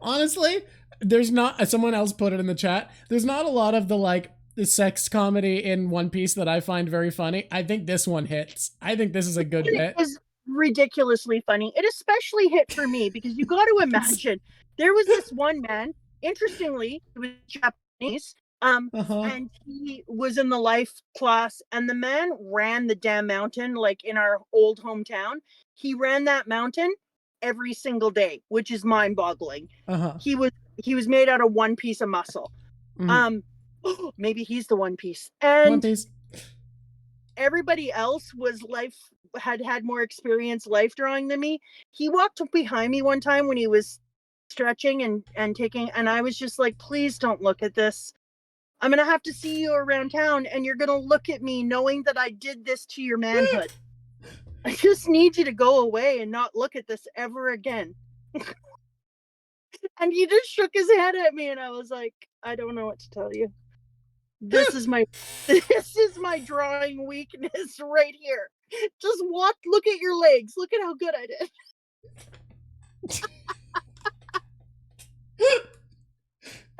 Speaker 1: Honestly, there's not, someone else put it in the chat, there's not a lot of the sex comedy in One Piece that I find very funny. I think this one hits. I think this is a good bit.
Speaker 2: It was ridiculously funny. It especially hit for me because you got to imagine there was this one man, interestingly, it was Japanese, and he was in the life class, and the man ran the damn mountain, like in our old hometown. He ran that mountain every single day, which is mind-boggling. He was made out of one piece of muscle. Maybe he's the One Piece. And
Speaker 1: One Piece.
Speaker 2: Everybody else had more experience life drawing than me. He walked behind me one time when he was stretching and taking, and I was just like, please don't look at this. I'm gonna have to see you around town, and you're gonna look at me knowing that I did this to your manhood. I just need you to go away and not look at this ever again. And he just shook his head at me, and I was like, I don't know what to tell you. This is my drawing weakness right here. Just look at your legs. Look at how good I did.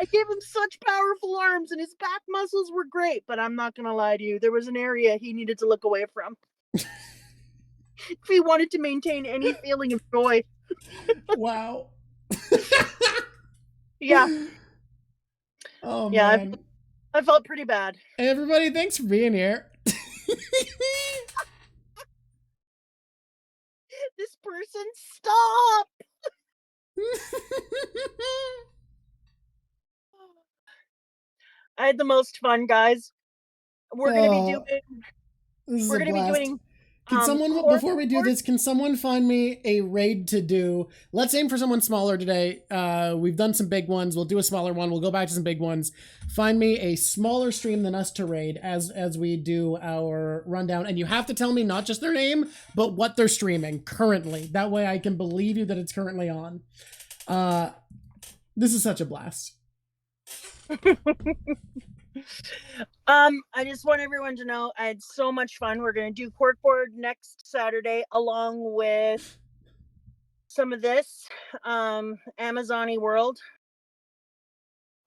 Speaker 2: I gave him such powerful arms, and his back muscles were great, but I'm not gonna lie to you, there was an area he needed to look away from. If he wanted to maintain any feeling of joy.
Speaker 1: Wow.
Speaker 2: Yeah.
Speaker 1: Oh,
Speaker 2: yeah,
Speaker 1: man.
Speaker 2: I felt pretty bad.
Speaker 1: Hey, everybody, thanks for being here.
Speaker 2: This person, stop! I had the most fun, guys. We're gonna be doing.
Speaker 1: Can someone, before we do this, can someone find me a raid to do? Let's aim for someone smaller today. We've done some big ones. We'll do a smaller one. We'll go back to some big ones. Find me a smaller stream than us to raid as we do our rundown. And you have to tell me not just their name, but what they're streaming currently. That way I can believe you that it's currently on. This is such a blast.
Speaker 2: I just want everyone to know I had so much fun. We're going to do Corkboard next Saturday along with some of this Amazon-y world.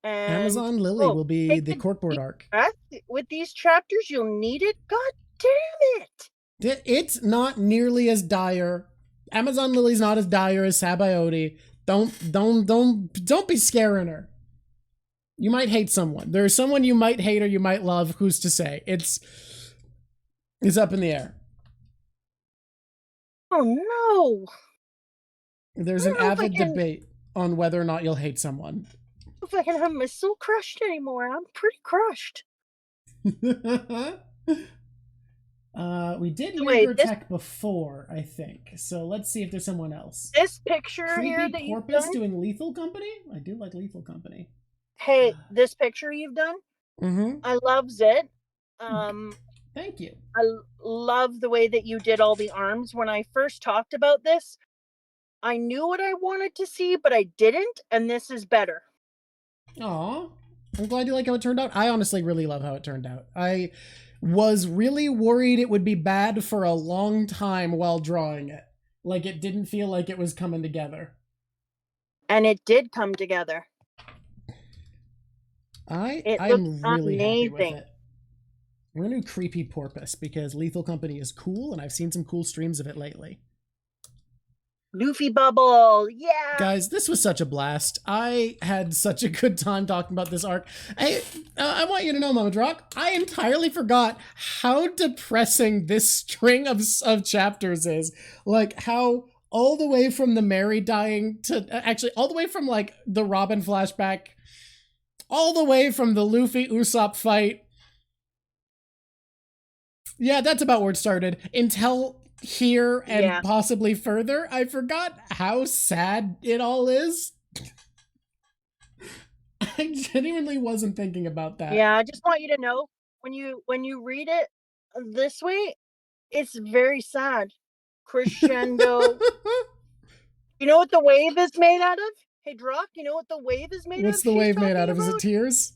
Speaker 2: And
Speaker 1: Amazon Lily will be the Corkboard arc.
Speaker 2: With these chapters, you'll need it. God damn it.
Speaker 1: It's not nearly as dire. Amazon Lily's not as dire as Sabaody. Don't be scaring her. You might hate someone. There's someone you might hate or you might love. Who's to say? It's up in the air.
Speaker 2: Oh no.
Speaker 1: There's an avid debate on whether or not you'll hate someone.
Speaker 2: If I can have my soul crushed anymore, I'm pretty crushed.
Speaker 1: We did Uber Tech before, I think. So let's see if there's someone else.
Speaker 2: This picture
Speaker 1: Creepy
Speaker 2: here that you've
Speaker 1: Porpoise
Speaker 2: done?
Speaker 1: doing Lethal Company? I do like Lethal Company.
Speaker 2: Hey, this picture you've done? I loves it.
Speaker 1: Thank you.
Speaker 2: I love the way that you did all the arms. When I first talked about this, I knew what I wanted to see, but I didn't, and this is better.
Speaker 1: Aw, I'm glad you like how it turned out. I honestly really love how it turned out. I was really worried it would be bad for a long time while drawing it. Like, it didn't feel like it was coming together.
Speaker 2: And it did come together.
Speaker 1: I'm really happy with it. We're gonna do Creepy Porpoise because Lethal Company is cool, and I've seen some cool streams of it lately.
Speaker 2: Luffy bubble. Yeah.
Speaker 1: Guys, this was such a blast. I had such a good time talking about this arc. I want you to know, Mama Drock, I entirely forgot how depressing this string of chapters is. Like, how all the way from the Mary dying to, actually, all the way from, like, the Robin flashback, all the way from the Luffy Usopp fight. Yeah, that's about where it started. Until here and possibly further. I forgot how sad it all is. I genuinely wasn't thinking about that.
Speaker 2: Yeah, I just want you to know, when you read it this way, it's very sad. Crescendo. You know what the wave is made out of? Hey, Drock, you know what the wave is made
Speaker 1: What's
Speaker 2: of?
Speaker 1: the wave made out of? Is it tears?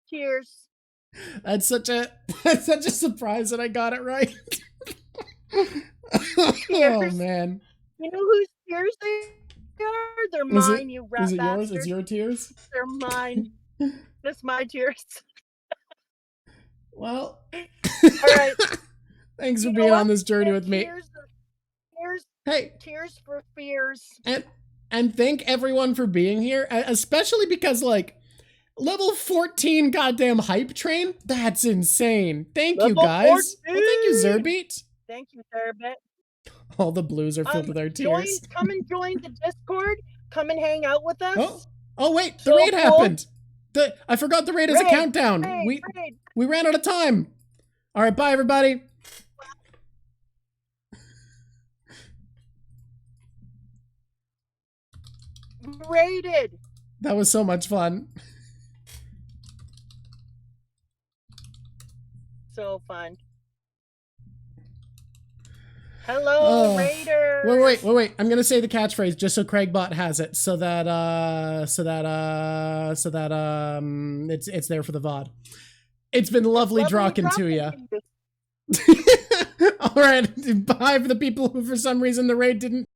Speaker 2: Tears.
Speaker 1: That's such a surprise that I got it right. Oh man.
Speaker 2: You know whose tears they are? They're mine, you rat
Speaker 1: bastard. Is it yours?
Speaker 2: bastard.
Speaker 1: It's your tears?
Speaker 2: They're mine. That's my tears.
Speaker 1: Well.
Speaker 2: Alright.
Speaker 1: Thanks for being on this journey with me.
Speaker 2: Tears for fears.
Speaker 1: And thank everyone for being here, especially because, like, level 14 goddamn hype train? That's insane. Thank you, guys. 14. Well, thank you, Zerbeat.
Speaker 2: Thank you, Zerbit.
Speaker 1: All the blues are filled with our tears.
Speaker 2: Come and join the Discord. Come and hang out with us.
Speaker 1: Oh wait, the raid happened. I forgot the raid is a countdown.
Speaker 2: Raid.
Speaker 1: We ran out of time. All right, bye everybody.
Speaker 2: Raided.
Speaker 1: That was so much fun.
Speaker 2: So fun. Hello, Raiders.
Speaker 1: Wait. I'm gonna say the catchphrase just so Craigbot has it, so that it's there for the VOD. It's been lovely talking to you. All right, bye for the people who for some reason the raid didn't